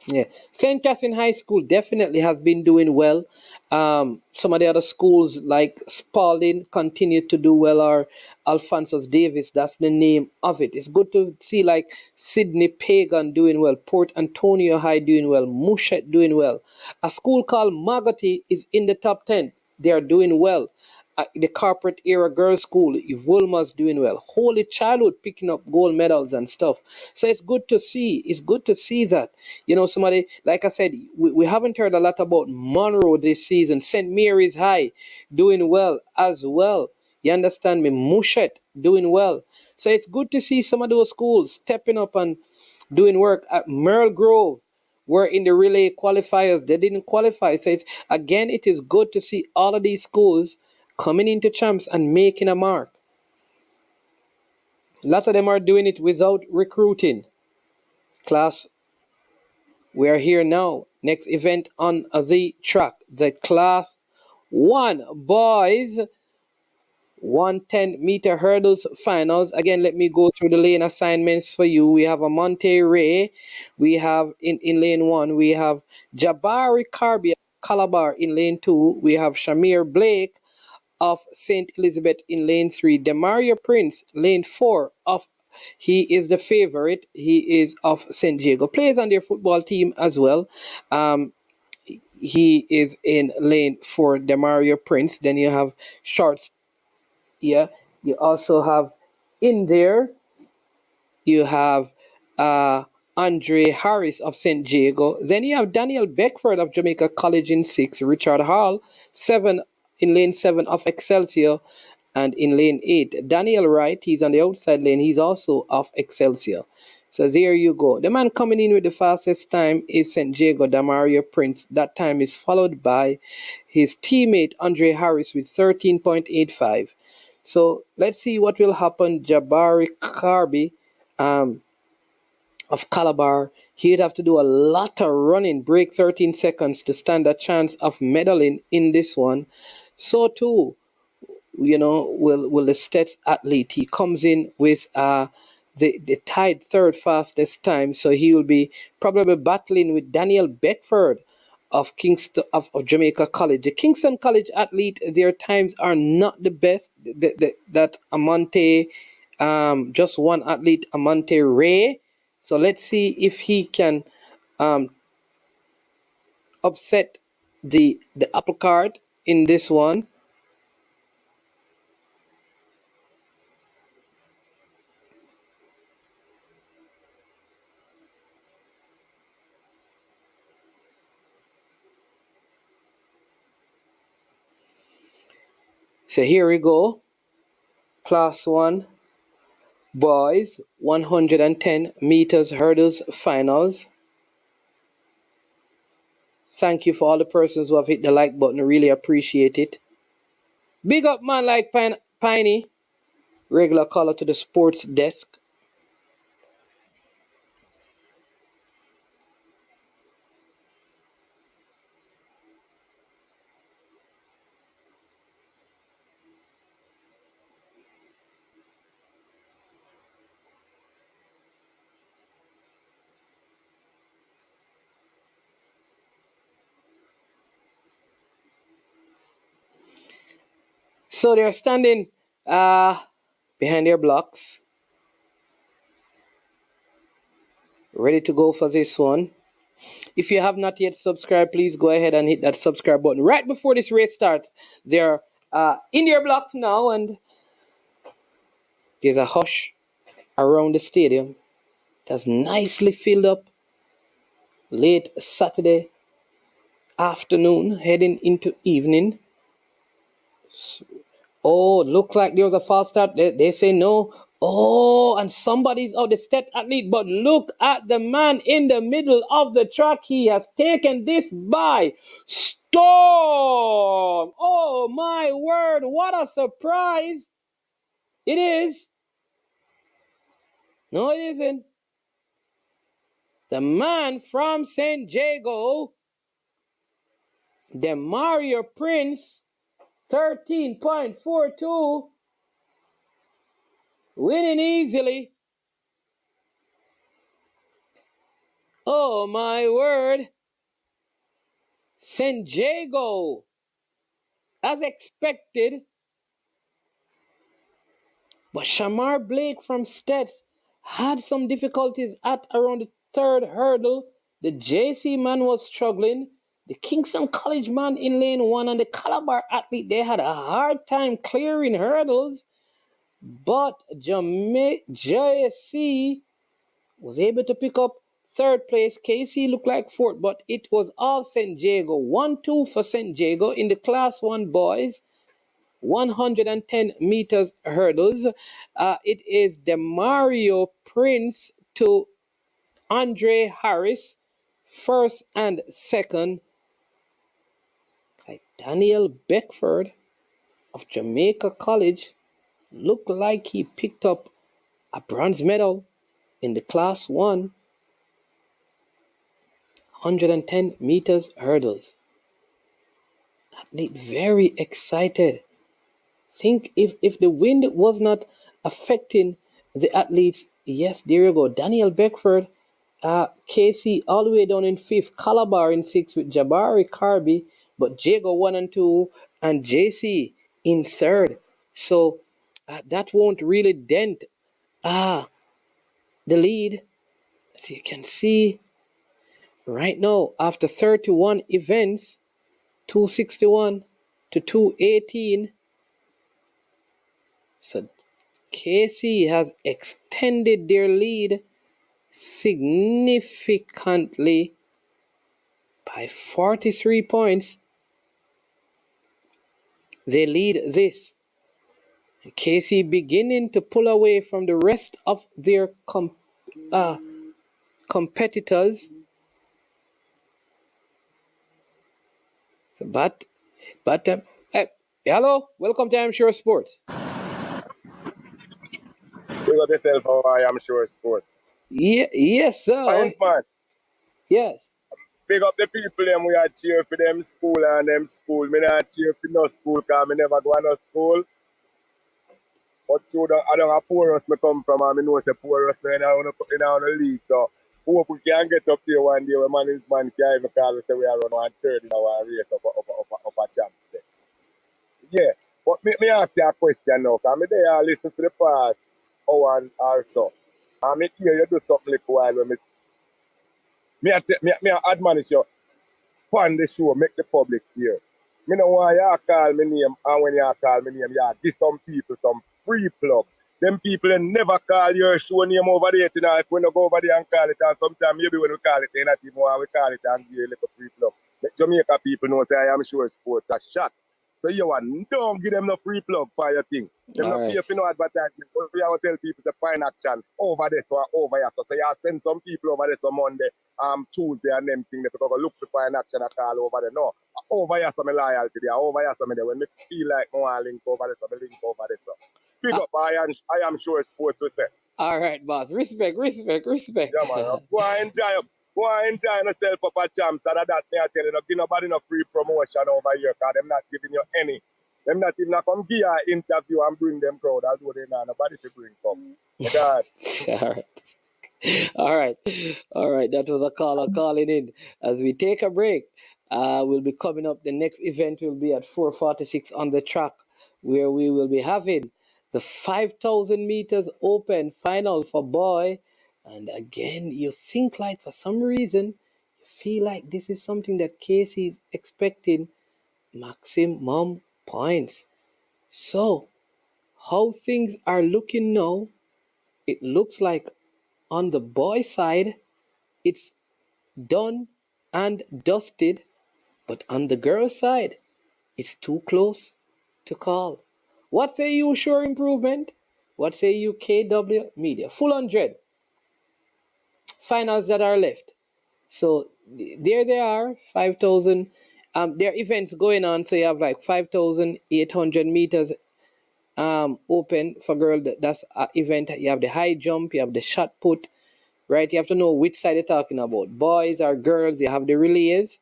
Yeah, St. Catherine High School definitely has been doing well. Some of the other schools like Spalding continue to do well, or Alphonsus Davis, that's the name of it. It's good to see like Sydney Pagan doing well, Port Antonio High doing well, Mushet doing well. A school called Magotty is in the top 10. They are doing well. The corporate era girls' school, Wolmer's doing well. Holy Childhood picking up gold medals and stuff. So it's good to see. It's good to see that. Somebody, like I said, we haven't heard a lot about Monroe this season. St. Mary's High doing well as well. You understand me? Mushet doing well. So it's good to see some of those schools stepping up and doing work. At Merle Grove were in the relay qualifiers. They didn't qualify. So it is good to see all of these schools coming into champs and making a mark. Lots of them are doing it without recruiting. Class, we are here now. Next event on the track. The Class 1 boys 110-meter hurdles finals. Again, let me go through the lane assignments for you. We have a Monte Ray. We have in lane 1, we have Jabari Carby Calabar in lane 2. We have Shamir Blake of St. Elizabeth in lane 3. Demario Prince, lane 4 of he is the favorite. He is of St. Diego. Plays on their football team as well. He is in lane 4, Demario Prince. Then you have shorts. Yeah. You also have in there, you have Andre Harris of St. Diego. Then you have Daniel Beckford of Jamaica College in 6. Richard Hall, 7 in lane 7 of Excelsior. And in lane 8, Daniel Wright, he's on the outside lane. He's also of Excelsior. So there you go. The man coming in with the fastest time is St. Diego, Damario Prince. That time is followed by his teammate, Andre Harris, with 13.85. So let's see what will happen. Jabari Carby of Calabar, he'd have to do a lot of running, break 13 seconds to stand a chance of medaling in this one. So too, will the Stets athlete. He comes in with the tied third fastest time, so he will be probably battling with Daniel Beckford of Kingston of Jamaica College. The Kingston College athlete, their times are not the best. That Amante, just one athlete, Amante Ray. So let's see if he can upset the apple cart in this one. So here we go. Class 1 boys 110 meters hurdles finals. Thank you for all the persons who have hit the like button. I really appreciate it. Big up man like Piney. Regular caller to the sports desk. So they're standing behind their blocks, ready to go for this one. If you have not yet subscribed, please go ahead and hit that subscribe button right before this race starts. They're in their blocks now, and there's a hush around the stadium. It has nicely filled up late Saturday afternoon, heading into evening. Oh, look like there was a false start. They say no. Oh, and somebody's out the state athlete. But look at the man in the middle of the track. He has taken this by storm. Oh, my word. What a surprise. It is. No, it isn't. The man from San Diego, Demario Prince, 13.42, winning easily. Oh, my word. San Diego, as expected. But Shamar Blake from Stets had some difficulties at around the third hurdle. The JC man was struggling. The Kingston College man in lane 1 and the Calabar athlete, they had a hard time clearing hurdles. But JC was able to pick up third place. KC looked like fourth, but it was all San Diego. 1-2 for San Diego in the Class 1 boys. 110 meters hurdles. It is Demario Prince to Andre Harris, first and second. Daniel Beckford of Jamaica College looked like he picked up a bronze medal in the Class 1 110 meters hurdles. Athlete very excited. Think if the wind was not affecting the athletes, yes, there you go. Daniel Beckford, KC all the way down in 5th, Calabar in 6th with Jabari Carby, but Jago 1 and 2, and JC in 3rd. So that won't really dent the lead. As you can see right now, after 31 events, 261 to 218. So KC has extended their lead significantly by 43 points. They lead this. KC beginning to pull away from the rest of their competitors. So, but hello, welcome to I'm Sure Sports. You got yourself how I am sure sports. Yeah, yes, sir. Science man. Yes. Big up the people them we are cheer for them school and them school. Me not cheer for no school because me never go to no school. But I don't have poor us me come from and I know say poor us in our league. So hope we can get up here one day when management can even call us say we are on 1/3 in our race up a champ. Yeah. But me ask you a question now, because me there listen to the past hour and also. And me hear you do something like while when me admonish you on the show, make the public hear. Me know why you call me name, and when you call me name, you give some people some free plug. Them people they never call your show name over there tonight. If we don't go over there and call it, and sometimes maybe when we call it, they not even want we call it and give you a little free plug. Let Jamaica people know say I am sure sports a shot. So you want don't give them no free plug for your thing. Them not pay for no advertisement. But we have to tell people to find action over this or over here. So you send some people over there on Monday, Tuesday and them thing. They go look to find action and call over there. No. Over here some loyalty there. Over here some there. When me feel like I want to link over there, so I link over there. So pick up I am sure sports to say. All right, boss. Respect. Yeah, man. Go and enjoy yourself up a champ. So that me I tell you, give nobody no free promotion over here because them not giving you any. Them not even come give you an interview and bring them crowd. Although they not nobody to bring come. All right. That was a caller calling in as we take a break. will be coming up. The next event will be at 4:46 on the track, where we will be having the 5,000 meters open final for boy. And again, you think like for some reason, you feel like this is something that Casey is expecting maximum points. So, how things are looking now, it looks like on the boy side, it's done and dusted, but on the girl side, it's too close to call. What say you, Sure Improvement? What say you, KW Media? Full 100 finals that are left. So there they are, 5,000. There are events going on, so you have like 5,800 meters open for girl. That's an event. You have the high jump, you have the shot put, right? You have to know which side you're talking about. Boys or girls, you have the relays.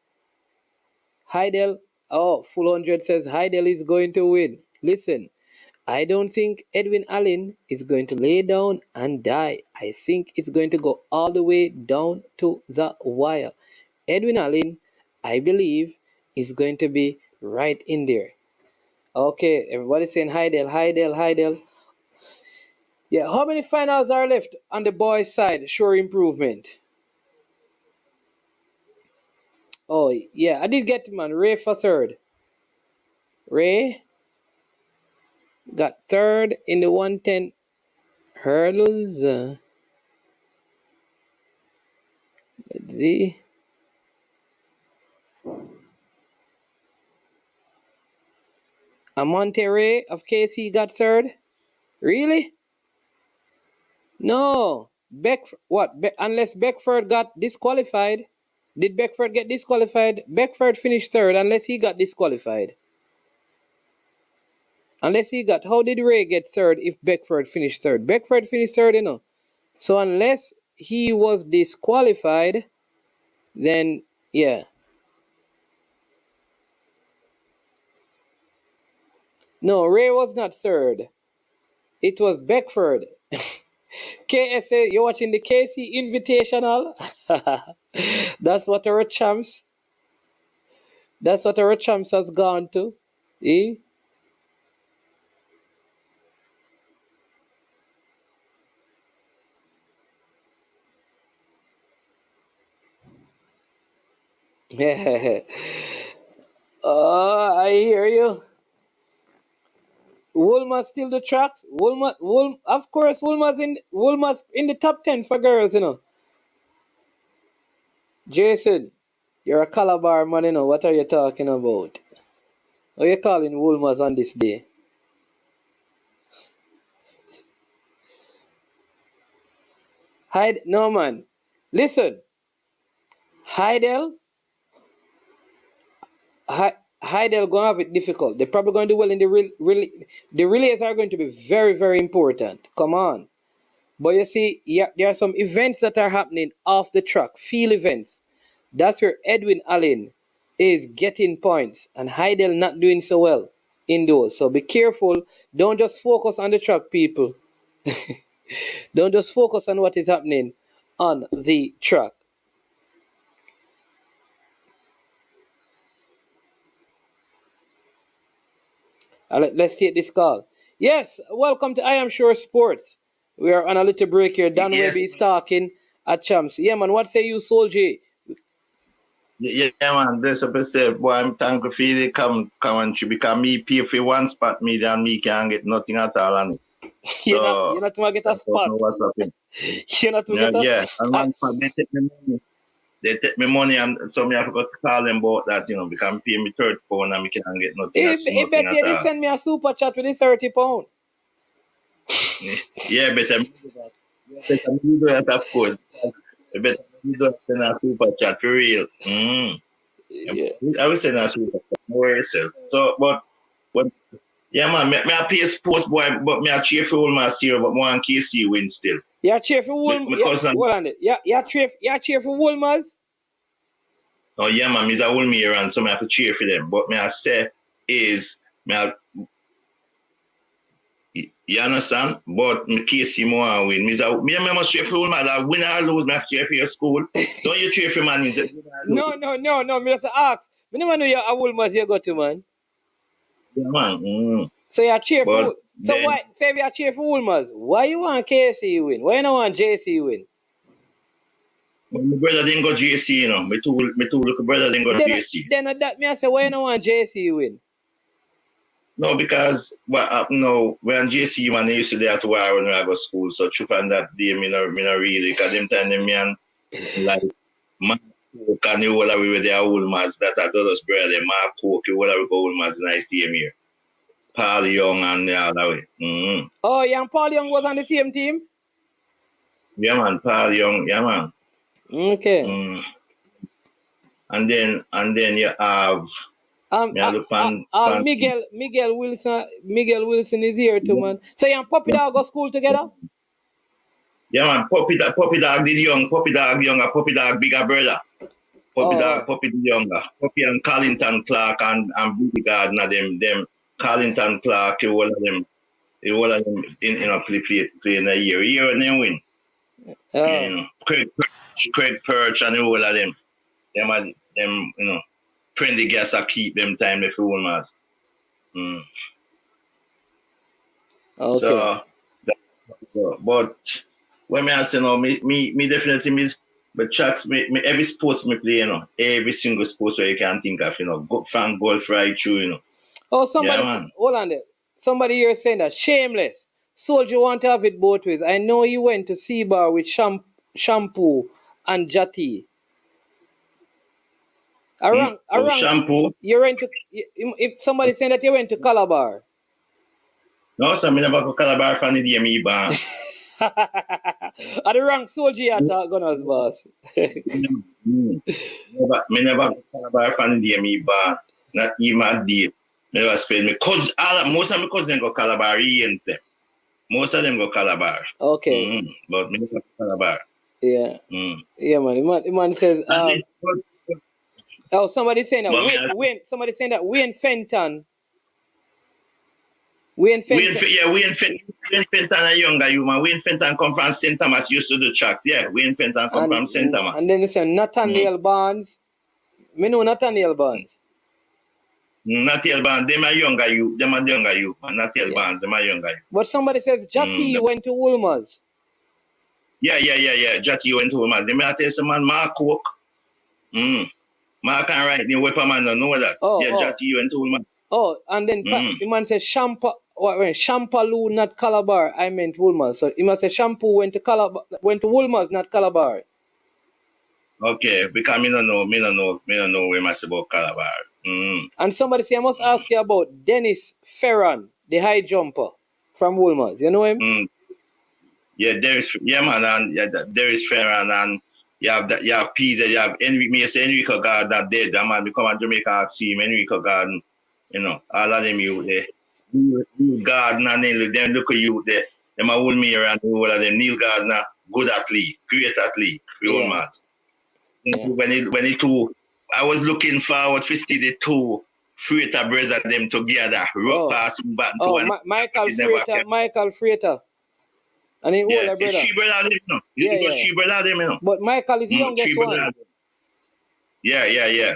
Hydel, full 100 says Hydel is going to win. Listen, I don't think Edwin Allen is going to lay down and die. I think it's going to go all the way down to the wire. Edwin Allen, I believe, is going to be right in there. Okay, everybody's saying Hydel, Hydel, Hydel. Yeah, how many finals are left on the boys' side? Sure Improvement. Oh, yeah, I did get man. Ray for third. Ray got third in the 110 hurdles. Let's see. Amonte Ray of KC got third. Really? No. Unless Beckford got disqualified. Did Beckford get disqualified? Beckford finished third unless he got disqualified. How did Ray get third if Beckford finished third? Beckford finished third, you know. So unless he was disqualified, then yeah. No, Ray was not third. It was Beckford. KSA, you're watching the KC Invitational? That's what our champs has gone to. Eh? Oh, I hear you. Woolmer's still the tracks. Of course, Woolmer's in the top 10 for girls, you know. Jason, you're a Calabar man, you know. What are you talking about? What are you calling Woolmer's on this day? No, man. Listen. Hydel going to have it difficult. They're probably going to do well in the relays are going to be very, very important. Come on. But you see, there are some events that are happening off the track, field events. That's where Edwin Allen is getting points and Hydel not doing so well in those. So be careful. Don't just focus on the track, people. Don't just focus on what is happening on the track. Let's take this call. Yes, welcome to I Am Sure Sports. We are on a little break here. Dan Webby is talking at Champs. Yeah, man, what say you, Soul J? Yeah, man, that's what I said. Boy, I'm thankful for you come and because me pay for one spot, me and me can get nothing at all on it. You're not going to get a spot. What's happening? You're not going to get a Yeah, and one spot, they take me money. They take me money, and so me have to call them about that, you know, because I'm paying me £30 and me can't get nothing. He bet you they send me a super chat with this £30. Yeah, better me do that, of course. Better me do that than a super chat for real. Yeah. I will send a super chat. More yourself. So, but yeah, man, me I pay sports boy, but me I cheer for all my year, but more and KC win still. You cheer for Woolmers? You cheer for Woolmers? Oh yeah, man, me's a Woolmer and so me have to cheer for them. But me I say is you understand? But me KC more win. Me must cheer for Woolmer. That win or lose, me have to cheer for your school. Don't you cheer for man? No. Me just ask Me never know you're a Woolmers you go to, man. Yeah, man. So you're cheer for But so then, why say if you're cheer for Woolmers, why you want KC win? Why you don't want JC win? my brother didn't go JC, you know. My two little brother didn't go JC. Then that me I say why you don't want JC win? No, because what happened now, when JC man they used to there to war when I go school, so true on that day, me no really, because them time them man like Mark Coke and the whole of we with their old mas that are those brother, Mark Coke, the whole of we go old mas and I see him here. Paul Young and the other way. Mm-hmm. Oh, Young Paul Young was on the same team? Yeah man, Paul Young, yeah man. Okay. Mm. And then you have me look pan Miguel Wilson is here too, man. So you and Puppy Dog go school together? yeah man, Puppy Dog did young, Puppy Dog younger, Puppy Dog bigger brother. Puppy the younger. Puppy and Carlington Clark and Billy Gardner them Carlington Clark, all of them play in a year and then win. Oh. You know, Craig Perch and all of them. Them you know, friendly guests are keep them time if you want mad. Okay. So but when I say no, me definitely miss but chats me every sports me play, you know, every single sports where you can think of, you know, go fan golf right through, you know. Oh, somebody, Yeah, man. hold on there. Somebody here saying that shameless. Soldier want to have it both ways. I know you went to C-Bar with shampoo and Jati. Around, shampoo. you went to. If somebody saying that you went to Calabar. No, so me never go Calabar for the day me ban. Are the wrong soldier you talk Gunners, boss? Me never go Calabar for the day me ban. Not even a day. Never spend me cause most of my cousins go Calabar and them. Most of them go Calabar. Okay. But me never go Calabar. Yeah. Yeah, man. The man says somebody saying that somebody saying that Wayne Fenton. Wayne Fenton a younger you man. Wayne Fenton come from St. Thomas, used to do tracks. Yeah, Wayne Fenton come from St. Thomas. And then they say Nathaniel Barnes. Me know Nathaniel Barnes. Nathaniel Barnes, them are younger you. Them are younger you. Nathaniel Barnes, them are younger you. But somebody says Jackie went to Woolmers. Yeah. Jackie went to Woolmers. They may tell you some man, Mark Cook. Mark and right, the weapon man don't know that. Jackie went to Woolmers. Oh, and then the man says Shampaloo, not Calabar. I meant Woolmers. So he must say Shampoo went to Woolmers, not Calabar. Okay, because me don't know where I say about Calabar. And somebody say I must ask you about Dennis Ferran, the high jumper from Woolmers. You know him? Yeah, Dennis Ferran, and you have Pisa, you have Enrico Garden dead. That man become a Jamaican team, Enrico Garden. You know, all of them you there. Neil Gardner, them look at you there. Them are old me around all of them. Neil Gardner, good athlete, great athlete, real man. When it two, I was looking forward to see the two Freighter brothers them together, passing back to one. Michael Freighter. And he older brother. She brother them, you know. She brother them, you know. But Michael is the youngest one. Yeah.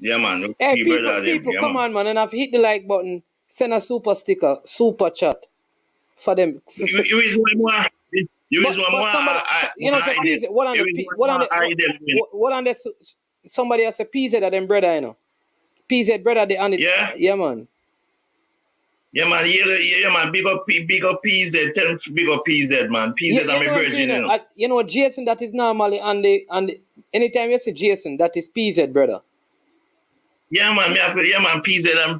Yeah, man. Hey, people, come on, man, and I've hit the like button. Send a super sticker, super chat for them. You is one more. What on the somebody has a PZ of them brother, you know. PZ brother, they on it. Yeah, man. Yeah, man. Big up PZ. Tell him big up PZ, man. PZ are my virgin, you know. You know, Jason, that is normally on the anytime you say Jason, that is PZ, brother. Yeah, man. PZ are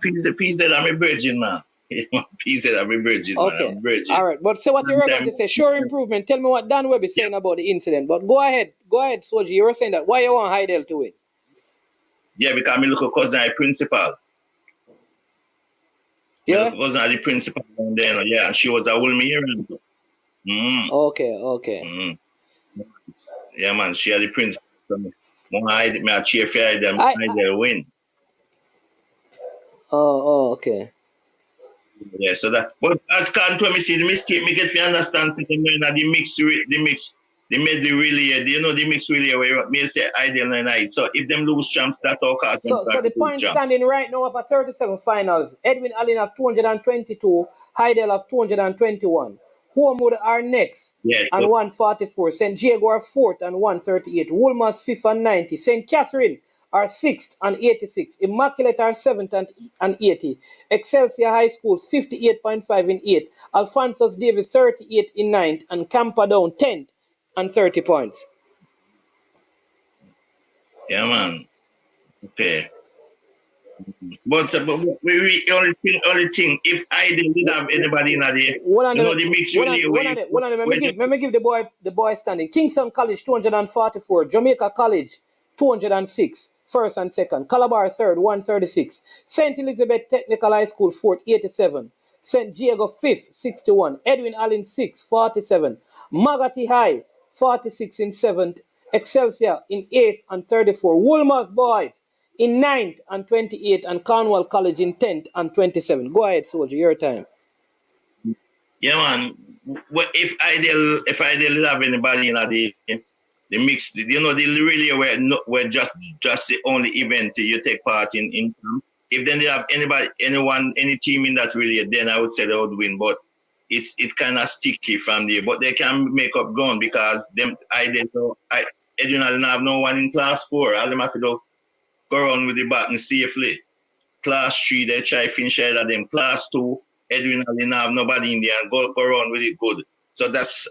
my virgin, man. PZ are my virgin, okay. Man. All right. But say what you were going to say. Sure improvement. Tell me what Dan Webb is saying about the incident. But go ahead, Soji. You were saying that. Why you want Hydel to it? Yeah, because I look at cousin the principal. Yeah? Cousin the principal down there, yeah. And she was a woman here. Okay. Yeah, man. She had the principal. I cheer for them. Hydel win. Oh, okay. Yeah, so that. But as Can't me see the mistake, me get to understand the the medley relay, you know, the mixed relay where me say Hydel and I. So if them lose champs, that's all cause them So start the to lose point champs. standing right now of a 37 finals. Edwin Allen have 222, Hydel have 221. Homewood are next Yes. and So, 144. St. Diego are fourth and 138. Woolmer's fifth and 90. St. Catherine are sixth and 86. Immaculate are seventh and 80. Excelsior High School 58.5 in 8. Alphonsus Davis 38 in 9th. And Camperdown 10th and 30 points. yeah, man. Okay. But we only thing if I didn't have anybody in there, you know, the mix really Let me give the boy standing. Kingston College 244, Jamaica College 206, first and second. Calabar third 136, St. Elizabeth Technical High School fourth 87, St. Diego fifth 61, Edwin Allen sixth 47, Magati High 46 in seventh, Excelsior in eighth and 34, Woolmer's boys in 9th and 28, and Cornwall College in 10th and 27. Go ahead, Soldier, your time. yeah, man. If I didn't have anybody in the mix, you know, they really were just the only event you take part in. If then they have any team in that really, then I would say they would win. But it's kind of sticky from there. But they can make up ground because Edwin Allen have no one in class 4. All them have to go around with the baton safely. Class 3, they try to finish ahead of them. Class 2, Edwin Allen have nobody in there and go around with it good. So that's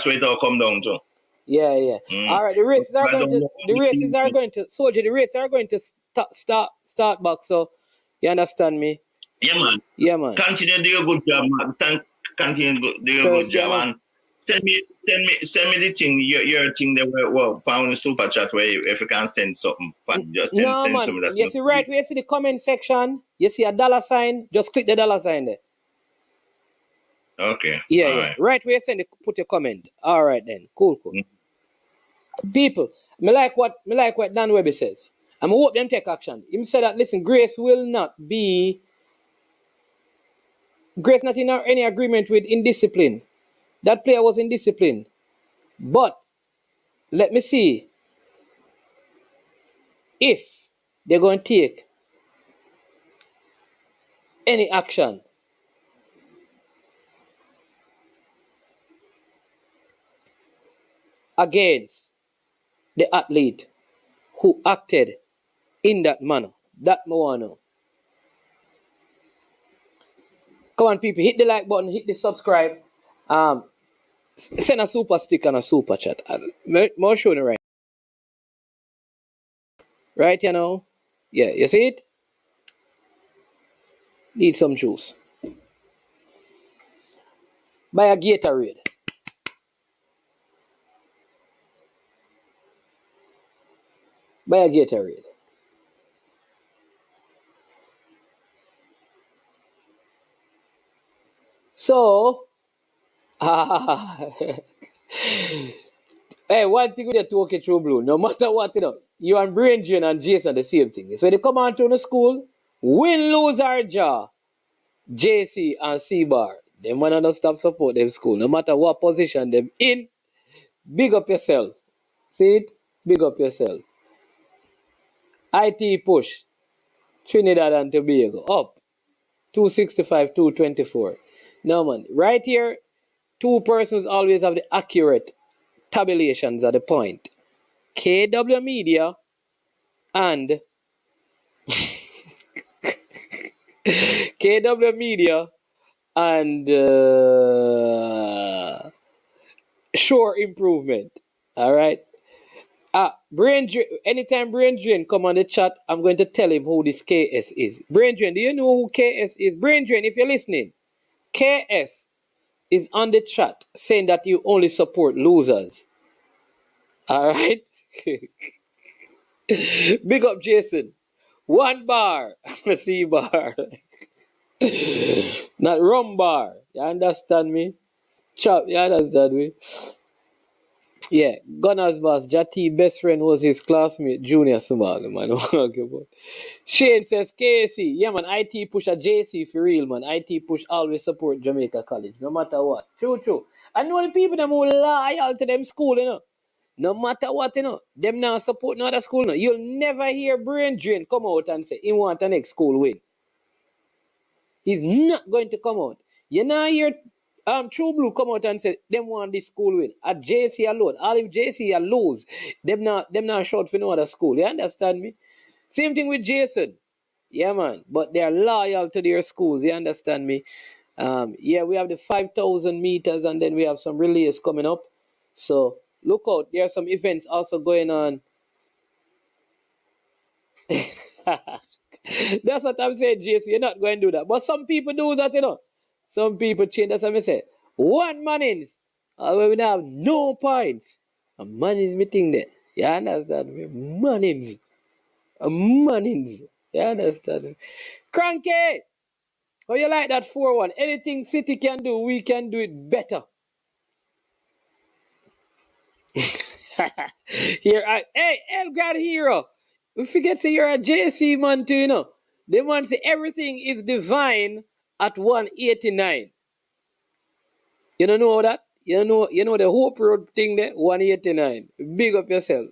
where it all come down to. Yeah. All right, the races are going to Soldier. The races are going to start back. So you understand me? Yeah, man. Yeah, man. Continue to do a good job, man. Continue to do a good job, and send me the thing, your thing that we found in the super chat where if you can send something, just send it to me. That's you see right where you see the comment section, you see a dollar sign, just click the dollar sign there. Okay. Yeah. Right where you put your comment. All right then. Cool. People, me like what Dan Webby says. I'm hope them take action. He said that listen, Grace not in any agreement with indiscipline. That player was indisciplined. But let me see if they're going to take any action against the athlete who acted in that manner. That I want to know. Come on, people, hit the like button, hit the subscribe. Send a super stick and a super chat. More showing it right. Right, you know? Yeah, you see it? Need some juice. Buy a Gatorade. Buy a Gatorade. So, hey, one thing with the talking through blue, no matter what, you and Brain Drain and Jason the same thing. So when they come on to the school, win, lose, or draw, JC and C-Bar, they might not stop support them school, no matter what position them in. Big up yourself. See it? Big up yourself. IT push. Trinidad and Tobago. Up. 265, 224. Now, man, right here, two persons always have the accurate tabulations at the point. KW Media and KW Media and Shore Improvement. All right. Anytime Brain Drain come on the chat, I'm going to tell him who this KS is. Brain Drain, do you know who KS is? Brain Drain, if you're listening, KS is on the chat saying that you only support losers. All right. Big up Jason. 1 bar. C-Bar. Not rum bar. You understand me? Chop, you understand me? Yeah, Gunner's boss, Jati best friend was his classmate, Junior Sumaga, man. Okay, but Shane says, KC, yeah, man, IT push a JC for real, man. IT push always support Jamaica College, no matter what. True, true. I know the people that who loyal to them school, you know. No matter what, you know. Them now support no other school, no. You'll never hear Brain Drain come out and say, he want the next school win. He's not going to come out. You now hear True Blue come out and say them want this school win. At JC alone. All if JC a lose, them not short for no other school. You understand me? Same thing with Jason. Yeah, man. But they're loyal to their schools. You understand me? Yeah, we have the 5,000 meters and then we have some relays coming up. So look out. There are some events also going on. That's what I'm saying, JC. You're not going to do that. But some people do that, you know. Some people change. That's what I say. One Mannings. We now have no points. A Mannings meeting there. You understand me? Mannings. A Mannings. You understand me? Cranky. How you like that 4-1? Anything City can do, we can do it better. Here, hey, Elgad Hero. We forget say you're a JC man too, you know. They want to say everything is divine at 189. You don't know that? You know the Hope Road thing there? 189. Big up yourself.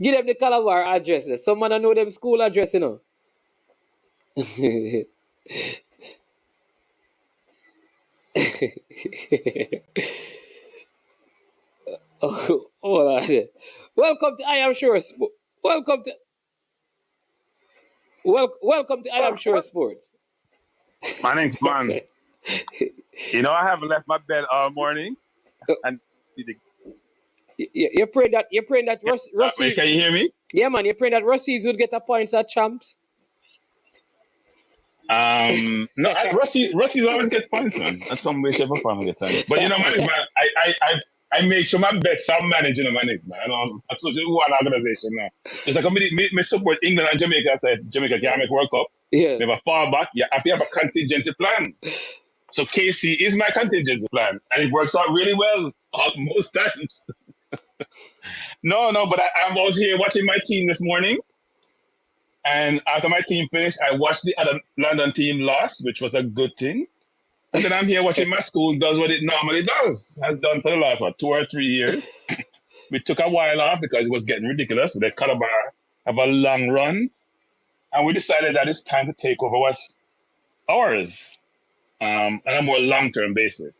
Give them the Calabar address there. Some man know them school address, you know. Oh, hold on. Welcome to I Am Sure. Welcome to I Am Sure Sports. My name's Man. You know, I haven't left my bed all morning. And You're praying that Russie. can you hear me? Yeah, man. You're praying that Russies would get a points at champs. No, Rusty's always get points, man. At some way, shape, or form, I get time. But you know, man, I make sure my bets are managing my next, man. I know I'm associated with one organization now. It's like me support England and Jamaica. I said Jamaica can't make World Cup. Yeah. We have a fallback. You have to have a contingency plan. So KC is my contingency plan, and it works out really well most times. No, but I was here watching my team this morning. And after my team finished, I watched the other London team lost, which was a good thing. And then I'm here watching my school does what it normally does, has done for the last, 2 or 3 years. We took a while off because it was getting ridiculous. The Calabar have a long run. And we decided that it's time to take over what's ours on a more long-term basis.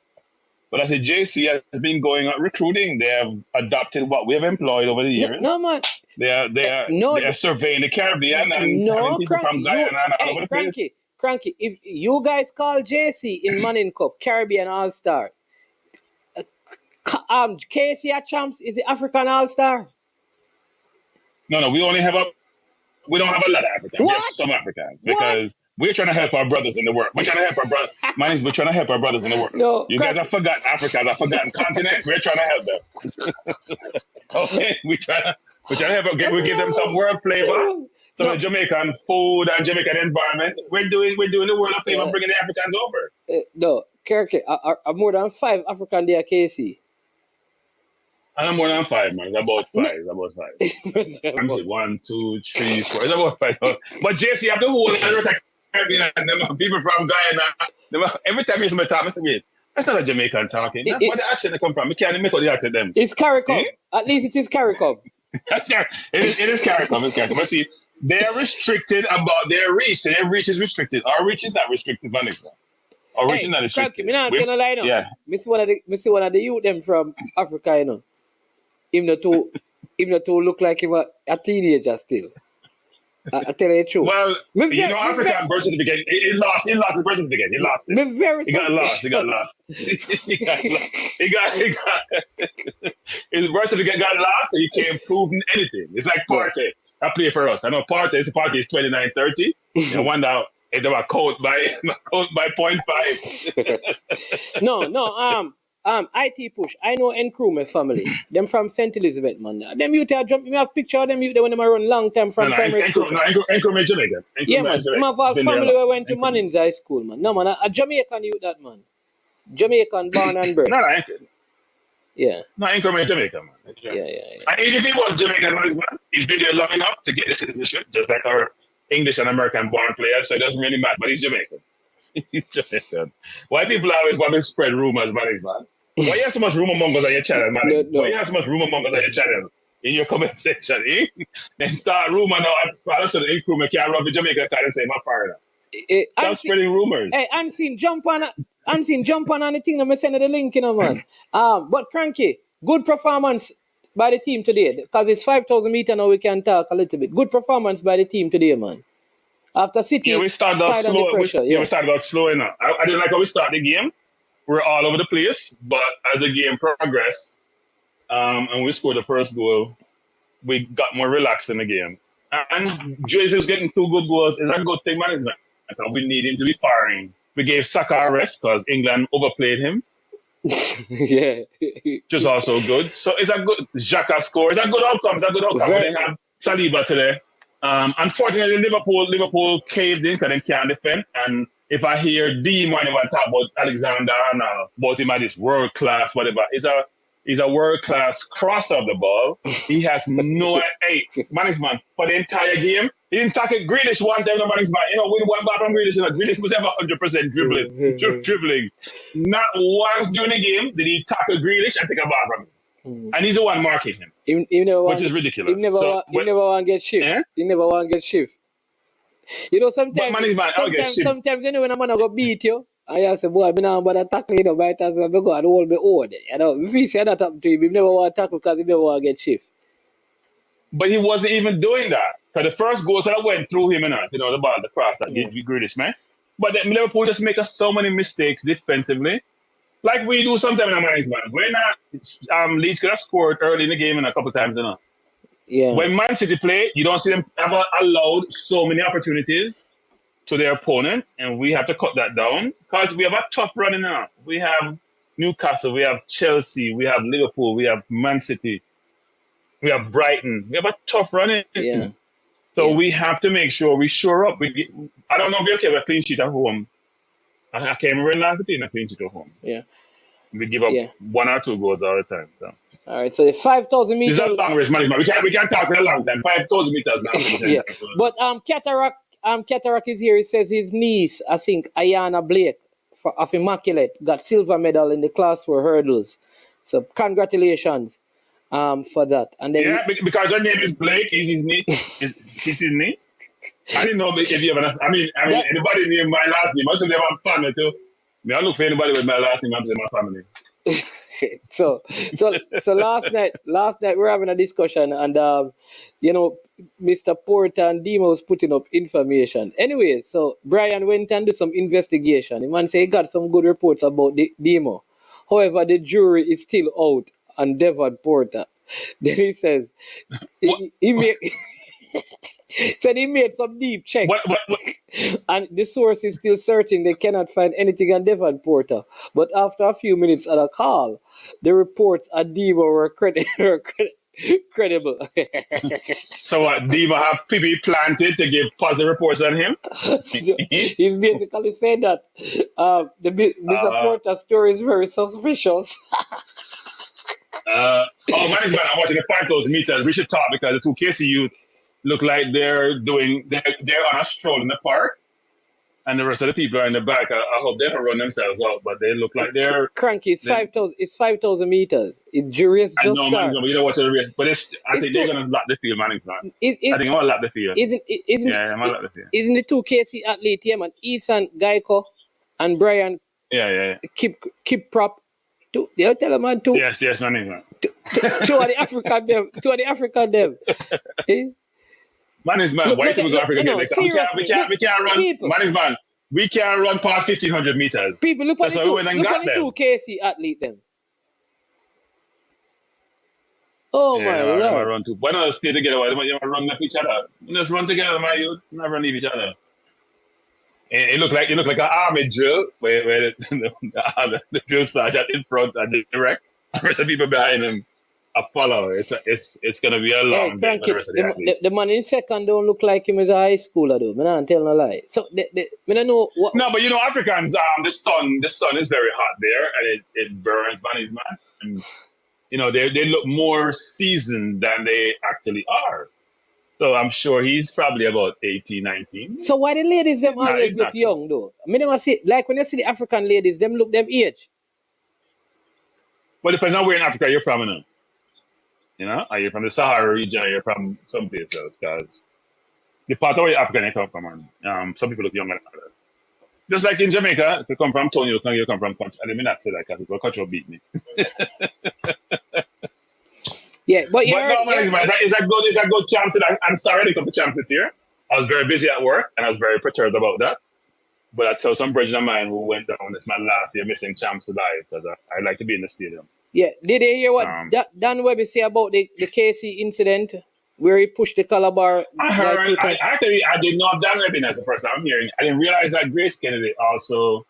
But as a JC has been going out recruiting, they have adopted what we have employed over the years. No, man. They are surveying the Caribbean and having people from Guyana and all over the place. Cranky, if you guys call JC in Manning Cup, Caribbean All-Star, KC at champs is the African All-Star. No, we don't have a lot of Africans. What? We have some Africans because we're trying to help our brothers in the world. We're trying to help our brothers. We're trying to help our brothers in the world. No, you guys have forgotten Africa. I've forgotten continent. We're trying to help them. Okay, we're trying to help them. We give them some world flavor, some Jamaican food and Jamaican environment. We're doing the world a favor, bringing the Africans over. No, Kirky, are more than 5 African there, KC. I'm more than 5, man. It's about 5. It's about 5. I'm saying 1, 2, 3, 4. It's about 5. But JC, have the whole Caribbean, people from Guyana. Every time you see me talk, I say, wait, that's not a Jamaican talking. That's where the accent they come from. We can't make out the accent them. It's CARICOM. At least it is CARICOM. It is CARICOM. It's CARICOM. But see, they're restricted about their reach. So their reach is restricted. Our reach is not restricted, man. Our reach is not restricted. Me not tell a lie now. Yeah. Me see one of the youth them from Africa, you know. Him not to look like him a teenager still. I tell you the truth. Well, African birth certificate, he lost his birth certificate. He lost it. He got lost. His birth certificate got lost, so he can't prove anything. It's like Partey. I play for us. I know Partey is 29-30. I wonder if they were caught by 0.5. No. IT push. I know Crew, my family. Them from St. Elizabeth, man. Them youth are jump. Me have picture of them youth when they run long time from primary school. Crew in Jamaica. Yeah, man. I have a family who went to Mannings High School, man. No, man. A Jamaican youth that, man. Jamaican born and bred. No, Yeah. No, I ain't coming to Jamaica, man. Yeah. And even if he was Jamaican, man, he's been there long enough to get the citizenship, just like our English and American born players, so it doesn't really matter. But he's Jamaican. He's Jamaican. Why people always want to spread rumors, man? Why you have so much rumor mongers on your channel, man? No. Why you have so much rumor mongers on your channel? In your comment section, eh? Then start rumor now. All of a sudden, crewman can't run to Jamaica because they say my foreigner. Stop spreading rumors. Hey, Unseen, jump on the thing. I'm sending the link, you know, man. But Cranky, good performance by the team today. Because it's 5,000 meters now, we can talk a little bit. Good performance by the team today, man. After City, yeah, we started out slow. We started out slow enough. I didn't like how we started the game. We're all over the place, but as the game progressed, and we scored the first goal, we got more relaxed in the game. And Jesus getting 2 good goals is a good thing, management. Because we need him to be firing. We gave Saka a rest because England overplayed him. Yeah. Which is also good. So it's a good Xhaka score. It's a good outcome. We didn't have Saliba today. Unfortunately, Liverpool caved in because they can't defend. And if I hear D when anyone talk about Alexander Arnold, about him at this world class, whatever, he's a world class crosser of the ball. He has no management for the entire game. He didn't tackle Grealish one time, no management. You know, we one back from Grealish, Grealish was ever 100% dribbling. Not once during the game did he tackle Grealish and take a ball from him. And he's the one marking him, which is ridiculous. He never want to get shift. Eh? He never want to get shift. You know, sometimes you know when a man go beat you, and you say, boy, I'm not about to tackle, you know, by the time I go and hold me own. You know, if he say that happen to him, he never want to tackle because he never want to get shift. But he wasn't even doing that. Because the first goal that went through him, you know, the ball, the cross that gave you Grealish, man. But then Liverpool just make us so many mistakes defensively. Like we do sometimes in the management. We're not, Leeds could have scored early in the game and a couple of times, you know. Yeah. When Man City play, you don't see them ever allowed so many opportunities to their opponent, and we have to cut that down because we have a tough running now. We have Newcastle, we have Chelsea, we have Liverpool, we have Man City, we have Brighton. We have a tough running. Yeah. So we have to make sure we shore up. I don't know if we're okay with a clean sheet at home. I can't remember last time a clean sheet at home. Yeah. We give up 1 or 2 goals all the time. So. All right, so the 5,000 meters. This is a long race management. We can't talk for a long time. 5,000 meters now. Yeah. But Cataract is here. He says his niece, I think Ayana Blake of Immaculate, got silver medal in the class 4 hurdles. So congratulations for that. And then because her name is Blake. Is his niece? Is his niece? I didn't know if you ever. I mean, anybody named my last name. Most of them have family too. I look for anybody with my last name after my family. So last night we're having a discussion, and you know, Mr. Porter and Dima was putting up information. Anyway, so Brian went and did some investigation. The man said he got some good reports about Dimo. However, the jury is still out on Devon Porter. Then he says he made some deep checks. What? And the source is still searching. They cannot find anything on Devon Porter. But after a few minutes of a call, the reports at Dima were credible. So what? Dima have people planted to give positive reports on him? He's basically saying that Mr. Porter's story is very suspicious. Management, I'm watching the 5,000 meters. We should talk because the 2 KC youth look like they're on a stroll in the park, and the rest of the people are in the back. I hope they don't run themselves out, but they look like they're cranky. It's 5,000 meters. The race just started. You don't watch the race, but I think they're gonna lap the field, management. I think I'm gonna lap the field. I'm gonna lap the field. Isn't the 2 KC athletes here, man? Ethan Geico and Brian. Yeah. Keep prop. They tell them, man. Yes, management. Two of the African them. Management, why do we go Africa? We can't run. Management, we can't run past 1,500 meters. People, look at the 2 KC athlete them. Oh my Lord! Run too. Why not stay together? Why don't you run with each other? You just run together, my youth. Never leave each other. It look like an army drill where the drill sergeant in front and the direct, and the rest of people behind him. A follow. It's gonna be a long day for the rest of the the man in second don't look like him as a high schooler though. I don't tell no lie. So I don't know what. No, but you know Africans, the sun is very hot there and it burns management. And they look more seasoned than they actually are. So I'm sure he's probably about 18, 19. So why the ladies them Nah, always he's look not young though? I mean, I see like when you see the African ladies, them look them age. Well, depends on where in Africa you're from, Are you from the Sahara region or you're from someplace else? Because the part of where Africa you come from, and some people look younger than others. Just like in Jamaica, if you come from Tony, you come from country. I didn't mean not say that because people culture beat me. Yeah, but you But heard, no, man, it's a good chance. I'm sorry to come to champs this year. I was very busy at work and I was very perturbed about that. But I tell some brethren of mine who went down, it's my last year missing champs live because I like to be in the stadium. yeah. Did they hear what Um, Dan Webby say about the KC incident where he pushed the calabar I like heard, 2 times? I did not down Rebbing as the first time I'm hearing. I didn't realize that Grace Kennedy also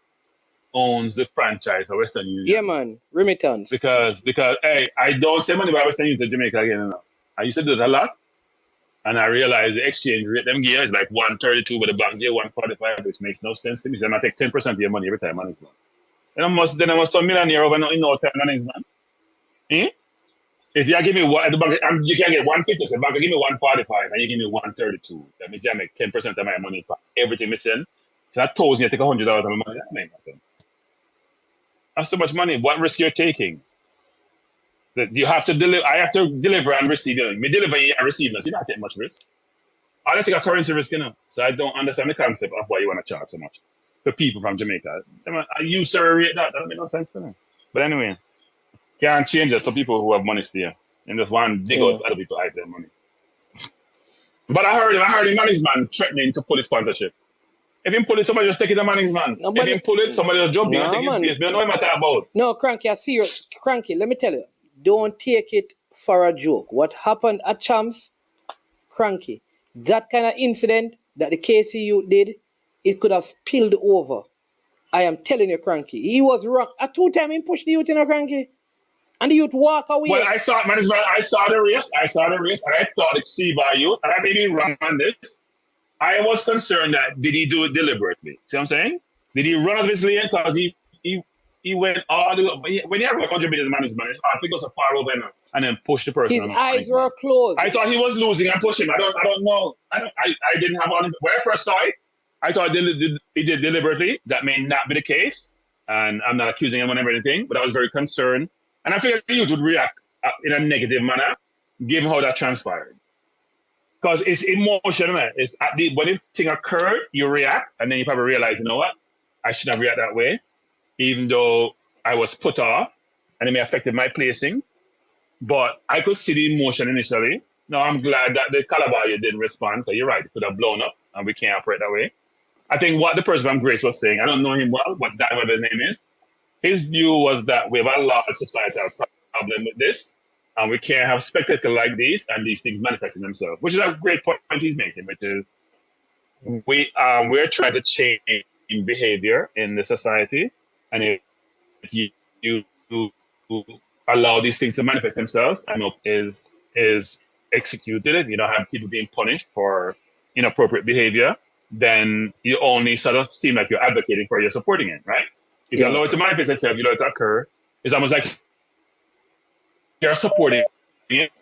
owns the franchise of Western Union. Yeah, man. Remittance. Because hey, I don't send money by Western Union to Jamaica again. I used to do that a lot. And I realized the exchange rate them gear is like 132 with the bank gear 145, which makes no sense to me. Then I take 10% of your money every time, man. Then I must turn millionaire over in no time, man. Eh? If you give me one at the bank, you can get 150. So the bank give me 145 and you give me 132. That means I make 10% of my money for everything I send. So that tells you take $100 of my money. That makes no sense. That's so much money. What risk you're taking? That you have to deliver. I have to deliver and receive. Me deliver and receive. You don't take much risk. I don't take a currency risk, So I don't understand the concept of why you want to charge so much for people from Jamaica. I use rate that. That don't make no sense to me. But anyway, can't change it. Some people who have money still and just want to dig out other people hide their money. But I heard the management threatening to pull his sponsorship. If he pull it, somebody just take it to management. No, if he pull it, somebody just jump in and take his space. We don't know what I'm talking about. No, Cranky, I see you. Cranky, let me tell you. Don't take it for a joke. What happened at Champs, Cranky, that kind of incident that the KCU did, it could have spilled over. I am telling you, Cranky. He was wrong. At 2 times, he pushed the youth in a Cranky. And the youth walk away. Well, I saw management. I saw the race, and I thought it's by you, and I may be wrong on this. I was concerned that did he do it deliberately? See what I'm saying? Did he run out of his lane because he went all the way? When you have a contributed management, I think it was a far over and then push the person. His eyes were closed. I thought he was losing and push him. I don't know. I didn't have on. When I first saw it, I thought he did deliberately. That may not be the case, and I'm not accusing him of anything. But I was very concerned, and I figured the youth would react in a negative manner, given how that transpired. Because it's emotional, man. It's when the thing occurred, you react, and then you probably realize, you know what? I shouldn't have reacted that way, even though I was put off, and it may have affected my placing. But I could see the emotion initially. Now, I'm glad that the Calabar didn't respond, because you're right, it could have blown up, and we can't operate that way. I think what the person from Grace was saying, I don't know him well, what that whatever his name is, his view was that we have a large societal problem with this, and we can't have spectacle like this and these things manifesting themselves, which is a great point he's making, which is we're trying to change behavior in the society, and if you allow these things to manifest themselves and is executed, you don't have people being punished for inappropriate behavior, then you only sort of seem like you're advocating for it, you're supporting it, right? If you allow it to manifest itself, you allow it to occur, it's almost like you're supporting it.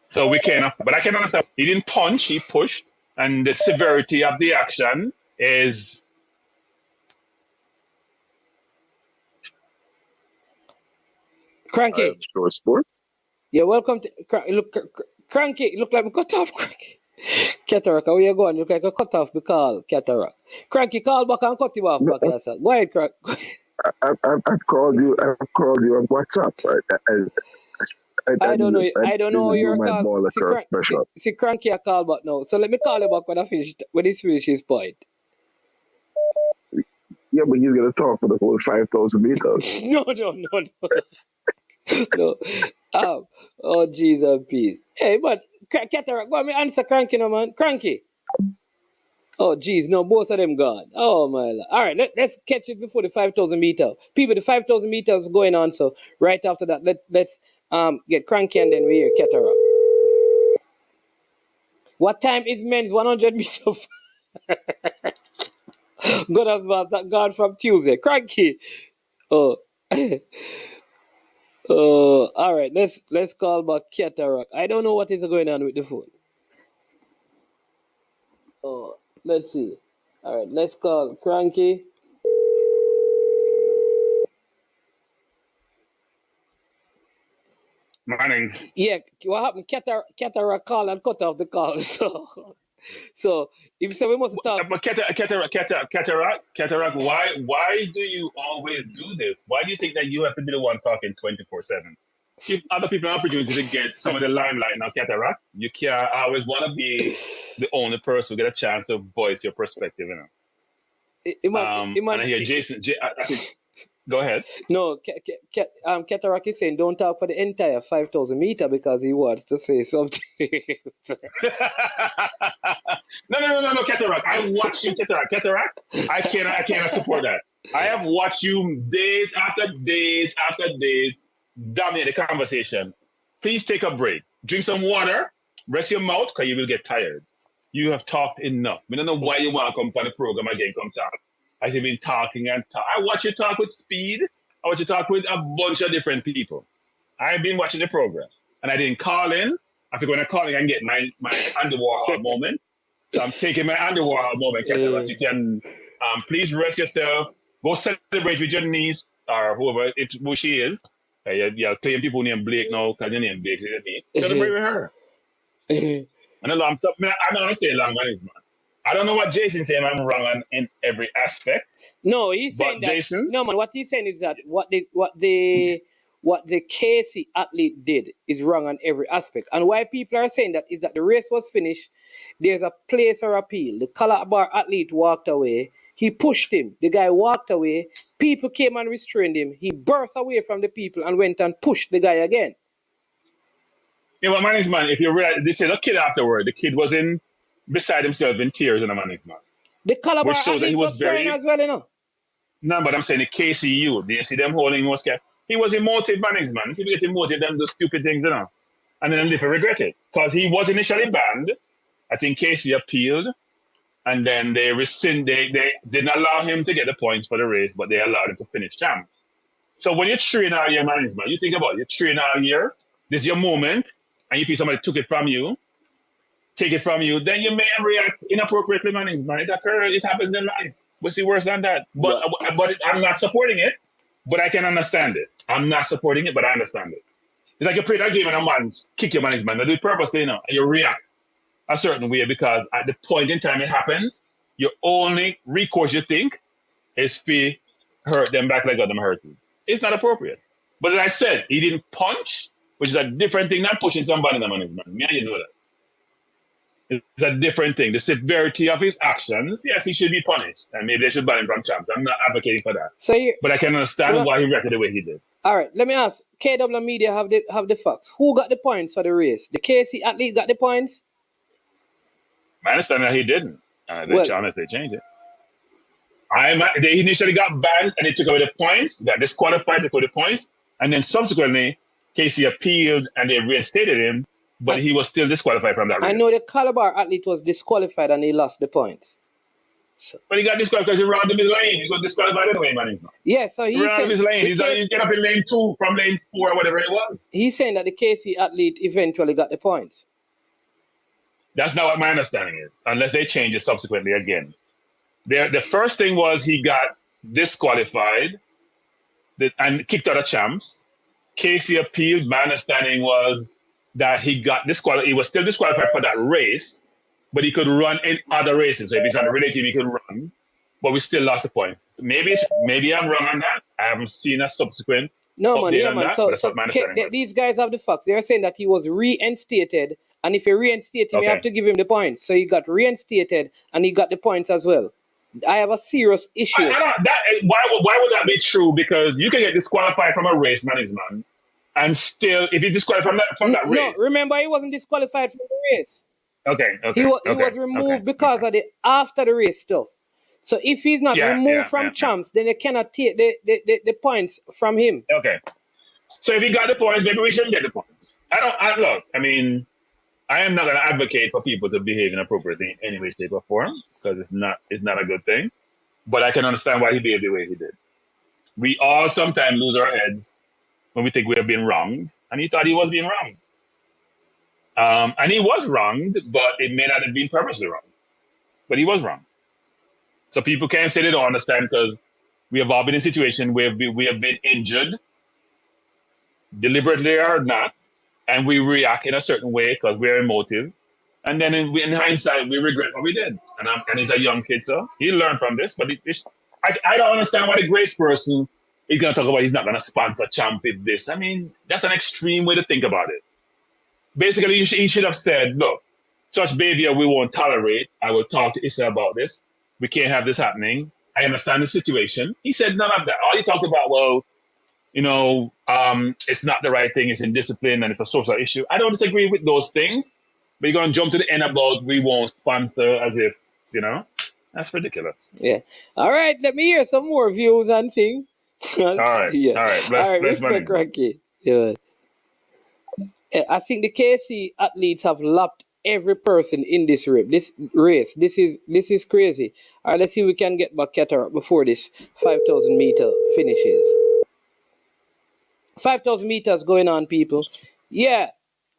So we cannot, but I can understand. He didn't punch, he pushed, and the severity of the action is. Cranky. Sure sports. Yeah, welcome to Cranky. Look like we cut off Cranky. Cataract, where you going? Look like a cut off the call, Cataract. Cranky, call back and cut him off back yourself. Go ahead, Cranky. I've called you on WhatsApp. I don't know. I don't know your my call. ball across special. See, Cranky, I call back now. So let me call you back when he's finished his point. Yeah, but you're gonna talk for the whole 5,000 meters. No. No. Oh, Jesus, peace. Hey, but Cataract, go on, me answer Cranky now, man. Cranky. Oh, geez, no, both of them gone. Oh, my Lord. All right, let's catch it before the 5,000 meter. People, the 5,000 meters going on, so right after that, let's get Cranky and then we hear Cataract. What time is men's 100 meters? God has gone from Tuesday. Cranky. Oh. All right. Let's call back Cataract. I don't know what is going on with the phone. Let's see. All right. Let's call Cranky. Morning. Yeah. What happened? Cataract call and cut off the call. So if so, we must talk. But cataract, why do you always do this? Why do you think that you have to be the one talking 24/7? Give other people an opportunity to get some of the limelight now, cataract. You can't always want to be the only person who get a chance to voice your perspective, you know. And I hear I think, go ahead. No, Cataract is saying don't talk for the entire 5,000 meter because he wants to say something. No, cataract. I watch you, cataract. I cannot support that. I have watched you days after days after days dominate the conversation. Please take a break. Drink some water. Rest your mouth because you will get tired. You have talked enough. I don't know why you want to come on the program again, come talk. I've been talking and talk. I watch you talk with speed. I watch you talk with a bunch of different people. I've been watching the program. And I didn't call in. After going to call in and get my underwater moment. So I'm taking my underwater moment, Cataract. You can please rest yourself. Go celebrate with your niece or who she is. You're claiming people named Blake now because your name Blake is your name. Celebrate with her. And a long time, I don't say long man is man. I don't know what Jason's saying. I'm wrong in every aspect. No, he's saying that. Jason? No, man. What he's saying is that what the Casey athlete did is wrong on every aspect. And why people are saying that is that the race was finished. There's a place or appeal. The Calabar athlete walked away. He pushed him. The guy walked away. People came and restrained him. He burst away from the people and went and pushed the guy again. Yeah, well, man is man. If you realize, they said a kid afterward. The kid was in beside himself in tears in a man is man. The Calabar Which shows that athlete he was crying very. as well, you know. No, but I'm saying the KCU. Do you see them holding most cap? He was emotive, man. People get emotive, them do stupid things, you know. And then they regret it. Because he was initially banned. I think Casey appealed. And then they didn't allow him to get the points for the race, but they allowed him to finish champ. So when you train all year, man, you think about it. You train all year. This is your moment. And if somebody took it from you, take it from you, then you may react inappropriately, man. It occurs. It happens in life. We see worse than that. But I'm not supporting it, but I can understand it. I'm not supporting it, but I understand it. It's like you play that game and a man kick your management. They do it purposely, you know, and you react a certain way because at the point in time it happens, your only recourse you think is to hurt them back like them hurt you. It's not appropriate. But as I said, he didn't punch, which is a different thing than pushing somebody in the management. Me and you know that. It's a different thing. The severity of his actions, yes, he should be punished. And maybe they should ban him from champs. I'm not advocating for that. But I can understand why he reacted the way he did. All right, let me ask. KW Media have the facts. Who got the points for the race? The KC athlete got the points? I understand that he didn't. They changed it. They initially got banned and they took away the points, got disqualified, took away the points, and then subsequently, Casey appealed and they reinstated him, but he was still disqualified from that race. I know the Calabar athlete was disqualified and he lost the points. So. But he got disqualified because he ran his lane. He got disqualified anyway, man. Yeah, so he ran his lane. He get up in lane 2 from lane 4 or whatever it was. He's saying that the KC athlete eventually got the points. That's not what my understanding is, unless they change it subsequently again. The first thing was he got disqualified and kicked out of champs. Casey appealed. My understanding was that he got disqualified. He was still disqualified for that race, but he could run in other races. So if he's on the relay team, he could run, but we still lost the points. Maybe I'm wrong on that. I haven't seen a subsequent update on that, but that's what my understanding was. These guys have the facts. They're saying that he was reinstated, and if you reinstate him, you have to give him the points. So he got reinstated, and he got the points as well. I have a serious issue. Why would that be true? Because you can get disqualified from a race, man, and still, if he's disqualified from that race. No, remember, he wasn't disqualified from the race. Okay. He was removed because of the after the race stuff. So if he's not removed from champs, then they cannot take the points from him. Okay. So if he got the points, maybe we shouldn't get the points. I am not going to advocate for people to behave inappropriately in any way, shape, or form, because it's not a good thing. But I can understand why he behaved the way he did. We all sometimes lose our heads when we think we have been wronged, and he thought he was being wronged. And he was wronged, but it may not have been purposely wrong. But he was wrong. So people can't say they don't understand because we have all been in a situation where we have been injured, deliberately or not, and we react in a certain way because we're emotive. And then in hindsight, we regret what we did. And he's a young kid, so he learned from this. But I don't understand why the great person is going to talk about he's not going to sponsor champ if this. I mean, that's an extreme way to think about it. Basically, he should have said, look, such behavior we won't tolerate. I will talk to Issa about this. We can't have this happening. I understand the situation. He said none of that. All he talked about, well, it's not the right thing. It's indiscipline and it's a social issue. I don't disagree with those things. But you're going to jump to the end about we won't sponsor as if, that's ridiculous. Yeah. All right. Let me hear some more views and things. All right. Yeah. All right. Bless Respect, money. Ranky. Yeah. I think the KC athletes have lapped every person in this race. This is crazy. All right, let's see if we can get back Cataract before this 5,000 meter finishes. 5,000 meters going on, people. Yeah,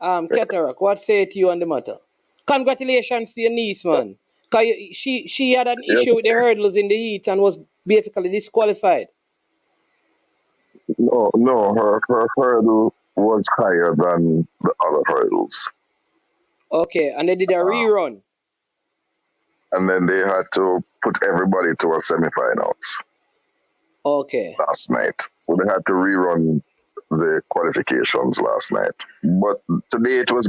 Cataract, what say to you on the matter? Congratulations to your niece, man. Cause she had an issue with the hurdles in the heat and was basically disqualified. No, her hurdle was higher than the other hurdles. Okay, and they did a rerun. And then they had to put everybody to a semifinals. Okay. Last night. So they had to rerun the qualifications last night. But today it was,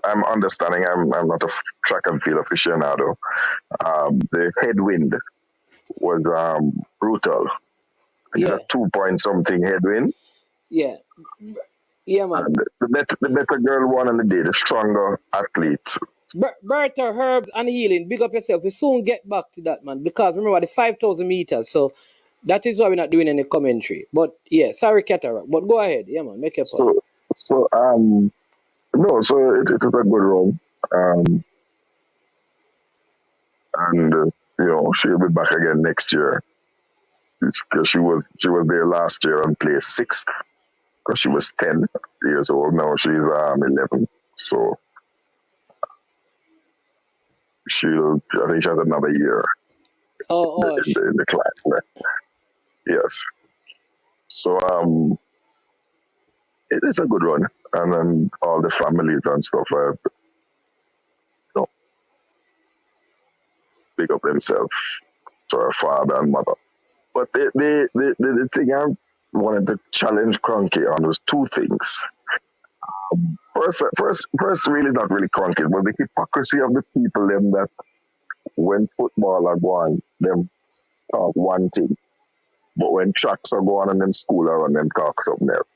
I'm understanding, I'm not a track and field aficionado. The headwind was brutal. It's a 2-point-something headwind. Yeah. Yeah, man. And the better girl won on the day, the stronger athlete. Bertha, Herbs, and Healing, big up yourself. We soon get back to that, man, because remember the 5,000 meters. So that is why we're not doing any commentary. But yeah, sorry, Cataract. But go ahead. Yeah, man, make your point. So it was a good run. And she'll be back again next year. Because she was there last year and placed 6th. Because she was 10 years old. Now she's 11. So I think she has another year in the class left. Yes. So it is a good run. And then all the families and stuff pick up themselves to her father and mother. But the thing I wanted to challenge Cronky on was 2 things. First, really not really Cronky, but the hypocrisy of the people them that when football are going, them talk one thing, but when tracks are going and them school are on them talk something else.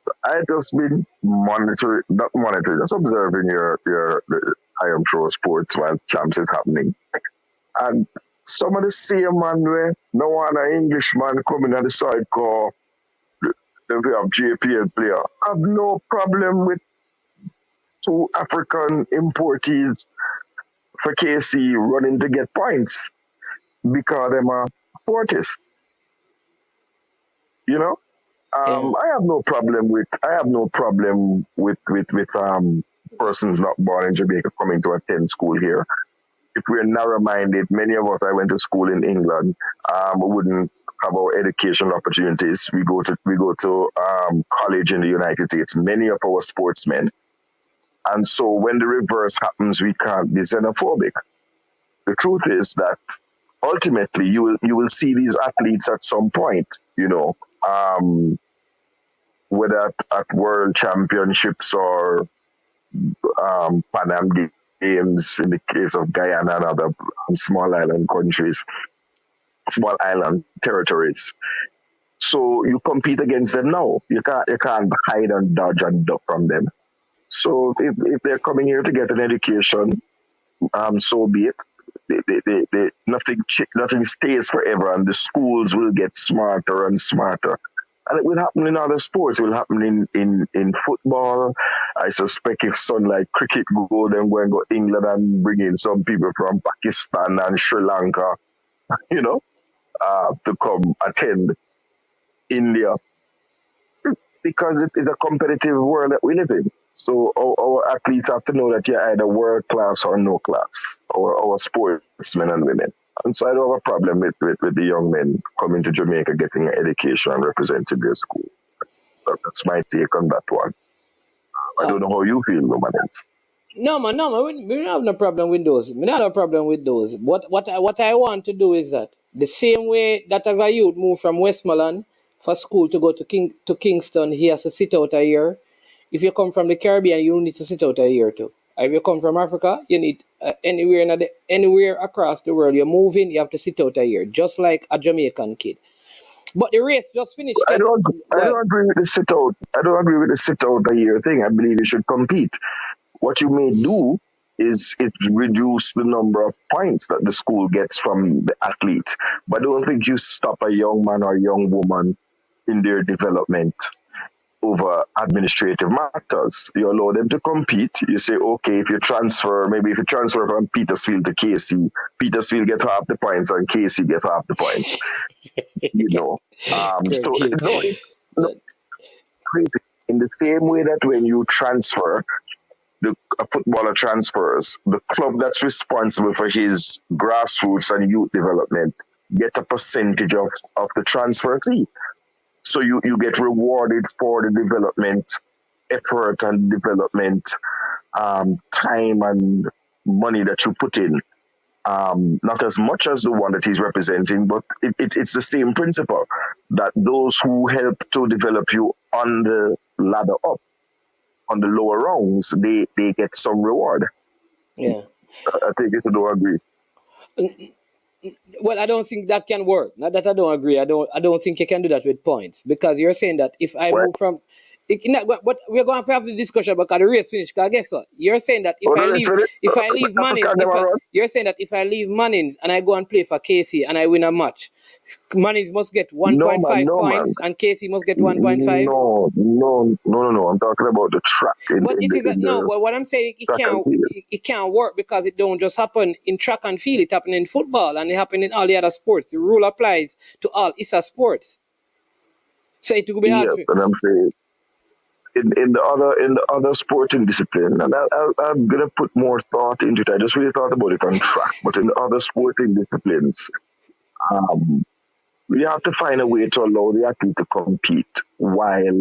So I just been just observing the I am sure sports while champs is happening. And some of the same man where no one an Englishman coming on the side call we have JPL player. I have no problem with 2 African importees for KC running to get points because them are fortis. I have no problem with persons not born in Jamaica coming to attend school here. If we're narrow-minded, many of us, I went to school in England, we wouldn't have our educational opportunities. We go to college in the United States. Many of our sportsmen. And so when the reverse happens, we can't be xenophobic. The truth is that ultimately you will see these athletes at some point, whether at world championships or Pan Am Games in the case of Guyana and other small island countries, small island territories. So you compete against them now. You can't hide and dodge and duck from them. So if they're coming here to get an education, so be it. Nothing stays forever, and the schools will get smarter and smarter. And it will happen in other sports. It will happen in football. I suspect if like cricket go, then go and go England and bring in some people from Pakistan and Sri Lanka, to come attend India. because it is a competitive world that we live in. So our athletes have to know that you're either world class or no class, or our sportsmen and women. And so I don't have a problem with the young men coming to Jamaica, getting an education and representing their school. That's my take on that one. I don't know how you feel, Romanens. No man, no man. We don't have no problem with those. We don't have a problem with those. What I want to do is that the same way that a youth move from Westmoreland for school to go to Kingston, he has to sit out a year. If you come from the Caribbean, you need to sit out a year too. If you come from Africa, you need anywhere across the world you're moving, you have to sit out a year, just like a Jamaican kid. But the race just finished. I don't agree with the sit out. I don't agree with the sit out a year thing. I believe you should compete. What you may do is reduce the number of points that the school gets from the athlete. But I don't think you stop a young man or young woman in their development over administrative matters. You allow them to compete. You say, okay, if you transfer from Petersfield to KC, Petersfield get half the points and KC get half the points. You know. So it's not crazy. In the same way that when you transfer, a footballer transfers, the club that's responsible for his grassroots and youth development get a percentage of the transfer fee. So you get rewarded for the development effort and development time and money that you put in. Not as much as the one that he's representing, but it's the same principle that those who help to develop you on the ladder up, on the lower rounds, they get some reward. Yeah. I think you don't agree. Well, I don't think that can work. Not that I don't agree. I don't think you can do that with points, because you're saying that if I move from, but we're going to have the discussion about the race finish. Because guess what? You're saying that if I leave Mannings, you're saying that if I leave Mannings and I go and play for KC and I win a match, Mannings must get 1.5 points and KC must get 1.5. No. I'm talking about the track. But what I'm saying, it can't work, because it don't just happen in track and field. It happens in football and it happens in all the other sports. The rule applies to all ISA sports. So it will be hard. Yes, and I'm saying in the other sporting discipline, and I'm gonna put more thought into it. I just really thought about it on track, but in the other sporting disciplines, we have to find a way to allow the athlete to compete while,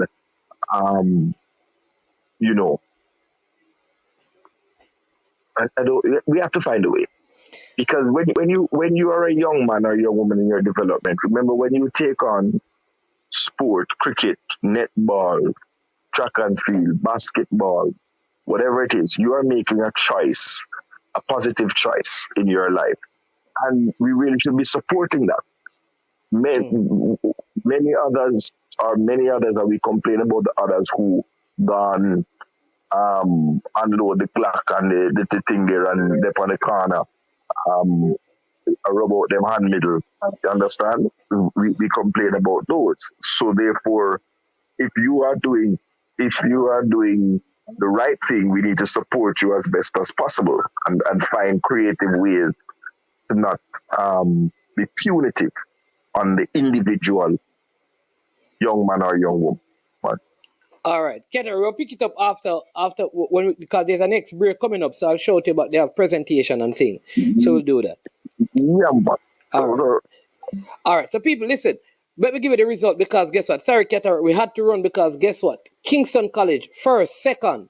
we have to find a way. Because when you are a young man or a young woman in your development, remember when you take on sport, cricket, netball, track and field, basketball, whatever it is, you are making a choice, a positive choice in your life. And we really should be supporting that. Many others are we complain about the others who gone unload the clock and the thing there and they're on the corner about them hand middle. You understand? We complain about those. So therefore, if you are doing the right thing, we need to support you as best as possible and find creative ways to not be punitive on the individual young man or young woman. All right, Keter, we'll pick it up after because there's a next break coming up, so I'll show you about their presentation and thing. So we'll do that. Yeah, All right, so people, listen. Let me give you the result, because guess what? Sorry, Keter, we had to run because guess what? Kingston College, first, second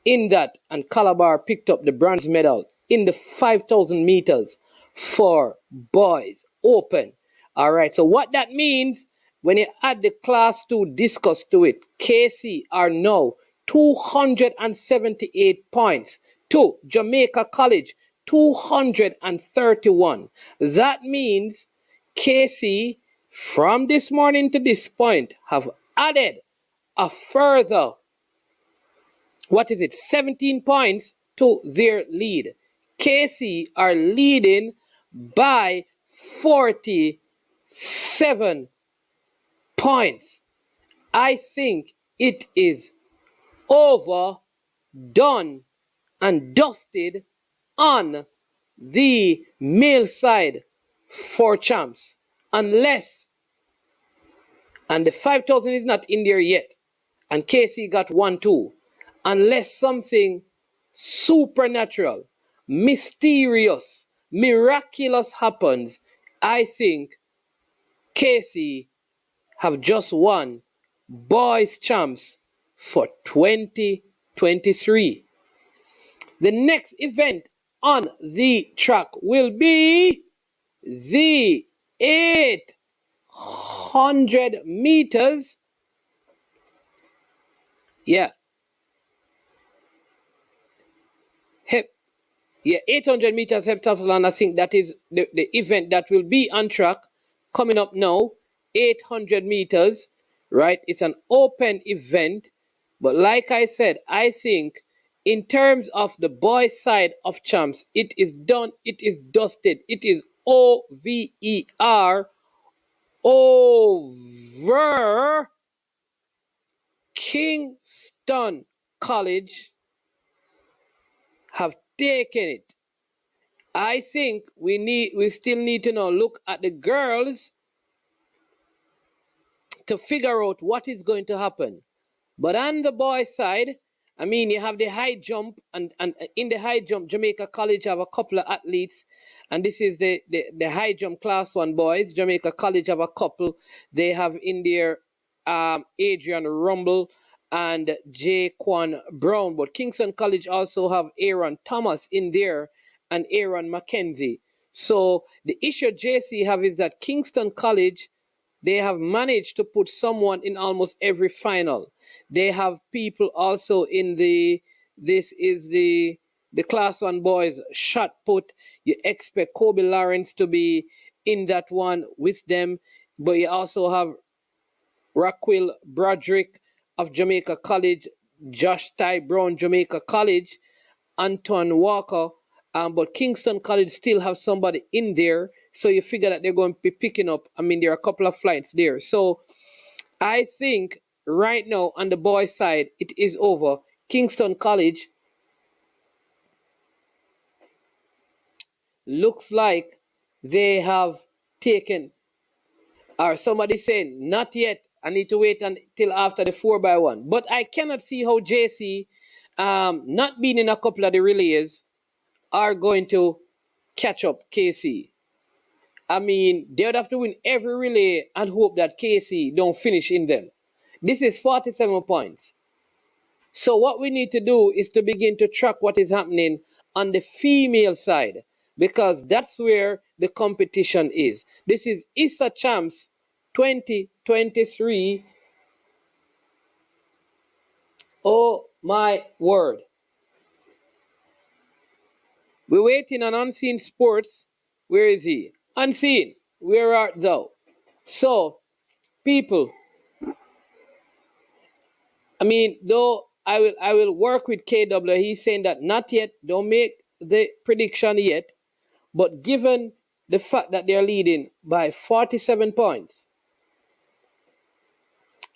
in that, and Calabar picked up the bronze medal in the 5,000 meters for boys open. All right, so what that means, when you add the class 2 discus to it, KC are now 278 points to Jamaica College 231. That means KC from this morning to this point have added a further 17 points to their lead. KC are leading by 47 points. I think it is over, done, and dusted on the male side for champs. Unless, and the 5,000 is not in there yet. and KC got 1-2. Unless something supernatural, mysterious, miraculous happens, I think KC have just won boys champs for 2023. The next event on the track will be the 800 meters. Yeah. 800 meters heptathlon. I think that is the event that will be on track coming up now. 800 meters, right? It's an open event. But like I said, I think in terms of the boys' side of champs, it is done, it is dusted, it is OVER over Kingston College have taken it. I think we still need to now look at the girls to figure out what is going to happen. But on the boys' side, I mean, you have the high jump, and in the high jump, Jamaica College have a couple of athletes, and this is the high jump class 1 boys. Jamaica College have a couple. They have in there Adrian Rumble and Jaquan Brown. But Kingston College also have Aaron Thomas in there and Aaron McKenzie. So the issue JC have is that Kingston College, they have managed to put someone in almost every final. They have people also in this is the class 1 boys shot put. You expect Kobe Lawrence to be in that one with them, but you also have Raquel Broderick of Jamaica College, Josh Ty Brown, Jamaica College, Anton Walker, but Kingston College still have somebody in there, so you figure that they're going to be picking up. I mean, there are a couple of flights there. So I think right now on the boys' side, it is over. Kingston College looks like they have taken, or somebody saying, not yet. I need to wait until after the 4x1. But I cannot see how JC, not being in a couple of the relays, are going to catch up KC. I mean, they would have to win every relay and hope that KC don't finish in them. This is 47 points. So what we need to do is to begin to track what is happening on the female side, because that's where the competition is. This is ISA Champs 2023. Oh my word. We're waiting on Unseen Sports. Where is he? Unseen, where art thou? So, people, I mean, though I will work with KW, he's saying that not yet, don't make the prediction yet, but given the fact that they're leading by 47 points,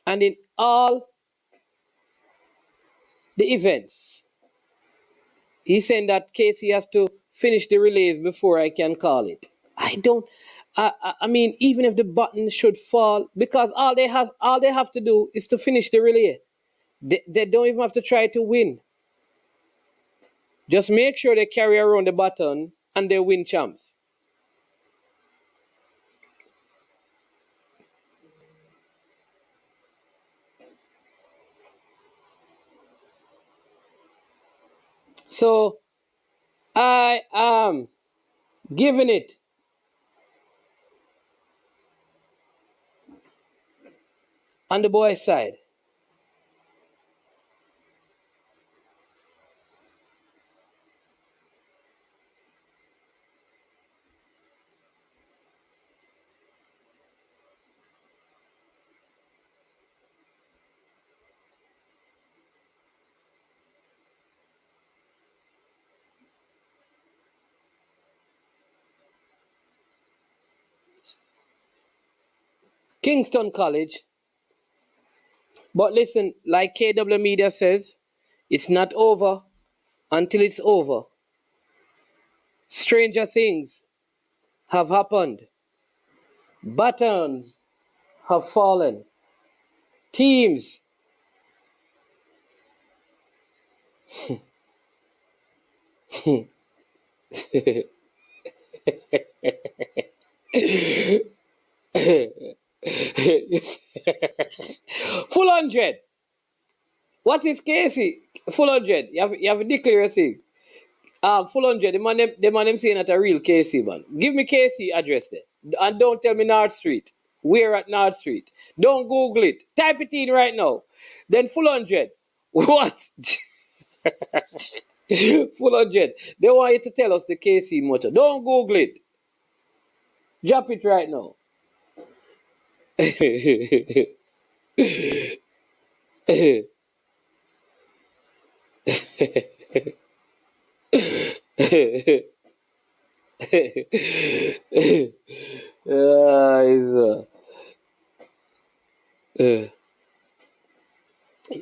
and in all the events, he's saying that Casey has to finish the relays before I can call it. I mean, even if the button should fall, because all they have to do is to finish the relay. They don't even have to try to win. Just make sure they carry around the button and they win champs. So I am giving it on the boys' side. Kingston College. But listen, like KW Media says, it's not over until it's over. Stranger things have happened. Buttons have fallen. Teams Full 100. What is Casey? Full 100. You have to declare a thing. Full 100. The man them saying that a real Casey, man. Give me Casey address there. And don't tell me North Street. We're at North Street. Don't Google it. Type it in right now. Then full 100. What? Full 100. They want you to tell us the KC motor. Don't Google it. Drop it right now.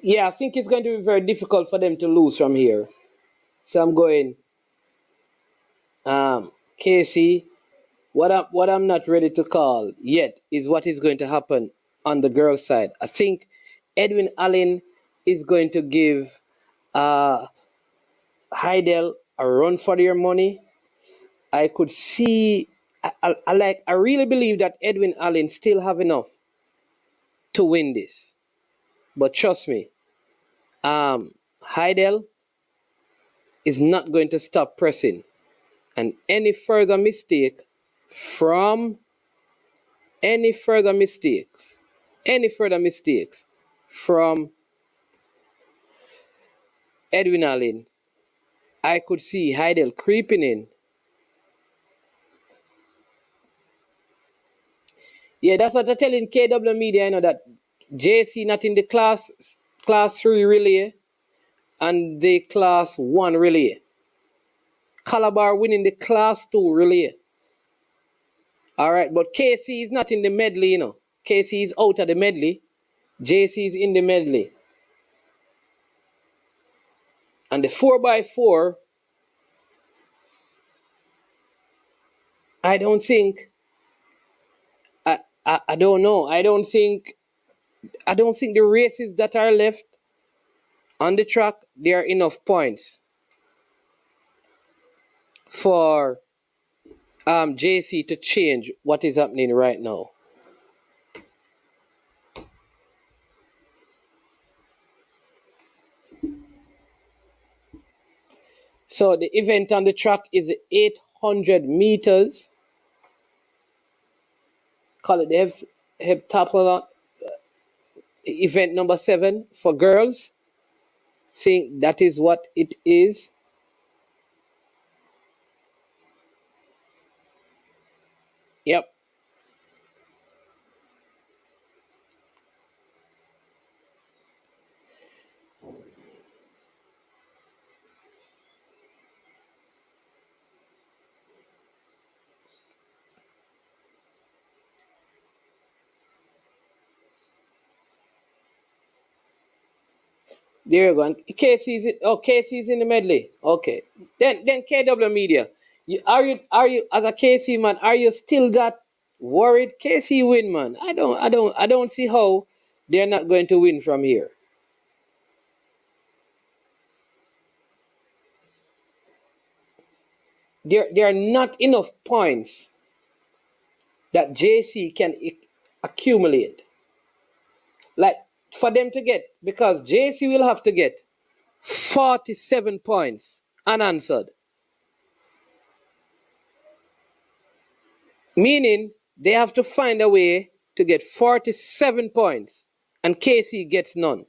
Yeah, I think it's going to be very difficult for them to lose from here. So I'm going, KC. What I'm not ready to call yet is what is going to happen on the girls' side. I think Edwin Allen is going to give Hydel a run for their money. I could see, I really believe that Edwin Allen still have enough to win this. But trust me, Hydel is not going to stop pressing. And any further mistakes from Edwin Allen, I could see Hydel creeping in. Yeah, that's what I'm telling KW Media, that JC not in the class 3 relay and the class 1 relay. Calabar winning the class 2 relay. All right, but KC is not in the medley, KC is out of the medley. JC is in the medley. And the 4x4, I don't think, I don't know. I don't think the races that are left on the track, there are enough points for JC to change what is happening right now. So the event on the track is 800 meters. Call it the heptathlon, event number 7 for girls. Think that is what it is. Yep. There you go. KC's in the medley. Okay. Then KW Media. Are you as a KC man? Are you still that worried? KC win, man. I don't see how they're not going to win from here. There are not enough points that JC can accumulate. Like for them to get, because JC will have to get 47 points unanswered. Meaning they have to find a way to get 47 points and KC gets none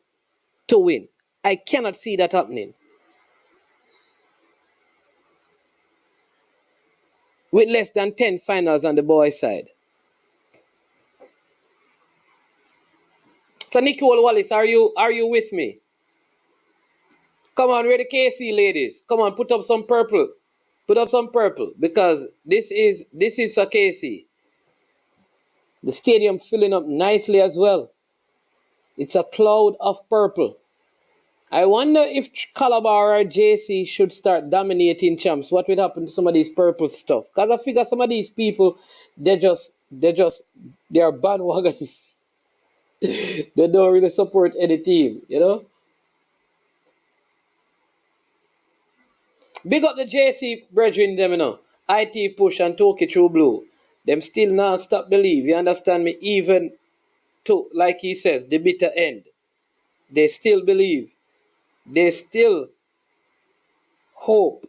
to win. I cannot see that happening. With less than 10 finals on the boys' side. So Nicole Wallace, are you with me? Come on, we're the KC ladies. Come on, put up some purple. Put up some purple. Because this is for KC. The stadium filling up nicely as well. It's a cloud of purple. I wonder if Calabar or JC should start dominating champs. What would happen to some of these purple stuff? Because I figure some of these people, they are bandwagons. They don't really support any team, Big up the JC brethren them, you know. IT push and talk it through blue. Them still not stop believe. You understand me? Even to, like he says, the bitter end. They still believe. They still hope.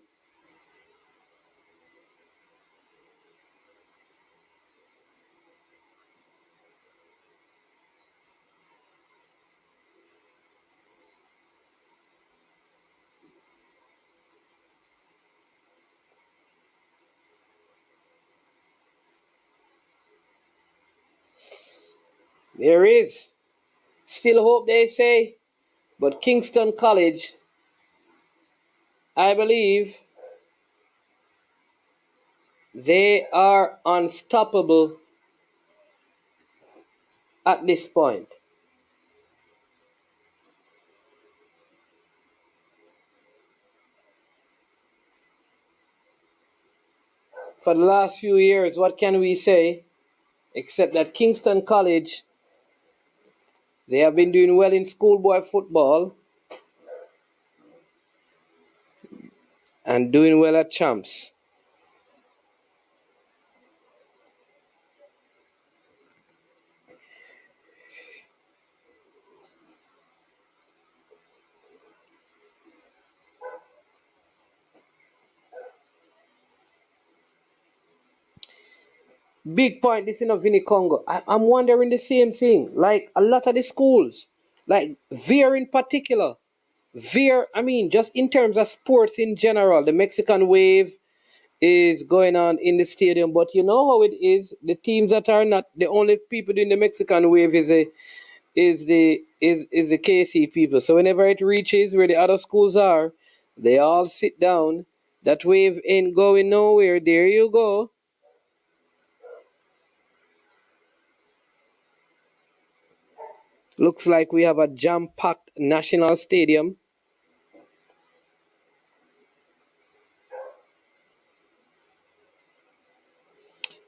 There is still hope, they say. But Kingston College, I believe, they are unstoppable at this point. For the last few years, what can we say? Except that Kingston College, they have been doing well in schoolboy football and doing well at champs. Big point, this in a Vinny Congo. I'm wondering the same thing. Like a lot of the schools, like Veer in particular. Veer, I mean, just in terms of sports in general, the Mexican wave is going on in the stadium. But you know how it is. The teams that are not the only people doing the Mexican wave is the KC people. So whenever it reaches where the other schools are, they all sit down. That wave ain't going nowhere. There you go. Looks like we have a jam-packed national stadium.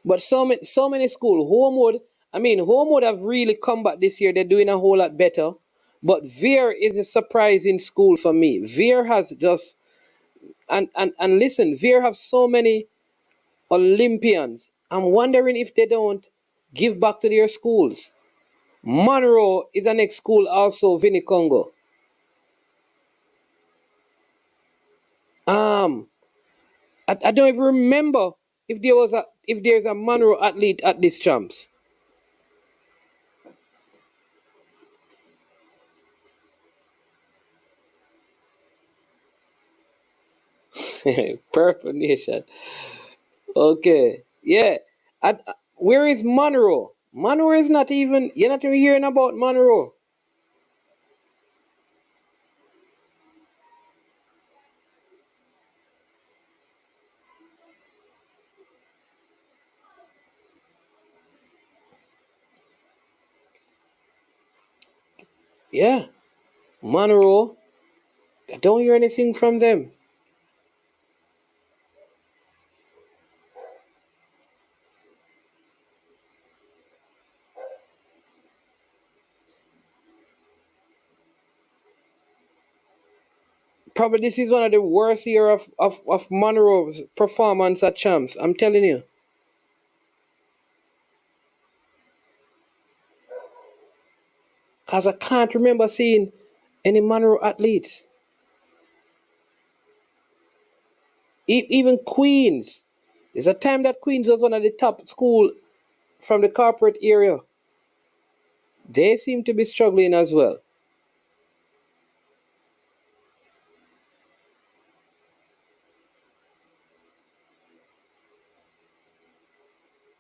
But so many schools, Homewood have really come back this year. They're doing a whole lot better. But Veer is a surprising school for me. Veer has just and listen, Veer have so many Olympians. I'm wondering if they don't give back to their schools. Monroe is an next school also, Vinny Congo. Um, I don't even remember if there's a Monroe athlete at this champs. Purple Nation. Okay. Yeah. Where is Monroe? Monroe is not even, you're not even hearing about Monroe. Yeah. Monroe. I don't hear anything from them. Probably this is one of the worst year of Monroe's performance at champs. I'm telling you. Because I can't remember seeing any Monroe athletes. Even Queens. There's a time that Queens was one of the top school from the corporate area. They seem to be struggling as well.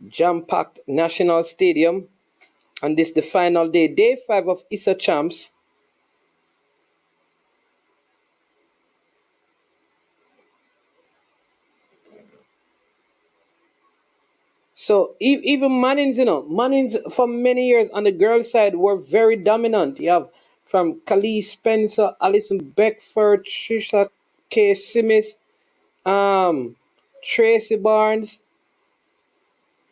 Jam-packed National Stadium. And this the final day. Day 5 of ISA Champs. So even Mannings for many years on the girls' side were very dominant. You have from Khalees Spencer, Alison Beckford, Trisha K. Smith, um, Tracy Barnes.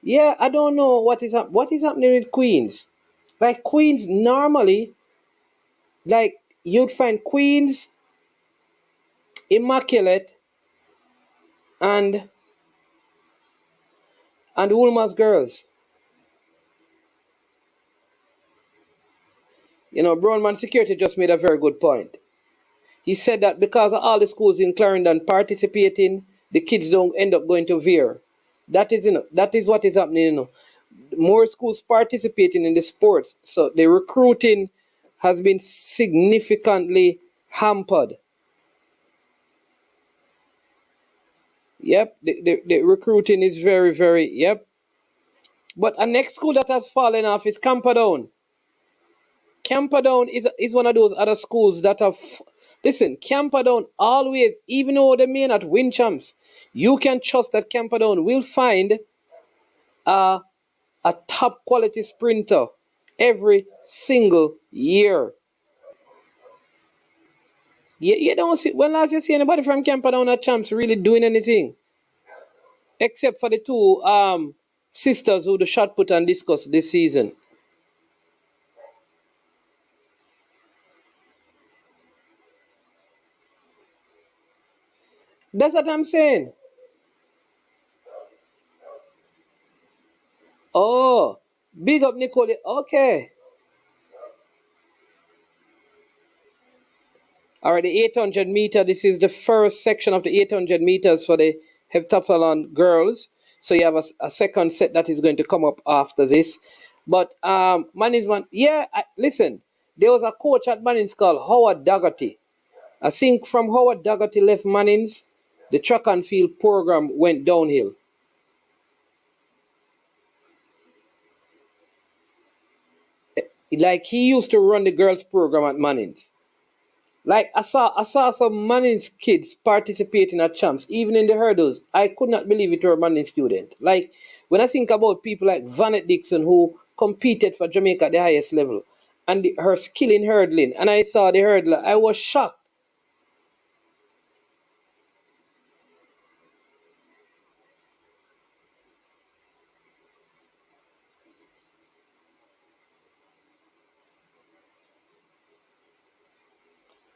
Yeah, I don't know what is happening with Queens. Like Queens normally, like you'd find Queens, Immaculate, and Woolmer's girls. Brownman Security just made a very good point. He said that because of all the schools in Clarendon participating, the kids don't end up going to Veer. That is what is happening. More schools participating in the sports, so the recruiting has been significantly hampered. Yep, the recruiting is very, very, yep. But a next school that has fallen off is Camperdown. Camperdown is one of those other schools that have. Listen, Camperdown always, even though they may not win champs, you can trust that Camperdown will find a, a top quality sprinter every single year. You don't see, when last you see anybody from Camperdown at champs really doing anything, except for the two sisters who the shot put and discuss this season. That's what I'm saying. Oh, big up Nicole. Okay. All right, the 800 meter. This is the first section of the 800 meters for the heptathlon girls. So you have a second set that is going to come up after this. But management, yeah, listen, there was a coach at Mannings called Howard Daggerty. I think from Howard Daggerty left Mannings, the track and field program went downhill. Like he used to run the girls program at Mannings. Like I saw some Mannings kids participating at champs, even in the hurdles. I could not believe it were a Mannings student. Like when I think about people like Vanette Dixon who competed for Jamaica at the highest level, and her skill in hurdling, and I saw the hurdler, I was shocked.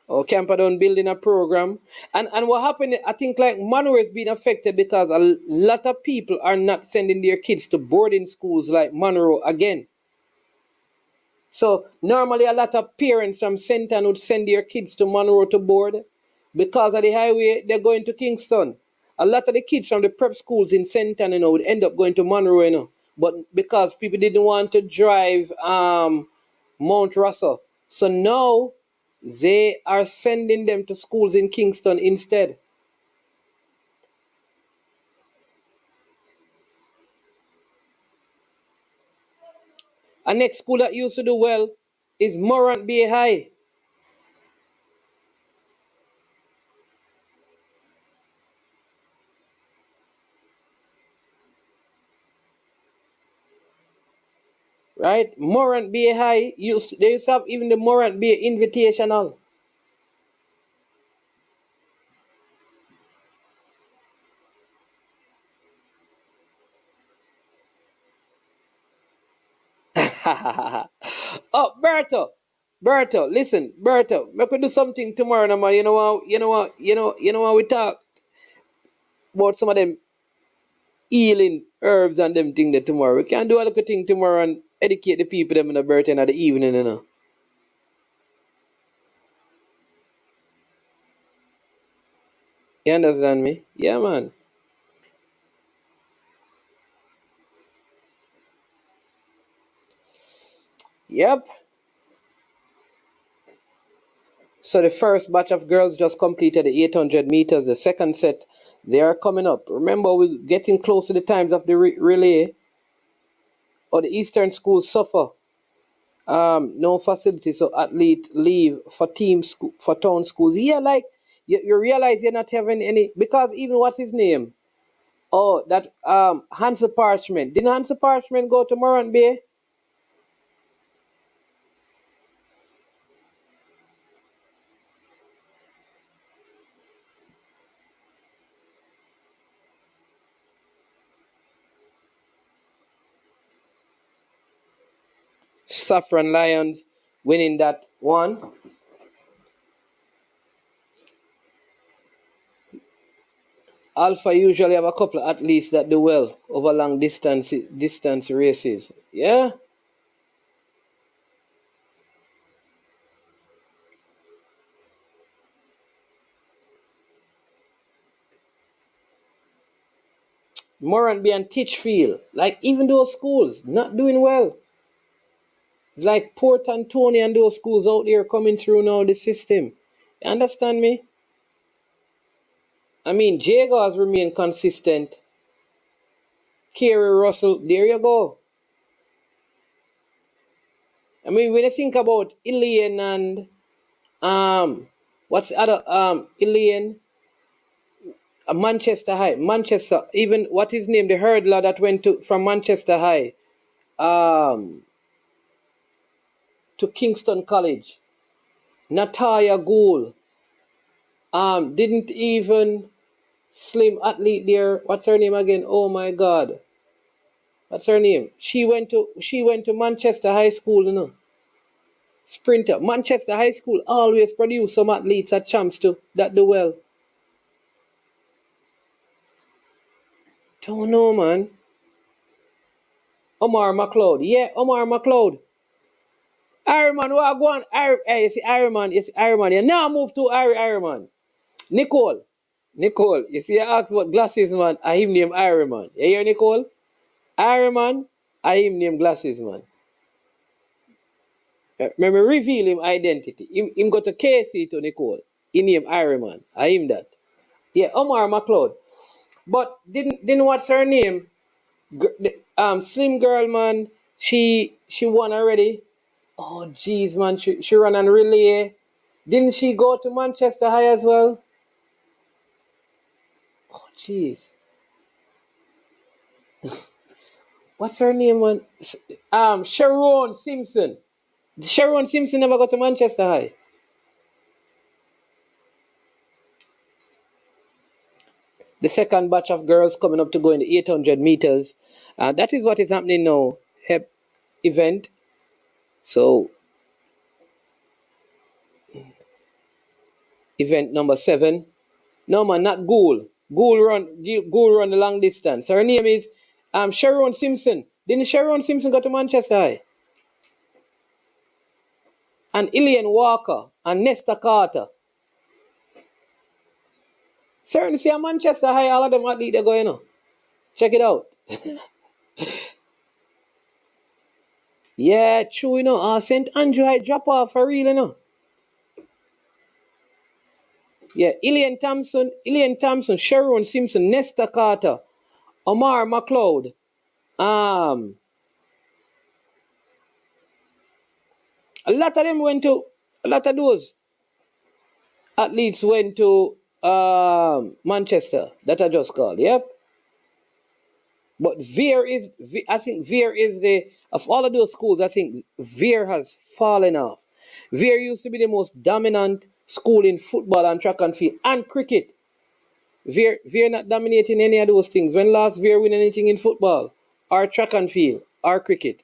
Or Camperdown building a program. And what happened, I think like Monroe is being affected because a lot of people are not sending their kids to boarding schools like Monroe again. So normally a lot of parents from Senton would send their kids to Monroe to board. Because of the highway, they're going to Kingston. A lot of the kids from the prep schools in Senton, would end up going to Monroe, But because people didn't want to drive Mount Russell. So now they are sending them to schools in Kingston instead. A next school that used to do well is Morant Bay High. Right? Morant Bay High they used to have even the Morant Bay Invitational. Oh, Berto, listen, Berto, we could do something tomorrow, man. You know what we talk about some of them healing herbs and them thing that tomorrow. We can do a little thing tomorrow and educate the people them in the birthday and at the evening. You understand me? Yeah, man. Yep. So the first batch of girls just completed the 800 meters. The second set, they are coming up. Remember, we're getting close to the times of the relay. Or the Eastern schools suffer no facilities, so athlete leave for for town schools. Yeah, like you realize you're not having any because even what's his name? Oh, that Hansel Parchment. Didn't Hansel Parchment go to Morant Bay? Saffron Lions winning that one. Alpha usually have a couple of athletes that do well over long distance races. Yeah. Moranby and Titchfield, like even those schools not doing well. It's like Port Antonio and those schools out there coming through now the system. You understand me? I mean, Jago has remained consistent. Kerry Russell, there you go. I mean, when you think about Ilian and what's the other Ilian, Manchester High, Manchester, even what is his name, the hurdler that went to from Manchester High, um, to Kingston College, Natalia Gould, didn't even slim athlete there. What's her name again? Oh my God, what's her name? She went to Manchester High School, you know. Sprinter. Manchester High School always produce some athletes at champs too that do well. Don't know, man. Omar McLeod. Yeah, Omar McLeod. Ironman, what I go on? Hey, you see Ironman, You now move to Ironman. Nicole. Nicole, you see, I asked what glasses man, I him name Ironman. You hear Nicole? Ironman, I him name glasses man. Remember, reveal him identity. Him go to KC to Nicole. He name Ironman. I him that. Yeah, Omar McLeod. But didn't what's her name? Slim girl man. She won already. Oh jeez man, she ran on relay. Didn't she go to Manchester High as well? Oh jeez. What's her name man? Sharon Simpson. Sharon Simpson never got to Manchester High. The second batch of girls coming up to go in the 800 meters. That is what is happening now. HEP event. So event number 7. No man, not Gould. Gould run the long distance. Her name is Sharon Simpson. Didn't Sharon Simpson go to Manchester High? And Ilian Walker and Nesta Carter. Certainly see a Manchester High, all of them athletes they're going on. Check it out. Yeah, true, you know. St. Andrew High drop off for real, you know. Yeah, Ilian Thompson, Sharon Simpson, Nesta Carter, Omar McLeod. A lot of them went to, a lot of those athletes went to Manchester that I just called, yep. But I think Veer is of all of those schools, I think Veer has fallen off. Veer used to be the most dominant school in football and track and field and cricket. Veer not dominating any of those things. When last Veer win anything in football or track and field or cricket?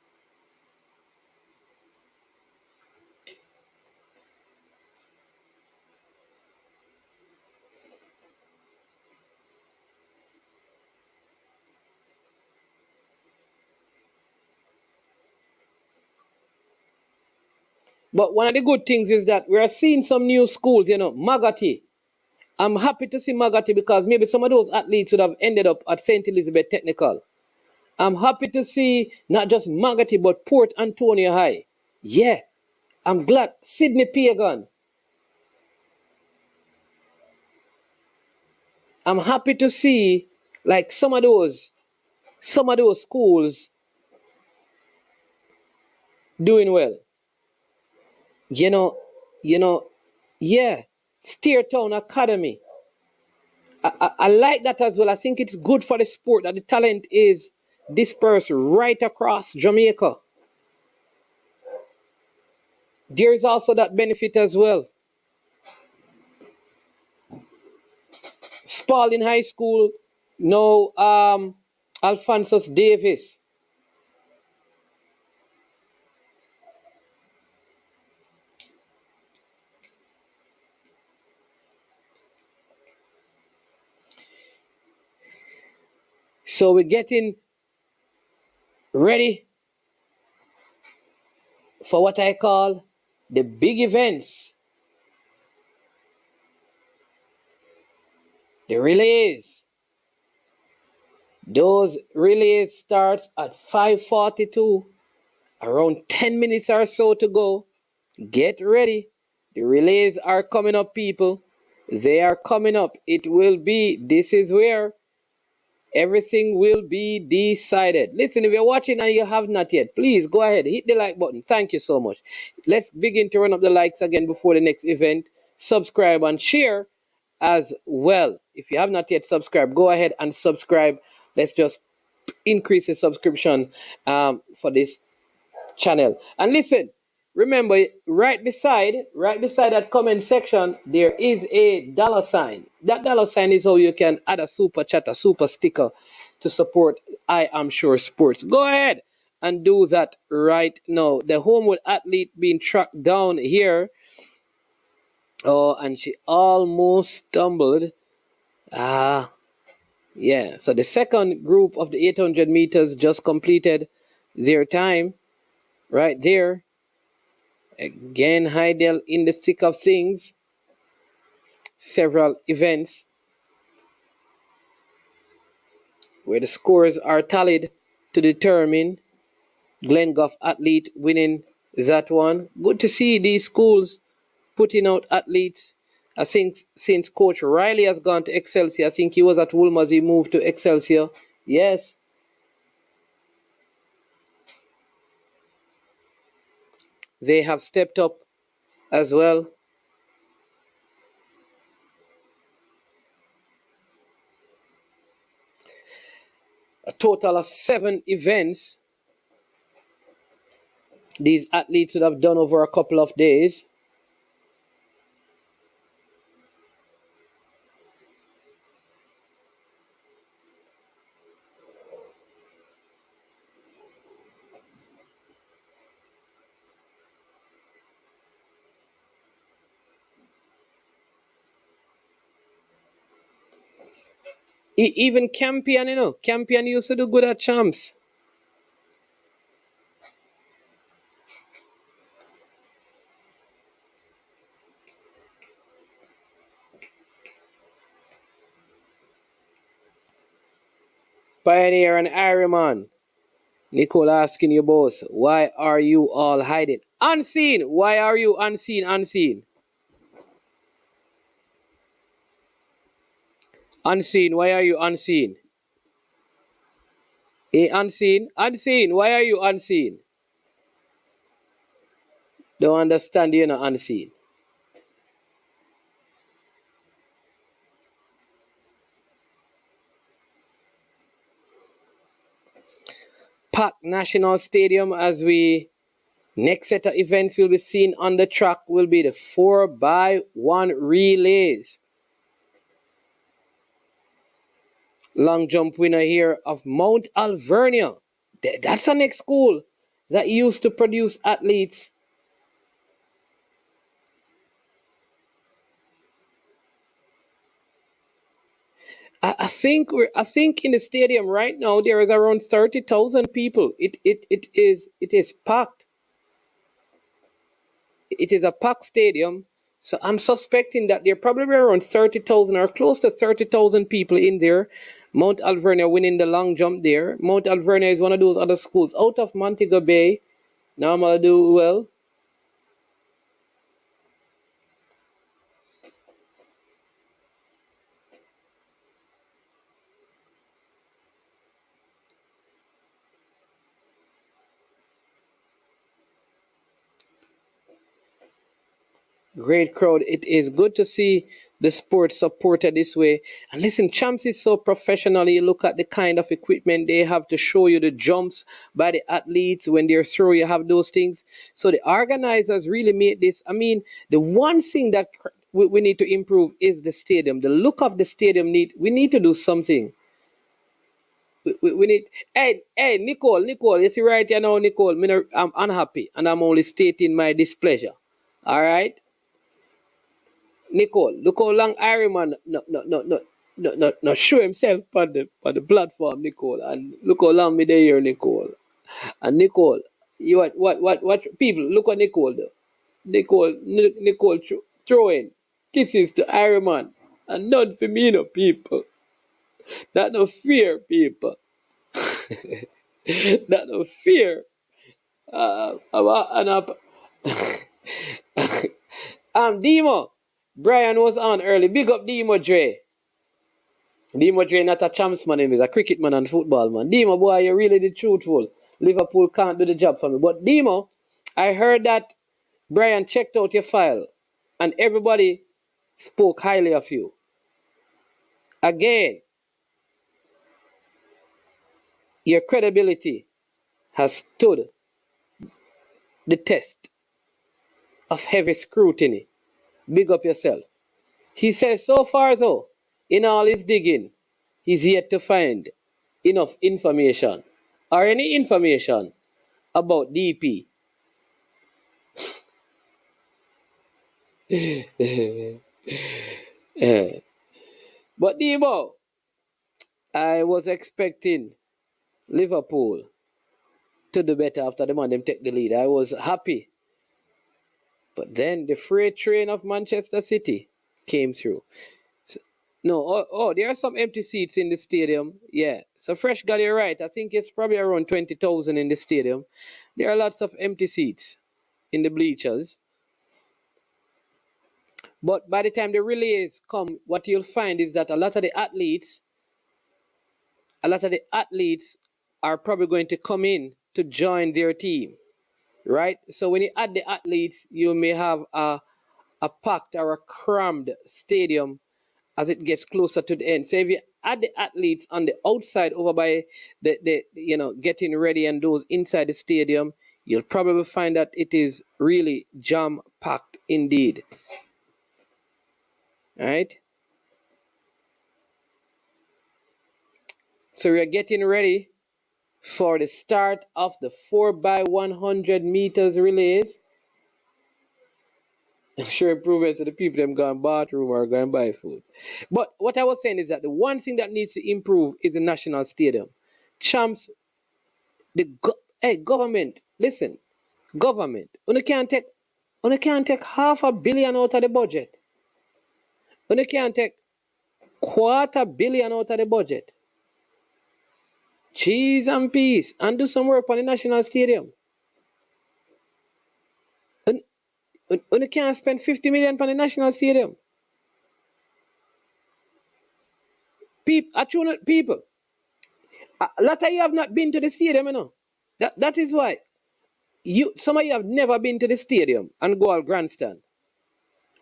But one of the good things is that we are seeing some new schools, you know, Magati. I'm happy to see Magati because maybe some of those athletes would have ended up at St. Elizabeth Technical. I'm happy to see not just Magati but Port Antonio High. Yeah, I'm glad. Sydney Pagan. I'm happy to see like some of those schools doing well. You know, you know, yeah. Steertown Academy. I like that as well. I think it's good for the sport that the talent is dispersed right across Jamaica. There is also that benefit as well. Spalding High School, no Alphonsus Davis. So we're getting ready for what I call the big events, the relays. Those relays starts at 5:42, around 10 minutes or so to go. Get ready. The relays are coming up, people. They are coming up. This is where everything will be decided. Listen, if you're watching and you have not yet, please go ahead, hit the like button. Thank you so much. Let's begin to run up the likes again before the next event. Subscribe and share as well. If you have not yet subscribed, go ahead and subscribe. Let's just increase the subscription for this channel. And listen, remember, right beside that comment section, there is a $sign. That $sign is how you can add a super chat, a super sticker to support I Am Sure Sports. Go ahead and do that right now. The Homewood athlete being tracked down here. Oh, and she almost stumbled. Yeah. So the second group of the 800 meters just completed their time right there. Again, Hydel in the thick of things. Several events where the scores are tallied to determine Glengough athlete winning that one. Good to see these schools putting out athletes. I think since Coach Riley has gone to Excelsior, I think he was at Wolmer's, he moved to Excelsior. Yes. They have stepped up as well. A total of 7 events these athletes would have done over a couple of days. Even Campion, Campion used to do good at champs. Pioneer and Ironman. Nicole asking you both, why are you all hiding? Unseen. Why are you unseen? Unseen. Why are you unseen? Unseen. Why are you unseen? Don't understand, unseen. Park National Stadium as we next set of events will be seen on the track will be the 4x1 relays. Long jump winner here of Mount Alvernia. That's a next school that used to produce athletes. I think in the stadium right now there is around 30,000 people. It is packed. It is a packed stadium. So I'm suspecting that there are probably around 30,000 or close to 30,000 people in there. Mount Alvernia winning the long jump there. Mount Alvernia is one of those other schools out of Montego Bay. Normally do well. Great crowd. It is good to see the sport supported this way. And listen, Champs is so professional. You look at the kind of equipment they have to show you the jumps by the athletes when they're through. You have those things. So the organizers really made this. I mean, the one thing that we need to improve is the stadium. The look of the stadium we need to do something. We need. Hey, Nicole, you see right here now, Nicole. I'm unhappy and I'm only stating my displeasure. All right. Nicole, look how long Ironman. No. no show himself on the platform, Nicole. And look how long me there here, Nicole. And Nicole, you what people look at Nicole though. Nicole throwing kisses to Iron Man. And none for me, no people. That no fear, people. That no fear. Demo. Brian was on early. Big up Demo Dre. Demo Dre not a champs man, him is a cricket man and football man. Demo, boy, you really the truthful. Liverpool can't do the job for me. But Demo, I heard that Brian checked out your file and everybody spoke highly of you. Again, your credibility has stood the test of heavy scrutiny. Big up yourself. He says so far though, in all his digging, he's yet to find enough information or any information about DP. But Debo, I was expecting Liverpool to do better after the man them take the lead. I was happy. But then the freight train of Manchester City came through. No, there are some empty seats in the stadium. Yeah. So Fresh got it right. I think it's probably around 20,000 in the stadium. There are lots of empty seats in the bleachers. But by the time the relays come, what you'll find is that a lot of the athletes are probably going to come in to join their team, right? So when you add the athletes, you may have a packed or a crammed stadium as it gets closer to the end. So if you add the athletes on the outside over by the getting ready and those inside the stadium, you'll probably find that it is really jam packed indeed. All right. So we're getting ready for the start of the 4x100 meters relays. I'm sure improvements to the people them going bathroom or going buy food. But what I was saying is that the one thing that needs to improve is the national stadium. Champs, government, listen, government, you can't take $500 million out of the budget. You can't take $250 million out of the budget. Cheese and peace, and do some work on the national stadium. You can't spend 50 million on the national stadium. People, a lot of you have not been to the stadium, you know. That is why some of you have never been to the stadium and go al grandstand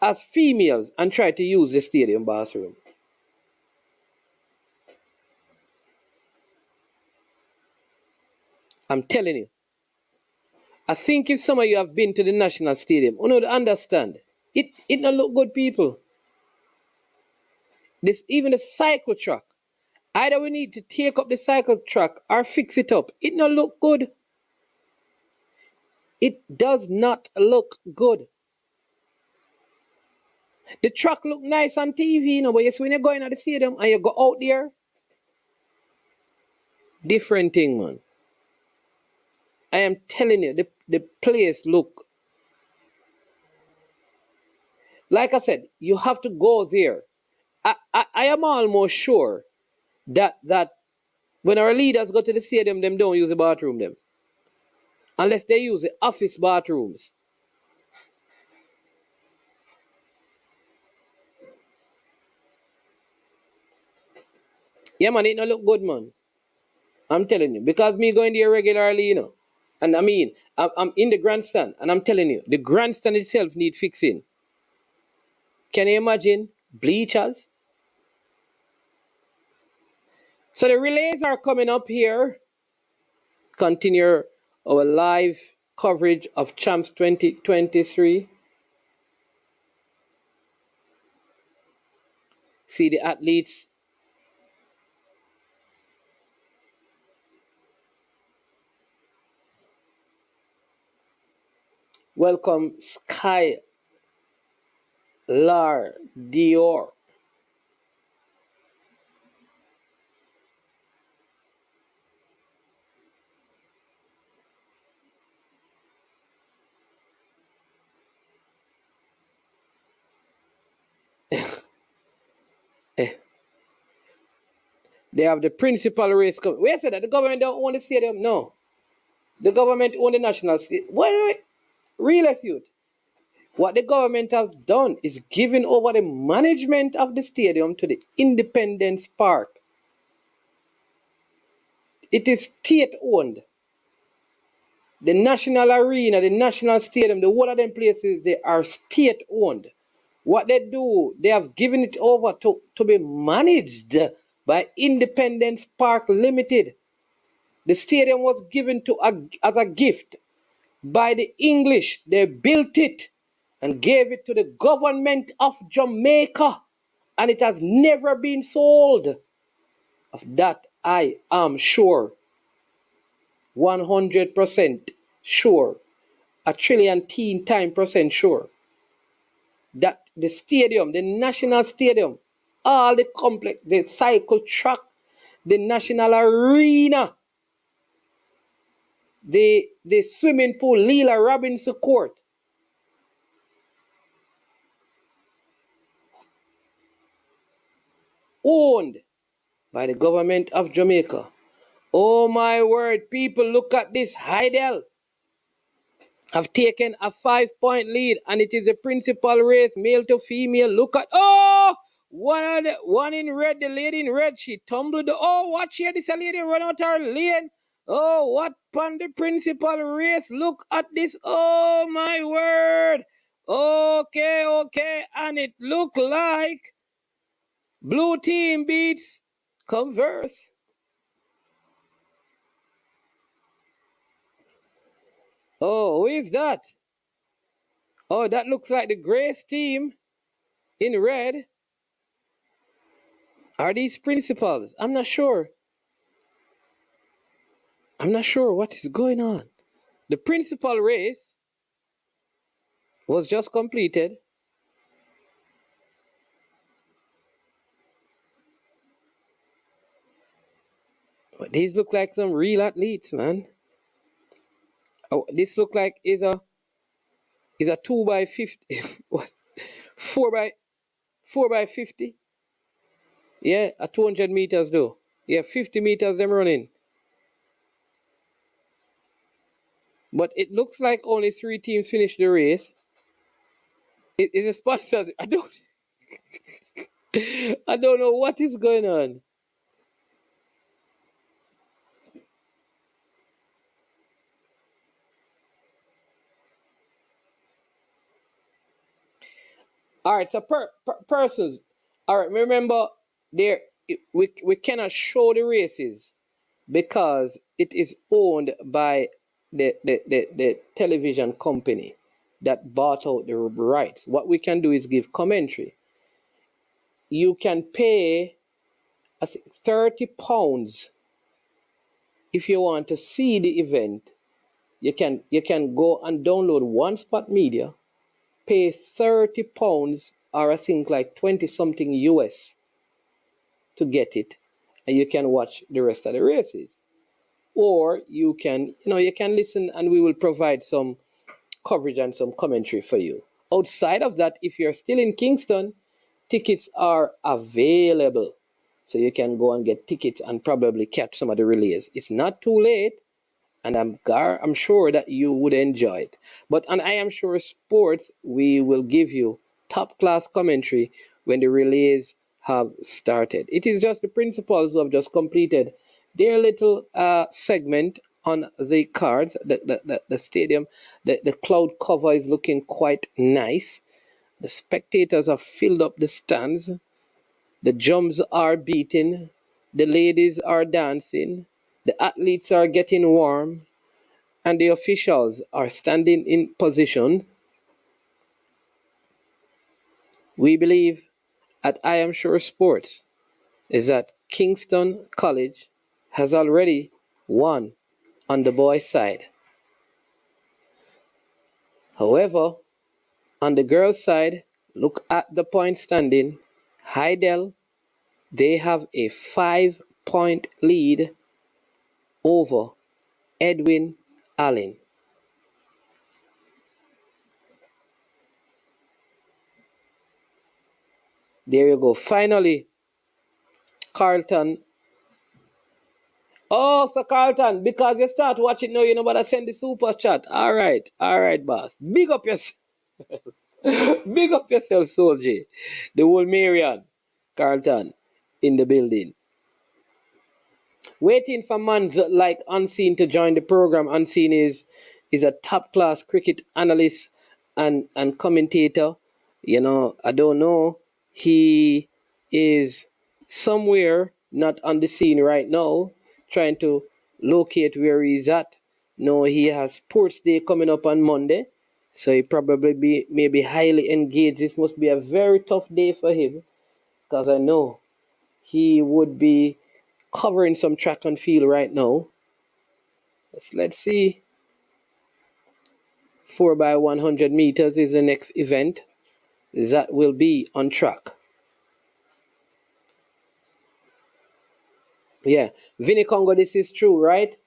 as females and try to use the stadium bathroom. I'm telling you. I think if some of you have been to the national stadium, you know, understand. It don't look good, people. Even the cycle track. Either we need to take up the cycle track or fix it up. It don't look good. It does not look good. The track look nice on TV, you know, but yes, when you go in at the stadium and you go out there, different thing, man. I am telling you, the place look. Like I said, you have to go there. I am almost sure that when our leaders go to the stadium, them don't use the bathroom them. Unless they use the office bathrooms. Yeah, man, it don't look good, man. I'm telling you. Because me going there regularly, you know. And I mean, I'm in the grandstand, and I'm telling you, the grandstand itself need fixing. Can you imagine? Bleachers. So the relays are coming up here. Continue our live coverage of Champs 2023. See the athletes. Welcome Skylar Dior. They have the principal race coming. Where said that the government don't own the stadium? No. The government own the national stadium. Wait. Realist youth. What the government has done is giving over the management of the stadium to the Independence Park. It is state owned. The National Arena, the National Stadium, the whole of them places, they are state owned. What they do, they have given it over to be managed by Independence Park Limited. The stadium was given as a gift by the English. They built it and gave it to the government of Jamaica. And it has never been sold. Of that, I am sure. 100% sure. A trillion time percent sure. That the stadium, the national stadium, all the complex, the cycle track, the national arena, the swimming pool, Leela Robinson Court, owned by the government of Jamaica. Oh my word, people, look at this. Hydel have taken a 5-point lead, and it is the principal race, male to female. Look at, one in red, the lady in red, she tumbled. Oh, watch here, this lady run out her lane. Oh, what on the principal race? Look at this. Oh my word. Okay, and it look like blue team beats Converse. Oh, who is that? Oh, that looks like the Grace team in red. Are these principals? I'm not sure. I'm not sure what is going on. The principal race was just completed. But these look like some real athletes, man. Oh, this look like is a 2x50. What? 4x50. Yeah, a 200 meters though. Yeah, 50 meters them running. But it looks like only 3 teams finished the race. It is a sponsor. I don't know what is going on. All right, so persons. All right, remember there we cannot show the races because it is owned by the television company that bought out the rights. What we can do is give commentary. You can pay £30 if you want to see the event. You can go and download One Spot Media, pay £30 or I think like 20 something US to get it, and you can watch the rest of the races. Or you can listen and we will provide some coverage and some commentary for you. Outside of that, if you're still in Kingston, tickets are available. So you can go and get tickets and probably catch some of the relays. It's not too late, and I'm sure that you would enjoy it. And I am sure sports, we will give you top class commentary when the relays have started. It is just the principals who have just completed their little segment on the cards, the stadium. The cloud cover is looking quite nice. The spectators have filled up the stands. The drums are beating. The ladies are dancing. The athletes are getting warm. And the officials are standing in position. We believe at I Am Sure Sports is that Kingston College has already won on the boys' side. However, on the girls' side, look at the point standing. Hydel, they have a 5-point lead over Edwin Allen. There you go. Finally, Carlton Oh, so Carlton, because you start watching now, you know, but I send the super chat. All right, boss. Big up yourself. Big up yourself, Soldier. The whole Marion, Carlton, in the building. Waiting for Mans like Unseen to join the program. Unseen is a top class cricket analyst and commentator. You know, I don't know. He is somewhere not on the scene right now, trying to locate where he's at. No, he has sports day coming up on Monday. So he probably maybe highly engaged. This must be a very tough day for him because I know he would be covering some track and field right now. Let's see. 4 by 100 meters is the next event that will be on track. Yeah, Vinny Congo, this is true, right?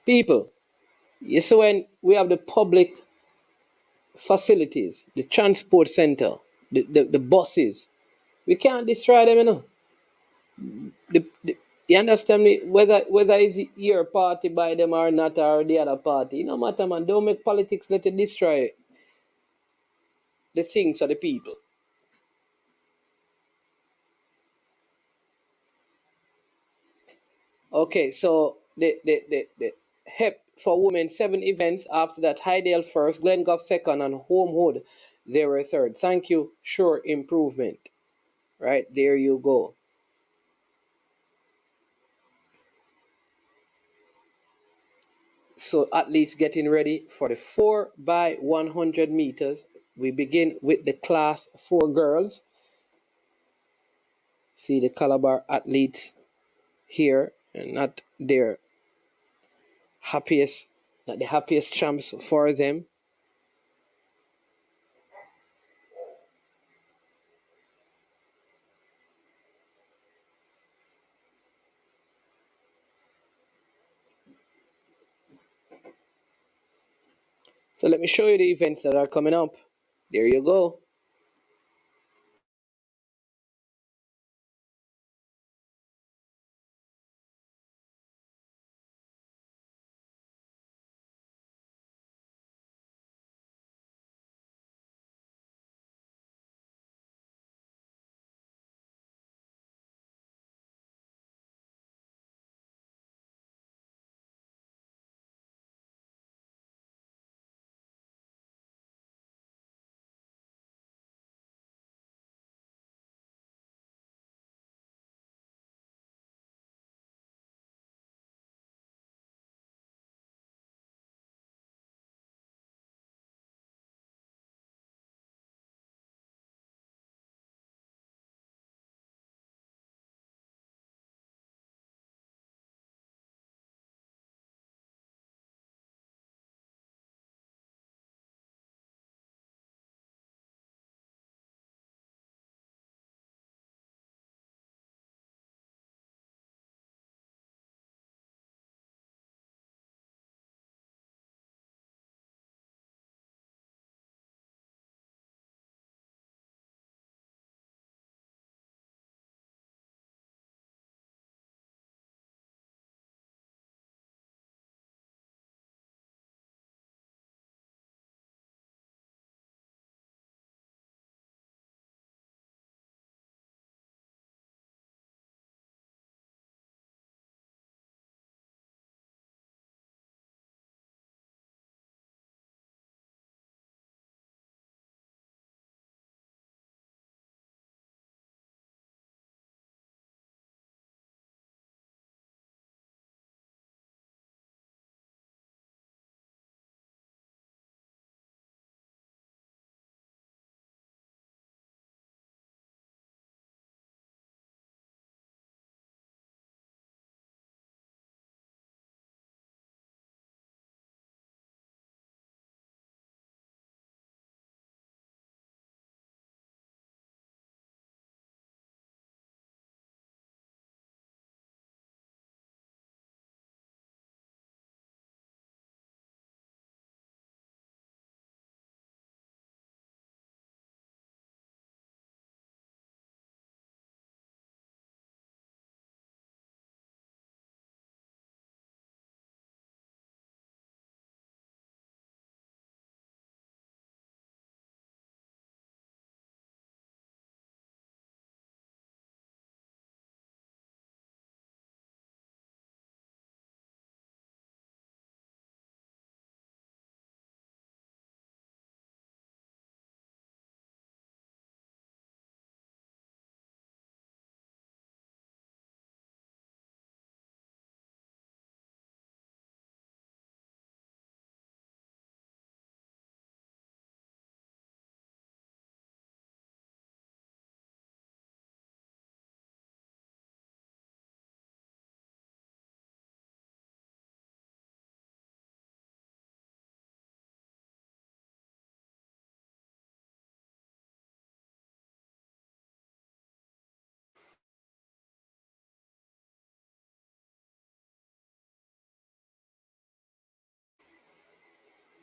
People, you see when we have the public facilities, the transport center, the buses, we can't destroy them, you know. You understand me? Whether it's your party by them or not, or the other party, no matter, man. Don't make politics let it destroy the things of the people. Okay, so the HEP for women, 7 events. After that, Hydel first, Glengoff second, and Homewood, they were third. Thank you. Sure improvement. Right, there you go. So athletes getting ready for the 4 by 100 meters. We begin with the class 4 girls. See the Calabar athletes here, and not their happiest, not the happiest champs for them. So let me show you the events that are coming up. There you go.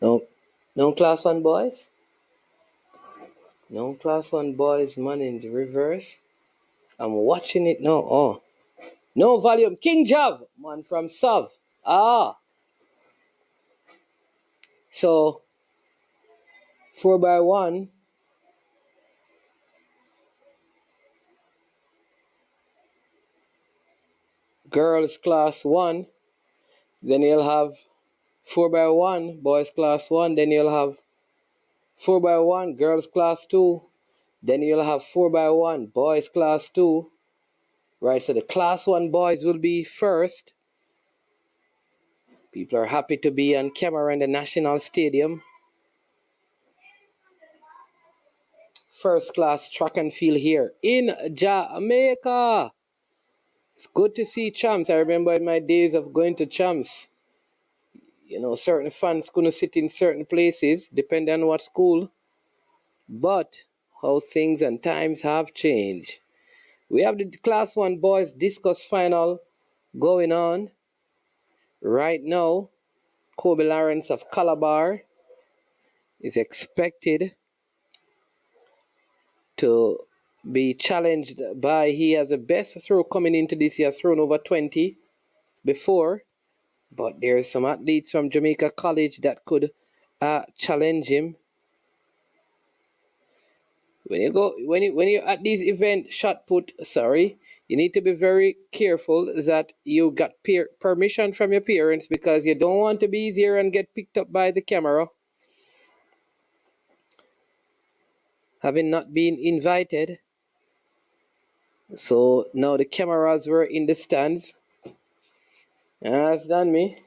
No, no class one boys. No class one boys. Man in the reverse. I'm watching it now. Oh, no volume. King Jav, man from Sav. Ah, so 4x1. Girls class one. Then you'll have 4x1 boys class one. Then you'll have 4x1 girls class two. Then you'll have 4x1 boys class two. Right, so the class one boys will be first. People are happy to be on camera in the National Stadium. First class track and field here in Jamaica. It's good to see champs. I remember in my days of going to champs, you know, certain fans couldn't sit in certain places, depending on what school. But how things and times have changed. We have the Class 1 boys discus final going on right now. Kobe Lawrence of Calabar is expected to be challenged by, he has the best throw coming into this. He has thrown over 20 before, but there are some athletes from Jamaica College that could challenge him. When you're at these event shot put, you need to be very careful that you got permission from your parents, because you don't want to be there and get picked up by the camera, having not been invited. So now the cameras were in the stands. That's done me.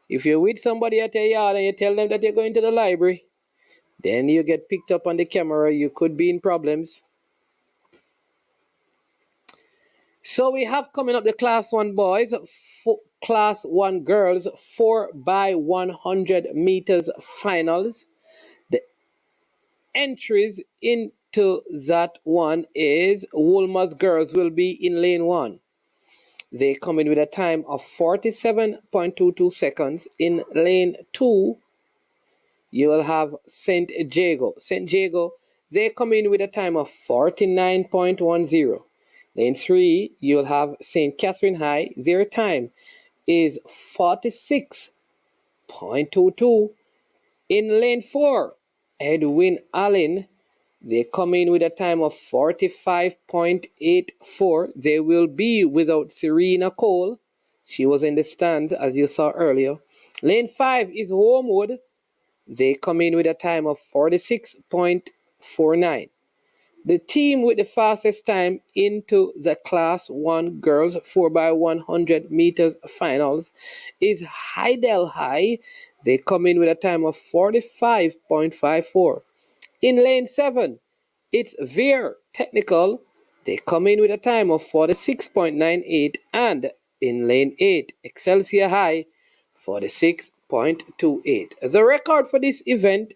If you're with somebody at your yard and you tell them that you're going to the library, then you get picked up on the camera, you could be in problems. So we have coming up the Class 1 boys, Class 1 girls, 4x100 meters finals. The entries into that one is Wolmer's girls will be in lane 1. They come in with a time of 47.22 seconds. In lane 2, you will have St. Jago. St. Jago, they come in with a time of 49.10. Lane 3, you'll have St. Catherine High. Their time is 46.22. In lane 4, Edwin Allen, they come in with a time of 45.84. They will be without Serena Cole. She was in the stands, as you saw earlier. Lane 5 is Homewood. They come in with a time of 46.49. The team with the fastest time into the Class 1 girls 4x100 meters finals is Hydel High. They come in with a time of 45.54. In lane 7, it's Veer Technical. They come in with a time of 46.98. And in lane 8, Excelsior High, 46.28. The record for this event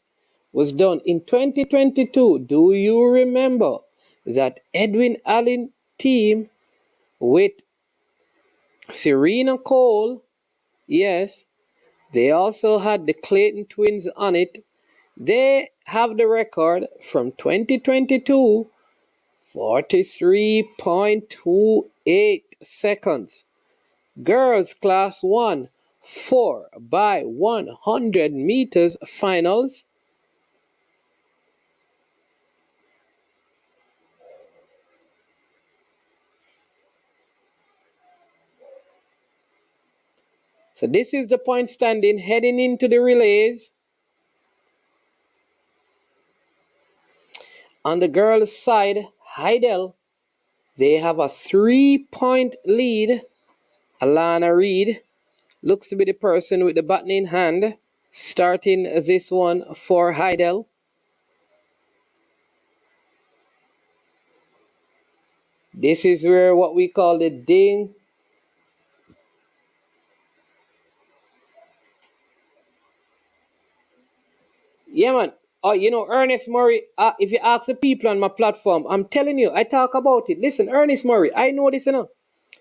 was done in 2022. Do you remember that Edwin Allen team with Serena Cole? Yes, they also had the Clayton twins on it. They have the record from 2022, 43.28 seconds. Girls Class 1, 4x100 meters finals. So this is the point standing heading into the relays. On the girls' side, Hydel, they have a 3-point lead. Alana Reed looks to be the person with the baton in hand, starting this one for Hydel. This is where what we call the ding. Yeah, man. Oh, you know, Ernest Murray, if you ask the people on my platform, I'm telling you, I talk about it. Listen, Ernest Murray, I know this, you know.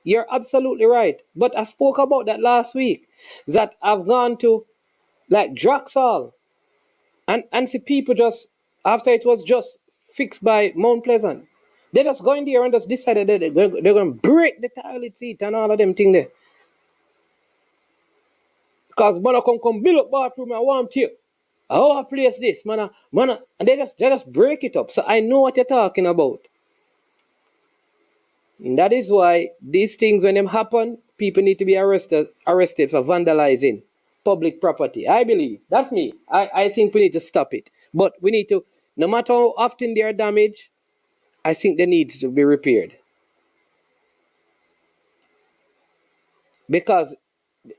You're absolutely right. But I spoke about that last week, that I've gone to, like, Draxall. And see people just after it was just fixed by Mount Pleasant, they just go in there and just decided that they're gonna break the toilet seat and all of them thing there. Because man come build up bathroom and warm you. How I place this, man, and they just break it up. So I know what you're talking about. And that is why these things when them happen, people need to be arrested for vandalizing public property. I believe. That's me. I think we need to stop it. But we need to, no matter how often they are damaged, I think they need to be repaired. Because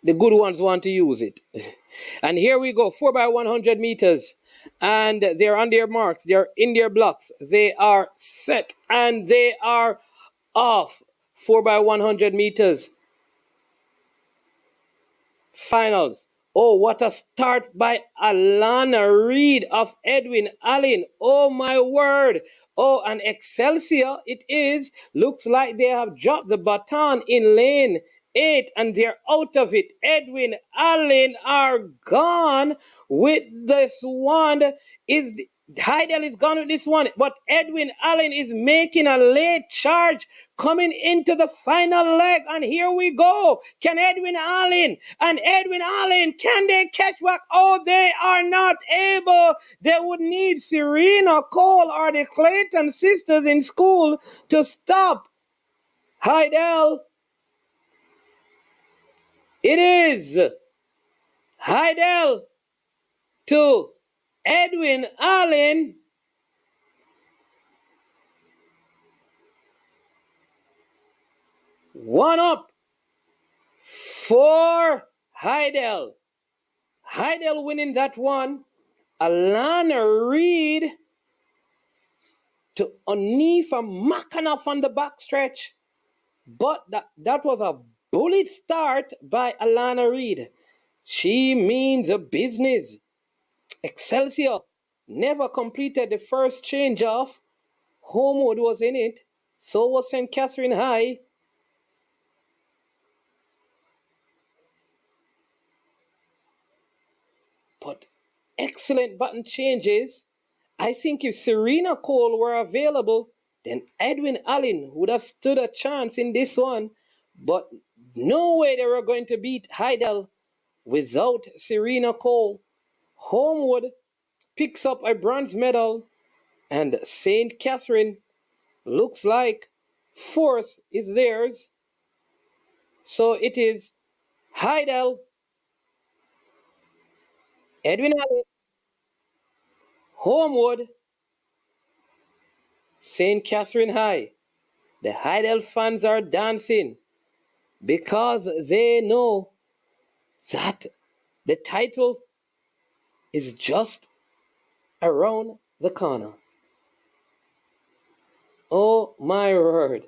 the good ones want to use it. And here we go, 4 by 100 meters. And they're on their marks. They're in their blocks. They are set and they are off. 4 by 100 meters. Finals. Oh, what a start by Alana Reed of Edwin Allen. Oh, my word. Oh, and Excelsior it is. Looks like they have dropped the baton in lane 8 and they're out of it. Edwin Allen are gone with this one. Hydel is gone with this one, but Edwin Allen is making a late charge coming into the final leg. And here we go. Can Edwin Allen, can they catch back? Oh, they are not able. They would need Serena Cole or the Clayton sisters in school to stop Hydel. It is Hydel to Edwin Allen. One up for Hydel. Hydel winning that one. Alana Reed to Onifa Makanov on the backstretch. But that was a bullet start by Alana Reed. She means a business. Excelsior never completed the first change off. Homewood was in it. So was St. Catherine High. But excellent button changes. I think if Serena Cole were available, then Edwin Allen would have stood a chance in this one. But no way they were going to beat Hydel without Serena Cole. Homewood picks up a bronze medal, and St. Catherine looks like fourth is theirs. So it is Hydel, Edwin Allen, Homewood, St. Catherine High. The Hydel fans are dancing because they know that the title is just around the corner. Oh my word.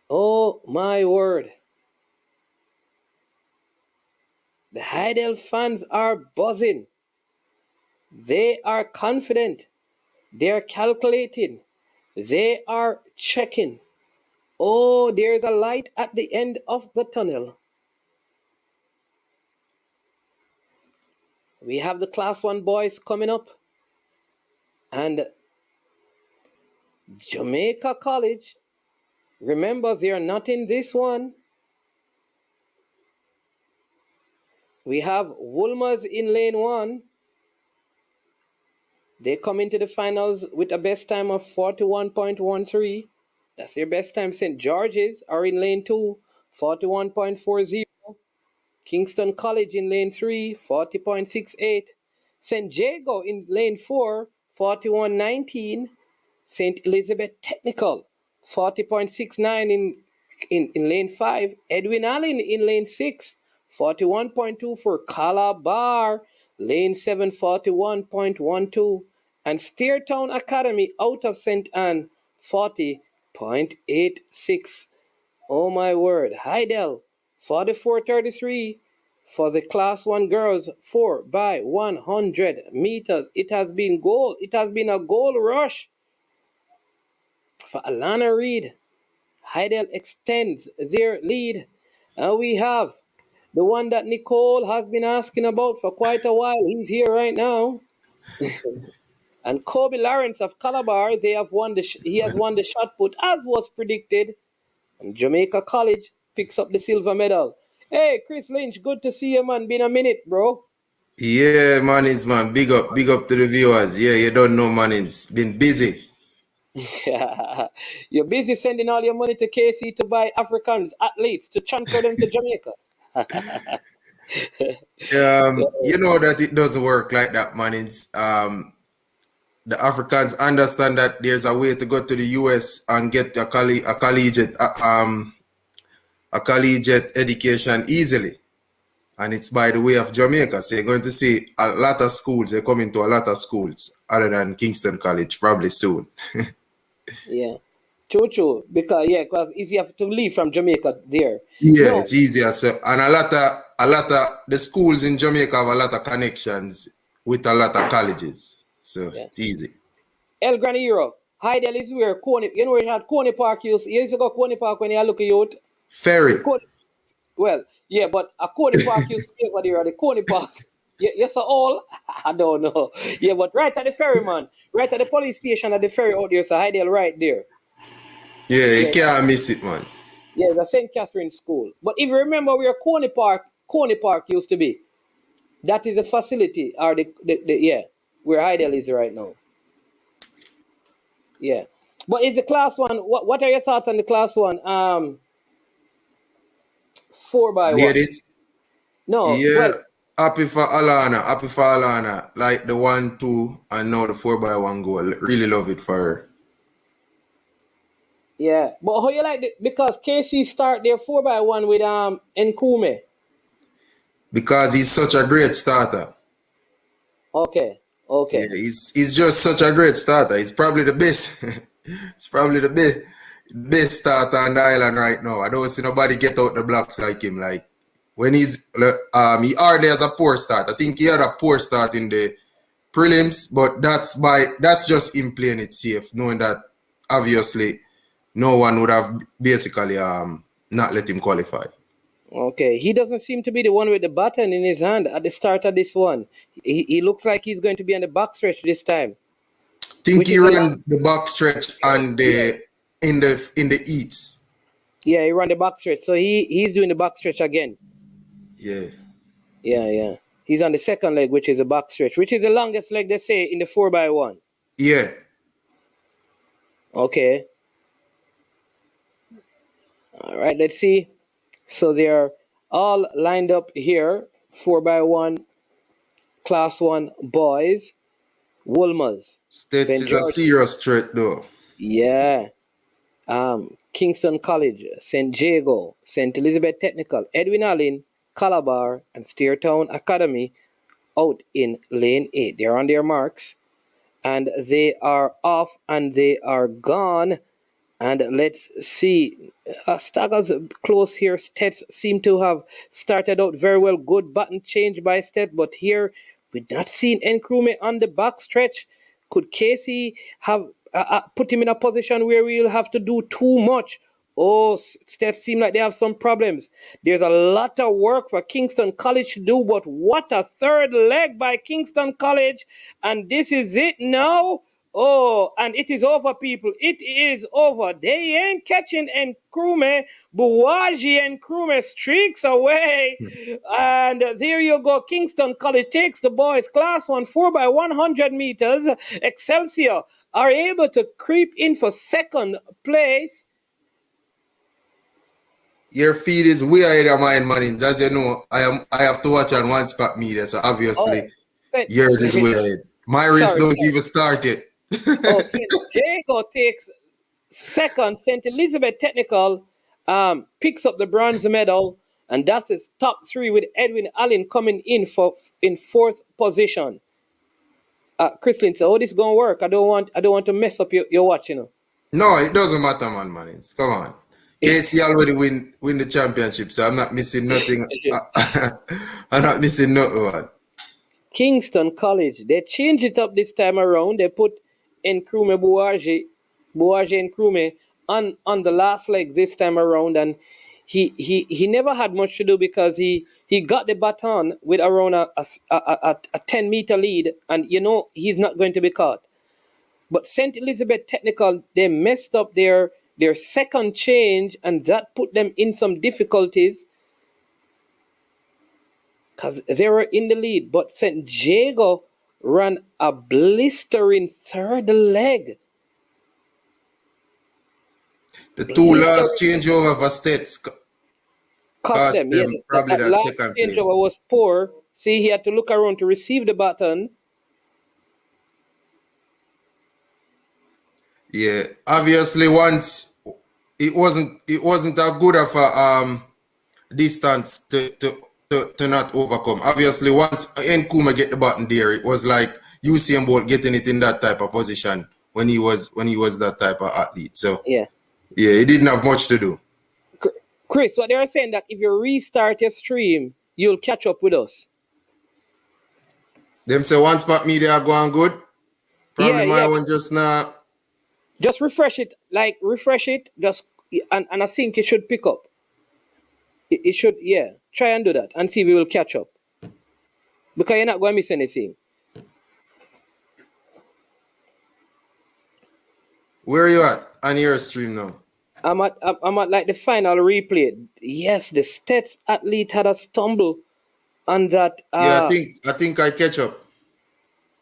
Oh my word. The Hydel fans are buzzing. They are confident. They are calculating. They are checking. Oh, there's a light at the end of the tunnel. We have the Class 1 boys coming up. And Jamaica College, remember they are not in this one. We have Woolmers in lane 1. They come into the finals with a best time of 41.13. That's their best time. St. George's are in lane 2, 41.40. Kingston College in lane 3, 40.68. St. Jago in lane 4, 41.19. St. Elizabeth Technical, 40.69 in lane 5. Edwin Allen in lane 6, 41.2 for Calabar. Lane 7, 41.12. And Steertown Academy out of St. Anne, 40.86. Oh my word. Hydel, 44.33 for the Class 1 girls, 4 by 100 meters. It has been goal. It has been a goal rush for Alana Reed. Hydel extends their lead. And we have the one that Nicole has been asking about for quite a while. He's here right now. And Kobe Lawrence of Calabar, he has won the shot put as was predicted. And Jamaica College picks up the silver medal. Hey, Chris Lynch, good to see you, man. Been a minute, bro. Yeah, man, man. Big up to the viewers. Yeah, you don't know, man. It's been busy. You're busy sending all your money to KC to buy Africans, athletes, to transfer them to Jamaica. You know that it doesn't work like that, man. It's, the Africans understand that there's a way to go to the US and get a collegiate education easily. And it's by the way of Jamaica. So you're going to see a lot of schools. They're coming to a lot of schools other than Kingston College probably soon. Yeah. True. Because it's easier to leave from Jamaica there. Yeah, no. It's easier. So, and a lot of the schools in Jamaica have a lot of connections with a lot of colleges. So it's easy. El Granero, Hydel is where Coney, you know where you had Coney Park, you used to go Coney Park when you look at youth. Ferry. Well, yeah, but a Coney Park used to be over there, the Coney Park. Yes, all? I don't know. Yeah, but right at the ferry, man. Right at the police station at the ferry out there, so Hydel right there. Yeah, you can't miss it, man. Yeah, it's a St. Catherine school. But if you remember where Coney Park used to be, that is a facility, or where Hydel is right now. Yeah. But is the class one, what are your thoughts on the class one? 4x1. Get it? No. Yeah. Well, happy for Alana. Like the 1-2 and now the 4x1 goal. Really love it for her. Yeah. But how you like it? Because KC start their 4x1 with Nkume. Because he's such a great starter. Okay. Yeah, he's just such a great starter. He's probably the best. He's probably the best starter on the island right now. I don't see nobody get out the blocks like him. Like when he hardly has a poor start. I think he had a poor start in the prelims, but that's just him playing it safe, knowing that obviously no one would have basically not let him qualify. Okay, he doesn't seem to be the one with the baton in his hand at the start of this one. He looks like he's going to be on the backstretch this time. Think he ran the backstretch and in the heats. Yeah, he ran the backstretch, so he's doing the backstretch again. Yeah. He's on the second leg, which is a backstretch, which is the longest leg they say in the 4x1. Yeah. Okay. All right, let's see. So they're all lined up here, 4x1, class 1 boys, Wolmers. States is a serious threat though. Yeah. Kingston College, St. Jago, St. Elizabeth Technical, Edwin Allen, Calabar, and Steertown Academy out in lane 8. They're on their marks, and they are off, and they are gone. And let's see, Staggers close here. Stets seem to have started out very well. Good button change by Stet, but here we're not seeing Nkrumah on the back stretch. Could Casey have put him in a position where we'll have to do too much? Oh, Stet seem like they have some problems. There's a lot of work for Kingston College to do, but what a third leg by Kingston College. And this is it now. Oh, and it is over, people. It is over. They ain't catching Nkrumah. Buwaji and Nkrumah streaks away. And there you go. Kingston College takes the boys class 1 4x100 meters. Excelsior are able to creep in for second place. Your feed is way ahead of mine, man. As you know, I have to watch on One Spot Media, so obviously yours is way ahead. My race don't even start yet. St. Jago takes second. St. Elizabeth Technical picks up the bronze medal, and that's his top 3 with Edwin Allen coming in in 4th position. Chris Lynch, how this gonna work? I don't want to mess up your watch, you know. No, it doesn't matter, man. Come on. KC already win the championship, so I'm not missing nothing. I'm not missing nothing. Kingston College, they changed it up this time around. They put Buwaji Nkrumah on the last leg this time around, and he never had much to do because he got the baton with around a 10-meter lead, and he's not going to be caught. But St. Elizabeth Technical, they messed up their second change, and that put them in some difficulties because they were in the lead. But St. Jago ran a blistering third leg. The two last changeover for States Cost them. Yeah, probably that last second place. changeover was poor. See, he had to look around to receive the baton. Yeah, obviously once it wasn't a good of a distance to not overcome. Obviously once Nkrumah get the button there, it was like Usain Bolt getting it in that type of position when he was that type of athlete. So yeah, he didn't have much to do. Chris, what they are saying that if you restart your stream, you'll catch up with us. Them say One Spot Media are going good. Probably my one just now. Just refresh it, just and I think it should pick up. It should, try and do that and see if we will catch up. Because you're not going to miss anything. Where are you at on your stream now? I'm at like the final replay. Yes, the States athlete had a stumble on that. I think I catch up.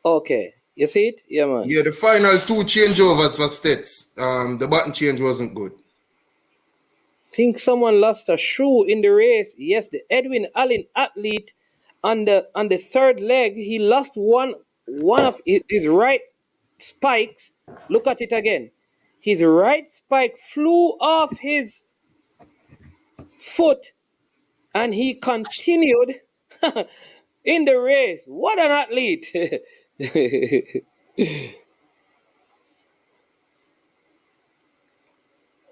Okay. You see it? Yeah, man. Yeah, the final two changeovers for States. The button change wasn't good. Think someone lost a shoe in the race. Yes, the Edwin Allen athlete on the third leg, he lost one of his right spikes. Look at it again. His right spike flew off his foot, and he continued in the race. What an athlete!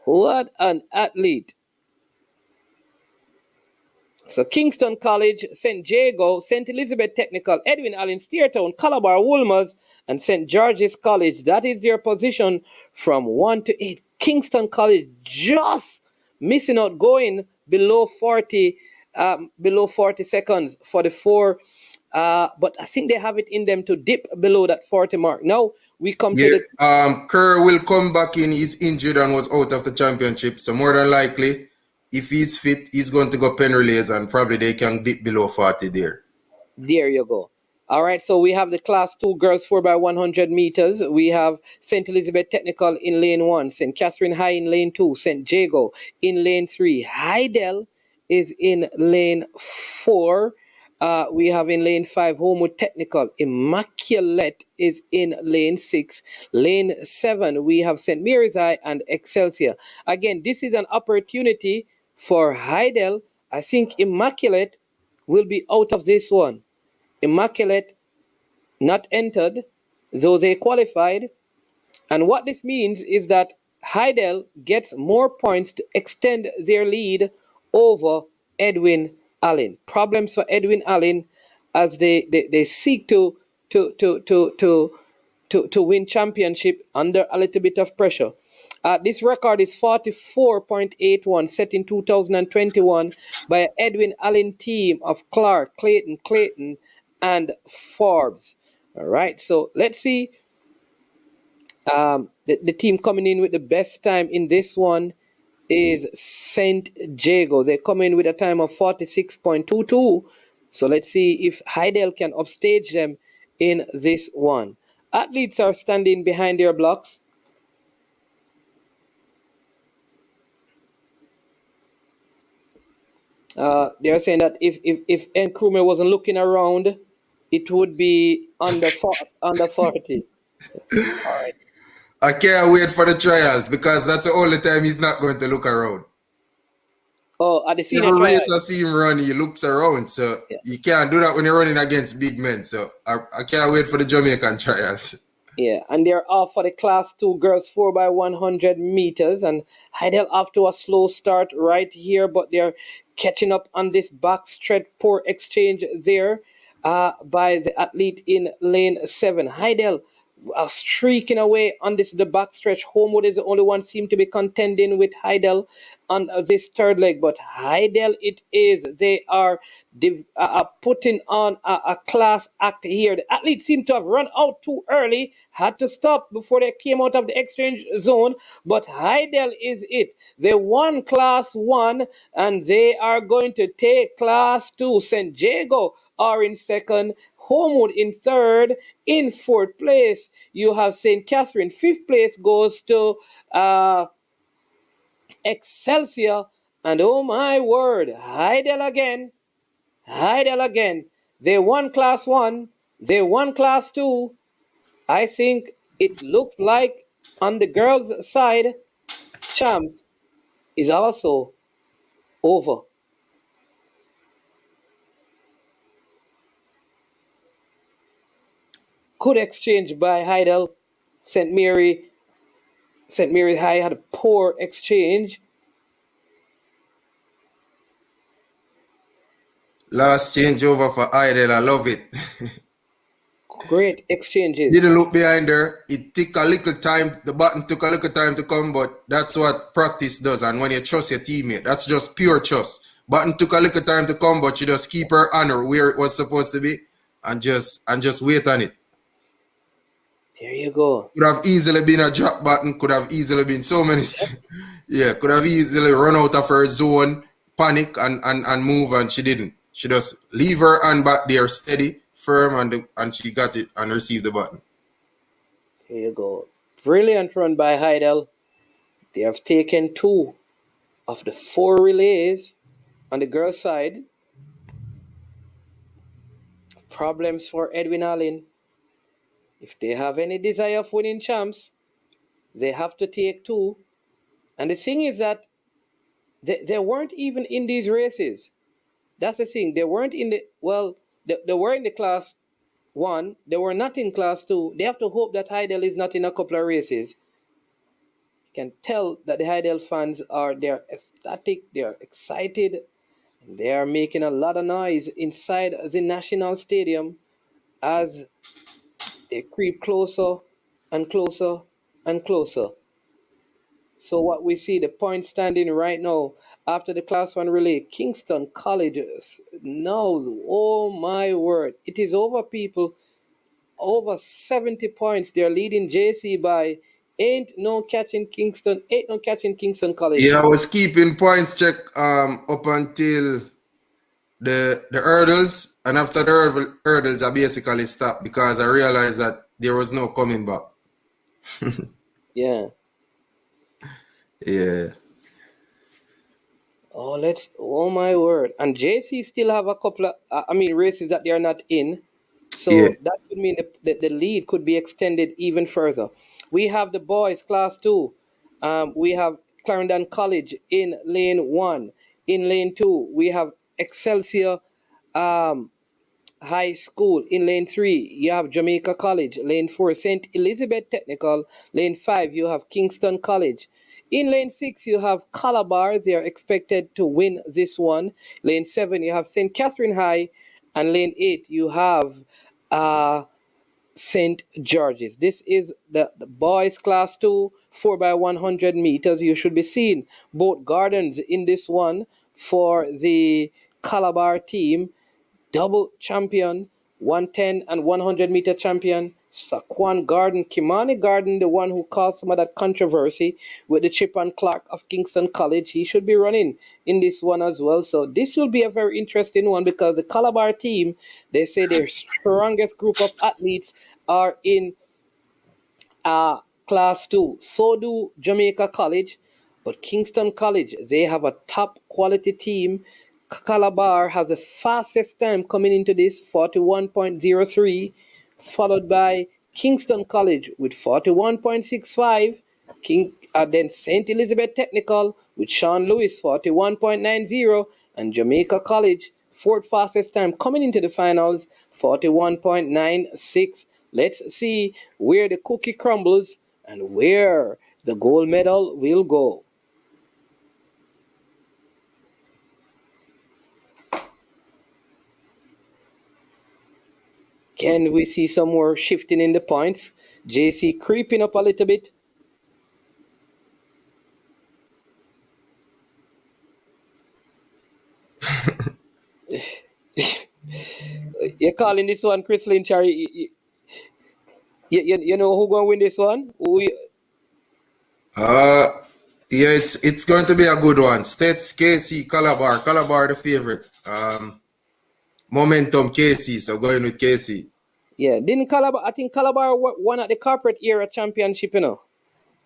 What an athlete. So Kingston College, St. Jago, St. Elizabeth Technical, Edwin Allen, Steertown, Calabar, Wolmer's, and St. George's College. That is their position from 1 to 8. Kingston College just missing out, going below 40 seconds for the 4. But I think they have it in them to dip below that 40 mark. Now we come to the... Kerr will come back in. He's injured and was out of the championship. So more than likely, if he's fit, he's going to go pen relays, and probably they can dip below 40 there. There you go. All right, so we have the Class 2 girls 4x100 meters. We have St. Elizabeth Technical in lane 1, St. Catherine High in lane 2, St. Jago in lane 3. Hydel is in lane 4. We have in lane 5 Homewood Technical. Immaculate is in lane 6. Lane 7, we have St. Mary's High and Excelsior. Again, this is an opportunity for Hydel. I think Immaculate will be out of this one. Immaculate not entered, though they qualified. And what this means is that Hydel gets more points to extend their lead over Edwin Allen. Problems for Edwin Allen as they seek to win championship under a little bit of pressure. This record is 44.81, set in 2021 by Edwin Allen team of Clark, Clayton, and Forbes. All right, so let's see. The team coming in with the best time in this one is St. Jago. They come in with a time of 46.22. So let's see if Hydel can upstage them in this one. Athletes are standing behind their blocks. They're saying that if Nkrumah wasn't looking around, it would be under 40. All right. I can't wait for the trials because that's the only time he's not going to look around. Oh, at the senior trials. I see him run, he looks around. So you can't do that when you're running against big men. So I can't wait for the Jamaican trials. Yeah, and they're off for the Class 2 girls 4x100 meters. And Hydel off to a slow start right here, but they're catching up on this backstretch. Poor exchange there by the athlete in lane 7. Hydel are streaking away on the backstretch. Homewood is the only one seem to be contending with Hydel on this third leg, but Hydel it is. They are putting on a class act here. The athletes seem to have run out too early, had to stop before they came out of the exchange zone, but Hydel is it. They won class 1 and they are going to take class 2. St. Jago are in second, Homewood in third. In fourth place, you have St. Catherine. Fifth place goes to Excelsior. And oh my word, Hydel again. Hydel again. They won class 1. They won class 2. I think it looks like on the girls' side, champs is also over. Good exchange by Hydel. St. Mary. St. Mary High had a poor exchange. Last changeover for Hydel, I love it. Great exchanges. Didn't look behind her. It took a little time. The button took a little time to come, but that's what practice does. And when you trust your teammate, that's just pure trust. Button took a little time to come, but you just keep her honor where it was supposed to be, and just wait on it. There you go. Could have easily been a drop button. Could have easily been so many. Yeah, could have easily run out of her zone, panic, and move, and she didn't. She just leave her hand back there steady, firm, and she got it and received the button. There you go. Brilliant run by Hydel. They have taken 2 of the 4 relays on the girls' side. Problems for Edwin Allen. If they have any desire of winning champs, they have to take 2. And the thing is that they weren't even in these races. That's the thing. They weren't in the, well, they were in the class 1. They were not in class 2. They have to hope that Hydel is not in a couple of races. You can tell that the Hydel fans they're ecstatic, they're excited, and they are making a lot of noise inside the National Stadium as they creep closer and closer and closer. So what we see, the point standing right now after the class 1 relay, Kingston College now, oh my word, it is over, people. Over 70 points. They're leading JC by ain't no catching Kingston College. Yeah, I was keeping points check up until the hurdles, and after the hurdles, I basically stopped because I realized that there was no coming back. Yeah. Yeah. Oh my word. And JC still have a couple of, races that they are not in. So Yeah. that would mean the lead could be extended even further. We have the boys class 2. We have Clarendon College in lane 1. In lane 2, we have Excelsior High School. In lane 3, you have Jamaica College. Lane 4, St. Elizabeth Technical. Lane 5, you have Kingston College. In lane 6, you have Calabar. They are expected to win this one. Lane 7, you have St. Catherine High. And lane 8, you have St. George's. This is the boys class 2, 4x100 meters. You should be seeing both gardens in this one for the Calabar team. Double champion, 110 and 100 meter champion, Saquon Garden, Kimani Garden, the one who caused some of that controversy with the Chip and Clark of Kingston College. He should be running in this one as well. So this will be a very interesting one because the Calabar team, they say their strongest group of athletes are in class 2. So do Jamaica College, but Kingston College, they have a top quality team. Calabar has the fastest time coming into this, 41.03, followed by Kingston College with 41.65. Then St. Elizabeth Technical with Sean Lewis, 41.90, and Jamaica College, fourth fastest time coming into the finals, 41.96. Let's see where the cookie crumbles and where the gold medal will go. Can we see some more shifting in the points? JC creeping up a little bit. You're calling this one Chris Lynch, or you know who gonna win this one? Yeah, it's going to be a good one. States, KC, Calabar. Calabar the favorite. Momentum, KC. So going with KC. Yeah, didn't Calabar? I think Calabar won at the corporate era championship, you know,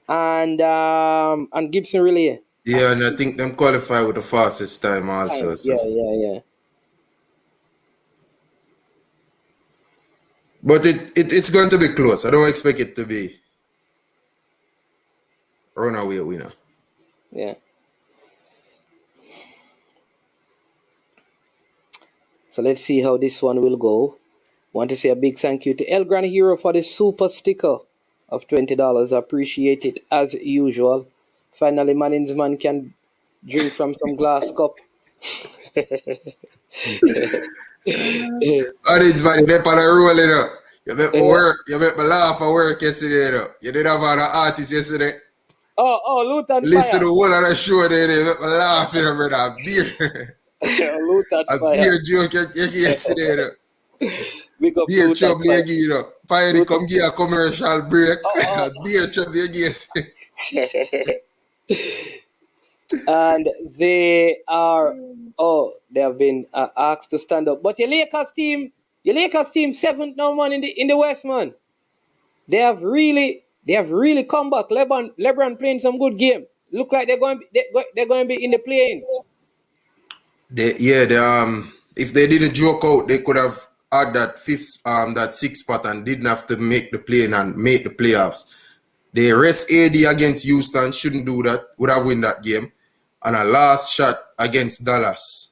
and Gibson Relay. Yeah, and I think them qualify with the fastest time also. So. Yeah. But it's going to be close. I don't expect it to be runaway winner. Yeah. So let's see how this one will go. Want to say a big thank you to El Gran Hero for the super sticker of $20. Appreciate it as usual. Finally, Manning's man can drink from some glass cup. Manning's man, they're on a roll, you know. You make me work. You make me laugh at work yesterday, you know. You did have an artist yesterday. Oh, Luton Listen Fire. to the whole of the show there, you make me laugh, you know, brother. Beer. Luton A Fire. beer joke yesterday, you know. Big up Beer Luton trouble, Fire. you know. Fire, come give a commercial break. Beer trouble, yesterday. And they have been asked to stand up. But your Lakers team 7th now, man, in the West, man. They have really come back. LeBron playing some good game. Look like they're going to be in the play-ins. If they didn't joke out, they could have had that sixth spot and didn't have to make the play-in and make the playoffs. They rest AD against Houston, shouldn't do that, would have win that game. And a last shot against Dallas.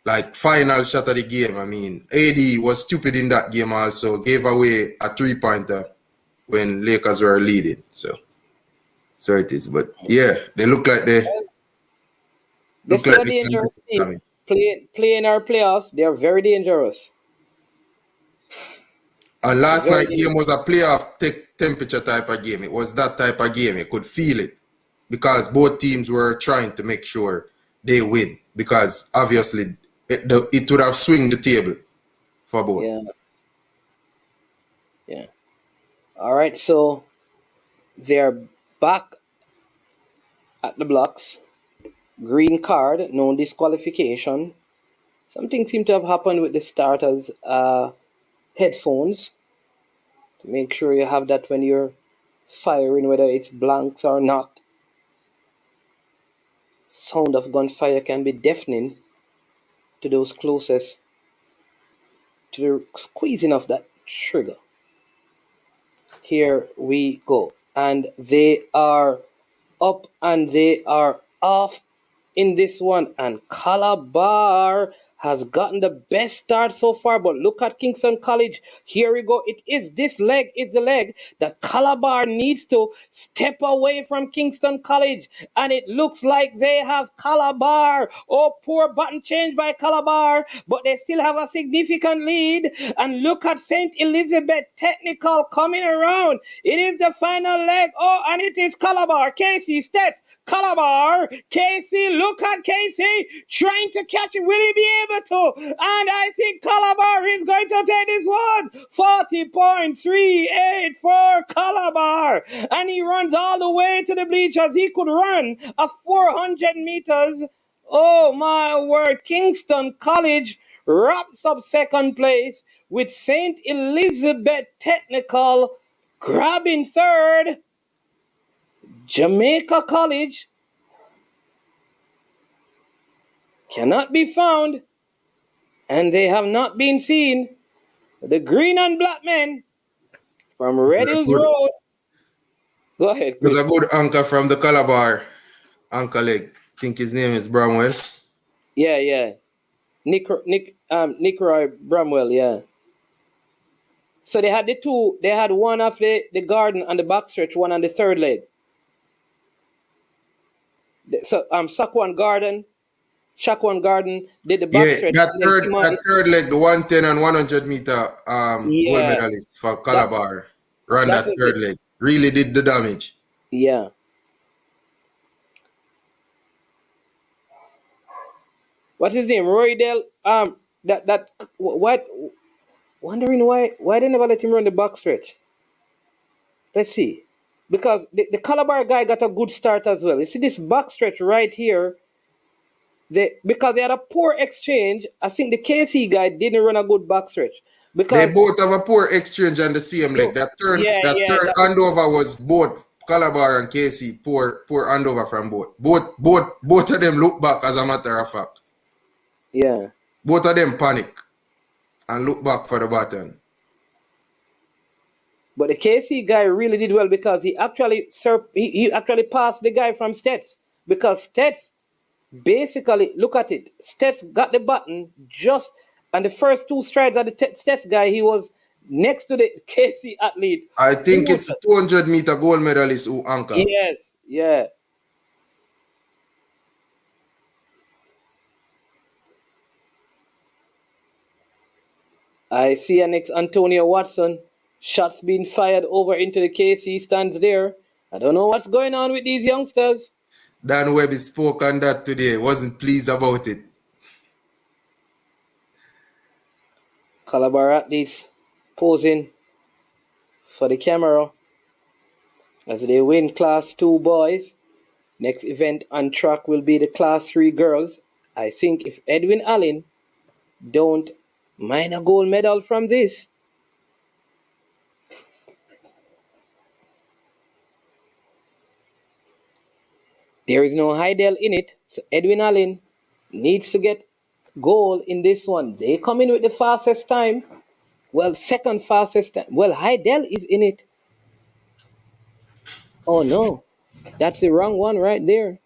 Like final shot of the game. I mean, AD was stupid in that game also, gave away a 3-pointer when Lakers were leading. So it is. But yeah, they look like they They're still a dangerous team. Playing our playoffs, they are very dangerous. And last night game was a playoff temperature type of game. It was that type of game. You could feel it because both teams were trying to make sure they win because obviously it would have swung the table for both. Yeah. All right, so they're back at the blocks. Green card, no disqualification. Something seemed to have happened with the starters' headphones. To make sure you have that when you're firing, whether it's blanks or not. Sound of gunfire can be deafening to those closest to the squeezing of that trigger. Here we go. And they are up and they are off in this one. And Calabar has gotten the best start so far, but look at Kingston College. Here we go. This leg is the leg that Calabar needs to step away from Kingston College, and it looks like they have Calabar. Oh, poor button change by Calabar, but they still have a significant lead. And look at St. Elizabeth Technical coming around. It is the final leg. Oh, and it is Calabar. Casey Stets, Calabar. Casey, look at Casey trying to catch it. Will he be able to? And I think Calabar is going to take this one. 40.38 for Calabar. And he runs all the way to the bleachers. He could run a 400 meters. Oh my word. Kingston College wraps up second place with St. Elizabeth Technical grabbing third. Jamaica College cannot be found, and they have not been seen. The green and black men from Red Hills Road. Go ahead, Chris. There's a good anchor from the Calabar anchor leg. I think his name is Bramwell. Yeah. Nick Roy Bramwell, yeah. So they had they had one of the garden and the backstretch, one on the third leg. So Sakwan Garden Shaquan Garden did the Yeah, backstretch. that And then third Kimani, that third leg, the 110 and 100-meter gold yeah, medalist for that Calabar, ran that that was third it. leg. Really did the damage. Yeah. What's his name? Roydell. That what? Wondering why they never let him run the backstretch. Let's see. Because the Calabar guy got a good start as well. You see this backstretch right here. Because they had a poor exchange, I think the KC guy didn't run a good backstretch. They Because both have a poor exchange on the same leg. look, yeah, That yeah, turn that was handover was both Calabar and Casey poor handover from both. Both of them look back, as a matter of fact. yeah. Both of them panic and look back for the button. But the KC guy really did well because he actually passed the guy from Stets. Because Stets basically, look at it. Stets got the button just and the first two strides of the Stets guy, he was next to the KC athlete. I think Who it's 200-meter gold medalist who anchor. Yes, yeah. I see an ex Antonio Watson. Shots being fired over into the KC stands there. I don't know what's going on with these youngsters. Dan Webby spoke on that today. Wasn't pleased about it. Calabar athletes posing for the camera as they win Class 2 boys. Next event on track will be the Class 3 girls. I think if Edwin Allen don't mine a gold medal from this, there is no Hydel in it. So Edwin Allen needs to get goal in this one. They come in with the fastest time. Well, second fastest time. Well, Hydel is in it. Oh no, that's the wrong one right there.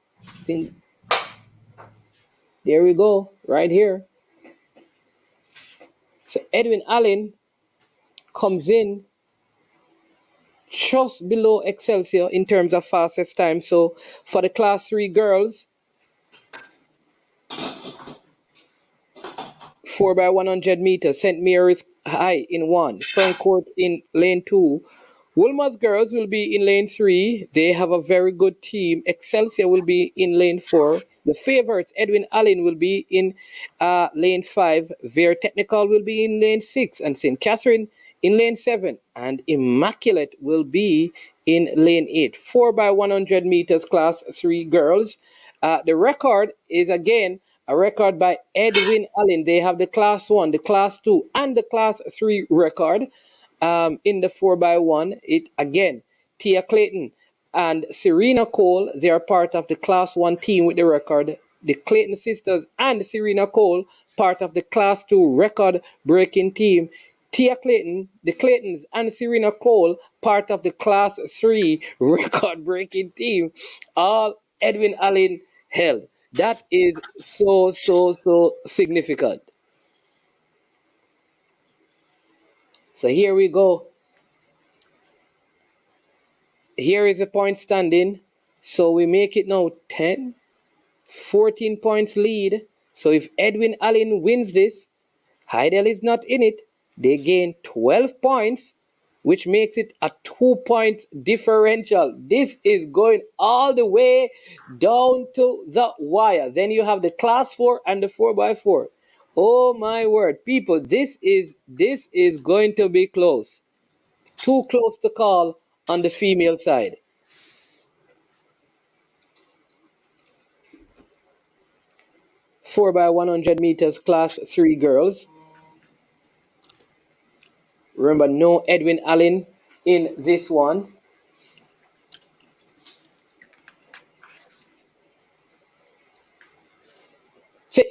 See, there we go, right here. So Edwin Allen comes in just below Excelsior in terms of fastest time. So for the Class 3 girls, 4x100 meters, St. Mary's High in 1, Ferncourt in lane 2. Wolmer's girls will be in lane 3. They have a very good team. Excelsior will be in lane 4. The favorites, Edwin Allen, will be in lane 5. Ver Technical will be in lane 6. And St. Catherine in lane 7. And Immaculate will be in lane 8. 4x100 meters, Class 3 girls. The record is, again, a record by Edwin Allen. They have the Class 1, the Class 2, and the Class 3 record. In the 4x1, it again, Tia Clayton and Serena Cole, they are part of the Class 1 team with the record. The Clayton sisters and Serena Cole, part of the Class 2 record breaking team. Tia Clayton, the Claytons, and Serena Cole, part of the Class 3 record breaking team. All Edwin Allen held. That is so significant. So here we go. Here is the point standing. So we make it now 10, 14 points lead. So if Edwin Allen wins this, Hydel is not in it. They gain 12 points, which makes it a 2-point differential. This is going all the way down to the wire. Then you have the Class 4 and the 4x4. Oh my word, people, this is going to be close. Too close to call on the female side. Four by 100 meters, Class 3 girls. Remember, no Edwin Allen in this one.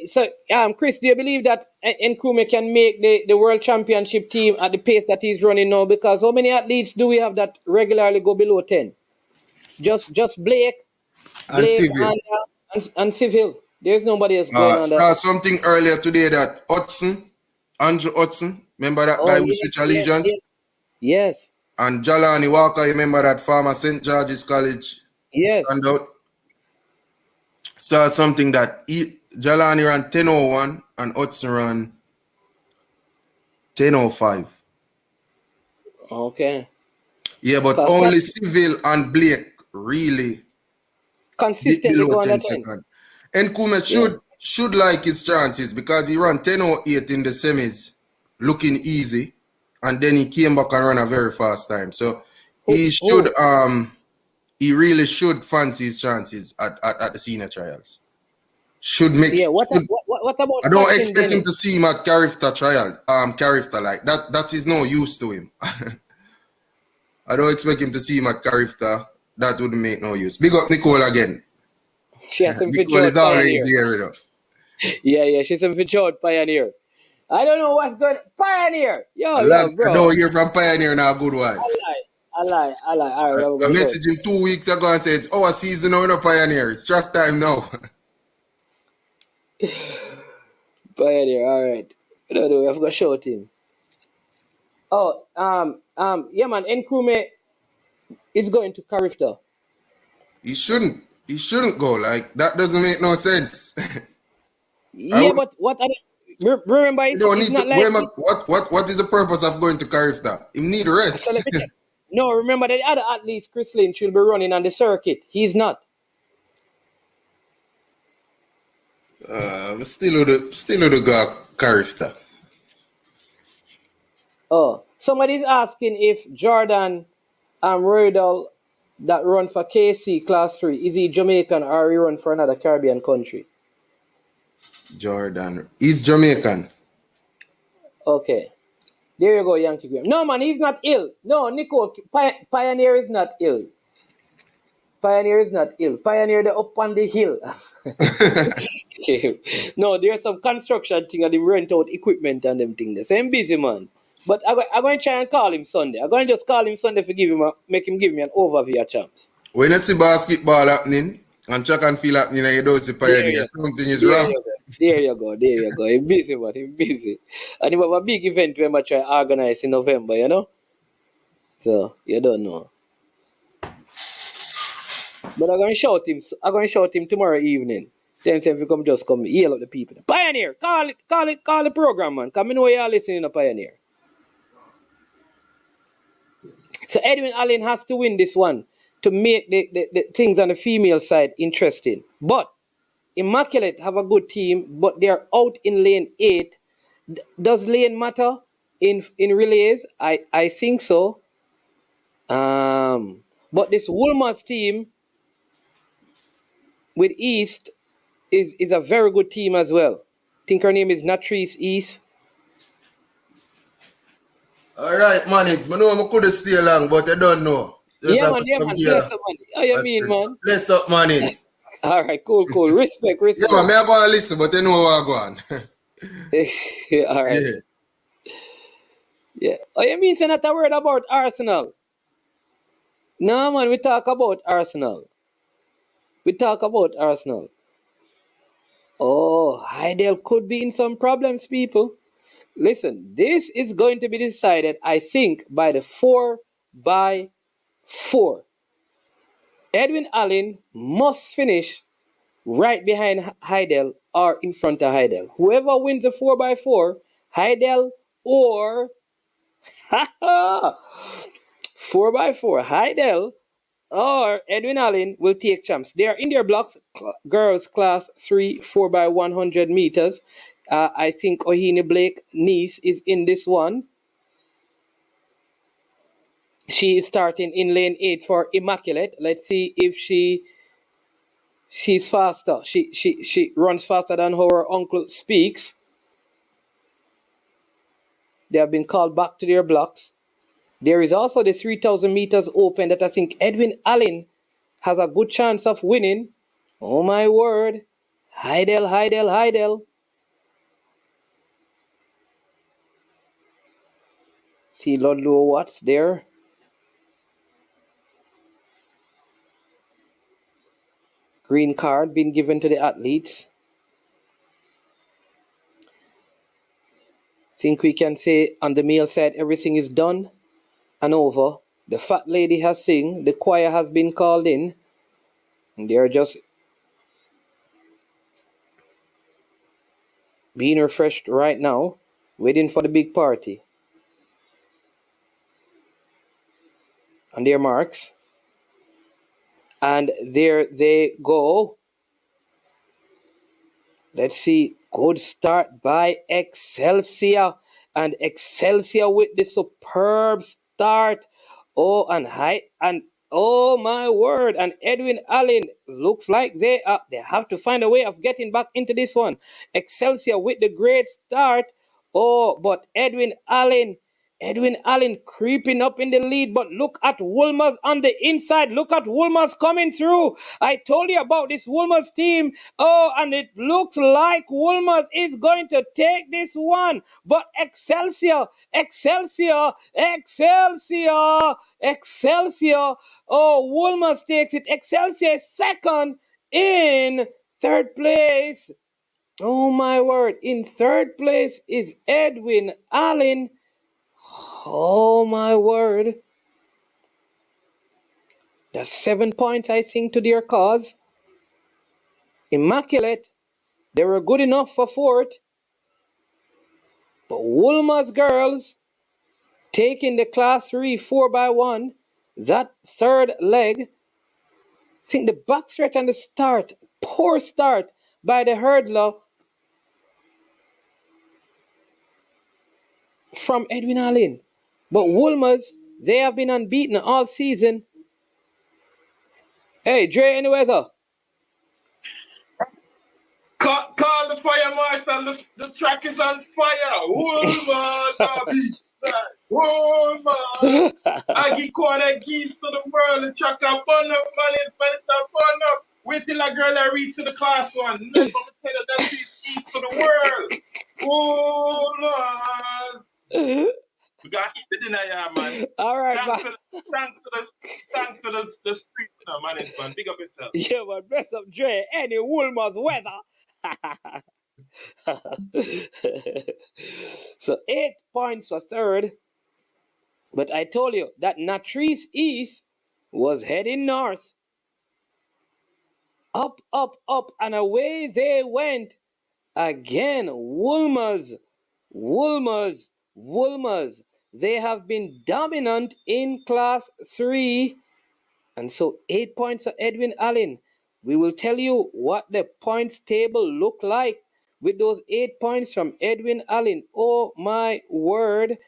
So, Chris, do you believe that Nkrumah can make the world championship team at the pace that he's running now? Because how many athletes do we have that regularly go below 10? Just Blake, And Civil. and Civil. There's nobody else going on that. Saw something earlier today that Andrew Hudson, remember that guy who switched allegiance? Yes. And Jalani Walker, you remember that farmer St. George's College? Yes. Stand out. Saw something that Jalani ran 10:01 and Hudson ran 10:05. Okay. Yeah, but Cause only Civil and Blake really consistently below go 10 under 10. seconds. Nkume Yeah. should like his chances because he ran 10:08 in the semis, looking easy, and then he came back and ran a very fast time. So he should he really should fancy his chances at the senior trials. Should make Yeah. What should, about I don't Sachin expect him Dennis? to see him at Carifta trial. Carifta like that. That is no use to him. I don't expect him to see him at Carifta. That wouldn't make no use. Big up Nicole again. She has him for Nicole George is always Pioneer. here, you know. Yeah. She's him for George Pioneer. I don't know what's going Pioneer. A Yo, lot, I bro. don't hear from Pioneer now, good wife. I lie. All right, we're I going to messaged him 2 weeks ago and said, it's our season now, no Pioneer. It's track time now. Pioneer, all right. No, we have to shout him. Oh, yeah, man. Nkume is going to Carifta. He shouldn't. He shouldn't go. Like, that doesn't make no sense. Yeah, but what are remember, You don't it's need not to, like what is the purpose of going to Carifta? You need rest. so let me check. No, remember the other athletes, Chris Lynch, will be running on the circuit. He's not. Still would go Carifta. Oh, somebody's asking if Jordan Hydel that run for KC Class 3, is he Jamaican or he run for another Caribbean country? Jordan. He's Jamaican. Okay. There you go, Yankee Graham. No, man, he's not ill. No, Nicole, Pioneer is not ill. Pioneer is not ill. Pioneer, they're up on the hill. No, there's some construction thing and they rent out equipment and them things. So I'm busy, man. But I'm going to try and call him Sunday. I'm going to just call him Sunday to make him give me an overview of champs. When you see basketball happening and track and field happening and you don't see Pioneer, something is wrong. There you go. He's busy, man. He's busy. And he have a big event we're going to try to organize in November, you know? So, you don't know. But I'm going to shout him tomorrow evening. Then say if you come yell at the people. Pioneer, call the program, man. Because I know you're listening to Pioneer. So Edwin Allen has to win this one to make the things on the female side interesting. But Immaculate have a good team, but they're out in lane 8. Does lane matter in relays? I think so. But this Woolmer's team with East is a very good team as well. I think her name is Natrice East. All right, man. I know I could stay long, but I don't know. Yeah, man. Bless up, man. How you mean, man? Bless up, man. All right, cool. Respect. Yeah, man. I'm going to listen, but I know where I'm going. All right. Yeah. Oh, you mean say not a word about Arsenal? No, man. We talk about Arsenal. Oh, Hydel could be in some problems, people. Listen, this is going to be decided, I think, by the 4x4. Edwin Allen must finish right behind Hydel or in front of Hydel. Whoever wins the 4x4, Hydel or 4x4, Hydel or Edwin Allen will take champs. They are in their blocks, girls class 3, 4x100 meters. I think Ohene Blake niece is in this one. She is starting in lane 8 for Immaculate. Let's see if she's faster. She runs faster than how her uncle speaks. They have been called back to their blocks. There is also the 3,000 meters open that I think Edwin Allen has a good chance of winning. Oh my word. Hydel. See Ludlow Watts there. Green card being given to the athletes. Think we can say on the male side everything is done and over. The fat lady has sing. The choir has been called in. And they're just being refreshed right now, waiting for the big party. On their marks. And there they go. Let's see. Good start by Excelsior. And Excelsior with the superb start. Oh, and oh my word. And Edwin Allen looks like they have to find a way of getting back into this one. Excelsior with the great start. Oh, but Edwin Allen creeping up in the lead, but look at Woolmers on the inside. Look at Woolmers coming through. I told you about this Woolmers team. Oh, and it looks like Woolmers is going to take this one. But Excelsior. Oh, Woolmers takes it. Excelsior is second in third place. Oh my word. In third place is Edwin Allen. Oh my word. That's 7 points, I think, to their cause. Immaculate. They were good enough for fourth. But Woolmer's girls taking the class 3 4x1. That third leg. I think the backstretch and the start. Poor start by the hurdler from Edwin Allen. But Woolmers, they have been unbeaten all season. Hey, Dre, any weather? Call the fire marshal. The track is on fire. Woolman, Woolman. Aggie call the geese to the world. The track a burn up, man. It's a burn up. Wait till a girl I reach to the class one. Never gonna tell you that is east to the world. Woolman. We got to eat the dinner, yeah, man. All right, thanks to the street management. Big up yourself. Yeah, but best of Dre, any Woolmer's weather. So 8 points for third. But I told you that Natrice East was heading north. Up, and away they went. Again, Woolmers. They have been dominant in class 3. And so 8 points for Edwin Allen. We will tell you what the points table look like with those 8 points from Edwin Allen. Oh my word.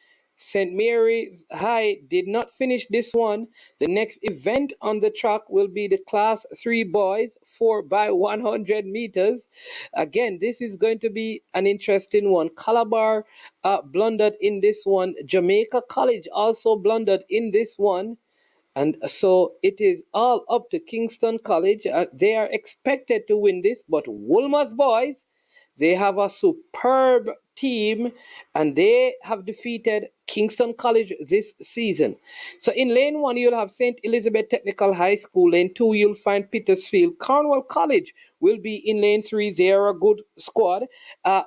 St. Mary's High did not finish this one. The next event on the track will be the Class 3 boys 4x100 meters. Again, this is going to be an interesting one. Calabar blundered in this one. Jamaica College also blundered in this one. And so it is all up to Kingston College. They are expected to win this, but Woolmer's boys, they have a superb team and they have defeated Kingston College this season. So in lane 1, you'll have St. Elizabeth Technical High School. Lane 2, you'll find Petersfield. Cornwall College will be in lane 3. They are a good squad.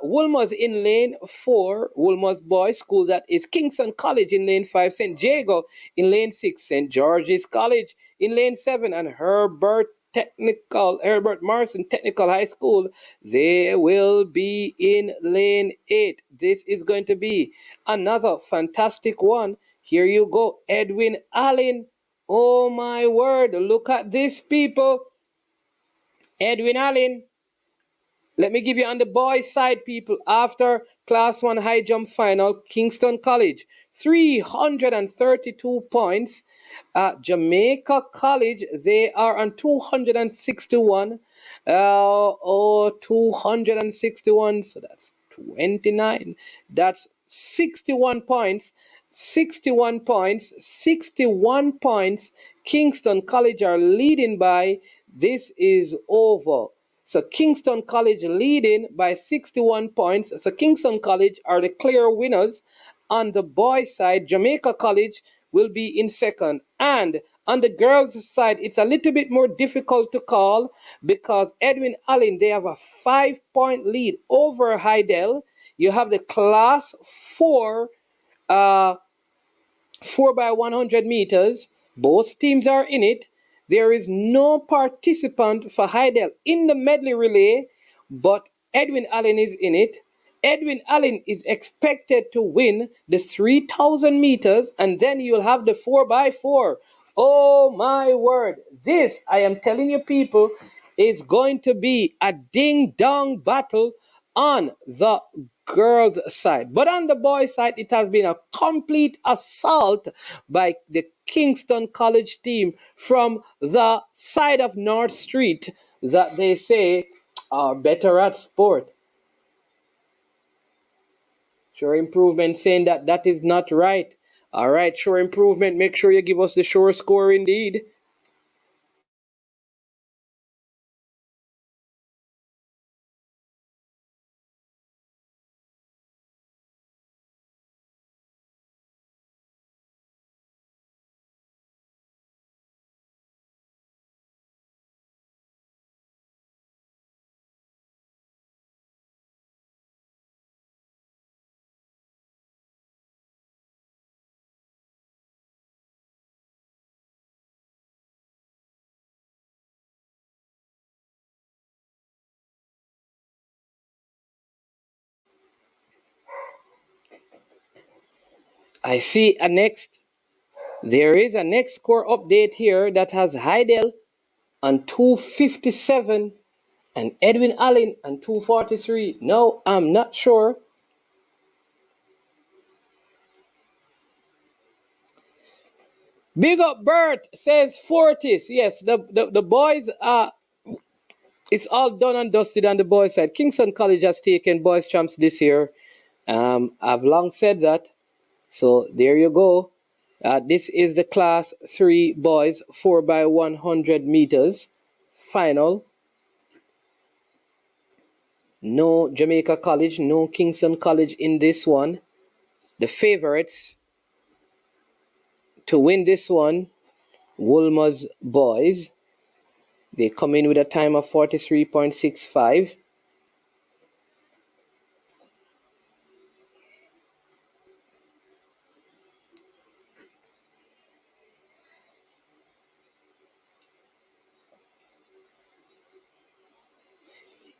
Woolmer's in lane 4. Woolmer's boys school, that is Kingston College in lane 5. St. Jago in lane 6. St. George's College in lane 7. And Herbert Morrison Technical High School, they will be in lane 8. This is going to be another fantastic one. Here you go, Edwin Allen. Oh my word, look at this, people. Edwin Allen. Let me give you on the boys' side, people. After Class 1 high jump final, Kingston College, 332 points. Jamaica College, they are on 261. 261, so that's 29. That's 61 points. 61 points. Kingston College are leading by. This is over. So Kingston College leading by 61 points. So Kingston College are the clear winners. On the boys' side, Jamaica College will be in second. And on the girls' side, it's a little bit more difficult to call because Edwin Allen, they have a 5-point lead over Hydel. You have the class 4 4x100 meters. Both teams are in it. There is no participant for Hydel in the medley relay, but Edwin Allen is in it. Edwin Allen is expected to win the 3,000 meters, and then you'll have the 4x4. Oh my word. This, I am telling you people, is going to be a ding-dong battle on the girls' side. But on the boys' side, it has been a complete assault by the Kingston College team from the side of North Street that they say are better at sport. Sure Improvement saying that that is not right. All right, Sure Improvement, make sure you give us the sure score indeed. I see a next. There is a next score update here that has Hydel on 257 and Edwin Allen on 243. No, I'm not sure. Big up Bert says Fortis. Yes, the boys are. It's all done and dusted on the boys' side. Kingston College has taken boys champs this year. I've long said that. So there you go. This is the class 3 boys 4x100 meters final. No Jamaica College, no Kingston College in this one. The favorites to win this one, Woolmer's boys. They come in with a time of 43.65.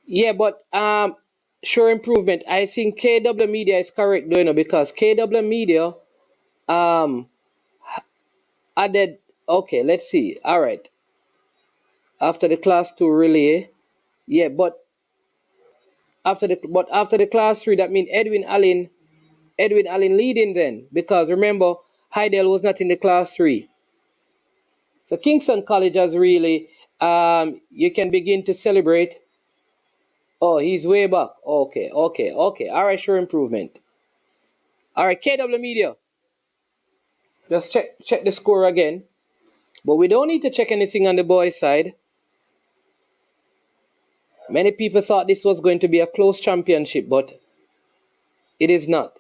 Yeah, but Sure Improvement. I think KW Media is correct doing it because KW Media added. Okay, let's see. All right. After the class 2 relay, yeah, but after the class 3, that means Edwin Allen leading then because remember Hydel was not in the class 3. So Kingston College has really you can begin to celebrate. Oh, he's way back. Okay. All right, Sure Improvement. All right, KW Media. Just check the score again. But we don't need to check anything on the boys' side. Many people thought this was going to be a close championship, but it is not.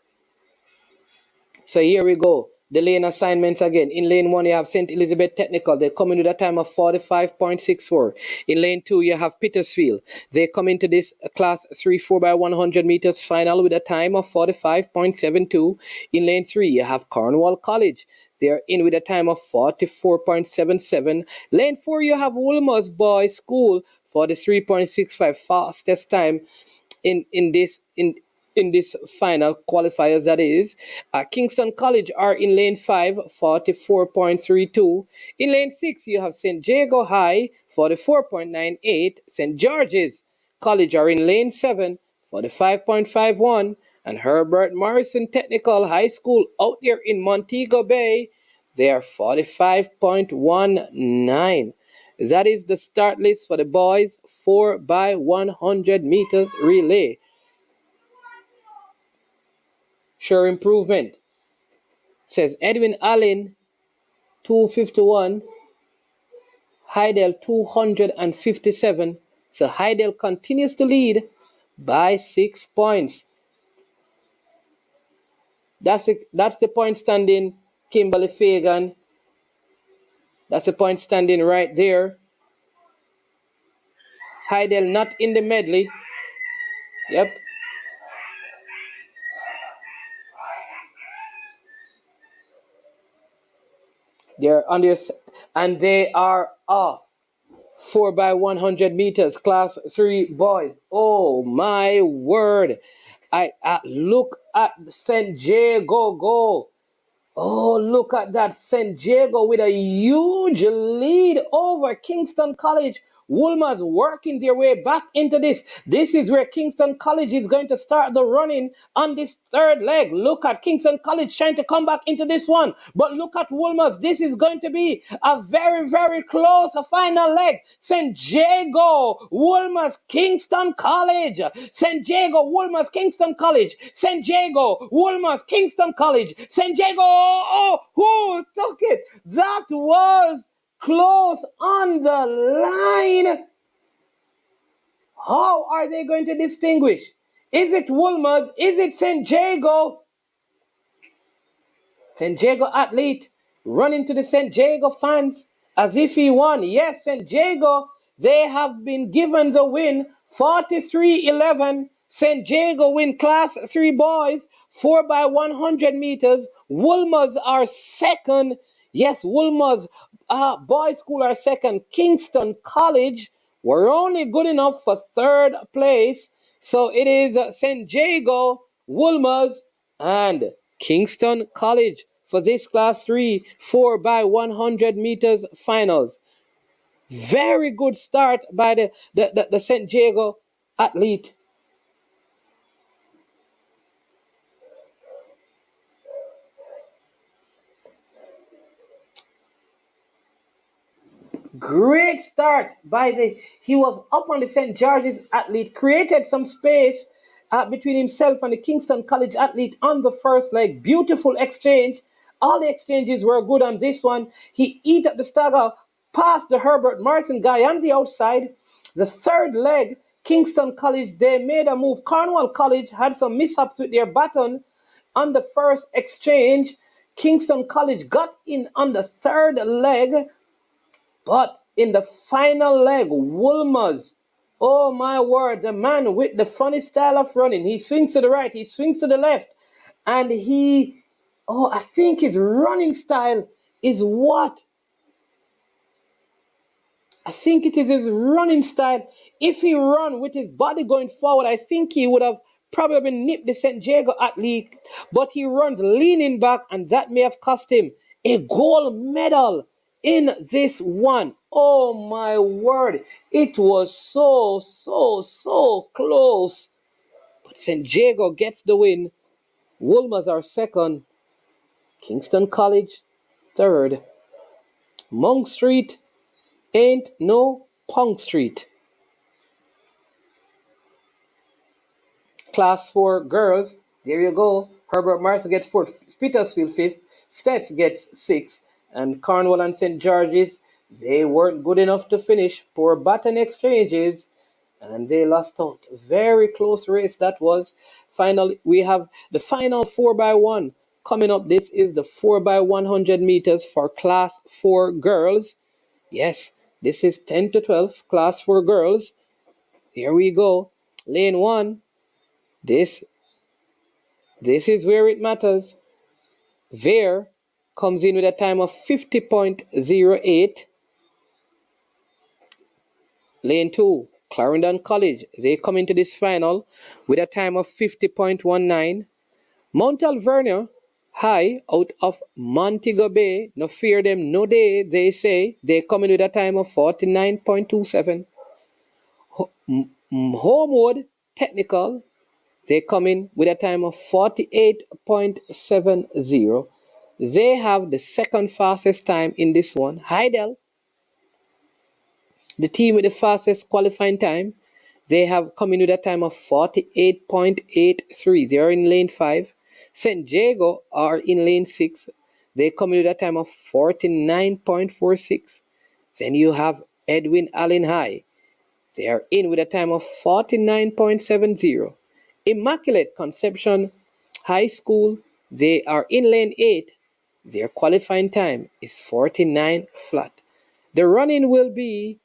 So here we go. The lane assignments again. In lane 1, you have St. Elizabeth Technical. They come in with a time of 45.64. In lane 2, you have Petersfield. They come into this class 3 4x100 meters final with a time of 45.72. In lane 3, you have Cornwall College. They're in with a time of 44.77. Lane 4, you have Woolmer's Boys School for the 3.65 fastest time in this final qualifiers, that is. Kingston College are in lane 5, 44.32. In lane 6, you have St. Jago High, 44.98. St. George's College are in lane 7, 45.51. And Herbert Morrison Technical High School out there in Montego Bay, they are 45.19. That is the start list for the boys 4x100 meters relay. Sure Improvement says Edwin Allen 251, Hydel 257. So Hydel continues to lead by 6 points. That's the point standing, Kimberly Fagan. That's the point standing right there. Hydel not in the medley. Yep. They're on their, and they are off. 4x100 meters, class 3 boys. Oh my word. Look at San Diego go. Oh, look at that. San Diego with a huge lead over Kingston College. Wolmer's working their way back into this. This is where Kingston College is going to start the running on this third leg. Look at Kingston College trying to come back into this one. But look at Wolmer's. This is going to be a very, very close final leg. San Diego, Wolmer's, Kingston College. San Diego, Wolmer's, Kingston College. San Diego, Wolmer's, Kingston College. San Diego, oh, who took it? That was close on the line. How are they going to distinguish? Is it Wolmer's? Is it San Diego? San Diego athlete running to the San Diego fans as if he won. Yes, San Diego, they have been given the win 43-11. San Diego win class 3 boys 4 by 100 meters. Wolmer's are second. Yes, Wolmer's boys school are second. Kingston College were only good enough for third place. So it is San Diego, Wolmer's, and Kingston College for this class 3 4 by 100 meters finals. Very good start by the San Diego athlete. Great start by he was up on the St. George's athlete, created some space between himself and the Kingston College athlete on the first leg. Beautiful exchange. All the exchanges were good on this one. He eat up the stagger past the Herbert Martin guy on the outside. The third leg, Kingston College, they made a move. Cornwall College had some mishaps with their baton on the first exchange. Kingston College got in on the third leg. But in the final leg, Wolmer's, oh my word, the man with the funny style of running. He swings to the right, he swings to the left, and I think his running style is what? I think it is his running style. If he run with his body going forward, I think he would have probably nipped the St. Diego athlete, but he runs leaning back, and that may have cost him a gold medal in this one. Oh my word. It was so close. But St. Diego gets the win. Wolmer's are second. Kingston College third. Monk Street ain't no Punk Street. Class 4 girls. There you go. Herbert Martin gets 4th. Petersfield 5th. Stets gets 6th. And Cornwall and St. George's, they weren't good enough to finish. Poor baton exchanges, and they lost out. Very close race that was. Finally, we have the final 4 by 1 coming up. This is the 4 by 100 meters for class 4 girls. Yes, this is 10 to 12, class 4 girls. Here we go. Lane 1. This is where it matters. There comes in with a time of 50.08. Lane 2, Clarendon College, they come into this final with a time of 50.19. Mount Alvernia High out of Montego Bay, no fear them, no they say, they come in with a time of 49.27. Homewood Technical, they come in with a time of 48.70. They have the second fastest time in this one. Hydel, the team with the fastest qualifying time, they have come in with a time of 48.83. They are in lane 5. St. Diego are in lane 6. They come in with a time of 49.46. Then you have Edwin Allen High. They are in with a time of 49.70. Immaculate Conception High School, they are in lane 8. Their qualifying time is 49 flat. The running will be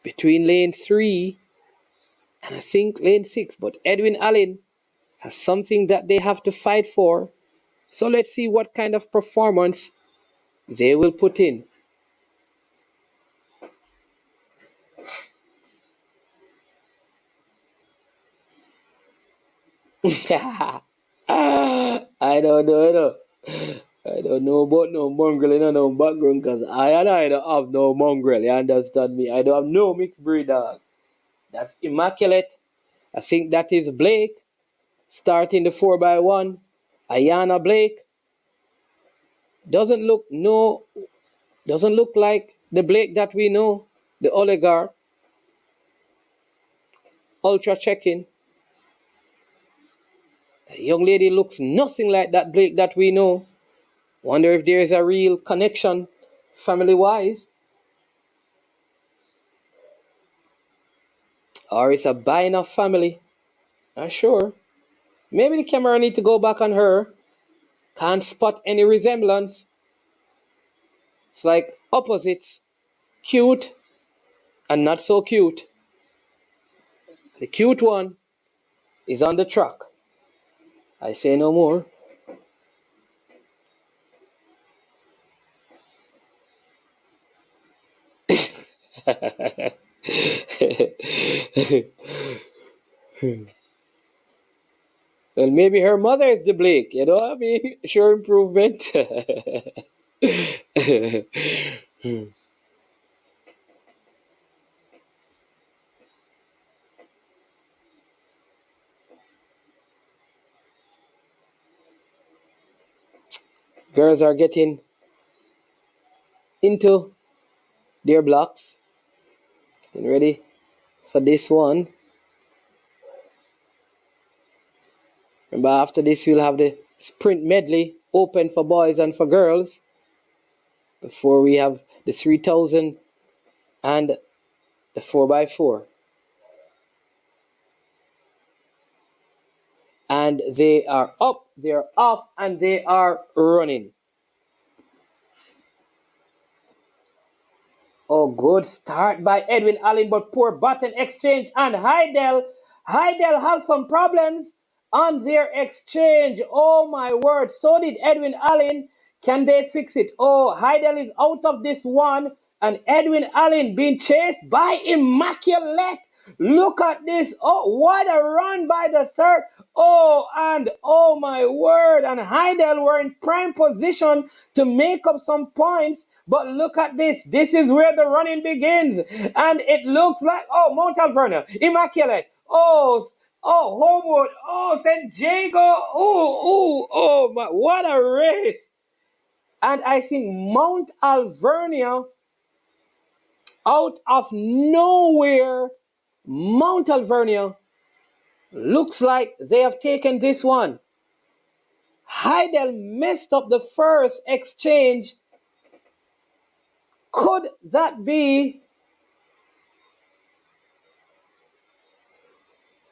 between lane 3 and I think lane 6. But Edwin Allen has something that they have to fight for. So let's see what kind of performance they will put in. I don't know. I don't know about no mongrel in no background because I don't have no mongrel. You understand me? I don't have no mixed breed dog. That's immaculate. I think that is Blake starting the 4x1. Ayana Blake doesn't look like the Blake that we know, the oligarch, ultra checking. The young lady looks nothing like that Blake that we know. Wonder if there is a real connection family-wise. Or it's a buying of family. Not sure. Maybe the camera need to go back on her. Can't spot any resemblance. It's like opposites. Cute and not so cute. The cute one is on the track. I say no more. Well, maybe her mother is the Blake, you know what I mean? Sure improvement. Girls are getting into their blocks. Getting ready for this one. Remember, after this, we'll have the sprint medley open for boys and for girls. Before we have the 3000 and the 4x4. And they are up, they are off, and they are running. Oh, good start by Edwin Allen, but poor button exchange. And Hydel has some problems on their exchange. Oh, my word. So did Edwin Allen. Can they fix it? Oh, Hydel is out of this one. And Edwin Allen being chased by Immaculate. Look at this. Oh, what a run by the third. Oh, and oh my word. And Hydel were in prime position to make up some points. But look at this. This is where the running begins. And it looks like, oh, Mount Alvernia, Immaculate. Homewood. Oh, St. Jago. Oh, my, what a race. And I think Mount Alvernia, out of nowhere, Mount Alvernia looks like they have taken this one. Hydel messed up the first exchange. Could that be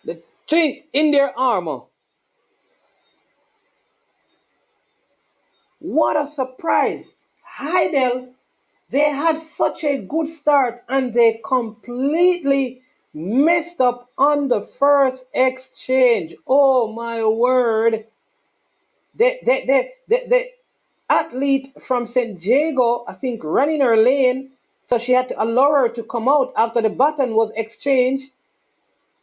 the chink in their armor? What a surprise. Hydel, they had such a good start and they completely messed up on the first exchange. Oh my word. The athlete from St. Jago, I think, ran in her lane, so she had to allow her to come out after the baton was exchanged.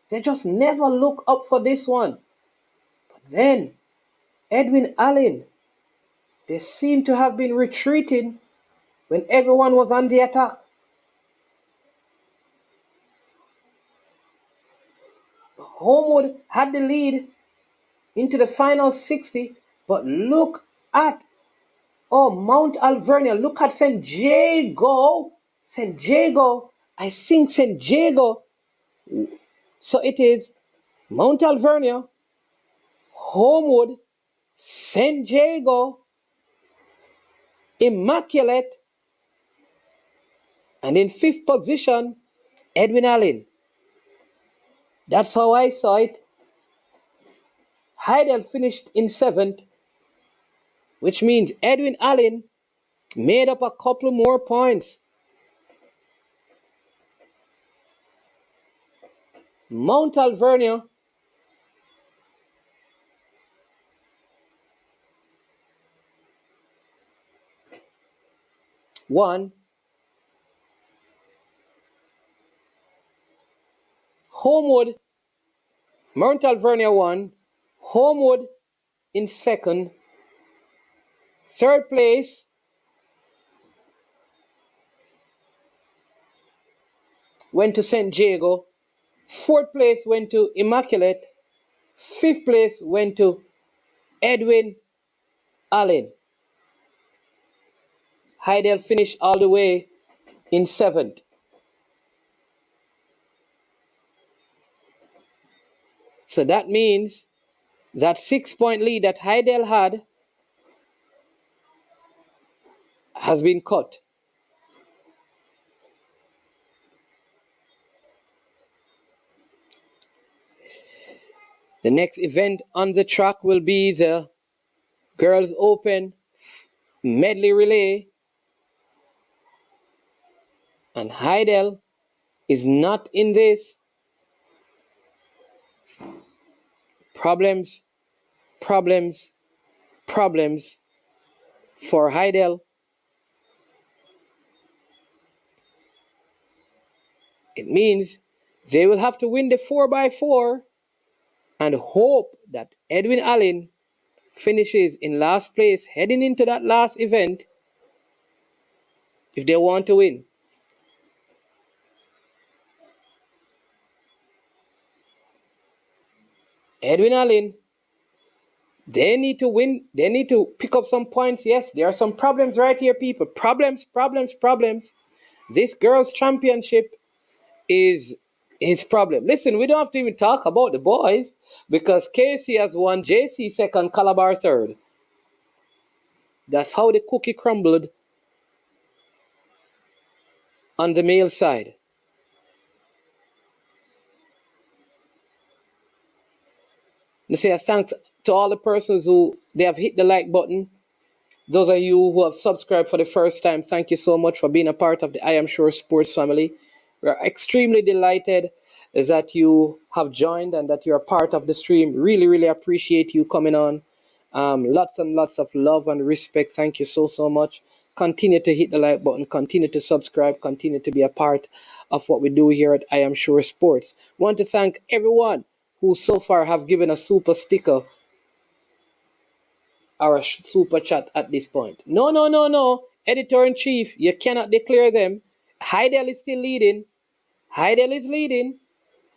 They just never look up for this one. But then, Edwin Allen, they seem to have been retreating when everyone was on the attack. Homewood had the lead into the final 60, but look at, oh, Mount Alvernia, look at St. Jago. St. Jago, I think St. Jago. So it is Mount Alvernia, Homewood, St. Jago, Immaculate, and in fifth position, Edwin Allen. That's how I saw it. Hydel finished in seventh, which means Edwin Allen made up a couple more points. Mount Alvernia won. Homewood, Mount Alvernia won. Homewood in second. Third place went to St. Diego. Fourth place went to Immaculate. Fifth place went to Edwin Allen. Hydel finished all the way in seventh. So that means that 6-point lead that Hydel had has been cut. The next event on the track will be the Girls Open Medley Relay. And Hydel is not in this. Problems for Hydel. It means they will have to win the 4x4 and hope that Edwin Allen finishes in last place heading into that last event if they want to win. Edwin Allen, they need to win. They need to pick up some points. Yes, there are some problems right here, people. Problems. This girls' championship is his problem. Listen, we don't have to even talk about the boys because Casey has won, JC second, Calabar third. That's how the cookie crumbled on the male side. Let's say a thanks to all the persons who they have hit the like button. Those of you who have subscribed for the first time, thank you so much for being a part of the I Am Sure Sports family. We're extremely delighted that you have joined and that you're a part of the stream. Really appreciate you coming on. Lots and lots of love and respect. Thank you so much. Continue to hit the like button. Continue to subscribe. Continue to be a part of what we do here at I Am Sure Sports. Want to thank everyone who so far have given a super sticker or a super chat at this point. No. Editor-in-chief, you cannot declare them. Hydel is still leading. Hydel is leading.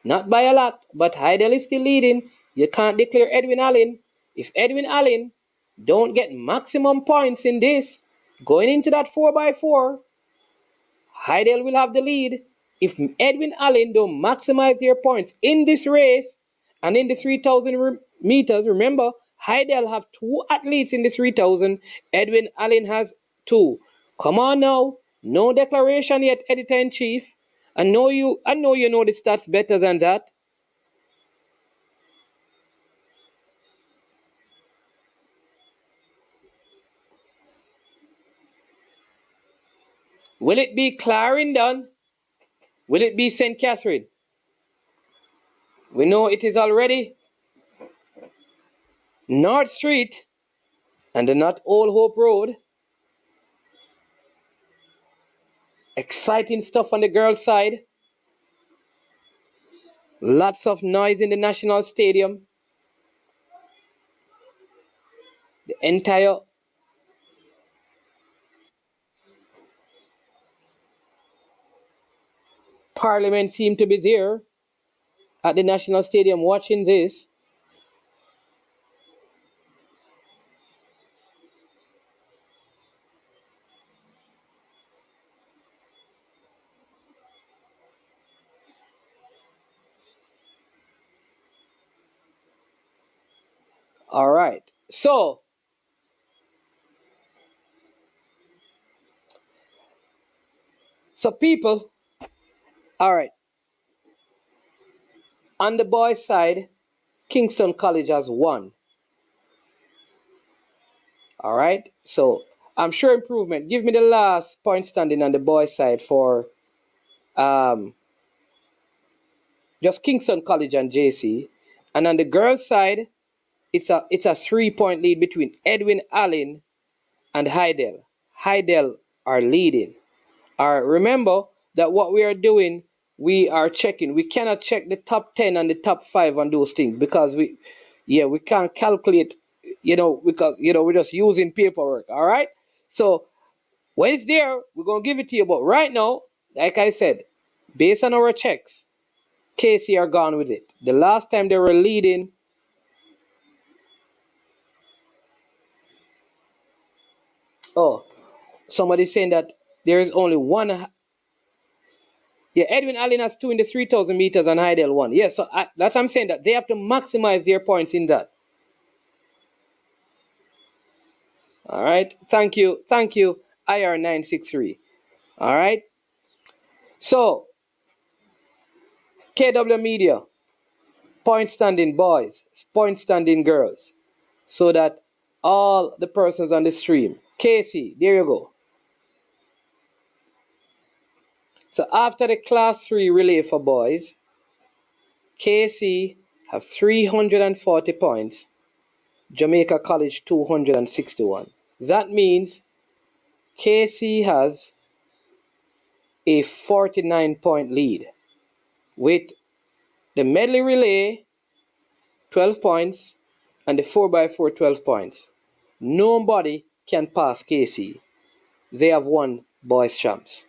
Not by a lot, but Hydel is still leading. You can't declare Edwin Allen. If Edwin Allen don't get maximum points in this, going into that 4x4, Hydel will have the lead. If Edwin Allen don't maximize their points in this race and in the 3,000 meters, remember, Hydel have 2 athletes in the 3,000. Edwin Allen has 2. Come on now. No declaration yet, Editor-in-Chief. I know you know the stats better than that. Will it be Clarendon? Will it be St. Catherine? We know it is already North Street and not Old Hope Road. Exciting stuff on the girls' side. Lots of noise in the National Stadium. The entire Parliament seemed to be there at the National Stadium watching this. All right. So, people, all right. On the boys' side, Kingston College has won. All right. So, I'm sure improvement. Give me the last point standing on the boys' side for just Kingston College and JC. And on the girls' side, it's a 3-point lead between Edwin Allen and Hydel. Hydel are leading. All right, remember that what we are doing, we are checking. We cannot check the top 10 and the top 5 on those things because Yeah, we can't calculate, because we're just using paperwork. All right. So when it's there, we're gonna give it to you. But right now, like I said, based on our checks, KC are gone with it. The last time they were leading, oh, somebody's saying that there is only one. Yeah, Edwin Allen has two in the 3,000 meters and Hydel one. Yeah, so that's what I'm saying, that they have to maximize their points in that. All right. Thank you. IR963. All right. So, KW Media, point standing boys, point standing girls, so that all the persons on the stream. Casey, there you go. So after the class 3 relay for boys, KC have 340 points, Jamaica College 261. That means KC has a 49-point lead with the medley relay 12 points and the 4x4 12 points. Nobody can pass KC. They have won boys champs.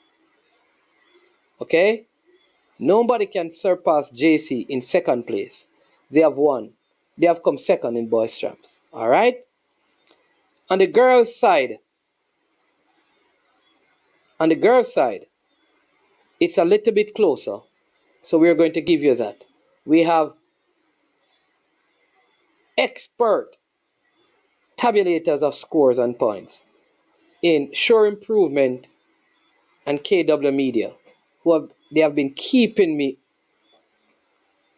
Okay? Nobody can surpass JC in second place. They have won. They have come second in boys champs. All right? On the girls' side, it's a little bit closer. So we're going to give you that. We have expert tabulators of scores and points in Sure Improvement and KW Media, they have been keeping me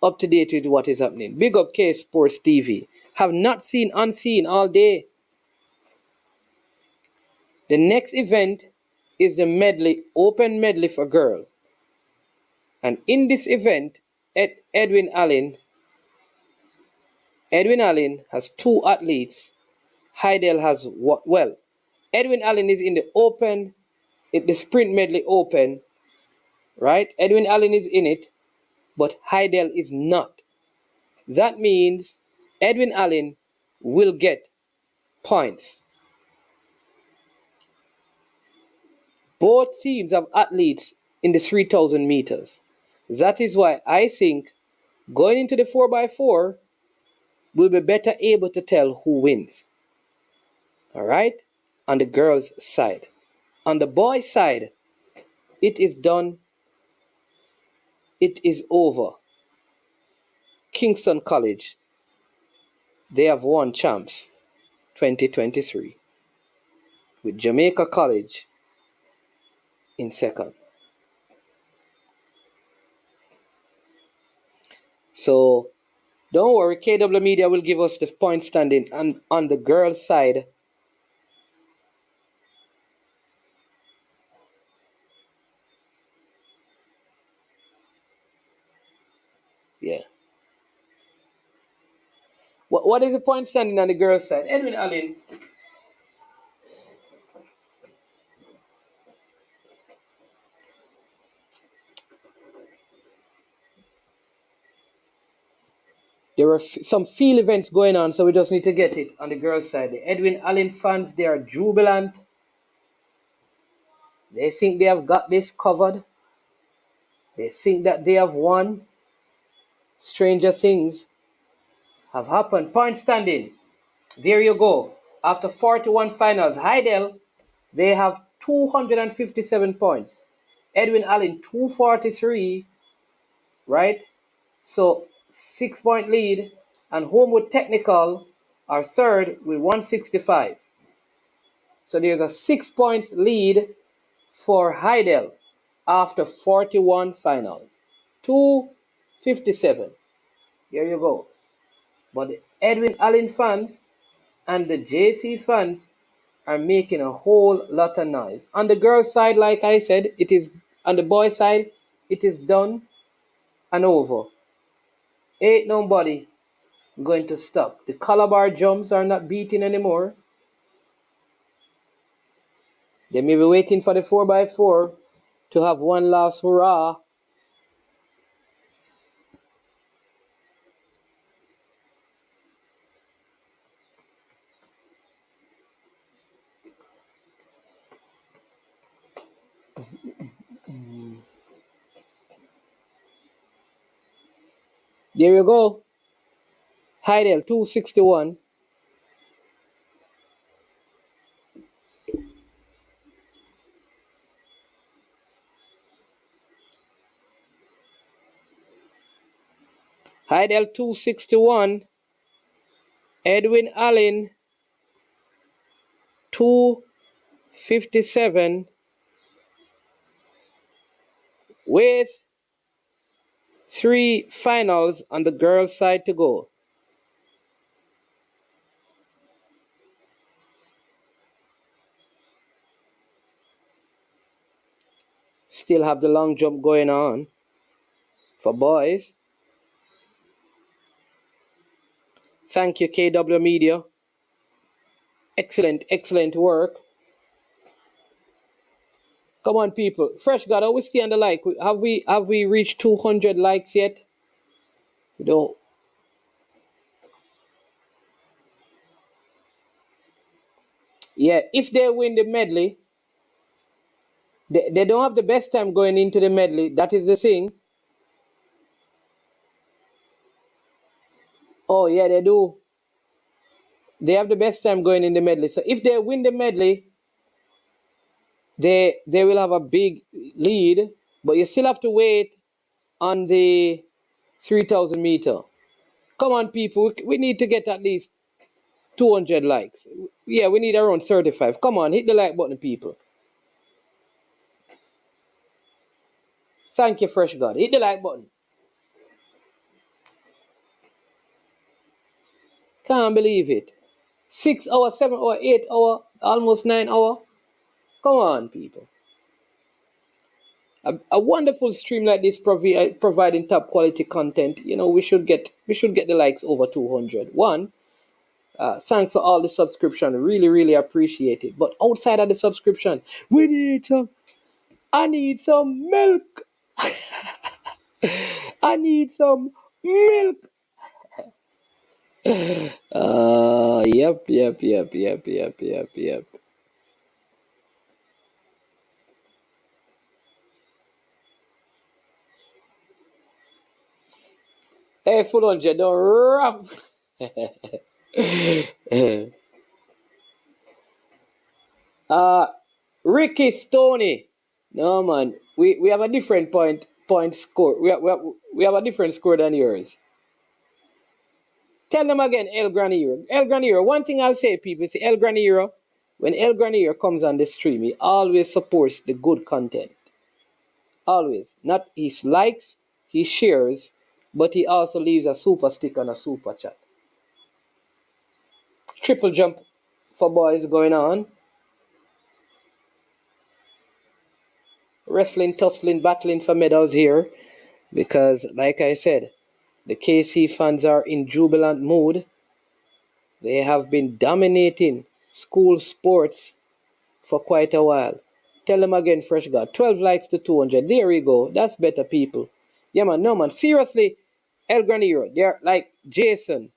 up to date with what is happening. Big up K Sports TV. Have not seen unseen all day. The next event is the medley, open medley for girl. And in this event, Edwin Allen has two athletes. Hydel has well, Edwin Allen is in the open, the sprint medley open, right? Edwin Allen is in it, but Hydel is not. That means Edwin Allen will get points. Both teams have athletes in the 3,000 meters. That is why I think going into the 4x4, we'll be better able to tell who wins. All right? On the girls' side. On the boys' side, it is done. It is over. Kingston College, they have won champs 2023 with Jamaica College in second. So don't worry, KW Media will give us the point standing, and on the girls' side, yeah. What is the point standing on the girls' side? Edwin Allen. There were some field events going on, so we just need to get it on the girls' side. The Edwin Allen fans, they are jubilant. They think they have got this covered. They think that they have won. Stranger things have happened. Point standing. There you go. After 41 finals, Hydel, they have 257 points. Edwin Allen, 243, right? So 6-point lead. And Homewood Technical are third with 165. So there's a 6 points lead for Hydel after 41 finals. 257. There you go. But the Edwin Allen fans and the JC fans are making a whole lot of noise. On the girls' side, like I said, it is on the boys' side, it is done and over. Ain't nobody going to stop. The Calabar jumps are not beating anymore. They may be waiting for the 4x4 to have one last hurrah. There you go. Hydel 261. Hydel 261. Edwin Allen 257. With 3 finals on the girls' side to go. Still have the long jump going on for boys. Thank you, KW Media. Excellent, excellent work. Come on, people. Fresh God, always stay on the like. Have we reached 200 likes yet? We don't. Yeah, if they win the medley, they don't have the best time going into the medley. That is the thing. Oh, yeah, they do. They have the best time going in the medley. So if they win the medley, they will have a big lead, but you still have to wait on the 3,000 meter. Come on, people. We need to get at least 200 likes. Yeah, we need around 35. Come on, hit the like button, people. Thank you, Fresh God. Hit the like button. Can't believe it. 6 hours, 7 hours, 8 hours, almost 9 hours. Come on, people. A wonderful stream like this providing top quality content. You know, we should get the likes over 200. Thanks for all the subscription. Really, really appreciate it. But outside of the subscription, I need some milk. I need some milk. Yep. Hey, full on, don't rap. Ricky Stoney. No, man. We have a different point score. We have a different score than yours. Tell them again, El Granero. El Granero, one thing I'll say, people, see, El Granero, when El Granero comes on the stream, he always supports the good content. Always. Not he likes, he shares, but he also leaves a super stick and a super chat. Triple jump for boys going on. Wrestling, tussling, battling for medals here. Because, like I said, the KC fans are in jubilant mood. They have been dominating school sports for quite a while. Tell them again, Fresh God. 12 likes to 200. There we go. That's better, people. Yeah, man. No, man. Seriously, El Granero. They're like Jason,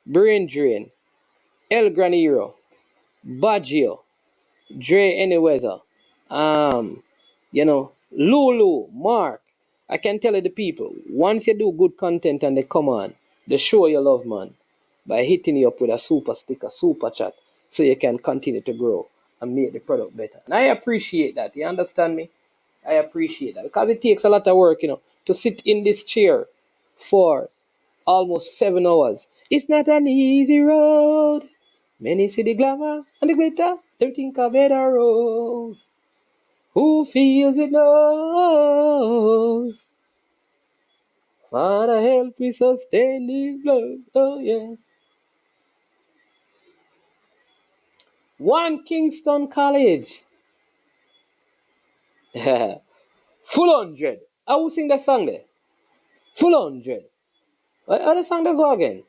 Brain Drain, El Granero, Baggio, Dre Anyweather, Lulu, Mark. I can tell you the people, once you do good content and they come on, they show your love, man, by hitting you up with a super sticker, super chat, so you can continue to grow and make the product better. And I appreciate that. You understand me? I appreciate that because it takes a lot of work, to sit in this chair for almost 7 hours. It's not an easy road. Many see the glamour and the glitter. They think of better roads. Who feels it knows. Father, help me sustain these blows. Oh, yeah. One Kingston College. Full 100. I will sing that song there. Full 100. How the song they go again?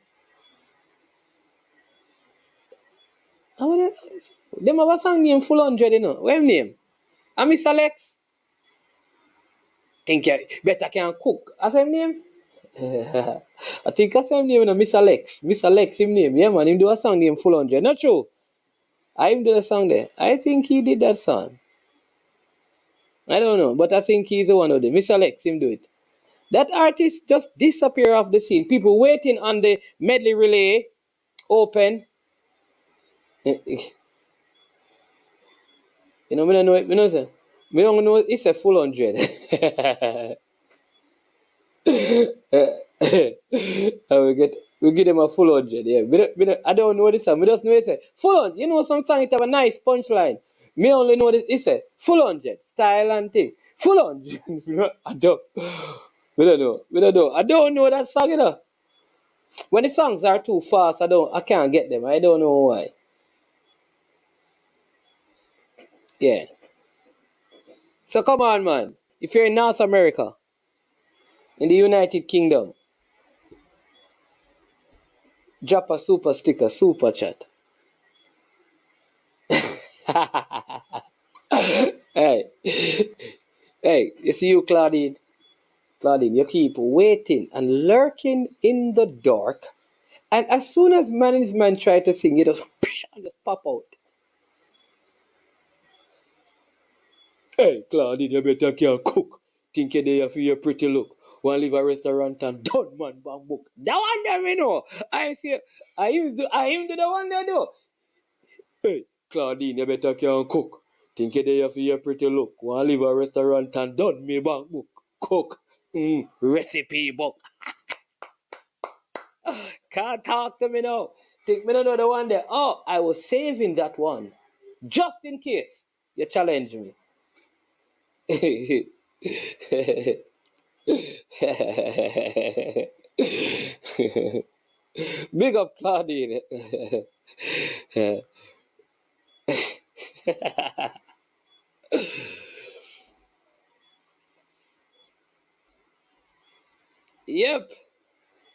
Them have a song name Full 100, What name? And Miss Alex? Think you better can cook. That's his name? I think that's his name, Miss Alex. Miss Alex, his name. Yeah, man, him do a song named Full 100. Not true. I him do a song there. I think he did that song. I don't know, but I think he's the one of them. Miss Alex, him do it. That artist just disappear off the scene. People waiting on the medley relay open. You know, me don't know it. Me don't say. Me don't know it's a full 100. we give them a full 100. Yeah, I don't know this song. Me just know it's a full 100. You know, some song it have a nice punchline. Me only know this. It's a full 100 style and thing. Full 100. I don't. We don't know. We don't know. I don't know that song. You know, when the songs are too fast, I can't get them. I don't know why. Yeah. So come on, man. If you're in North America, in the United Kingdom, drop a super sticker, super chat. Hey, hey, you see you, Claudine? Claudine, you keep waiting and lurking in the dark. And as soon as man and his man try to sing, you just, and just pop out. Hey, Claudine, you better can cook. Think you're there for your pretty look. Want to leave a restaurant and done man bamboo. That one there, me know. I see. I used to the one there do. Hey, Claudine, you better can cook. Think you're there for your pretty look. Want to leave a restaurant and done me bamboo. Cook. Recipe book. Can't talk to me now. Think me don't know the one there. Oh, I was saving that one. Just in case you challenge me. Big up Claudine. Yep.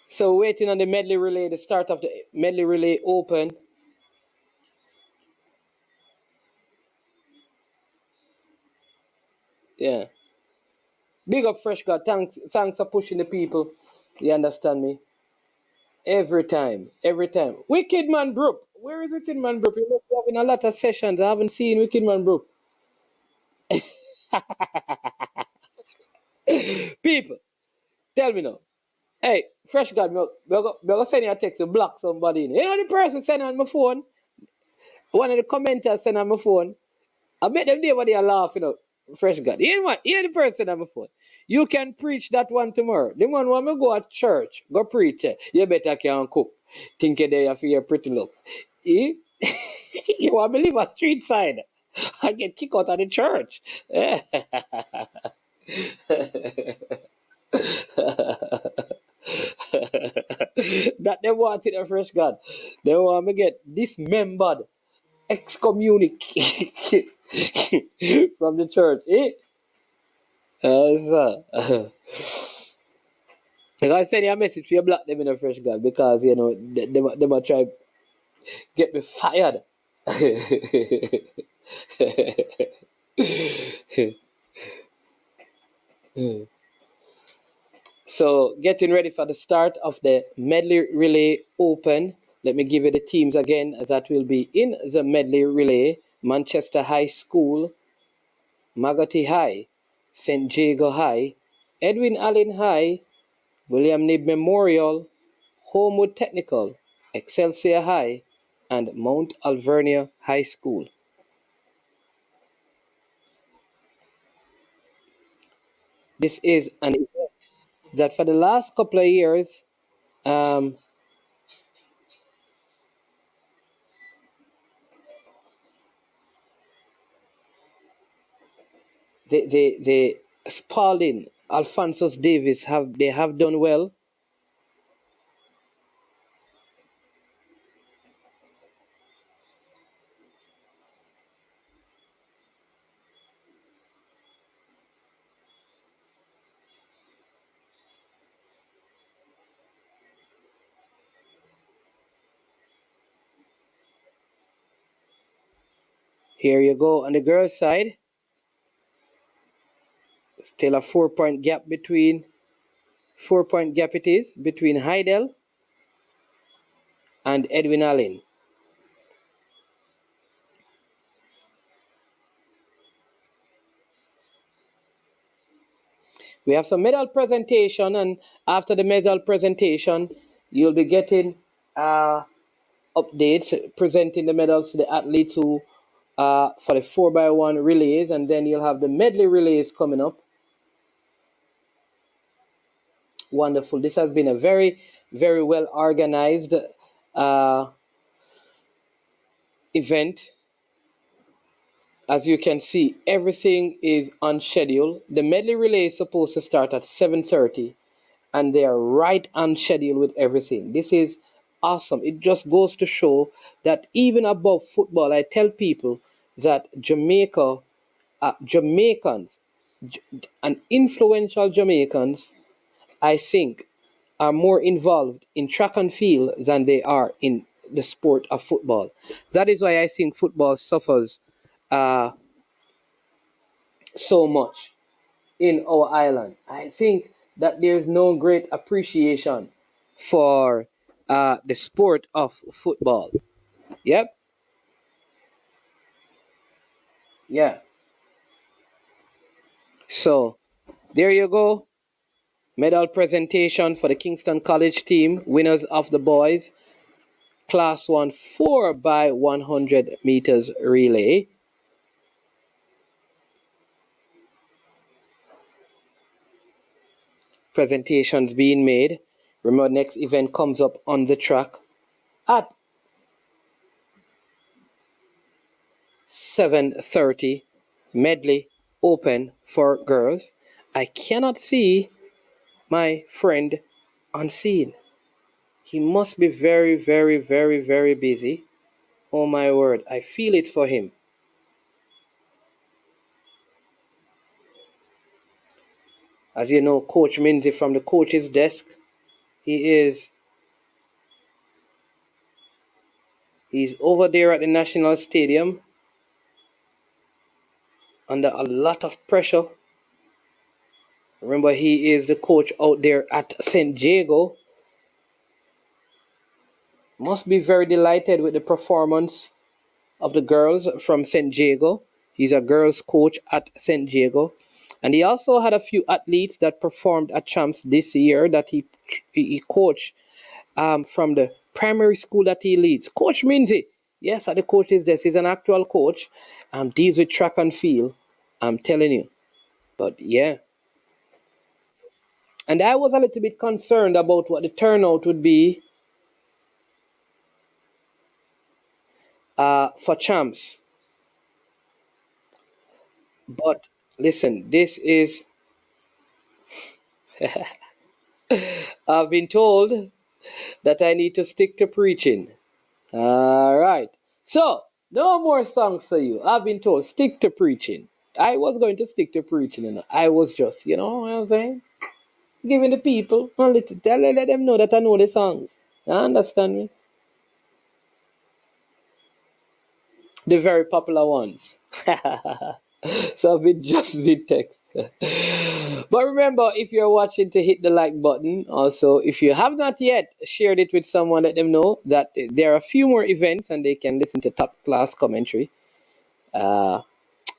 So waiting on the medley relay, the start of the medley relay open. Yeah. Big up Fresh God. Thanks for pushing the people. You understand me? Every time. Every time. Wicked Man Brook. Where is Wicked Man Brook? You must be having a lot of sessions. I haven't seen Wicked Man Brook. People, tell me now. Hey, Fresh God, me go send you a text to block somebody. You know the person send on my phone? One of the commenters send on my phone. I bet them there what they are laughing out. Fresh God. You know what? Hear the person on my phone. You can preach that one tomorrow. The one want me go at church, go preach. You better can cook. Think you're there for your pretty looks. Eh? You want me live a street side? I get kicked out of the church. That they want it a Fresh God. They want me get dismembered, excommunicated from the church. Eh? Like I send you a message for you block them in a Fresh God because you know they might try get me fired. So getting ready for the start of the medley relay open. Let me give you the teams again that will be in the medley relay. Manchester High School, Magotty High, St. Jago High, Edwin Allen High, William Knibb Memorial, Homewood Technical, Excelsior High, and Mount Alvernia High School. This is an event that for the last couple of years, the Spalding, Alphonsus Davis have done well. Here you go on the girls' side. Still a 4-point gap between 4-point gap it is between Hydel and Edwin Allen. We have some medal presentation, and after the medal presentation, you'll be getting updates presenting the medals to the athletes who for the 4x1 relays, and then you'll have the medley relays coming up. Wonderful. This has been a very, very well organized event. As you can see, everything is on schedule. The medley relay is supposed to start at 7:30, and they are right on schedule with everything. This is awesome. It just goes to show that even above football, I tell people that Jamaicans, and influential Jamaicans, I think, are more involved in track and field than they are in the sport of football. That is why I think football suffers uh, so much in our island. I think that there's no great appreciation for the sport of football. Yep. Yeah. So there you go. Medal presentation for the Kingston College team, winners of the boys Class 1 4 by 100 meters relay. Presentations being made. Remember, next event comes up on the track at 7:30. Medley open for girls. I cannot see my friend on scene. He must be very, very, very, very busy. Oh my word, I feel it for him. As you know, Coach Minzy from the coach's desk, he's over there at the National Stadium under a lot of pressure. Remember, he is the coach out there at St. Diego. Must be very delighted with the performance of the girls from St. Diego. He's a girls coach at St. Diego. And he also had a few athletes that performed at Champs this year that he coached from the primary school that he leads. Coach Minzy, yes, at the coach's desk, he's an actual coach. Deals with track and field. I'm telling you. But yeah. And I was a little bit concerned about what the turnout would be for Champs. But listen, this is, I've been told that I need to stick to preaching. All right. So, no more songs for you. I've been told, stick to preaching. I was going to stick to preaching, and I was just, you know what I'm saying? Giving the people a little, let them know that I know the songs. You understand me? The very popular ones. So I've been just been text. But remember, if you're watching, to hit the like button. Also, if you have not yet shared it with someone, let them know that there are a few more events and they can listen to top class commentary on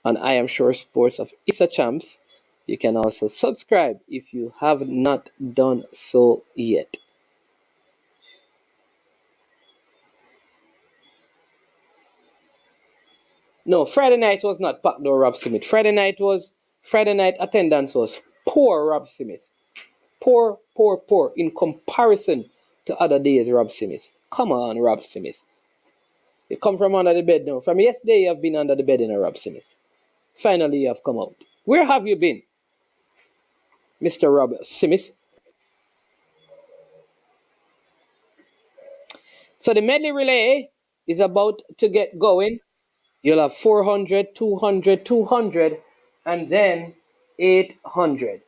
I Am Sure Sports of Issa Champs. You can also subscribe if you have not done so yet. No, Friday night was not packed though, Rob Smith. Friday night attendance was poor, Rob Smith. Poor, poor, poor in comparison to other days, Rob Smith. Come on, Rob Smith. You come from under the bed now. From yesterday, you have been under the bed in a Rob Smith. Finally, you have come out. Where have you been, Mr. Rob Smith? So the medley relay is about to get going. You'll have 400, 200, 200, and then 800.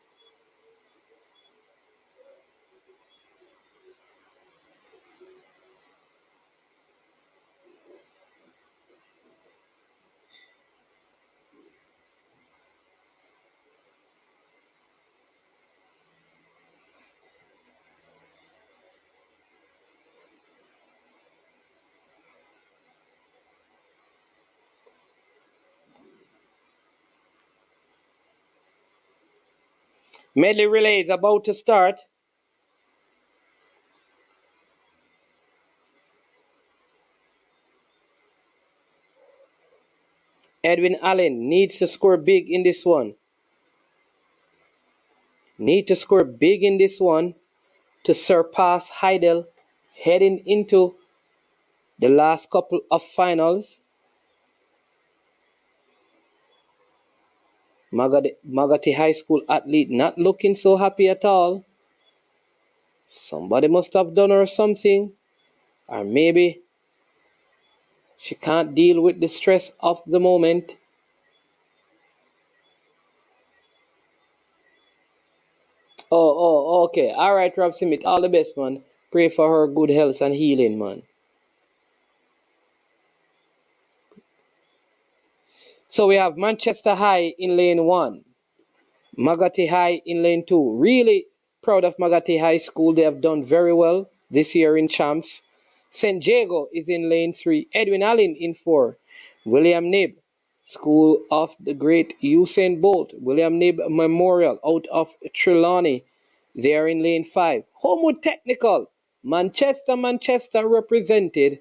Medley relay is about to start. Edwin Allen needs to score big in this one. Need to score big in this one to surpass Hydel heading into the last couple of finals. Magati High School athlete not looking so happy at all. Somebody must have done her something, or maybe she can't deal with the stress of the moment. Oh, okay. All right, Rob Smith, all the best, man. Pray for her good health and healing, man. So we have Manchester High in lane 1. Magati High in lane 2. Really proud of Magati High School. They have done very well this year in champs. St. Jago is in lane 3. Edwin Allen in 4. William Knibb, School of the Great Usain Bolt. William Knibb Memorial out of Trelawney. They are in lane 5. Homewood Technical. Manchester represented.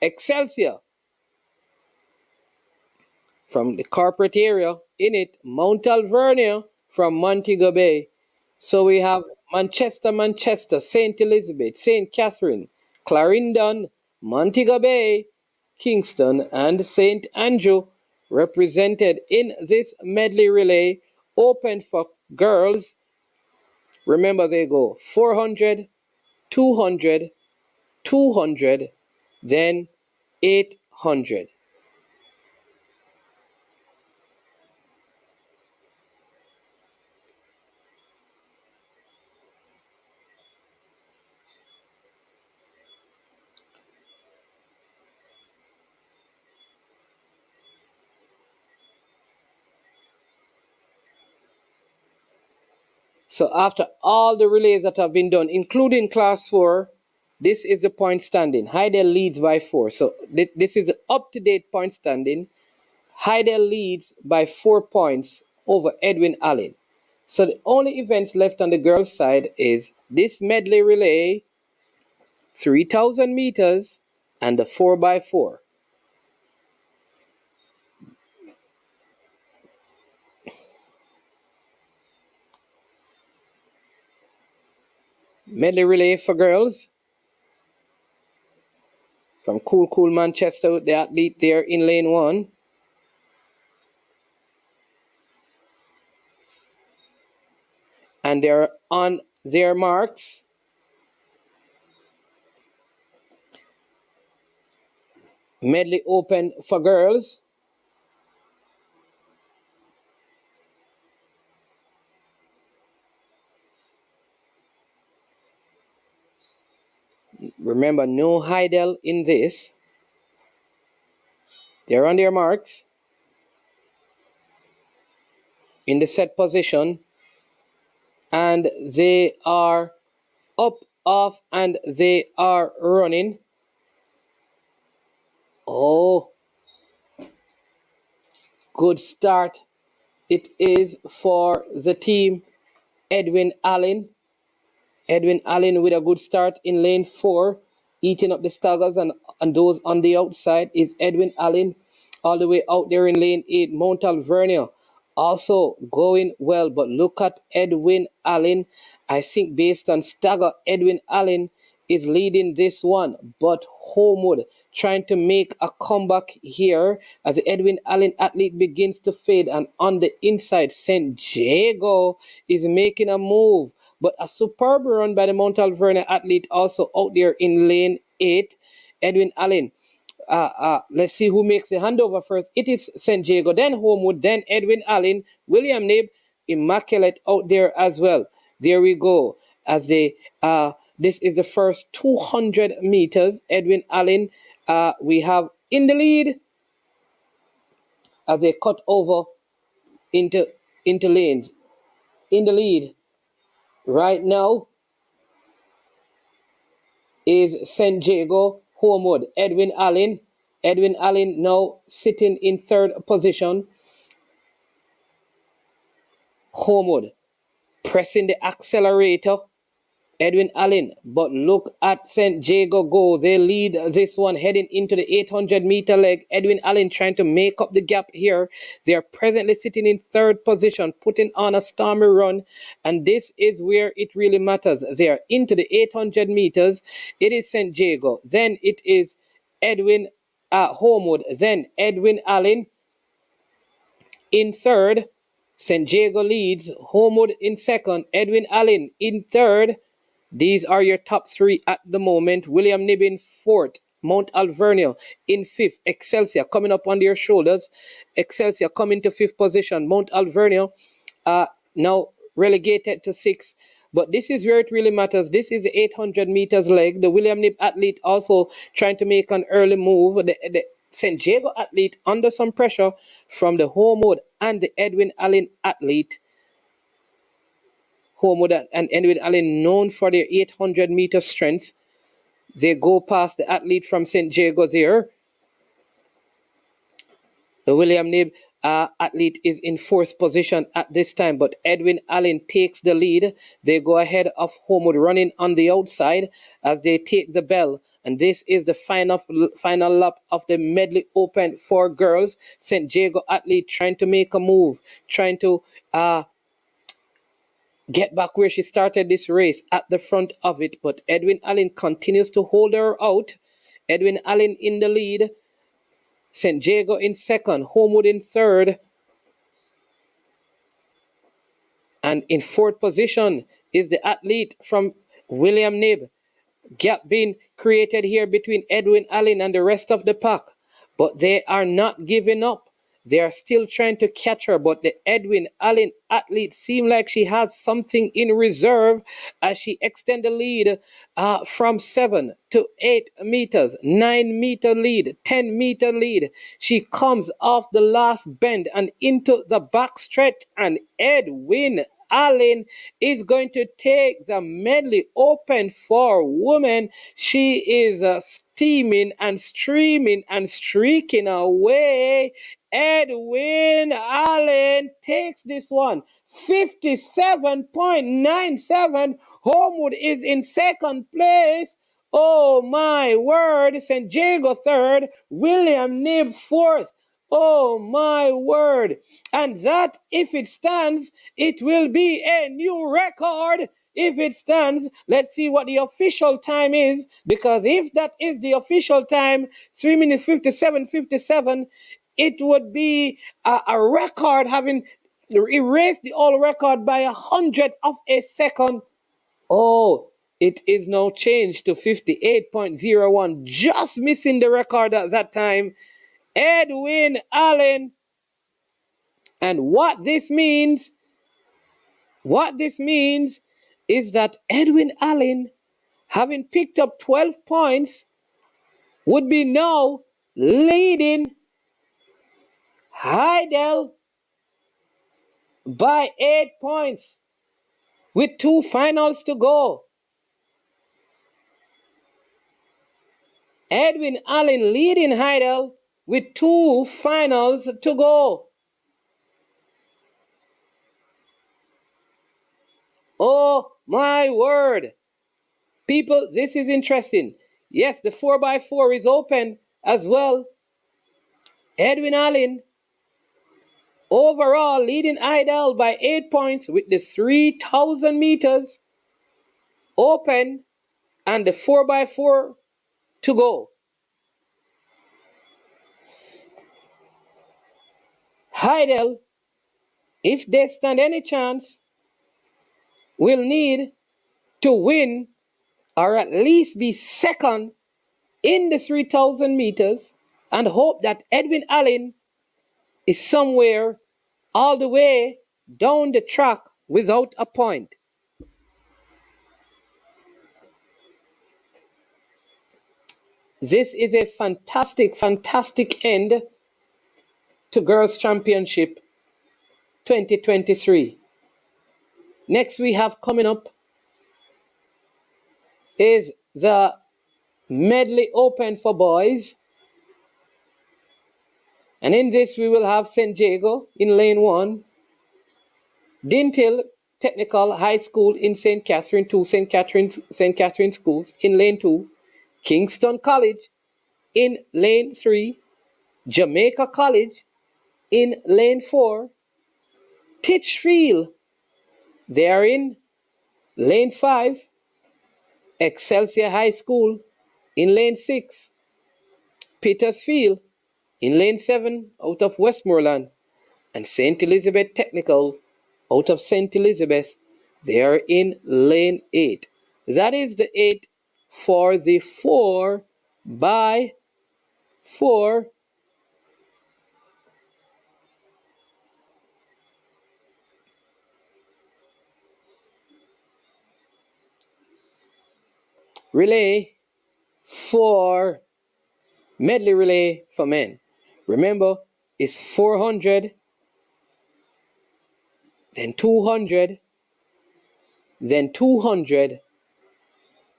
Excelsior from the corporate area in it. Mount Alvernia from Montego Bay. So we have Manchester, St. Elizabeth, St. Catherine, Clarendon, Montego Bay, Kingston, and St. Andrew represented in this medley relay open for girls. Remember, they go 400, 200, 200, then 800. So after all the relays that have been done, including class 4, this is the point standing. Hydel leads by 4. So this is the up-to-date point standing. Hydel leads by 4 points over Edwin Allen. So the only events left on the girls' side is this medley relay, 3,000 meters, and the 4x4. Medley relay for girls. From Cool Manchester, the athlete there in lane 1. And they're on their marks. Medley open for girls. Remember, no Hydel in this. They're on their marks. In the set position. And they are up, off, and they are running. Oh, good start. It is for the team Edwin Allen. Edwin Allen with a good start in lane 4, eating up the staggers, and those on the outside is Edwin Allen. All the way out there in lane 8, Mount Alvernia also going well. But look at Edwin Allen. I think based on stagger, Edwin Allen is leading this one. But Homewood trying to make a comeback here as the Edwin Allen athlete begins to fade. And on the inside, St. Jago is making a move. But a superb run by the Mount Alvernia athlete also out there in lane 8. Edwin Allen. Let's see who makes the handover first. It is St. Jago, then Homewood, then Edwin Allen, William Knibb, immaculate out there as well. There we go. As they this is the first 200 meters. Edwin Allen we have in the lead as they cut over into lanes. In the lead right now is St. Jago, Homewood, Edwin Allen. Edwin Allen now sitting in 3rd position. Homewood pressing the accelerator. Edwin Allen, but look at St. Jago go. They lead this one heading into the 800-meter leg. Edwin Allen trying to make up the gap here. They are presently sitting in third position, putting on a stormy run, and this is where it really matters. They are into the 800 meters. It is St. Jago. Then it is Edwin Homewood. Then Edwin Allen in third. St. Jago leads. Homewood in second. Edwin Allen in third. These are your top three at the moment. William Knibb in fourth. Mount Alvernia in fifth. Excelsior coming up on their shoulders. Excelsior coming to fifth position. Mount Alvernia now relegated to sixth. But this is where it really matters. This is the 800 meters leg. The William Knibb athlete also trying to make an early move. The St. Jago athlete under some pressure from the Homewood and the Edwin Allen athlete. Homewood and Edwin Allen known for their 800-meter strength. They go past the athlete from St. Jago there. The William Knibb athlete is in fourth position at this time, but Edwin Allen takes the lead. They go ahead of Homewood running on the outside as they take the bell. And this is the final lap of the Medley Open for girls. St. Jago athlete trying to make a move, trying to get back where she started this race at the front of it, but Edwin Allen continues to hold her out. Edwin Allen in the lead. St. Jago in second. Homewood in third. And in fourth position is the athlete from William Knibb. Gap being created here between Edwin Allen and the rest of the pack. But they are not giving up. They are still trying to catch her, but the Edwin Allen athlete seems like she has something in reserve as she extends the lead from 7 to 8 meters, 9-meter lead, 10-meter lead. She comes off the last bend and into the back stretch, and Edwin Allen is going to take the Medley Open for women. She is steaming and streaming and streaking away. Edwin Allen takes this one. 57.97. Homewood is in second place. Oh my word. St. Jago third. William Knibb fourth. Oh my word. And that, if it stands, it will be a new record. If it stands, let's see what the official time is. Because if that is the official time, 3 minutes 57, it would be a record having erased the old record by 100th of a second. Oh, it is now changed to 58.01, just missing the record at that time. Edwin Allen. And what this means is that Edwin Allen, having picked up 12 points, would be now leading Hydel by 8 points with 2 finals to go. Edwin Allen leading Hydel with 2 finals to go. Oh my word. People, this is interesting. Yes, the 4x4 is open as well. Edwin Allen overall leading Hydel by 8 points with the 3,000 meters open and the 4x4 to go. Hydel, if they stand any chance, will need to win or at least be second in the 3,000 meters and hope that Edwin Allen is somewhere all the way down the track without a point. This is a fantastic end to Girls Championship 2023. Next we have coming up is the Medley Open for boys. And in this we will have St. Jago in lane 1. Dintil Technical High School in St. Catherine, 2 St. Catherine schools in lane 2, Kingston College in lane 3, Jamaica College in lane 4, Titchfield, they are in lane 5, Excelsior High School in lane 6, Petersfield in lane 7 out of Westmoreland, and St. Elizabeth Technical out of St. Elizabeth, they are in lane 8. That is the 8 for the 4 by 4 relay for medley relay for men. Remember, it's 400, then 200, then 200,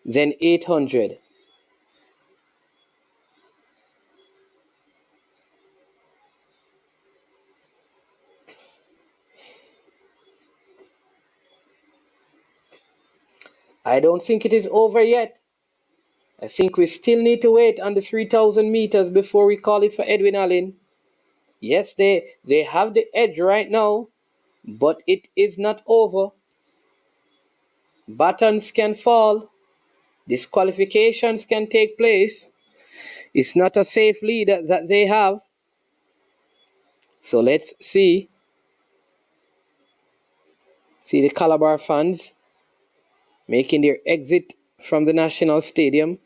then 800. I don't think it is over yet. I think we still need to wait on the 3,000 meters before we call it for Edwin Allen. Yes, they have the edge right now, but it is not over. Batons can fall. Disqualifications can take place. It's not a safe lead that they have. So let's see. See the Calabar fans making their exit from the National Stadium.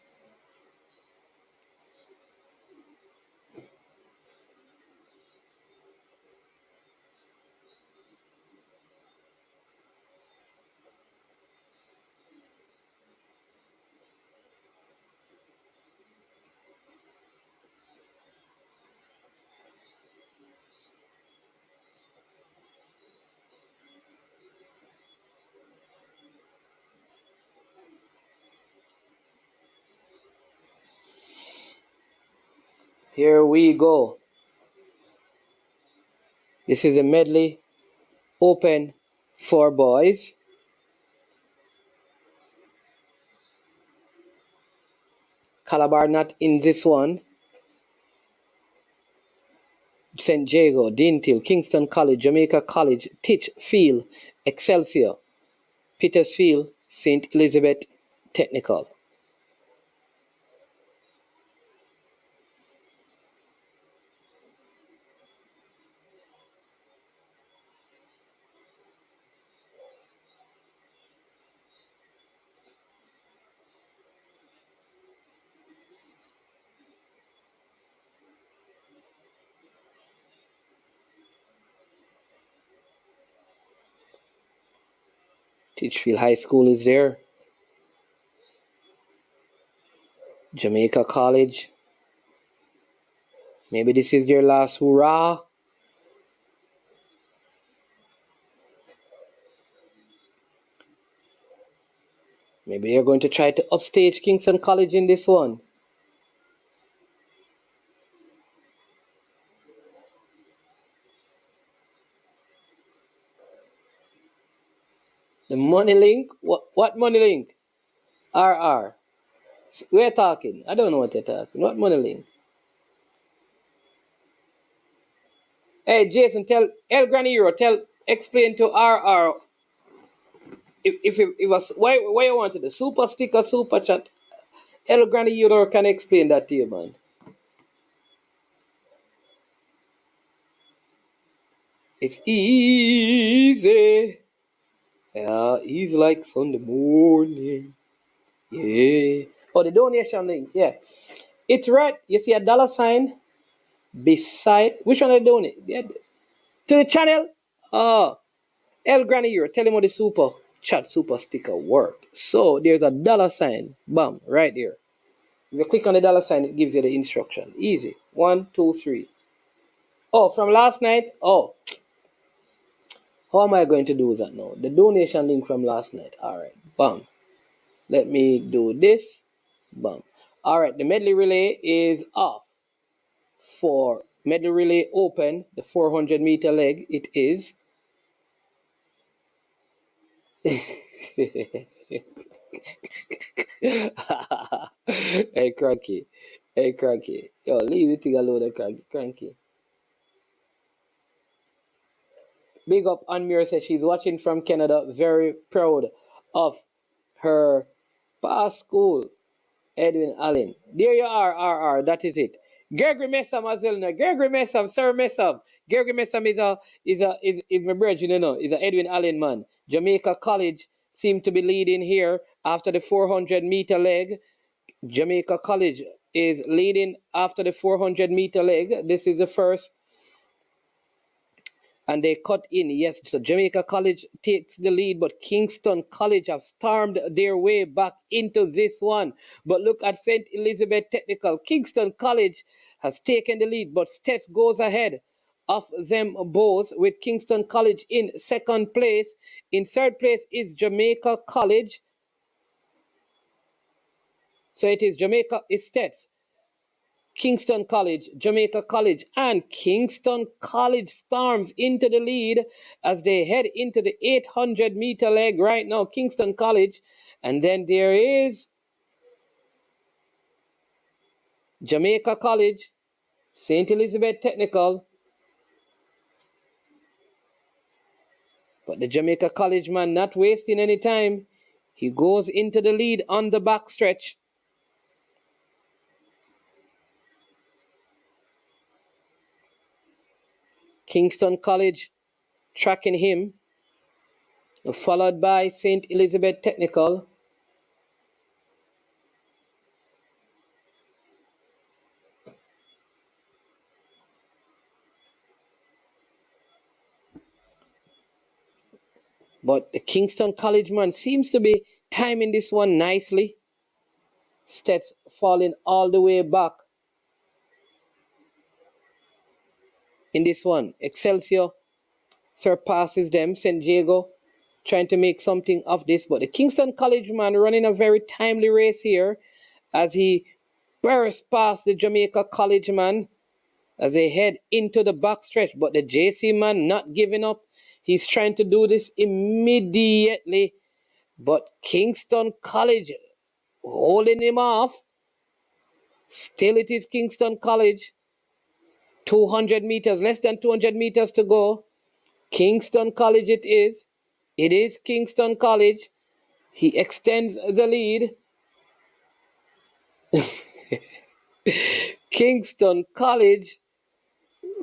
Here we go. This is a medley open for boys. Calabar not in this one. St. Jago, Dintil, Kingston College, Jamaica College, Titchfield, Excelsior, Petersfield, St. Elizabeth Technical. Titchfield High School is there. Jamaica College. Maybe this is their last hurrah. Maybe they're going to try to upstage Kingston College in this one. The money link? What money link? RR. We're talking. I don't know what you're talking. What money link? Hey, Jason, tell El Granero, explain to RR if it was why you wanted the super sticker, super chat. El Granero can explain that to you, man. It's easy. Yeah, easy like Sunday morning. Yeah. Oh, the donation link. Yeah. It's right. You see a dollar sign beside. Which one I donate? Yeah. To the channel. Oh, El Granero. Tell him how the super chat super sticker work. So there's a dollar sign. Bam. Right there. If you click on the dollar sign, it gives you the instruction. Easy. 1, 2, 3. Oh, from last night? Oh. How am I going to do that now? The donation link from last night. Alright. Bam. Let me do this. Bam. Alright. The medley relay is off. For medley relay open, the 400 meter leg, it is Hey, Cranky. Hey, Cranky. Yo, leave it thing alone, Cranky. Big up Anmir says she's watching from Canada, very proud of her past school, Edwin Allen. There you are, RR, that is it. Gregory Messam as well. Now. Gregory Messam, Sir Messam. Gregory Messam is my brother, you know, is a Edwin Allen man. Jamaica College seem to be leading here after the 400-meter leg. Jamaica College is leading after the 400-meter leg. This is the first. And they cut in. Yes, so Jamaica College takes the lead, but Kingston College have stormed their way back into this one. But look at St. Elizabeth Technical. Kingston College has taken the lead, but Stets goes ahead of them both with Kingston College in second place. In third place is Jamaica College. So it is Jamaica Estates, Kingston College, Jamaica College, and Kingston College storms into the lead as they head into the 800-meter leg right now, Kingston College. And then there is Jamaica College, St. Elizabeth Technical. But the Jamaica College man not wasting any time. He goes into the lead on the backstretch. Kingston College tracking him, followed by St. Elizabeth Technical. But the Kingston College man seems to be timing this one nicely. Stets falling all the way back in this one. Excelsior surpasses them. St. Diego trying to make something of this. But the Kingston College man running a very timely race here as he bursts past the Jamaica College man as they head into the backstretch. But the JC man not giving up. He's trying to do this immediately. But Kingston College holding him off. Still it is Kingston College. 200 meters, less than 200 meters to go. Kingston College it is. It is Kingston College. He extends the lead. Kingston College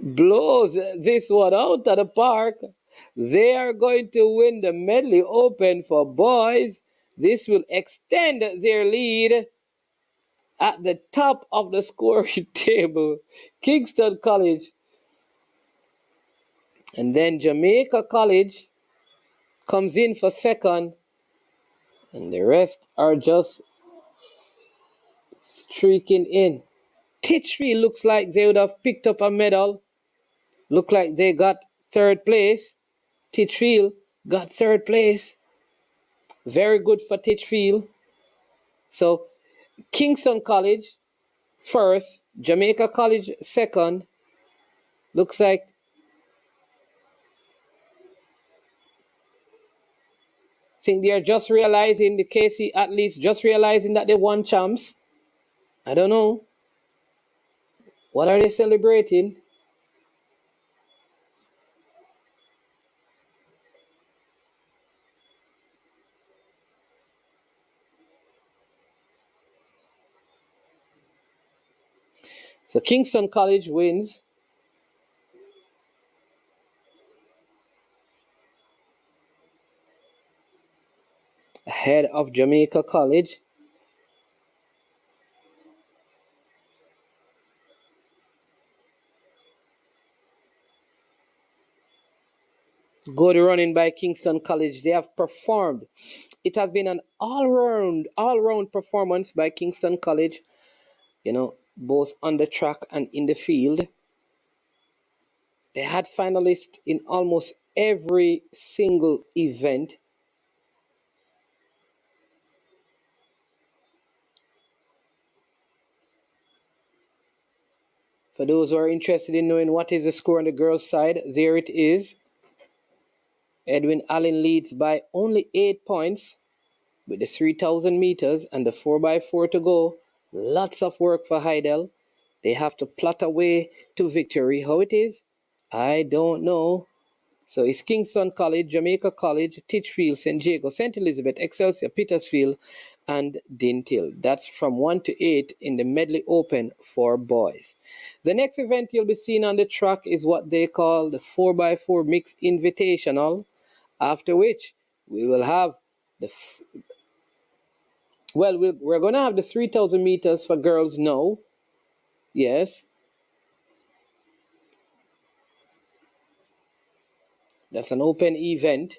blows this one out of the park. They are going to win the Medley Open for boys. This will extend their lead at the top of the scoring table. Kingston College. And then Jamaica College comes in for second. And the rest are just streaking in. Titchfield looks like they would have picked up a medal. Look like they got third place. Titchfield got third place. Very good for Titchfield. So Kingston College first, Jamaica College second. Looks like I think they are just realizing, the KC athletes just realizing that they won champs. I don't know. What are they celebrating? So Kingston College wins. Ahead of Jamaica College. Good running by Kingston College. They have performed. It has been an all-round performance by Kingston College, you know, both on the track and in the field. They had finalists in almost every single event. For those who are interested in knowing what is the score on the girls' side, there it is. Edwin Allen leads by only 8 points with the 3,000 meters and the 4x4 to go. Lots of work for Hydel. They have to plot a way to victory. How it is? I don't know. So it's Kingston College, Jamaica College, Titchfield, St. Jago, St. Elizabeth, Excelsior, Petersfield, and Dintil. That's from 1 to 8 in the Medley Open for boys. The next event you'll be seeing on the track is what they call the 4x4 Mixed Invitational, after which we will have we're going to have the 3,000 meters for girls now. Yes. That's an open event.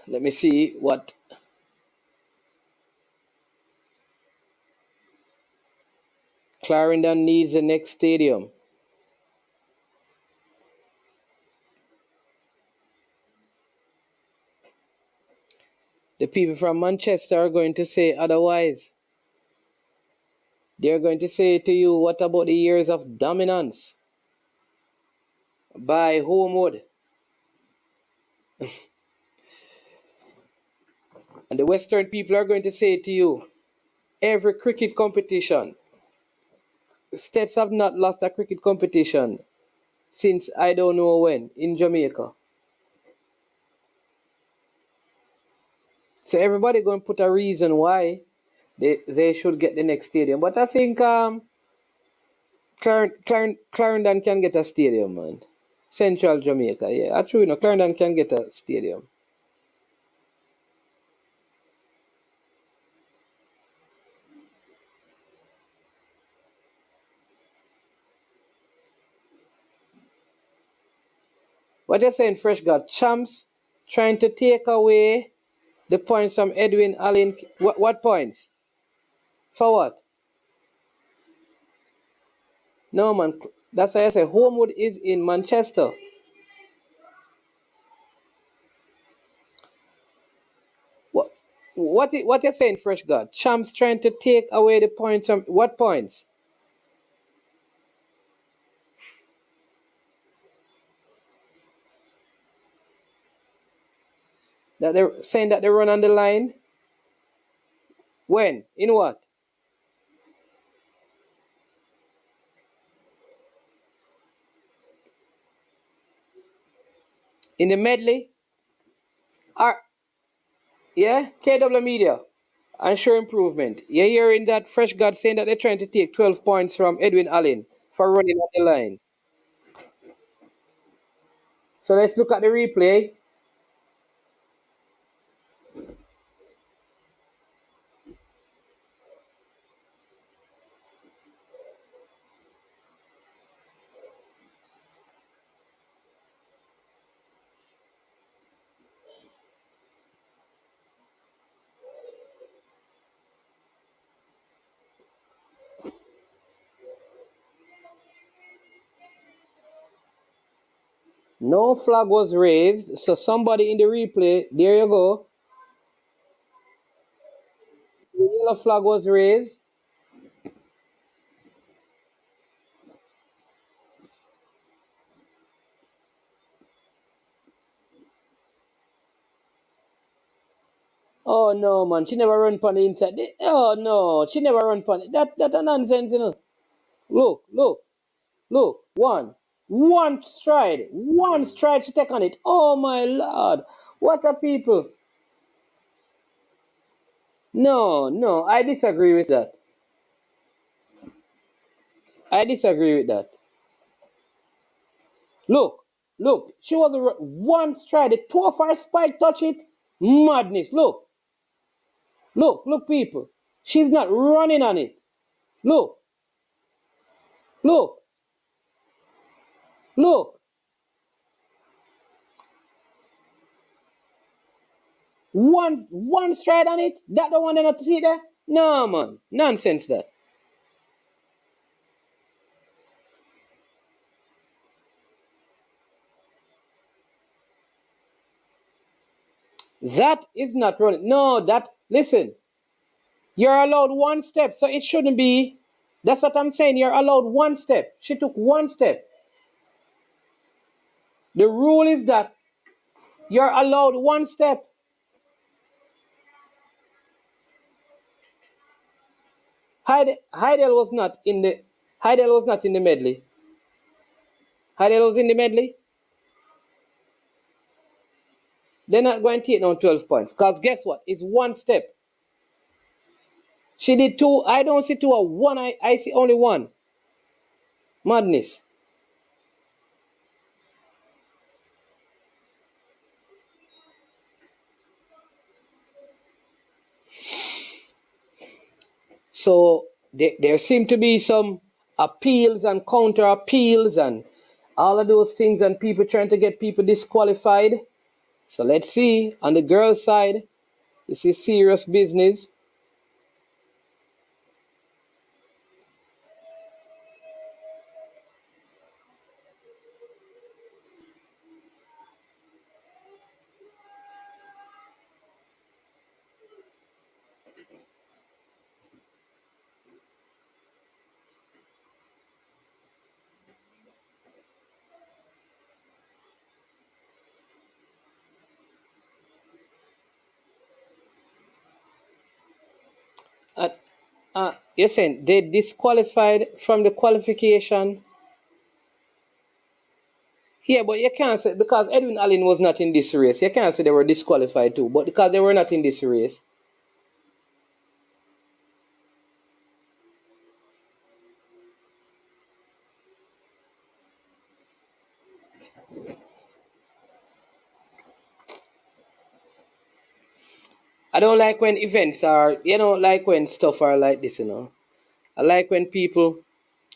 Let me see what Clarendon needs the next stadium. The people from Manchester are going to say otherwise. They're going to say to you, what about the years of dominance by Homewood? And the Western people are going to say to you, every cricket competition, States have not lost a cricket competition since I don't know when in Jamaica. So everybody going to put a reason why they should get the next stadium. But I think Clarendon can get a stadium, man. Central Jamaica, yeah. Actually, Clarendon can get a stadium. What you're saying, Fresh God? Champs trying to take away the points from Edwin Allen. What points? For what? No, man. That's why I say Homewood is in Manchester. What you're saying, Fresh God? Champs trying to take away the points from what points? That they're saying that they run on the line? When? In what? In the medley? Yeah? KW Media. And show improvement. You're hearing that Fresh God saying that they're trying to take 12 points from Edwin Allen for running on the line. So let's look at the replay. No flag was raised, so somebody in the replay, there you go. The yellow flag was raised. Oh no, man, she never run on the inside. Oh no, she never run on it. That a nonsense, you know. Look. One stride to take on it. Oh my lord, what a people. No, I disagree with that. I disagree with that. Look, she was one stride. The two of her spike touch it. Madness. Look, people. She's not running on it. Look. One stride on it. That the one they not to see there. No man, nonsense that. That is not running. No, listen, you're allowed one step, so it shouldn't be. That's what I'm saying. You're allowed one step. She took one step. The rule is that you're allowed one step. Hydel was not in the medley. Hydel was in the medley. They're not going to take down 12 points. Because guess what? It's one step. She did two. I don't see two or one. I see only one. Madness. So there seem to be some appeals and counter appeals and all of those things, and people trying to get people disqualified. So let's see. On the girls' side, this is serious business. You're saying they disqualified from the qualification? Yeah, but you can't say because Edwin Allen was not in this race. You can't say they were disqualified too, but because they were not in this race. I don't like when events are, like when stuff are like this, I like when people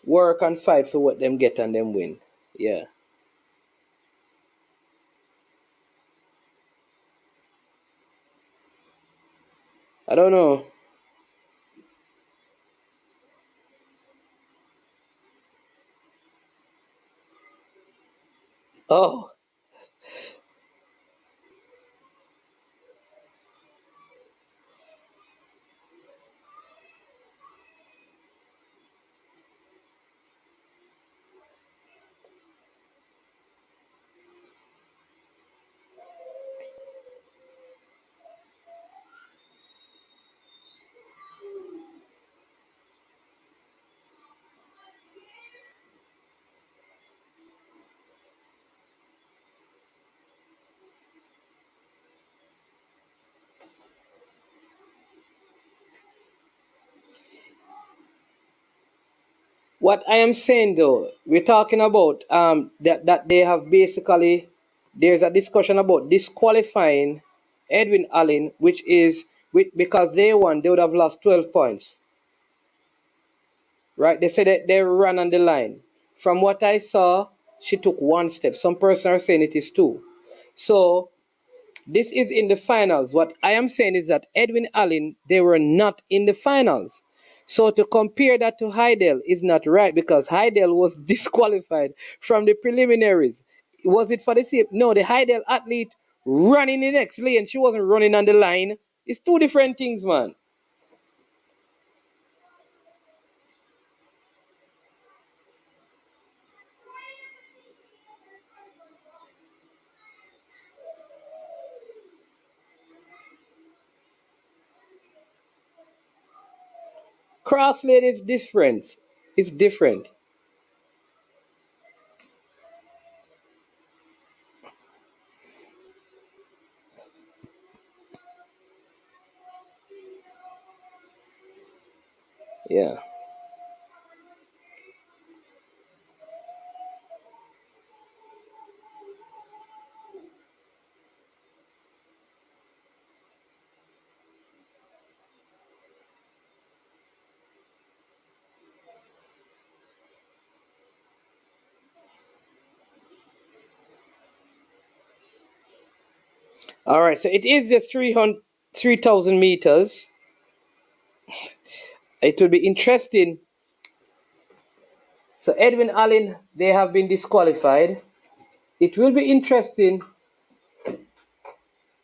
work and fight for what them get and them win. Yeah. I don't know. Oh, what I am saying though, we're talking about that they have basically there's a discussion about disqualifying Edwin Allen, which is because they won, they would have lost 12 points. Right? They said that they ran on the line. From what I saw, she took one step. Some person are saying it is two. So this is in the finals. What I am saying is that Edwin Allen, they were not in the finals. So to compare that to Hydel is not right because Hydel was disqualified from the preliminaries. Was it for the same? No, the Hydel athlete ran in the next lane. She wasn't running on the line. It's two different things, man. Cross lane is different. It's different. Yeah. All right. So it is just 3,000 meters. It will be interesting. So Edwin Allen, they have been disqualified. It will be interesting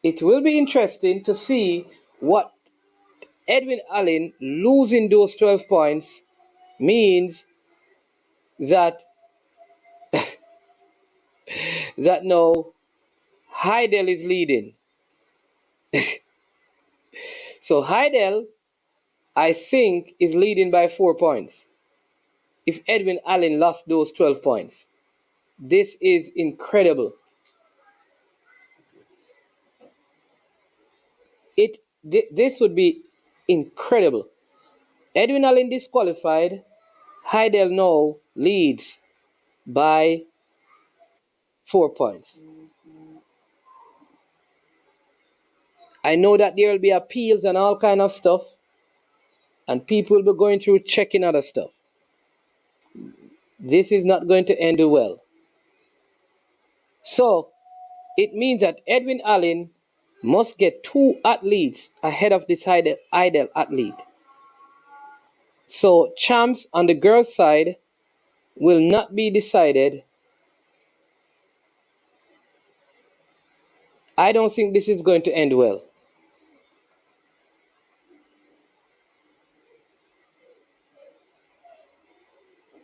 it will be interesting to see what Edwin Allen losing those 12 points means that now Hydel is leading. So Hydel, I think, is leading by 4 points. If Edwin Allen lost those 12 points, this is incredible. This would be incredible. Edwin Allen disqualified. Hydel now leads by 4 points. I know that there will be appeals and all kind of stuff, and people will be going through checking other stuff. This is not going to end well. So it means that Edwin Allen must get 2 athletes ahead of this Hydel athlete. So champs on the girls' side will not be decided. I don't think this is going to end well.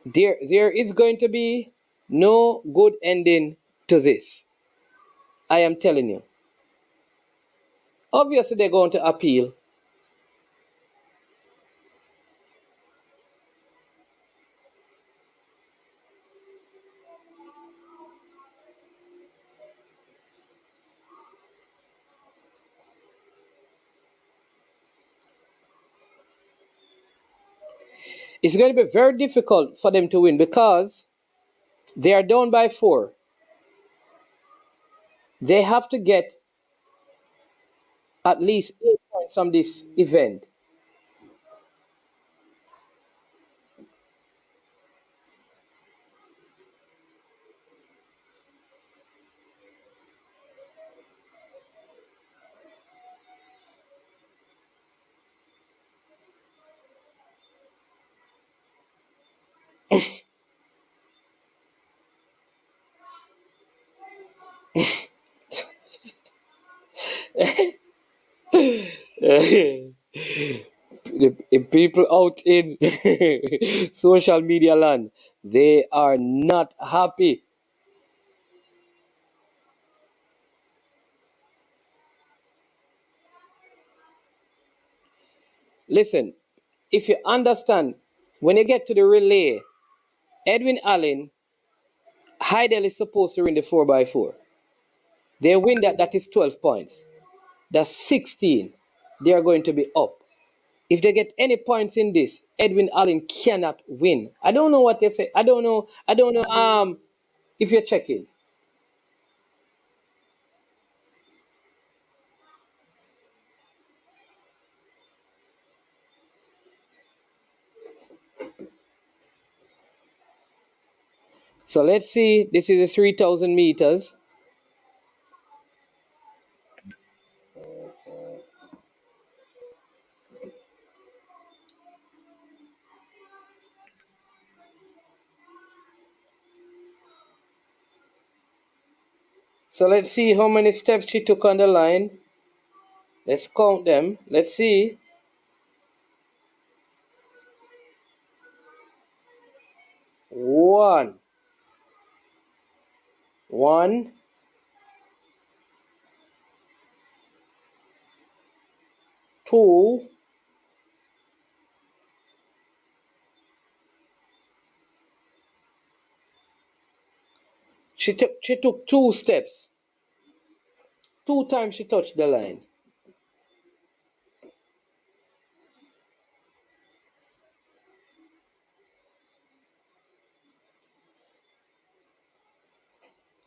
There is going to be no good ending to this. I am telling you. Obviously, they're going to appeal. It's going to be very difficult for them to win because they are down by 4. They have to get at least 8 points from this event. The people out in social media land, they are not happy. Listen, if you understand, when you get to the relay, Edwin Allen, Hydel is supposed to win the 4x4. They win that is 12 points. That's 16. They are going to be up. If they get any points in this, Edwin Allen cannot win. I don't know what they say. I don't know. If you're checking. So let's see. This is a 3,000 meters. So let's see how many steps she took on the line. Let's count them. Let's see. 1. 1. 2. She took 2 steps. 2 times she touched the line.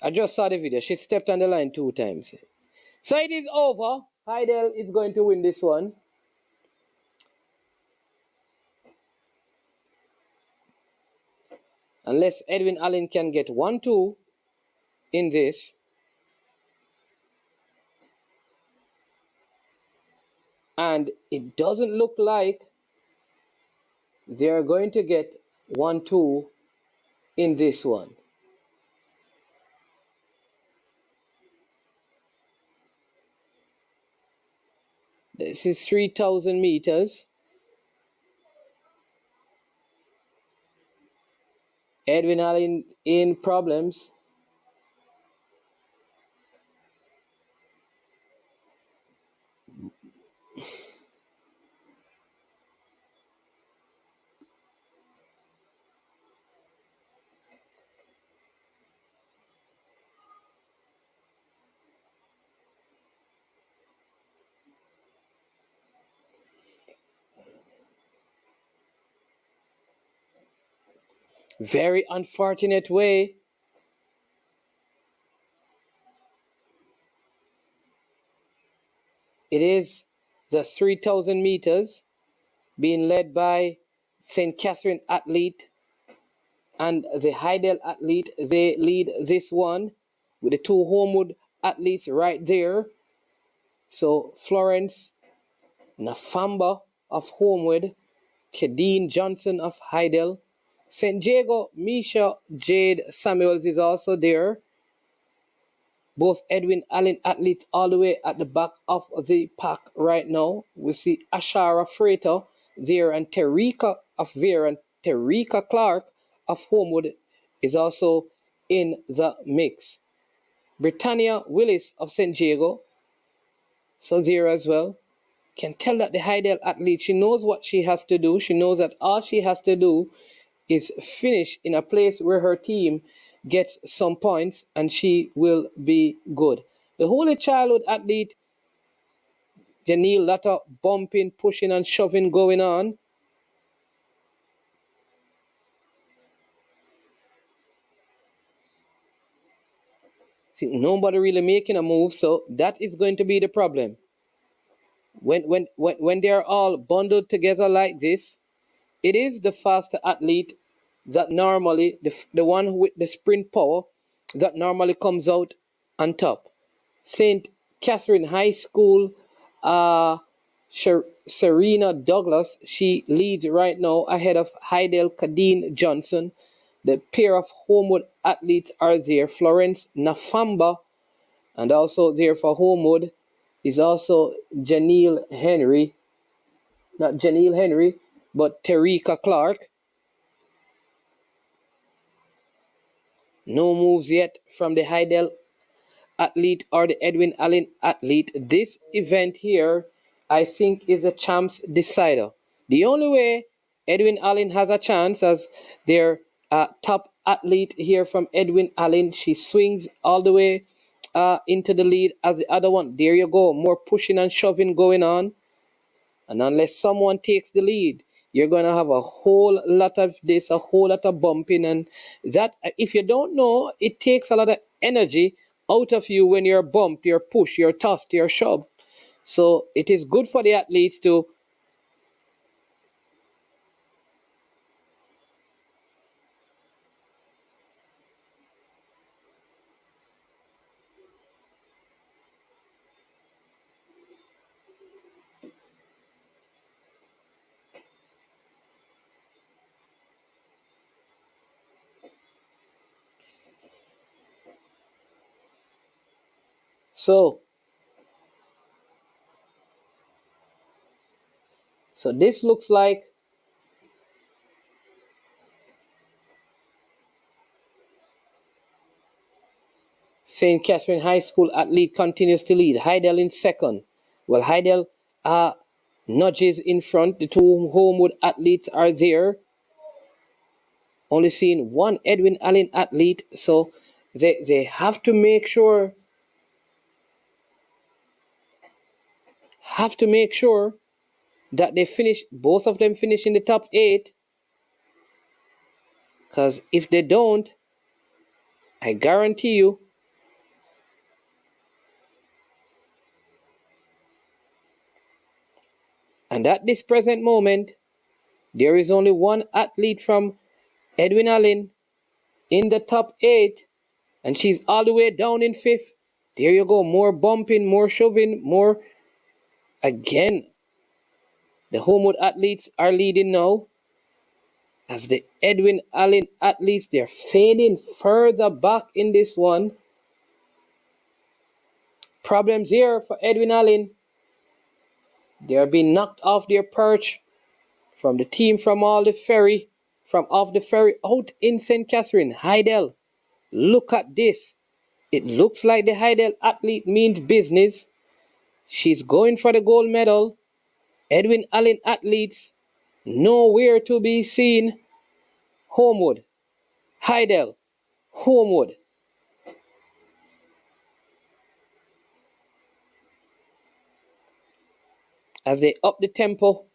I just saw the video. She stepped on the line 2 times. So it is over. Hydel is going to win this one. Unless Edwin Allen can get 1-2 in this. And it doesn't look like they're going to get 1-2 in this one. This is 3,000 meters. Edwin Allen in problems. Very unfortunate way. It is the 3,000 meters being led by St. Catherine athlete and the Hydel athlete. They lead this one with the two Homewood athletes right there. So Florence Nafamba of Homewood, Kadeen Johnson of Hydel, St. Diego Misha Jade Samuels is also there. Both Edwin Allen athletes all the way at the back of the pack right now. We see Ashara Freighter there and Terika of Vera and Terika Clark of Homewood is also in the mix. Britannia Willis of St. Diego, so there as well. Can tell that the Hydel athlete, she knows what she has to do. She knows that all she has to do is finish in a place where her team gets some points and she will be good. The Holy Childhood athlete, Janelle, lot of bumping, pushing and shoving going on. See, nobody really making a move, so that is going to be the problem. When they're all bundled together like this, it is the faster athlete that normally, the one with the sprint power, that normally comes out on top. St. Catherine High School, Serena Douglas, she leads right now ahead of Hydel Kadeen Johnson. The pair of Homewood athletes are there. Florence Nafamba, and also there for Homewood is also Janelle Henry. Not Janelle Henry, but Terika Clark. No moves yet from the Hydel athlete or the Edwin Allen athlete. This event here, I think, is a champs decider. The only way Edwin Allen has a chance as their top athlete here from Edwin Allen, she swings all the way into the lead as the other one. There you go, more pushing and shoving going on. And unless someone takes the lead, you're going to have a whole lot of this, a whole lot of bumping. And that, if you don't know, it takes a lot of energy out of you when you're bumped, you're pushed, you're tossed, you're shoved. So it is good for the athletes to so this looks like St. Catherine High School athlete continues to lead. Hydel in second. Well, Hydel nudges in front. The two Homewood athletes are there. Only seeing one Edwin Allen athlete. So they have to make sure that they finish, both of them finish in the top 8. Because if they don't, I guarantee you, and at this present moment, there is only one athlete from Edwin Allen in the top 8, and she's all the way down in 5th. There you go, more bumping, more shoving, more. Again, the Homewood athletes are leading now. As the Edwin Allen athletes, they're fading further back in this one. Problems here for Edwin Allen. They are being knocked off their perch from the team from off the ferry out in St. Catherine. Hydel, look at this. It looks like the Hydel athlete means business. She's going for the gold medal. Edwin Allen athletes nowhere to be seen. Homewood. Hydel. Homewood. As they up the tempo.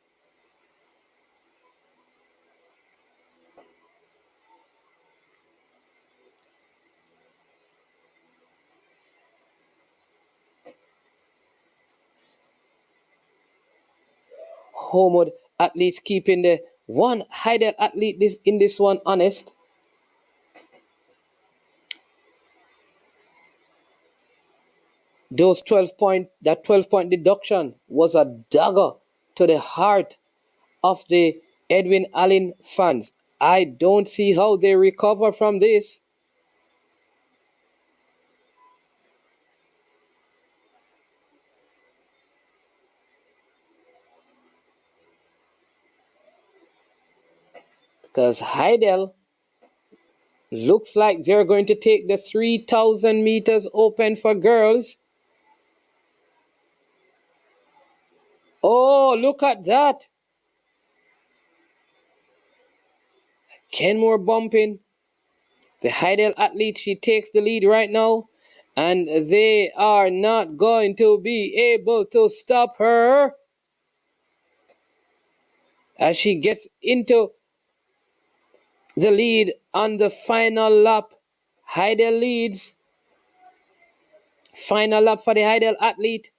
Homewood athletes keeping the one Hydel athlete in this one honest. That 12-point deduction was a dagger to the heart of the Edwin Allen fans. I don't see how they recover from this. Because Hydel looks like they're going to take the 3,000 meters open for girls. Oh, look at that. Kenmore bumping. The Hydel athlete, she takes the lead right now. And they are not going to be able to stop her as she gets into the lead on the final lap. Hydel leads. Final lap for the Hydel athlete.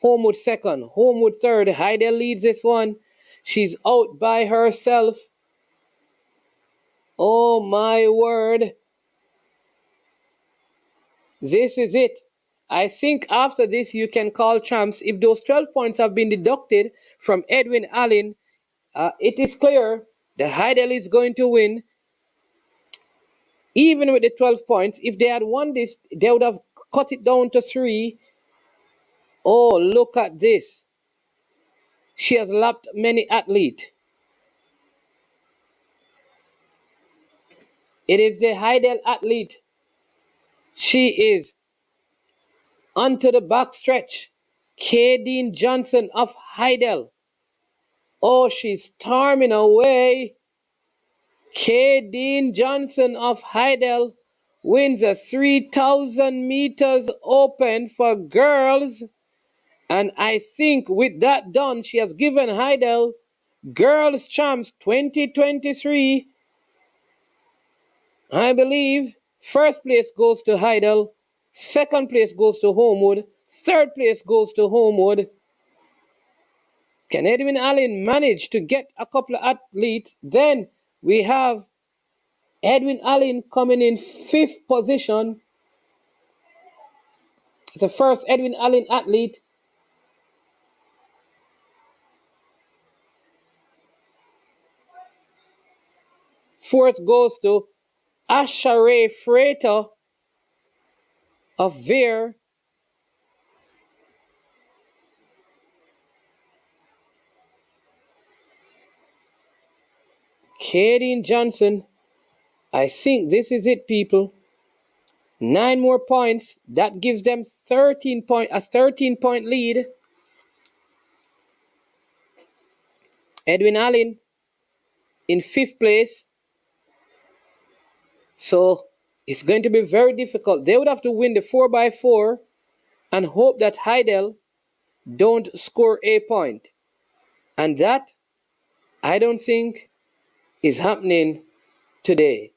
Homewood second. Homewood third. Hydel leads this one. She's out by herself. Oh my word. This is it. I think after this you can call champs. If those 12 points have been deducted from Edwin Allen, it is clear that Hydel is going to win. Even with the 12 points, if they had won this, they would have cut it down to 3. Oh, look at this. She has lapped many athletes. It is the Hydel athlete. She is onto the back stretch. Kadeen Johnson of Hydel. Oh, she's storming away. Kadeen Johnson of Hydel wins a 3,000 meters open for girls. And I think with that done, she has given Hydel Girls Champs 2023. I believe first place goes to Hydel, second place goes to Homewood, third place goes to Homewood. Can Edwin Allen manage to get a couple of athletes? Then we have Edwin Allen coming in 5th position. It's the first Edwin Allen athlete. Fourth goes to Ashare Freighter of Veer. Kadeen Johnson. I think this is it, people. 9 more points. That gives them a 13-point lead. Edwin Allen in 5th place. So it's going to be very difficult. They would have to win the 4x4 and hope that Hydel don't score a point. And that, I don't think, is happening today.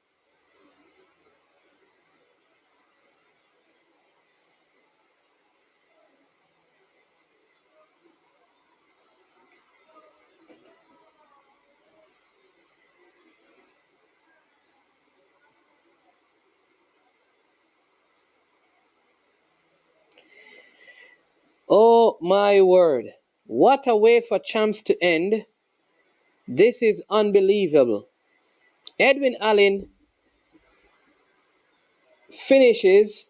Oh my word. What a way for champs to end. This is unbelievable. Edwin Allen finishes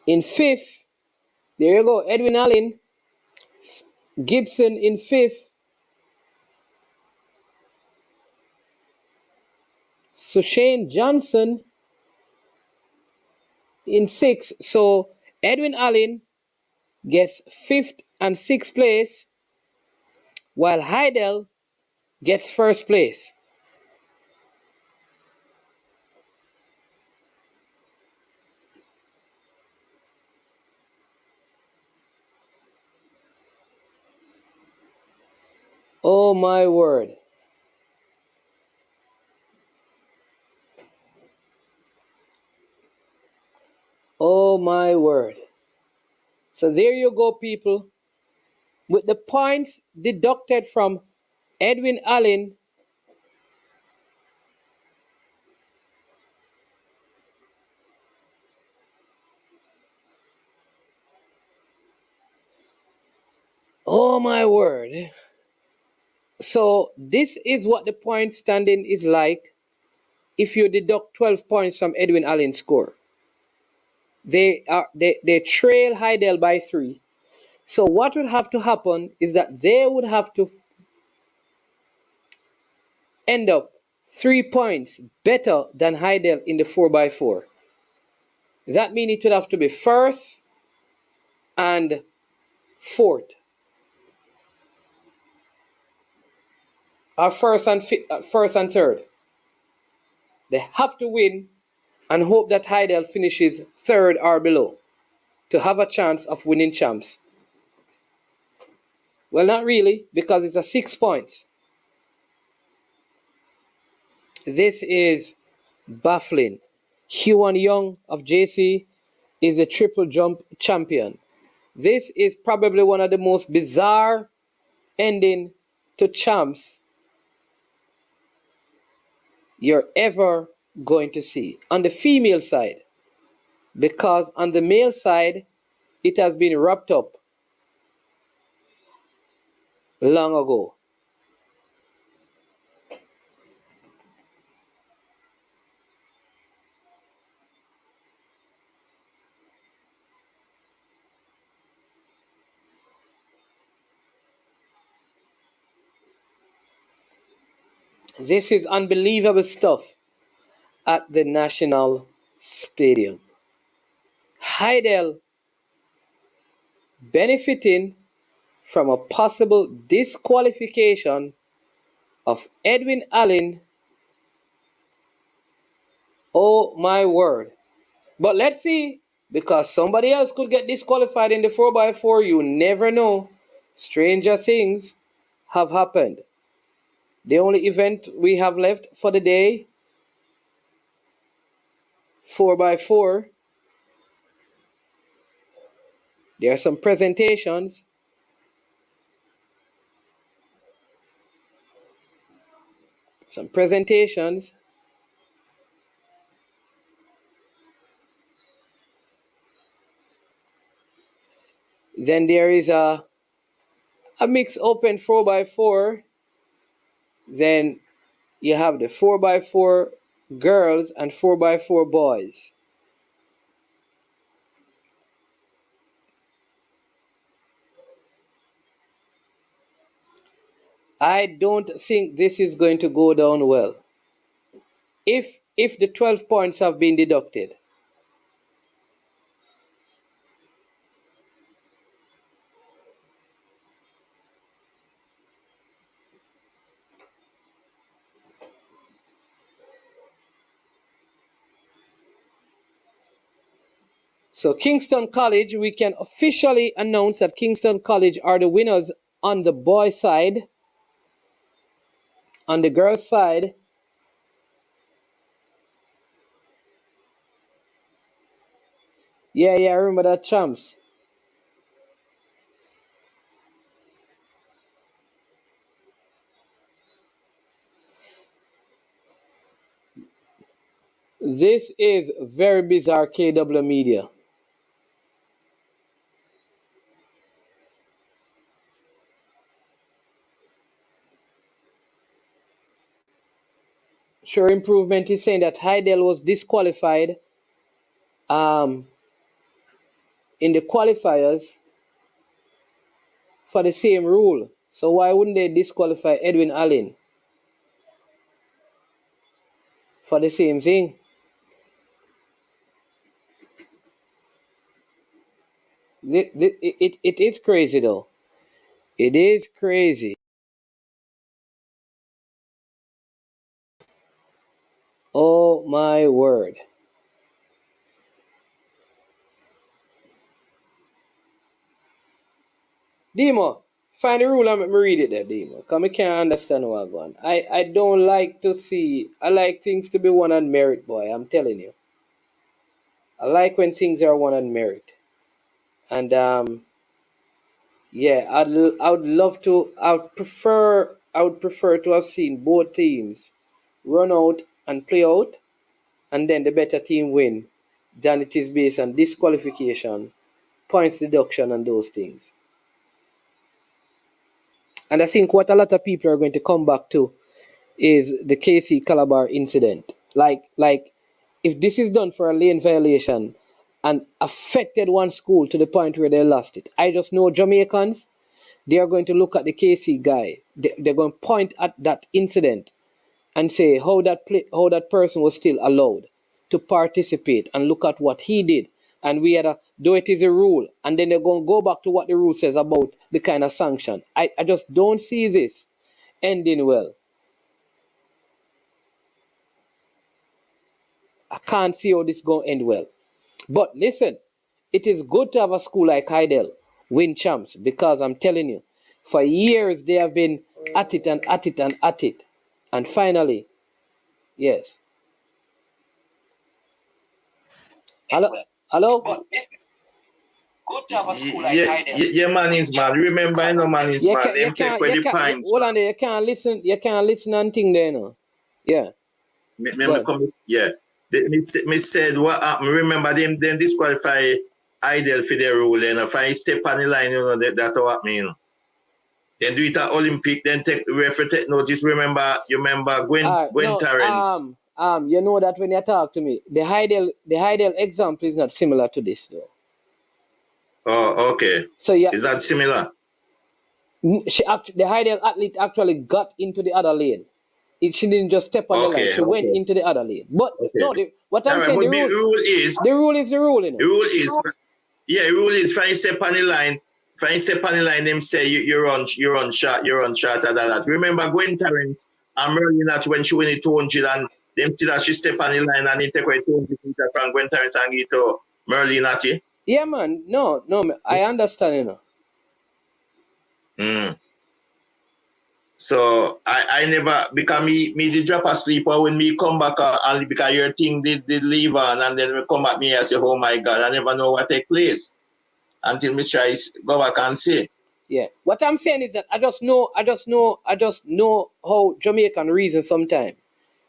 In fifth, there you go, Edwin Allen. Gibson in fifth. Sushane Johnson in sixth. So Edwin Allen gets fifth and sixth place, while Hydel gets first place. Oh my word. Oh my word. So there you go, people. With the points deducted from Edwin Allen, oh my word. So this is what the point standing is like if you deduct 12 points from Edwin Allen's score. They trail Hydel by 3. So what would have to happen is that they would have to end up 3 points better than Hydel in the 4x4. That means it would have to be first and fourth, or first and third. They have to win and hope that Hydel finishes third or below to have a chance of winning champs. Well, not really, because it's a 6 points. This is baffling. Huan Young of JC is a triple jump champion. This is probably one of the most bizarre ending to champs you're ever going to see on the female side, because on the male side it has been wrapped up long ago. This is unbelievable stuff at the National Stadium. Hydel benefiting from a possible disqualification of Edwin Allen. Oh my word. But let's see, because somebody else could get disqualified in the 4x4. You never know. Stranger things have happened. The only event we have left for the day, 4x4. There are some presentations. Then there is a mixed open 4x4. Then you have the 4x4 girls and 4x4 boys. I don't think this is going to go down well. If the 12 points have been deducted. So Kingston College, we can officially announce that Kingston College are the winners on the boy side. On the girl side, yeah, I remember that, champs. This is very bizarre, KW Media. Sure Improvement is saying that Hydel was disqualified in the qualifiers for the same rule. So why wouldn't they disqualify Edwin Allen for the same thing? It is crazy though. It is crazy. Oh my word. Demo, find the rule and let me read it there, Demo. Because I can't understand what I'm going. I don't like to see, I like things to be won on merit, boy. I'm telling you. I like when things are won on merit. And yeah, I would love to, I would prefer to have seen both teams run out and play out, and then the better team win, than it is based on disqualification, points deduction, and those things. And I think what a lot of people are going to come back to is the KC Calabar incident. Like if this is done for a lane violation and affected one school to the point where they lost it, I just know Jamaicans, they are going to look at the KC guy. They're going to point at that incident and say how that person was still allowed to participate, and look at what he did. And we had a, though it is a rule, and then they're going to go back to what the rule says about the kind of sanction. I just don't see this ending well. I can't see how this going to end well. But listen, it is good to have a school like Hydel win champs, because I'm telling you, for years they have been at it and at it and at it. And finally, yes. Hello? Hello? Good to have a school like Hydel. Yeah, man is man. Remember, I know man is man. Them take where the pints. Hold on there, you can't listen and think there, no. Yeah. Yeah. Me said what happened. Remember them disqualify Hydel for their rule. And if I step on the line, you know, that's what I mean. Then do it at Olympic, then take the referee take notice. You remember Gwen Terrence. You know that when you talk to me, the Hydel example is not similar to this though. Oh, okay. So yeah, is that similar? The Hydel athlete actually got into the other lane. She didn't just step on the line. She went into the other lane. But no, what I'm saying, the rule is the rule, you know? The rule is, yeah, the rule is if you step on the line. If you step on the line, them say you run shot, and that. Remember Gwen Terrence and Merlin that when she win it 200 and them see that she step on the line and they take away 200 meters from Gwen Terrence and get to Merlin at it. Yeah, man. No, I understand, you know. So I never, because me did drop asleep, or when me come back and because your thing did leave on, and then we come back me and say, oh my God, I never know what take place until me try go back and see. Yeah. What I'm saying is that I just know how Jamaican reason sometimes.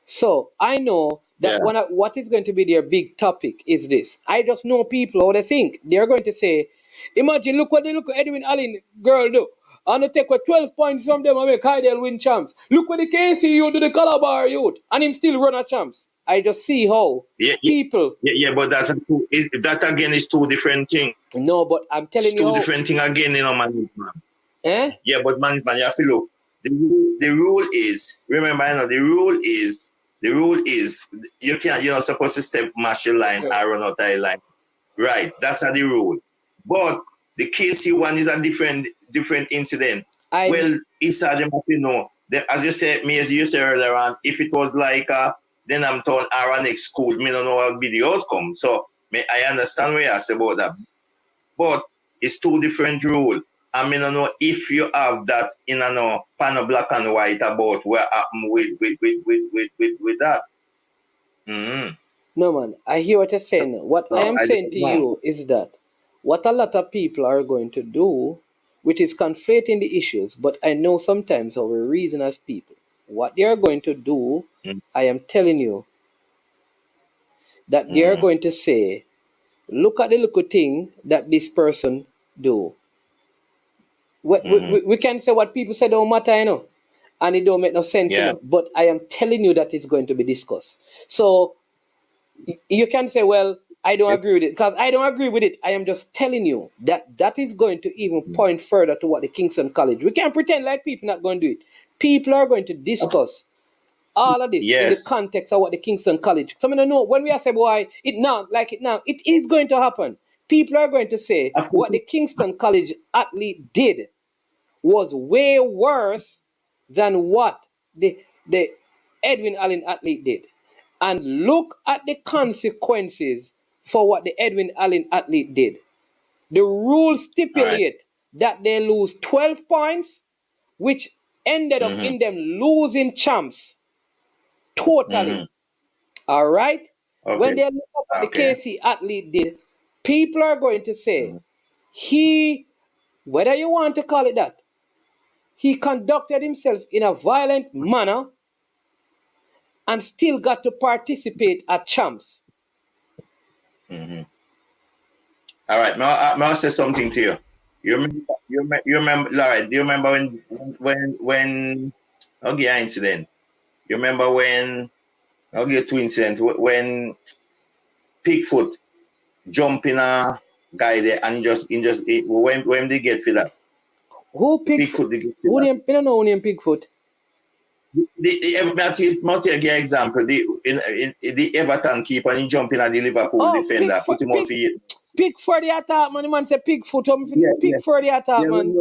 So I know that what is going to be their big topic is this. I just know people how they think. They're going to say, imagine, look what Edwin Allen girl do. And they take 12 points from them and make Hydel win champs. Look what the KC youth do, the Calabar youth, and him still run a champs. I just see how people. Yeah, but that again is two different things. No, but I'm telling you. Two different things again, you know, management. Yeah, but management, you have to look. The rule is, remember, you know, the rule is you're not supposed to step mash your line or run out the line. Right, that's the rule. But the KC one is a different incident. It's a them, you know. As you said earlier on, if it was like then I'm told our next school, me don't know what will be the outcome. So I understand what you say about that. But it's two different rules. I mean, I know if you have that in a panel black and white about what happened with that. Mm-hmm. No, man, I hear what you're saying. What I am saying to you is that what a lot of people are going to do, which is conflating the issues, but I know sometimes how we reason as people. What they are going to do, I am telling you, that they are going to say, look at the little thing that this person do. We can say what people say don't matter, you know, and it don't make no sense, you know, but I am telling you that it's going to be discussed. So you can say, well, I don't agree with it because I don't agree with it. I am just telling you that that is going to even point further to what the Kingston College. We can't pretend like people not going to do it. People are going to discuss all of this in the Yes. context of what the Kingston College. Some of them know when we are saying why it now, like it now, it is going to happen. People are going to say Of what course. the Kingston College athlete did was way worse than what the Edwin Allen athlete did. And look at the consequences for what the Edwin Allen athlete did. The rules All right. stipulate that they lose 12 points, which ended up Mm-hmm. in them losing champs totally. Mm-hmm. All right? Okay. When they look at what the Okay. KC athlete did, people are going to say, Mm-hmm. he, whether you want to call it that, he conducted himself in a violent manner and still got to participate at champs. Mm-hmm. All right. May I say something to you? You remember, Laura, do you remember when okay, incident? You remember when, okay, two incident, when Pigfoot jump in a guy there and when they get for that, Who Pigfoot? Pigfoot they get for Who that. name? I don't know who name Pigfoot. Multi example, the Everton keeper and he jump in at the Liverpool Oh, defender, put him out for you. Pig for the attack, man. The man say Pigfoot. Yeah, Pig yeah. for the attack, Yeah, man.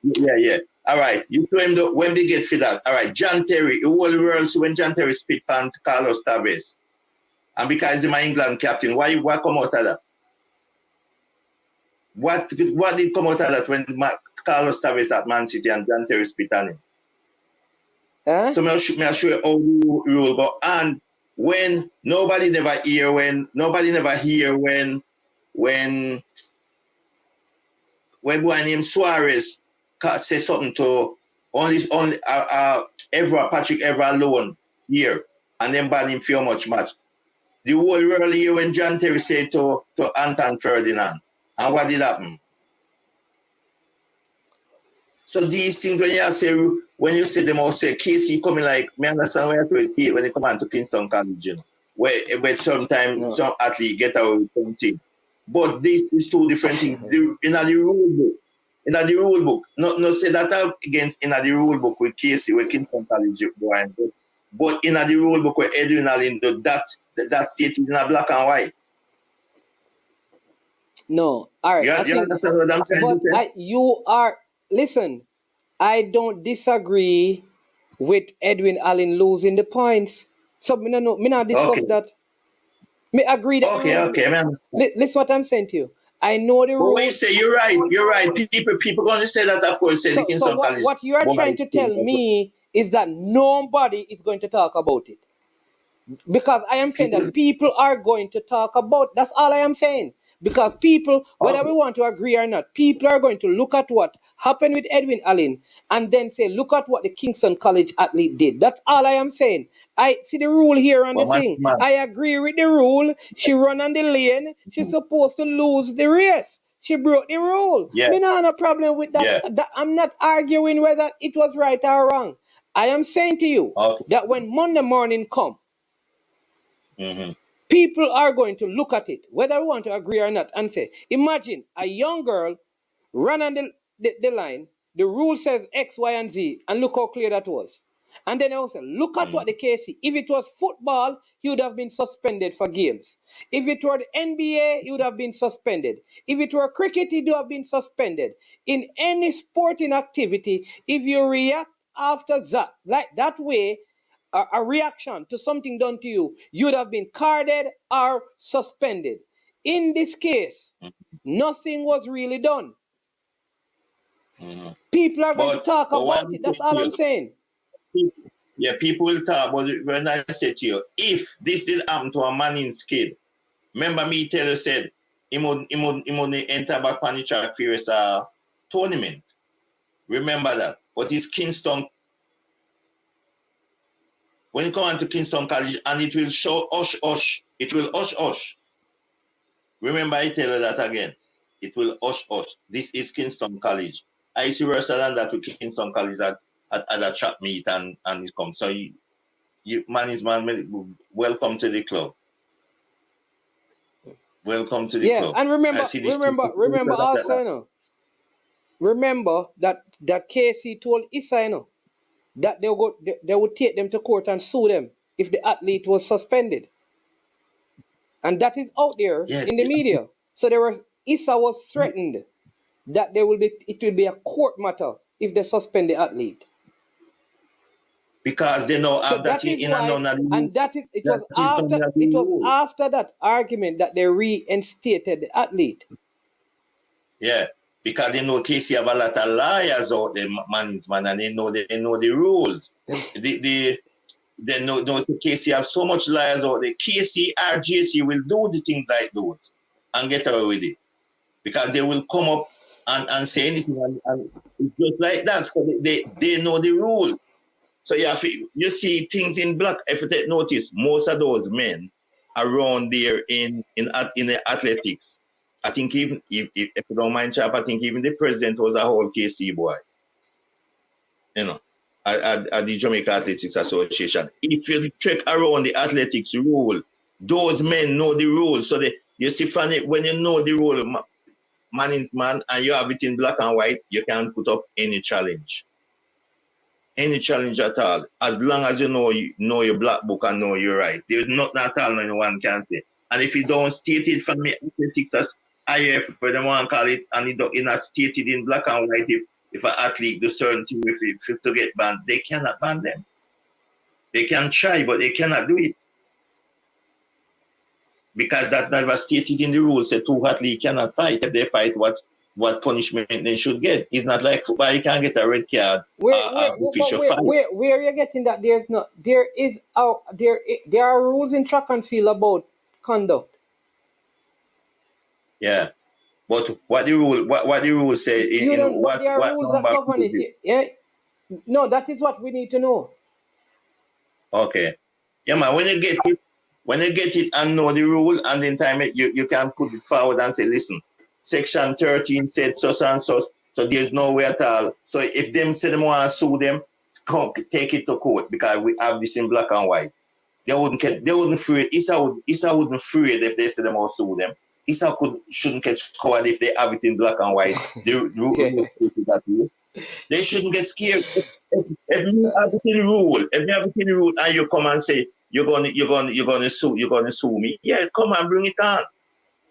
yeah, yeah. All right. You told him when they get for that. All right. John Terry, the whole world, so when John Terry spit pan Carlos Tevez, and because he's my England captain, what come out of that? What did come out of that when Carlos Tevez at Man City and John Terry spit on him? Huh? So may I show you how the rule go. And when nobody never hear when boy named Suarez say something to only Patrick Evra alone here and then ban him for much match. The whole world here when John Terry said to Anton Ferdinand. And what did happen? So these things when you say them all say Casey coming like me understand where to when they come on to Kingston College, you know, where sometimes some athlete get out with something. But this is two different things. In the rule book. In the rule book. Not say that against in the rule book with Casey, with Kingston College but in the rule book with Edwin Allen, that stated in a black and white. No. All right. You understand what I'm trying to say? You are, listen, I don't disagree with Edwin Allen losing the points. So me not discuss Okay. that. Me agree that. Okay, man. Listen what I'm saying to you. I know the But rules. when you say you're right. People going to say that, of course, say the So Kingston College. what you are trying to tell me is that nobody is going to talk about it. Because I am saying that people are going to talk about. That's all I am saying. Because people, whether we want to agree or not, people are going to look at what happened with Edwin Allen and then say, look at what the Kingston College athlete did. That's all I am saying. I see the rule here on the thing. I agree with the rule. She run on the lane. She's supposed to lose the race. She broke the rule. Yeah. Me not have no problem with that. Yeah. I'm not arguing whether it was right or wrong. I am saying to you that when Monday morning come, people are going to look at it, whether we want to agree or not, and say, imagine a young girl run on the line, the rule says X, Y, and Z, and look how clear that was. And then also, look at what the case is. If it was football, he would have been suspended for games. If it were the NBA, he would have been suspended. If it were cricket, he would have been suspended. In any sporting activity, if you react after that, like that way, a reaction to something done to you, you would have been carded or suspended. In this case, nothing was really done. People are going to talk about it. That's all I'm saying. People will talk, but when I say to you, if this did happen to a man in skid, remember me tell you said he would enter back on the track for his tournament. Remember that. But it's Kingston. When you come on to Kingston College and it will show hush. It will hush. Remember I tell you that again. It will hush. This is Kingston College. I see worse than that with Kingston College at a track meet and it comes. So you man is man, welcome to the club. Welcome to the Yeah, club. and remember, I see this remember also, you know, remember that KC told Issa, you know, that they would take them to court and sue them if the athlete was suspended. And that is out there Yeah, in the media. So Issa was threatened that it will be a court matter if they suspend the athlete. because they know So have that that is in and why, none of the and that is that is none of the it was rule. after that argument that they reinstated the athlete. Yeah, because they know Casey have a lot of liars out there, man, and they know the rules. They know Casey have so much liars out there. Casey, RJC will do the things like those and get away with it because they will come up and say anything and it's just like that. So they know the rules. So you see things in black. If you take notice, most of those men around there in the athletics. I think even if you don't mind, chap, I think even the president was a whole KC boy. You know, at the Jamaica Athletics Association. If you check around the athletics rule, those men know the rules. So you see, funny when you know the rule, man is man, and you have it in black and white, you can put up any challenge. Any challenge at all, as long as you know your black book and know you're right. There's nothing at all anyone can say. And if you don't state it from the athletics as IF, where they want to call it, and it not stated in black and white, if an athlete do certain thing if to get banned, they cannot ban them. They can try, but they cannot do it. Because that never stated in the rules that two athletes cannot fight. If they fight, what punishment they should get? It's not like football, you can get a red card official fight. Where you're getting that there are rules in track and field about conduct. Yeah. But what the rule say but there are rules that govern it. Yeah? No, that is what we need to know. Okay. Yeah, man, when you get it and know the rule, and then time you can put it forward and say, listen, section 13 said so and so there's no way at all. So if them say them want to sue them, take it to court because we have this in black and white. They wouldn't afraid. Issa wouldn't afraid if they say them want to sue them. Issa shouldn't get scared if they have it in black and white. They shouldn't get scared. If you have it in rule, and you come and say you're gonna sue me, yeah, come and bring it on.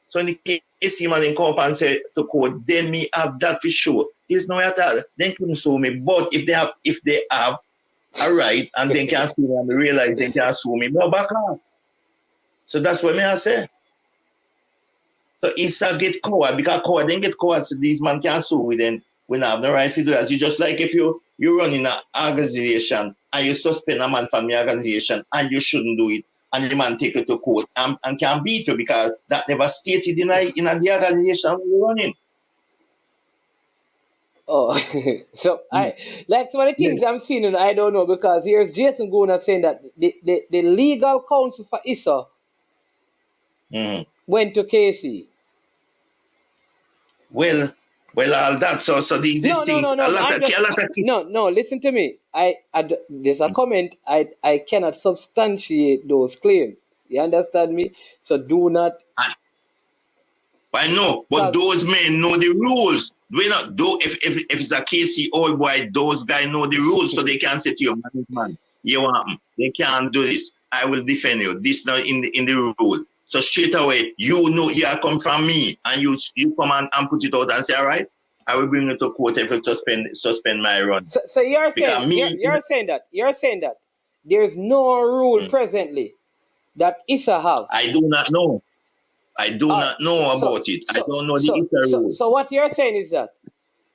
So in the case man in come up and say to court, then me have that for sure. There's no way at all. They couldn't sue me. But if they have a right and they can sue me and they realize they can sue me, no back off. So that's what I say. So Issa get coward because coward then get coward, so these man can't sue we then we don't have no right to do that. You just like if you run in an organization and you suspend a man from the organization and you shouldn't do it, and the man take it to court and can beat you because that never stated in the organization you're running. Oh, so like some of the things I'm seeing, and I don't know because here's Jason Gona saying that the legal counsel for Issa went to KC. Well, all that. So these things. No. Listen to me. There's a comment. I cannot substantiate those claims. You understand me? So do not. I know, but those men know the rules. We not do if it's a KC old boy, those guys know the rules, so they can say to you, man, you want they can't do this. I will defend you. This not in the rule. So straight away, you know you come from me, and you come and put it out and say, all right, I will bring you to court if you suspend my run. So you're saying you're saying that there's no rule presently that Issa have. I do not know. I do not know about it. I don't know the Issa rule. So what you're saying is that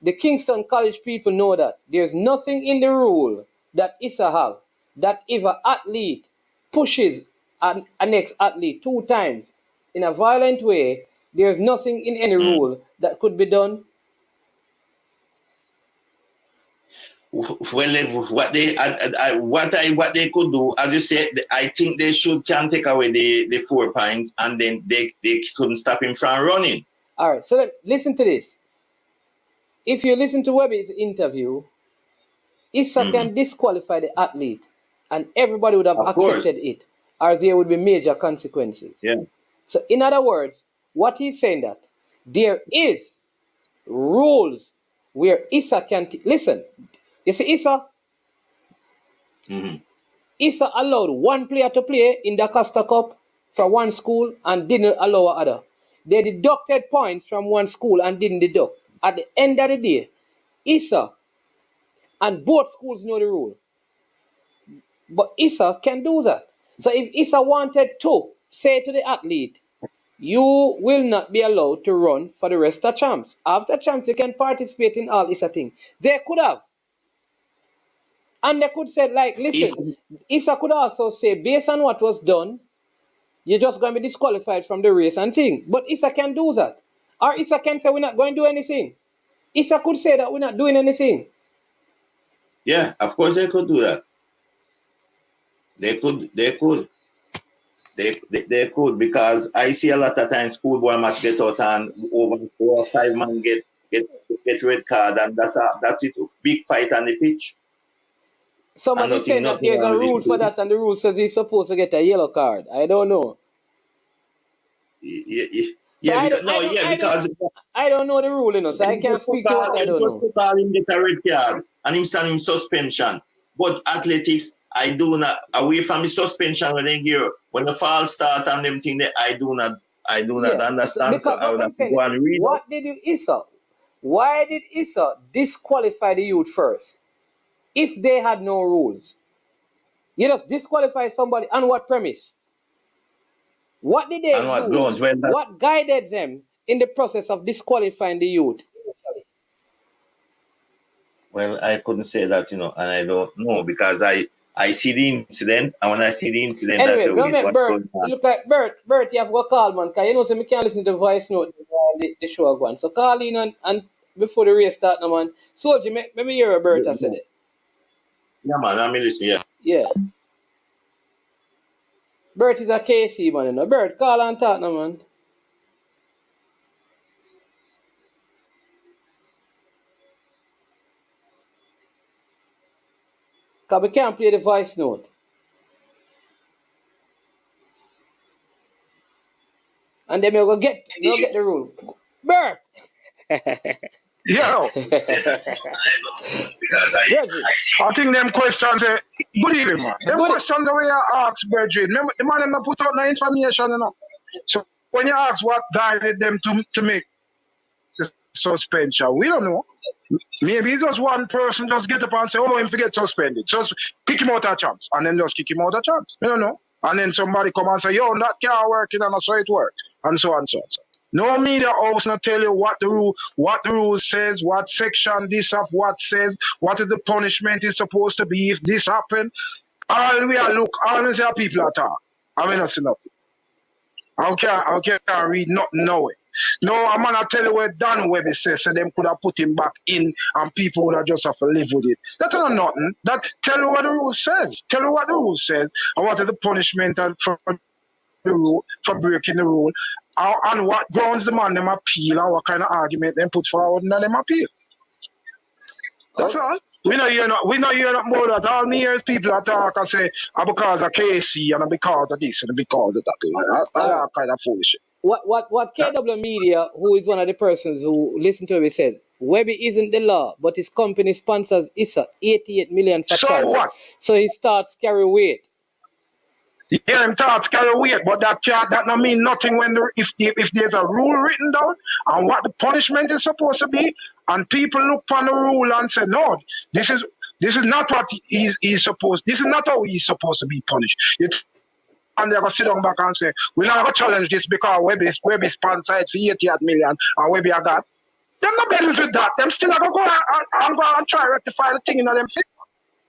the Kingston College people know that there's nothing in the rule that Issa have that if an athlete pushes an ex-athlete 2 times in a violent way, there's nothing in any rule that could be done. Well, what they could do, as you said, I think they can take away the 4 points, and then they couldn't stop him from running. All right, so listen to this. If you listen to Webby's interview, Issa can disqualify the athlete, and everybody would have accepted it, or there would be major consequences. Yeah. So in other words, what he's saying that there is rules where Issa can listen. You see, Issa allowed one player to play in the Costa Cup for one school and didn't allow other. They deducted points from one school and didn't deduct. At the end of the day, Issa and both schools know the rule. But Issa can do that. So if Issa wanted to say to the athlete, you will not be allowed to run for the rest of champs. After champs, you can participate in all Issa things. They could have. And they could say, like, listen, Issa could also say, based on what was done, you're just going to be disqualified from the race and thing. But Issa can do that. Or Issa can say, we're not going to do anything. Issa could say that we're not doing anything. Yeah, of course they could do that. They could, because I see a lot of times schoolboy match get out and over 4 or 5 man get red card, and that's it. Big fight on the pitch. Somebody said that there's a rule for that, and the rule says he's supposed to get a yellow card. I don't know. Because I don't know the rule, you know, so I can't speak to what I don't know. Him get a red card and him stand in suspension. But athletics, I do not, away from the suspension when they gear, when the fall start and them thing, I do not understand. Because so I would have to go and read. What did Issa? Why did Issa disqualify the youth first? If they had no rules, you just disqualify somebody on what premise? What did they do? What guided them in the process of disqualifying the youth? Well, I couldn't say that, you know, and I don't know because I see the incident, and when I see the incident, anyway, I say, what's going on? You look like Bert, you have to go call, man, because you know, so me can't listen to the voice note the show going. So call in and before the race start, no, man. Soldier, let me hear what Bert has said it. Yeah, man, I'm listening, yeah. Yeah. Bert is a KC, man, you know. Bert, call and talk, no, man. Because we can't play the voice note. And then we'll go get the rule. Bert! Yo, I think them questions, good evening, man. Them questions the way you ask, Bridget. Remember, the man them put out no information, you know. So when you ask what guided them to make the suspension, we don't know. Maybe just one person just get up and say, oh, him forget suspended. Just kick him out of champs. And then just kick him out of champs. We don't know. And then somebody come and say, yo, that can't work, and so it works. And so on and so on. No media house not tell you what the rule says, what section this of what says, what is the punishment is supposed to be if this happen. All we are look, all these are people at all. I mean, not see nothing. I can't read nothing now. No, I'm gonna tell you what Dan Webby says, so them could have put him back in and people would have just have to live with it. That's not nothing. That tell you what the rule says. Tell you what the rule says and what is the punishment for the rule, for breaking the rule. And what grounds the man them appeal and what kind of argument them put forward and them appeal. That's all. We know you're not more that all me hears people that talk and say, because of KC and because of this and because of that. That's kind of foolish. What KW Media, who is one of the persons who listened to me, said, Webby isn't the law, but his company sponsors Issa 88 million for so what? So he starts carry weight. Yeah, him thoughts carry weight, but that not mean nothing when if there's a rule written down and what the punishment is supposed to be, and people look upon the rule and say, no, this is not what he's supposed. This is not how he's supposed to be punished. And they're gonna sit down back and say, we're not gonna challenge this because Webby sponsored for 88 million and Webby are that. They're not business with that. Them still gonna go and try to rectify the thing in them favor.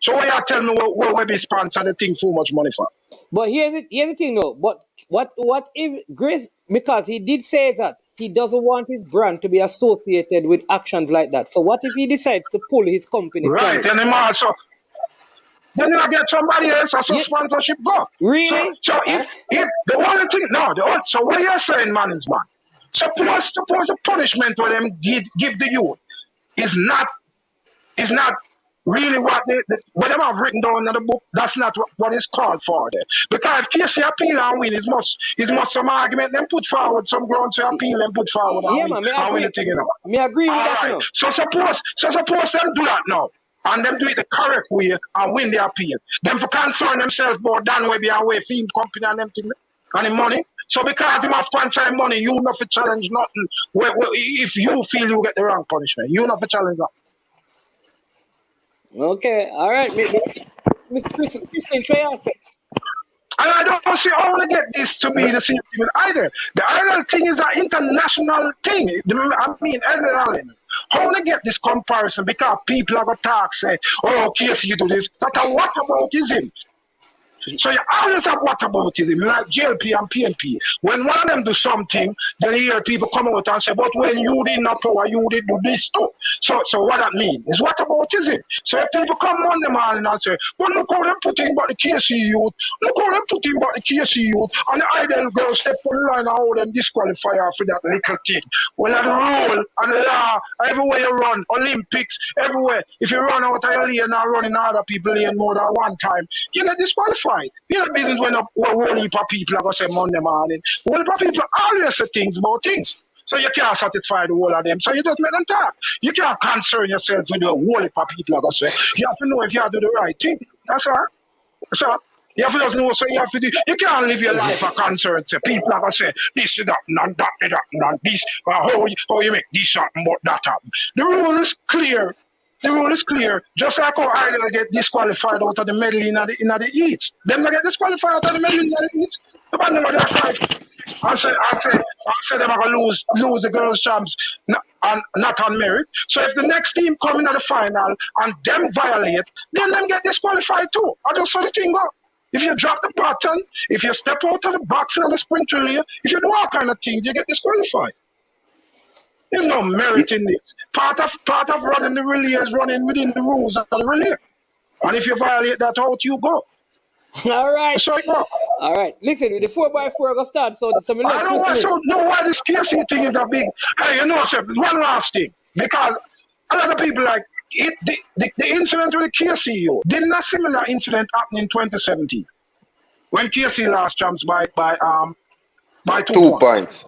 So why you tell me what Webby sponsored the thing for much money for? But here's the thing though. But what if Grace, because he did say that he doesn't want his brand to be associated with actions like that. So what if he decides to pull his company? Right, and him also. Then you get somebody else as a sponsorship go. Really? So if the only thing, so what you're saying, man, is man. Suppose the punishment for them give the youth is not really what what them have written down in the book, that's not what is called for there. Because if KC appeal and win, it must some argument them put forward, some grounds to appeal and put forward Yeah, man, me and win the agree. thing, you know. Me agree with All that, you right. know. So suppose them do that now. And them do it the correct way and win the appeal. Them for concern themselves about Dan Webby and way film company and them thing and the money. So because him have sponsor money, you not to challenge nothing. If you feel you get the wrong punishment, you not to challenge that. Okay, all right. Miss Christian, try yourself. And I don't see how to get this to be the same thing either. The Ireland thing is an international thing. I mean, Ireland. How to get this comparison? Because people are going to talk, say, oh, KC, you do this. But what about ism? So you always have whataboutism, like JLP and PNP. When one of them do something, then you hear people come out and say, but when you did not power, you did do this too. So what that means is whataboutism. So if people come on the morning and say, well, look how they put in about the KC youth, look how they put in about the KC youth, and the Hydel girl step on the line and how them disqualify her for that little thing. Well, the rule and the law, everywhere you run, Olympics, everywhere, if you run out of your lane and running other people lane more than one time, you get disqualified. You know, business when a whole heap of people are going to say Monday morning. Whole heap of people always say things about things. So you can't satisfy the whole of them. So you just let them talk. You can't concern yourself with the whole heap of people are going to say. You have to know if you have to do the right thing. That's all. So you have to just know, so you have to do. You can't live your life a concern. Say people are going to say this, that, and that, and this. How you make this happen, but that happen. The rule is clear. The rule is clear. Just like how Hydel get disqualified out of the medley in the Eats. Them not get disqualified out of the medley in the Eats. The man never get fight. I say they're gonna lose the girls' champs and not on merit. So if the next team come into the final and them violate, then them get disqualified too. I just saw the thing go. If you drop the button, if you step out of the box in the sprint relay, if you do all kind of things, you get disqualified. There's no merit in this. Part of running the relay is running within the rules of the relay. And if you violate that out, you go. All right. So you go. All right. Listen, the 4x4 going to start. So I don't know why this KC thing is a big. Hey, you know, sir, one last thing. Because a lot of people like it, the incident with the KCU, didn't a similar incident happen in 2017 when KC lost champs by 2 points.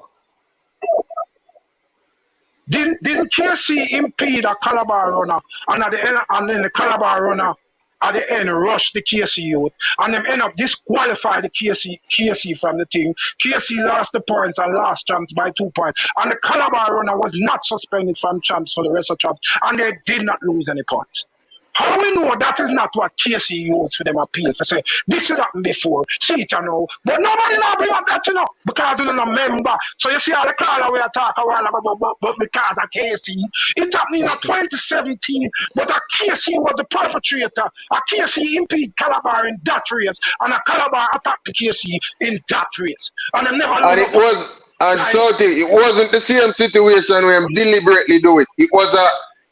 Didn't KC impede a Calabar runner and then the Calabar runner at the end rushed the KC youth and them end up disqualify the KC from the team. KC lost the points and lost champs by 2 points. And the Calabar runner was not suspended from champs for the rest of champs and they did not lose any points. How we know that is not what KC used for them appeal for say this has happened before, see it you know. But nobody now bring up that you know because you don't remember. So you see all the caller we are talking a while ago but because of KC, it happened in 2017, but a KC was the perpetrator. A KC impeded Calabar in that race, and a Calabar attacked the KC in that race. And they never And it was it wasn't the same situation where I'm deliberately do it.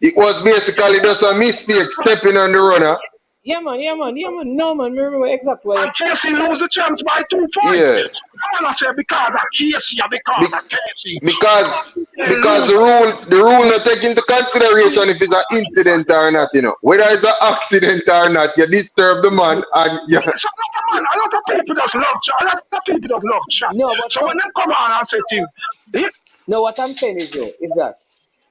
It was basically just a mistake stepping on the runner. Yeah, man. No, man. Remember exactly what and KC lose the chance by 2 points. Yes. I want to say because of KC, because of KC. Because the rule not take into consideration if it's an incident or not, you know. Whether it's an accident or not, you disturb the man and you. So, man, a lot of people just love chat. No, but so when they come on and say things, no, what I'm saying is though, is that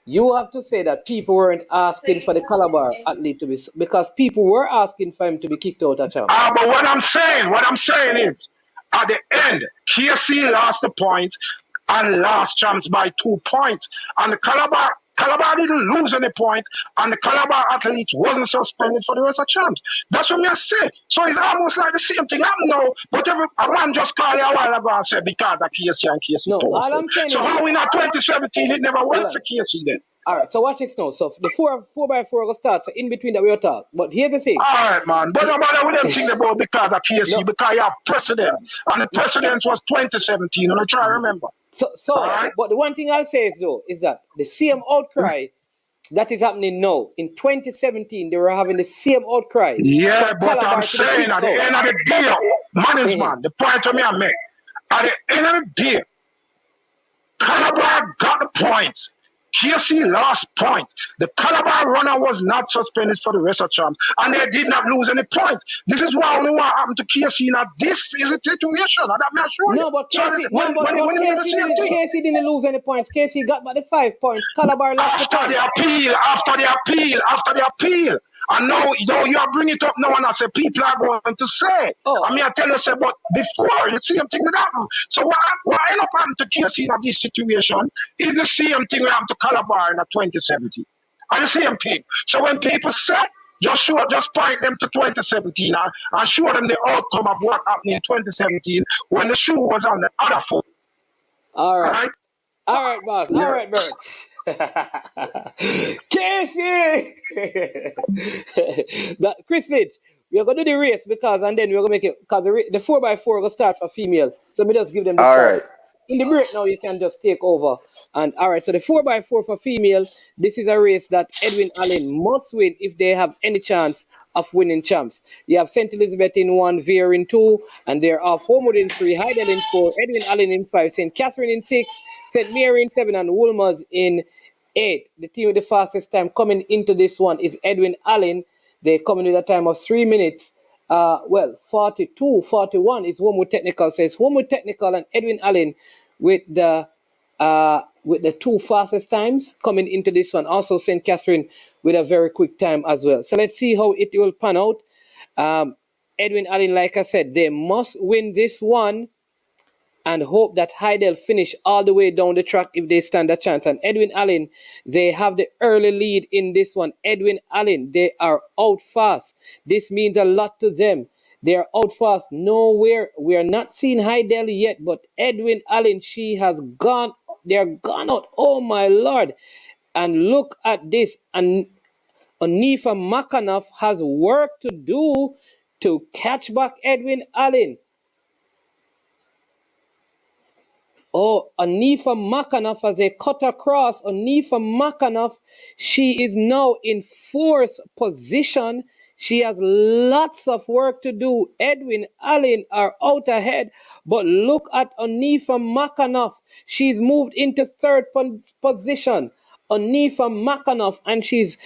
you have to say that people weren't asking for the Calabar athlete to be because people were asking for him to be kicked out of champ. But what I'm saying is, at the end, KC lost the point and lost champs by 2 points, and the Calabar didn't lose any points, and the Calabar athlete wasn't suspended for the rest of champs. That's what I say. So it's almost like the same thing happened now, but a man just called it a while ago and said because of KC and KC. No, all I'm saying so how in 2017 it never worked for KC then? All right, so watch this now. So the 4x4 will start. So in between that we'll talk. But here's the thing. All right, man. But nobody would them think about because of KC, because you have precedent. And the precedent was 2017. And I try to remember. So right? But the one thing I'll say is that the same outcry that is happening now, in 2017, they were having the same outcry. Yeah, but I'm saying at the end of the day, management, the point to me I make, at the end of the day, Calabar got the points. KC lost points. The Calabar runner was not suspended for the rest of champs, and they did not lose any points. This is what only what happened to KC. Now this is a situation, and I'm not sure. No, but KC, when KC didn't lose any points. KC got by the 5 points. Calabar lost the points. After the appeal. And now you are bringing it up now, and I say people are going to say. Oh. I mean, I tell you, say, but before, the same thing that happened. So what end up happening to KC in this situation is the same thing we happened to Calabar in 2017. And the same thing. So when people say, just point them to 2017 and show them the outcome of what happened in 2017 when the shoe was on the other foot. All right, boss. Yeah. All right, Bert. Casey! Chris Lynch, we are going to do the race and then we're going to make it, because the 4x4 will start for female. So we just give them the All start. right. In the break now, you can just take over. And all right, so the 4x4 for female, this is a race that Edwin Allen must win if they have any chance of winning champs. You have St. Elizabeth in 1, Veer in 2, and they're off Homewood in 3, Hydel in 4, Edwin Allen in 5, St. Catherine in 6, St. Mary in 7, and Wolmer's in 8. The team with the fastest time coming into this one is Edwin Allen. They come in with a time of 3 minutes. 42-41 is Homewood Technical. So it's Homewood Technical and Edwin Allen with the 2 fastest times coming into this one. Also St. Catherine with a very quick time as well. So let's see how it will pan out. Edwin Allen, like I said, they must win this one and hope that Hydel finish all the way down the track if they stand a chance. And Edwin Allen, they have the early lead in this one. Edwin Allen, they are out fast. This means a lot to them. They are out fast. Nowhere. We are not seeing Hydel yet, but Edwin Allen, they're gone out. Oh my Lord. And look at this. And Onifa Makanoff has work to do to catch back Edwin Allen. Oh, Onifa Makanoff, as they cut across, Onifa Makanoff, she is now in 4th position. She has lots of work to do. Edwin Allen are out ahead, but look at Onifa Makanoff. She's moved into 3rd position. Onifa Makanoff, and she's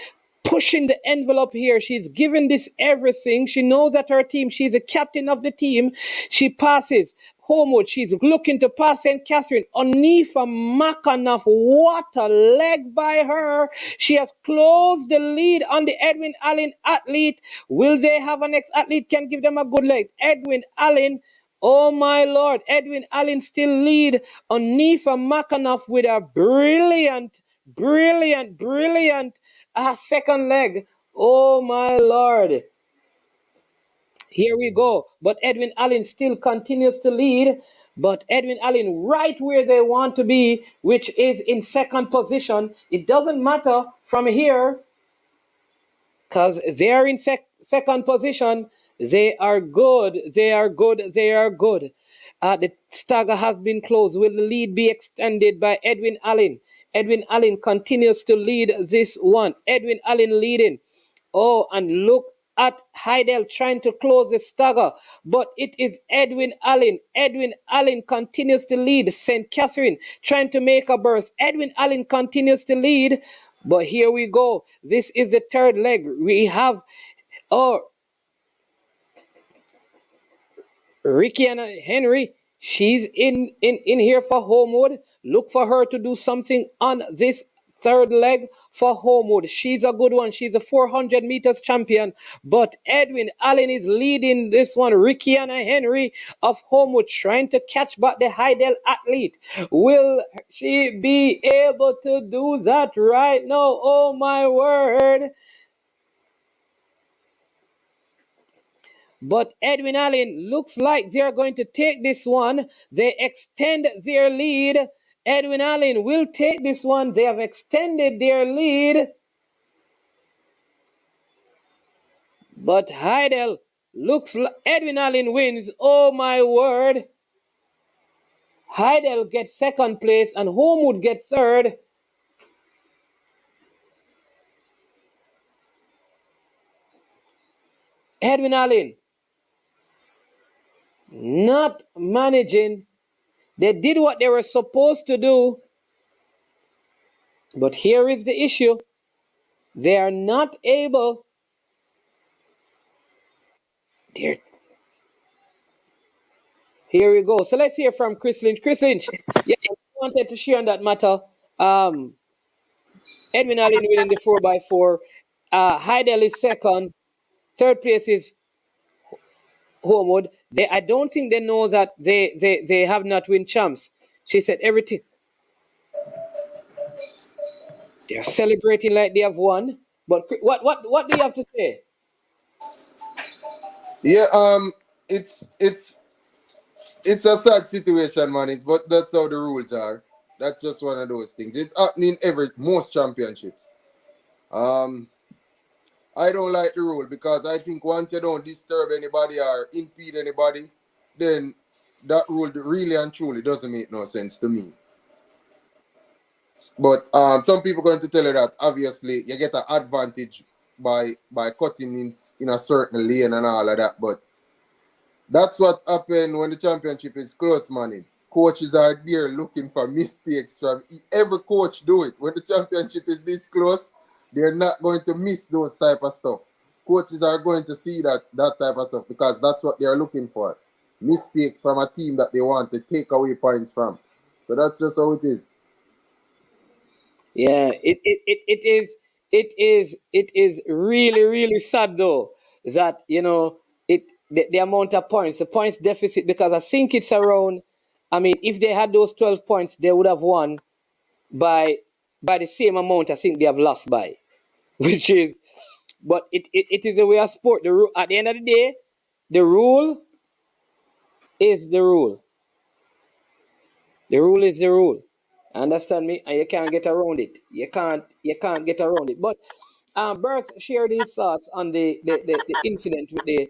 pushing the envelope here. She's giving this everything. She knows that her team, she's the captain of the team. She passes Homewood. She's looking to pass St. Catherine. Onifa Makanoff, what a leg by her. She has closed the lead on the Edwin Allen athlete. Will they have a next athlete can give them a good leg? Edwin Allen, oh my Lord, Edwin Allen still lead. Onifa Makanoff with a brilliant second leg. Oh my Lord. Here we go. But Edwin Allen still continues to lead. But Edwin Allen right where they want to be, which is in 2nd position. It doesn't matter from here because they are in 2nd position. They are good. The stagger has been closed. Will the lead be extended by Edwin Allen? Edwin Allen continues to lead this one. Edwin Allen leading. Oh, and look at Hydel trying to close the stagger, but it is Edwin Allen. Edwin Allen continues to lead. St. Catherine trying to make a burst. Edwin Allen continues to lead, but here we go. This is the 3rd leg. We have Ricky and Henry. She's in here for Homewood. Look for her to do something on this 3rd leg for Homewood. She's a good one. She's a 400 meters champion. But Edwin Allen is leading this one. Ricky and Henry of Homewood trying to catch back the Hydel athlete. Will she be able to do that right now? Oh my word. But Edwin Allen looks like they're going to take this one. They extend their lead. Edwin Allen will take this one. They have extended their lead. But Hydel looks like Edwin Allen wins. Oh my word. Hydel gets 2nd place and Homewood gets 3rd. Edwin Allen not managing. They did what they were supposed to do. But here is the issue. They are not able. Here we go. So let's hear from Chris Lynch. Chris Lynch, yeah, I wanted to share on that matter. Edwin Allen winning the 4x4. Hydel is second. Third place is Homewood. I don't think they know that they have not win champs. She said everything. They're celebrating like they have won. But what do you have to say? Yeah, it's a sad situation, man. But that's how the rules are. That's just one of those things. It's happening every most championships. Um, I don't like the rule because I think once you don't disturb anybody or impede anybody, then that rule really and truly doesn't make no sense to me. But some people going to tell you that obviously you get an advantage by cutting in a certain lane and all of that. But that's what happened when the championship is close, man. It's coaches are there looking for mistakes from every coach. Do it when the championship is this close. They're not going to miss those type of stuff. Coaches are going to see that type of stuff because that's what they're looking for. Mistakes from a team that they want to take away points from. So that's just how it is. Yeah, it is really sad though that the amount of points, the points deficit, because I think it's around. I mean, if they had those 12 points, they would have won by the same amount I think they have lost by, which is. But it is a way of sport. At the end of the day, the rule is the rule. The rule is the rule. Understand me? And you can't get around it. You can't get around it. But Burst shared his thoughts on the incident with the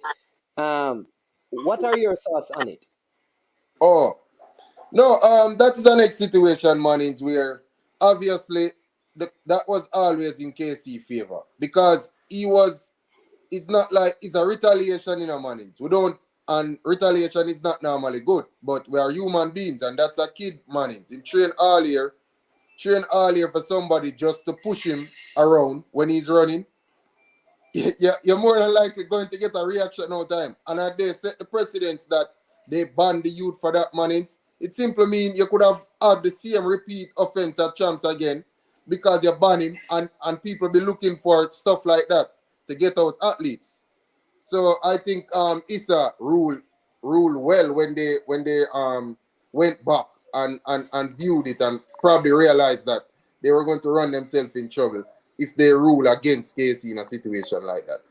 what are your thoughts on it? Oh, no, that is the next situation, man, is where obviously that was always in KC favor because it's not like it's a retaliation in a manage. We don't, and retaliation is not normally good, but we are human beings, and that's a kid manage. Him train earlier for somebody just to push him around when he's running. You're more than likely going to get a reaction no time. And if they set the precedence that they ban the youth for that manage, it simply means you could have had the same repeat offense at champs again because you're banning and people be looking for stuff like that to get out athletes. So I think Issa rule well when they went back and viewed it and probably realized that they were going to run themselves in trouble if they rule against KC in a situation like that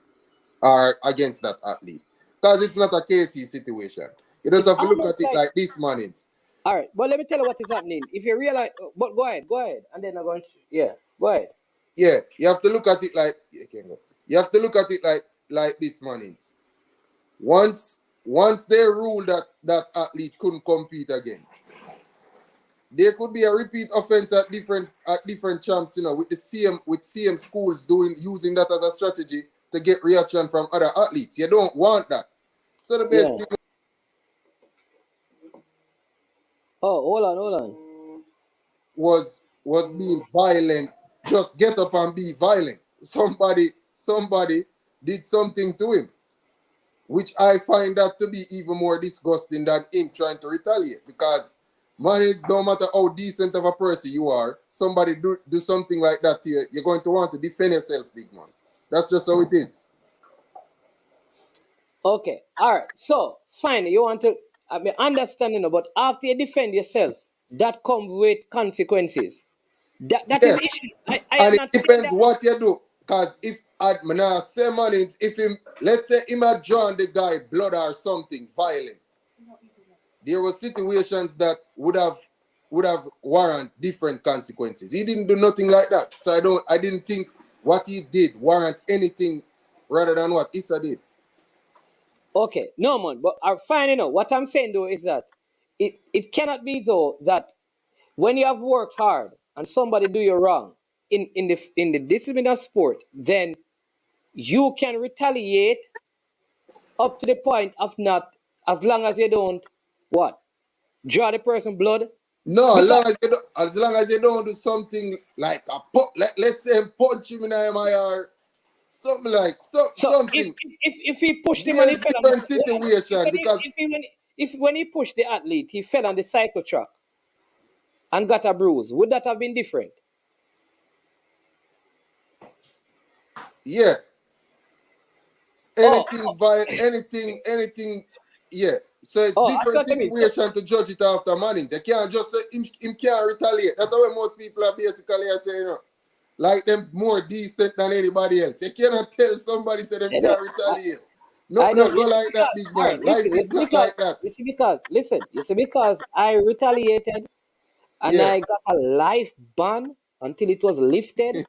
or against that athlete. Because it's not a KC situation. You just It's have to look at almost it like, like this, man. all right, but let me tell you what is happening. If you realize, but go ahead, and then I'm going to, yeah, go ahead. Yeah, you have to look at it like you have to look at it like this, man. Once they rule that athlete couldn't compete again, there could be a repeat offense at different champs, with same schools using that as a strategy to get reaction from other athletes. You don't want that. So the best Yeah. thing Oh, hold on. was being violent. Just get up and be violent. Somebody did something to him, which I find that to be even more disgusting than him trying to retaliate. Because man, it no matter how decent of a person you are, somebody do something like that to you, you're going to want to defend yourself, big man. That's just how it is. Okay, all right. So, fine. You want to, I mean, understanding, but after you defend yourself, that comes with consequences. That is the Yes. issue. I am And it not saying depends that. what you do. Because if at now say man, if him, let's say him had drawn the guy blood or something violent, there were situations that would have warrant different consequences. He didn't do nothing like that. So I didn't think what he did warrant anything rather than what Issa did. Okay, no man, but fine. What I'm saying though is that it cannot be though that when you have worked hard and somebody do you wrong in the discipline of sport, then you can retaliate up to the point of not, as long as you don't what draw the person blood. No, Because as long as you don't do something like let's say punch him in the eye or something like so something. if he pushed him and he There's fell on the different situation because if when he pushed the athlete, he fell on the cycle track and got a bruise, would that have been different? yeah, Oh, anything, yeah. So it's oh, I different thought you mean so. situation to judge it after Manning. They can't just say him can't retaliate. That's what most people are basically saying. Like them more decent than anybody else. You cannot tell somebody say them You know, can't retaliate. I No, know. no, You go see, like that, because big all right, man. Life listen. is not like that. You see, because I retaliated and Yeah. I got a life ban until it was lifted.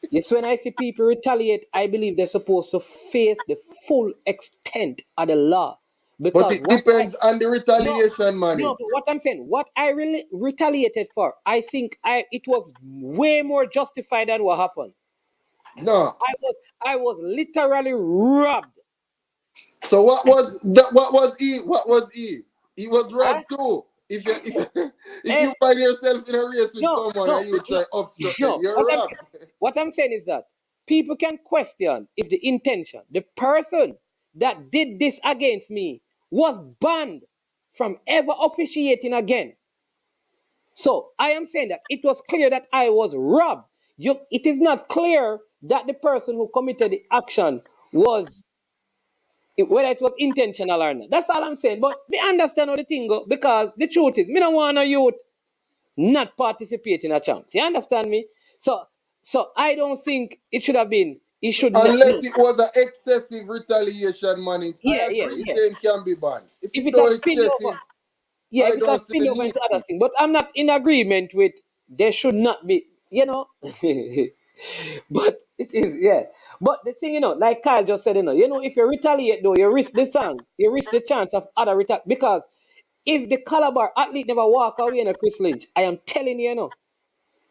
Yes, when I see people retaliate, I believe they're supposed to face the full extent of the law. But Because it what I depends on the no, retaliation, no, Manning. but what I'm saying, what I really retaliated for, I think it was way more justified than what happened. No. I was literally robbed. So what was he? What was he? He was Huh? robbed too. If Eh, you find yourself in a race with no, someone no, and you no, try obstruct them, no. you're robbed. What I'm saying is that people can question if the intention, the person that did this against me was banned from ever officiating again. So I am saying that it was clear that I was robbed. It is not clear that the person who committed the action was, whether it was intentional or not. That's all I'm saying. But we understand how the thing go, because the truth is, me don't want no youth not participate in a chance. You understand me? So I don't think it should have been. It should not. Unless it was an excessive retaliation, Manning. I agree Yeah. saying can be banned. If If it's it no has spilled excessive, over, yeah, I if it has don't see the spilled over need into for other it. things, but I'm not in agreement with there should not be. But it is, yeah. But the thing, like Kyle just said, if you retaliate though, you risk the chance of other because if the Calabar athlete never walk away in a Chris Lynch, I am telling you,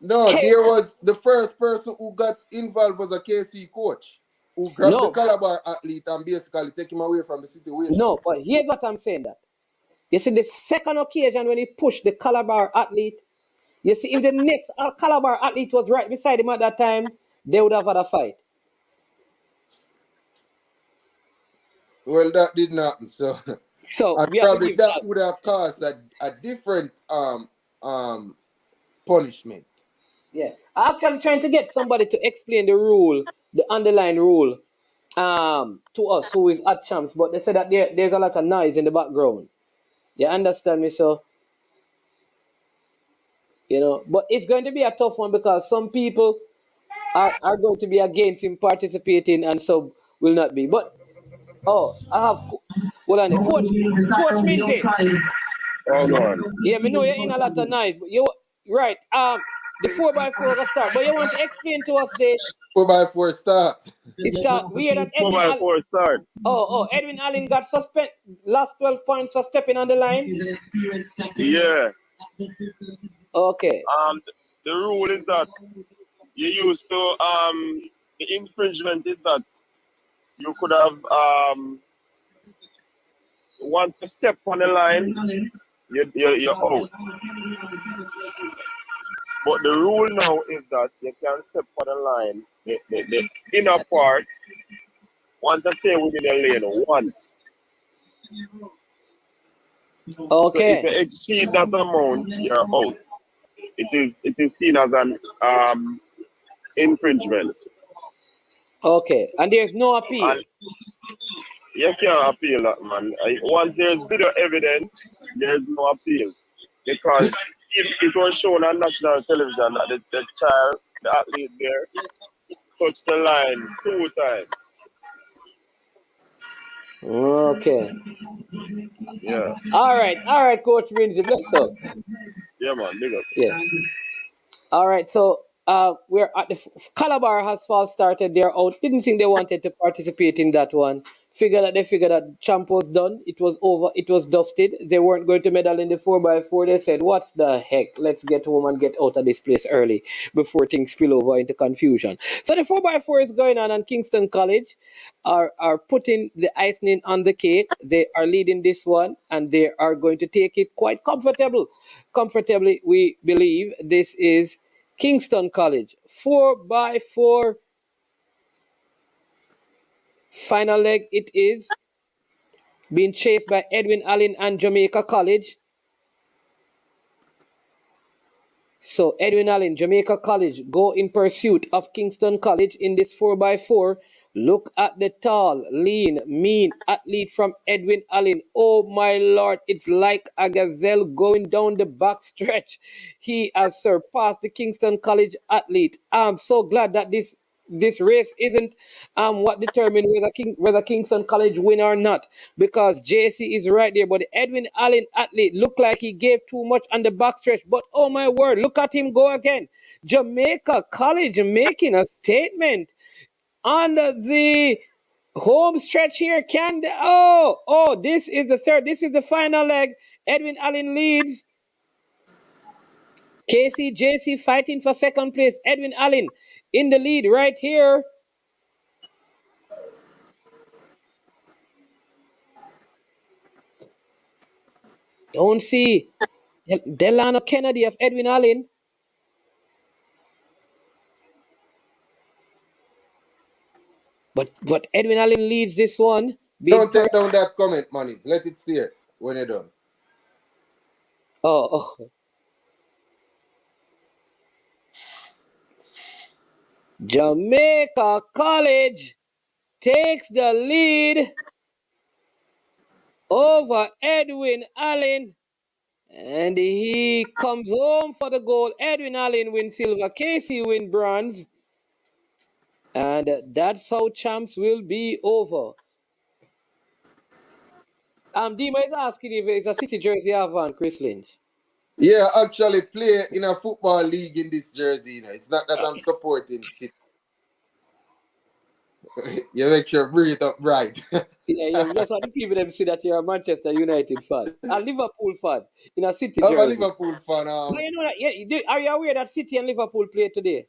No, chaos. there was the first person who got involved was a KC coach who grabbed the No, Calabar athlete and basically take him away from the situation. no, but here's what I'm saying that. You see, the second occasion when he pushed the Calabar athlete, you see, if the next Calabar athlete was right beside him at that time, they would have had a fight. Well, that didn't happen. So, So and we have to probably give that that. would have caused a different punishment. Yeah. I'm actually trying to get somebody to explain the rule, the underlying rule, to us who is at champs, but they said that there's a lot of noise in the background. You understand me? So, but it's going to be a tough one because some people are going to be against him participating and some will not be. But I have hold on, Coach Minzy. Hold on. Yeah, me know you're in a lot of noise, but you right. The 4x4 will start, but you want to explain to us the 4x4 start. it start. We hear that 4 Edwin by Allen. 4 start. Edwin Allen got suspended last 12 points for stepping on the line. Yeah. Okay. The rule is that you used to the infringement is that you could have once you step on the line, you're out. But the rule now is that you can step on the line, the inner part, once you stay within the lane once. So if you Okay. exceed that amount, you're out. It is seen as an infringement. Okay. And there's no appeal. And you can't appeal that, man. Once there's video evidence, there's no appeal. Because it was shown on national television that the child, the athlete there, touched the line 2 times. Okay. Yeah. All right, Coach Rinzi, bless up. Yeah, man, big up. Yeah. All right, so we're at the Calabar has false started. They're out. Didn't think they wanted to participate in that one. They figured that champ was done. It was over. It was dusted. They weren't going to medal in the 4x4. They said, "What's the heck? Let's get home and get out of this place early before things spill over into confusion." So the 4x4 is going on, and Kingston College are putting the icing on the cake. They are leading this one, and they are going to take it quite comfortable. comfortably, we believe this is Kingston College. 4x4 final leg it is. Being chased by Edwin Allen and Jamaica College. So Edwin Allen, Jamaica College, go in pursuit of Kingston College in this 4x4. Look at the tall, lean, mean athlete from Edwin Allen. Oh my lord, it's like a gazelle going down the back stretch. He has surpassed the Kingston College athlete. I'm so glad that this race isn't what determines whether Kingston College win or not, because JC is right there. But the Edwin Allen athlete looked like he gave too much on the backstretch. But oh my word, look at him go again. Jamaica College making a statement on the home stretch here. This is the third. This is the final leg. Edwin Allen leads. JC fighting for second place. Edwin Allen in the lead right here. Don't see Delano Kennedy of Edwin Allen. But Edwin Allen leads this one. Don't take down that comment, man. Let it stay when you're done. Oh. Jamaica College takes the lead over Edwin Allen. And he comes home for the gold. Edwin Allen wins silver. Casey win bronze. And that's how champs will be over. Dima is asking if it's a City jersey I have on, Chris Lynch. Yeah, actually play in a football league in this jersey. You know. It's not that I'm supporting City. You make sure bring it up right. Yeah, just want the people them see that you're a Manchester United fan, a Liverpool fan in a City I'm a jersey. Liverpool fan. But you know that, are you aware that City and Liverpool play today?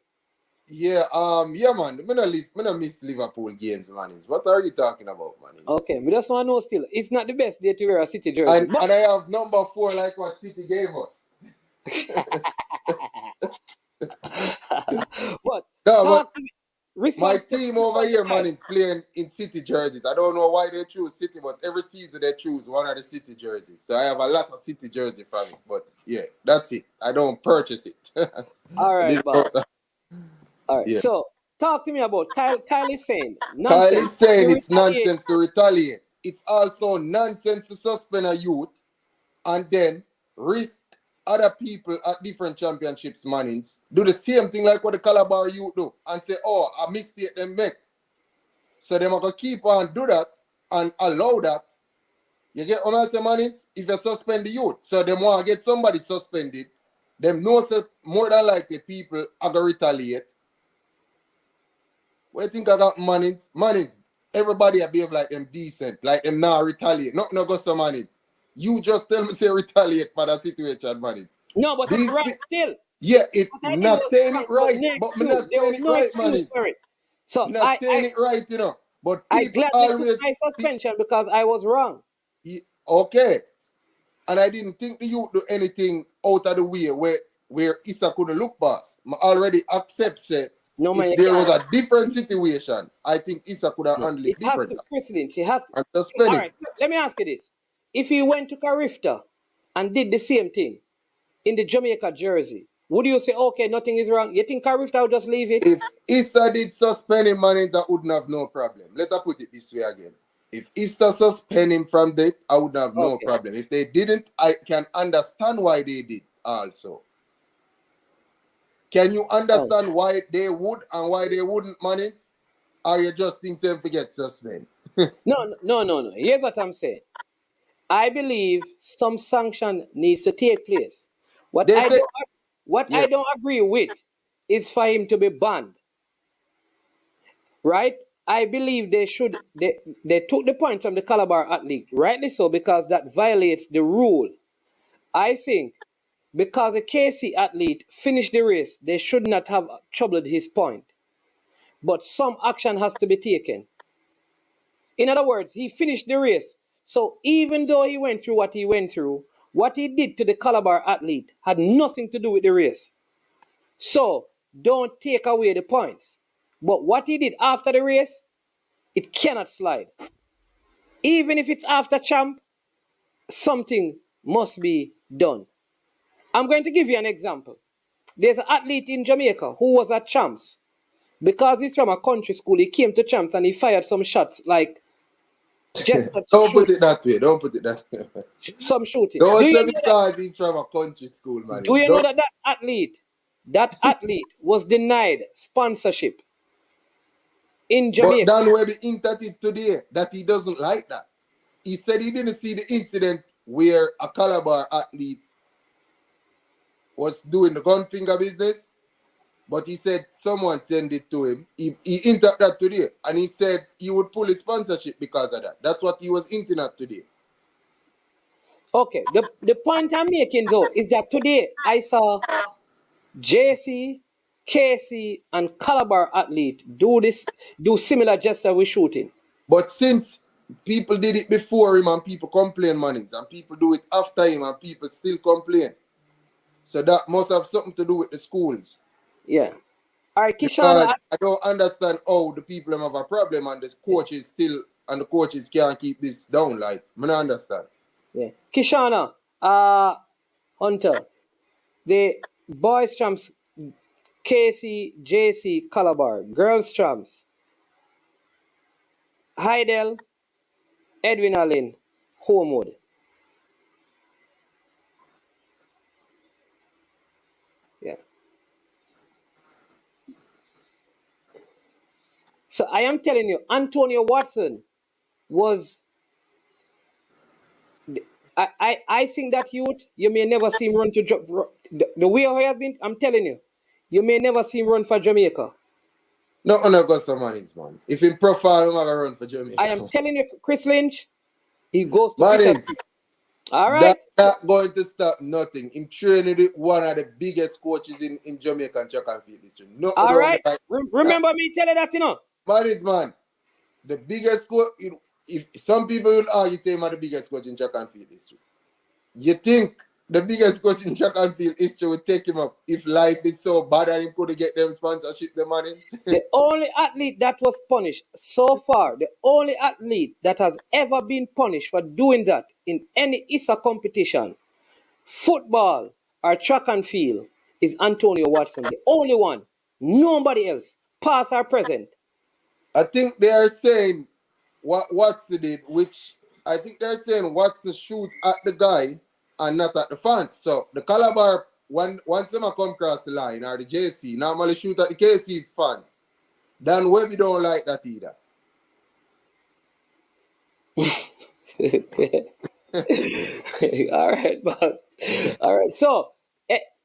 Yeah, man. I don't miss Liverpool games, man. What are you talking about, man? Okay, we just want to know still. It's not the best day to wear a City jersey. And I have number 4 like what City gave us. My team over here, man, is playing in City jerseys. I don't know why they choose City, but every season they choose one of the City jerseys. So I have a lot of City jerseys from it. But yeah, that's it. I don't purchase it. All right, Bob. All right. Yeah. So talk to me about Kyle is saying nonsense. Kyle is saying it's nonsense to retaliate. It's also nonsense to suspend a youth and then risk other people at different championships, manings, do the same thing like what the Calabar youth do and say, oh, a mistake them make. So them are going to keep on do that and allow that. You get what I say, manings? If you suspend the youth, so them want to get somebody suspended, them know so more than likely people are going to retaliate. What do you think I got, manings? Manings, everybody behave like them decent, like them now retaliate. Not go some manings. You just tell me say retaliate for that situation, man. No, but it's right still. Yeah, not saying it right, but I'm not saying it right, man. So I'm not saying it right, you know. But I gladly took my suspension because I was wrong. Okay. And I didn't think the youth do anything out of the way where Issa couldn't look past. I already accept it. No, if there was a different situation, I think Issa could have handled it differently. She has to. All right, let me ask you this. If he went to Carifta and did the same thing in the Jamaica jersey, would you say, okay, nothing is wrong? You think Carifta would just leave it? If Issa did suspend him, man, I wouldn't have no problem. Let us put it this way again. If Issa suspend him from that, I would have no problem. If they didn't, I can understand why they did also. Can you understand why they would and why they wouldn't, man? Or you just think they forget suspend? No. Here's what I'm saying. I believe some sanction needs to take place. What I don't agree with is for him to be banned. Right? I believe they took the point from the Calabar athlete, rightly so, because that violates the rule. I think because a KC athlete finished the race, they should not have troubled his point. But some action has to be taken. In other words, he finished the race. So even though he went through what he went through, what he did to the Calabar athlete had nothing to do with the race. So don't take away the points. But what he did after the race, it cannot slide. Even if it's after champ, something must be done. I'm going to give you an example. There's an athlete in Jamaica who was at champs. Because he's from a country school, he came to champs and he fired some shots like just Don't put it that way. Don't put it that way. some shooting. Don't say because he's from a country school, man. Do you know that that athlete was denied sponsorship in Jamaica? But Dan Webby hinted it today that he doesn't like that. He said he didn't see the incident where a Calabar athlete was doing the gun finger business, but he said someone sent it to him. He hinted that today, and he said he would pull his sponsorship because of that. That's what he was hinting at today. Okay, the point I'm making though is that today I saw JC, KC, and Calabar athlete do similar gesture with shooting. But since people did it before him and people complain, Mannings, and people do it after him and people still complain. So that must have something to do with the schools. Yeah. All right, Kishana. I don't understand how the people have a problem and the coaches still and the coaches can't keep this down. Like, I don't understand. Yeah. Kishana, Hunter, the boys champs, KC, JC, Calabar, girls champs, Hydel, Edwin Allen, Homewood. Yeah. So I am telling you, Antonio Watson was. I think that youth, you may never see him run to the way he has been. I'm telling you, you may never see him run for Jamaica. No, I got some money, man. If in profile, I'm gonna run for Jamaica. I am telling you, Chris Lynch, he goes to Mannings. All right. That's not going to stop nothing. I'm training with one of the biggest coaches in Jamaica and track and field history. No, all right. Remember me telling that, you know. Mannings, man, the biggest coach. If some people will argue, say I'm the biggest coach in track and field history. You think the biggest coach in track and field history would take him up if life is so bad and he couldn't get them sponsorship, the Mannings? The only athlete that was punished so far, the only athlete that has ever been punished for doing that in any ISA competition, football or track and field, is Antonio Watson. The only one. Nobody else, past or present. I think they are saying what Watson did, which I think they're saying Watson shoot at the guy and not at the fans. So the Calabar, once them come across the line, or the JC, normally shoot at the KC fans. Dan Webby don't like that either. All right, man. All right. So,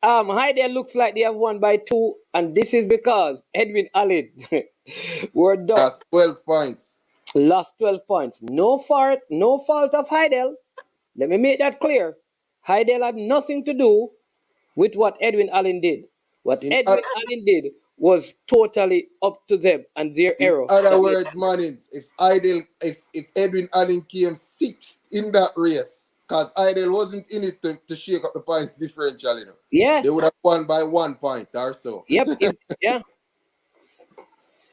Hydel looks like they have won by 2, and this is because Edwin Allen were done. That's 12 points. Lost 12 points. No fault of Hydel. Let me make that clear. Hydel had nothing to do with what Edwin Allen did. What Edwin Allen did was totally up to them and their error. In other words, Mannings, if Edwin Allen came 6th in that race, because Hydel wasn't in it to shake up the points differential, you know. Yeah. They would have won by 1 point or so. Yep. Yeah.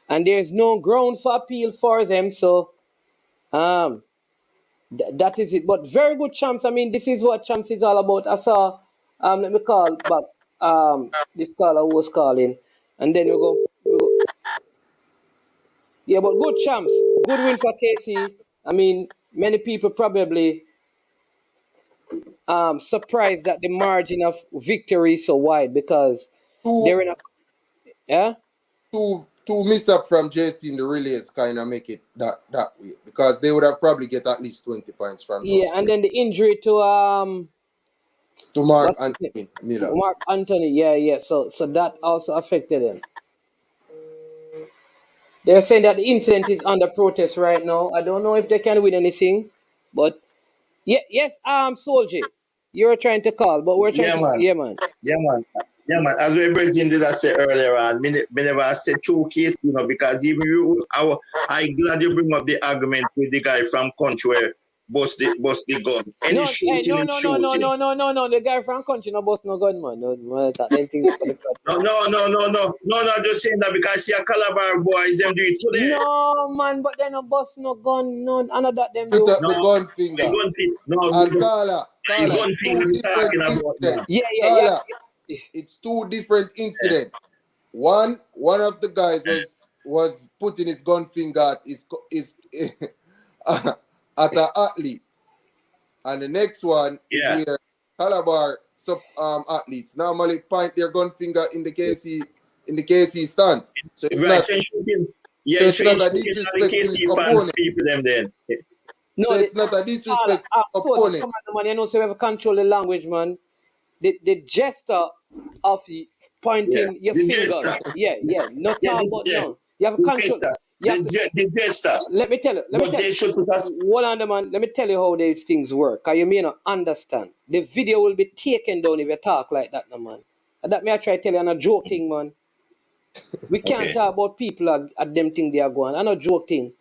And there's no ground for appeal for them, so that is it. But very good champs. I mean, this is what champs is all about. I saw, let me call back this caller who was calling, and then we go. Yeah, but good champs, good win for KC. I mean, many people probably surprised that the margin of victory is so wide because they're in a two miss up from JC in the relays kind of make it that way because they would have probably get at least 20 points from those and then the injury to Mark Anthony. Mark Anthony, yeah. So that also affected them. They're saying that the incident is under protest right now. I don't know if they can win anything, but yes, Soldier, you're trying to call, but we're trying to. Yeah, man. As we Brazilian did I say earlier on, whenever I said 2 cases, you know, because even I'm glad you bring up the argument with the guy from country where bust the gun. Any No, hey, shooting, him shooting. no. The guy from country no boss no gun, man. No, that them things for the country. No, I'm just saying that because see a Calabar boys, them do it today. No, man, but they no boss no gun, no, none of that them Put do. up the No, gun the finger. gun thing, no, And the Carla, gun it's thing two I'm different talking about, man. incidents. Yeah. Carla, it's two different incidents. One of the guys was putting his gun finger at his at an athlete, and the next one is Yeah. where Calabar athletes normally point their gun finger in the KC stance. So it's Right, not so shooting. Yeah, so it's so not a shooting at the disrespect to his KC fans opponent. people them then. No, So the it's not a Carla, disrespect so the opponent. commander man, you know, so we have to control the language, man. The gesture of Yeah. pointing your The fingers. jester. Yeah. No Yeah, talk about yeah. no. You have to The control. jester. You have to. The jester. Let me tell you. But they should put us. Hold on, man. Let me tell you how these things work. Cause you may not understand. The video will be taken down if you talk like that, no, man. And that may I try to tell you, I'm a joke thing, man. We can't Okay. talk about people at them thing they are going. I'm not joke thing.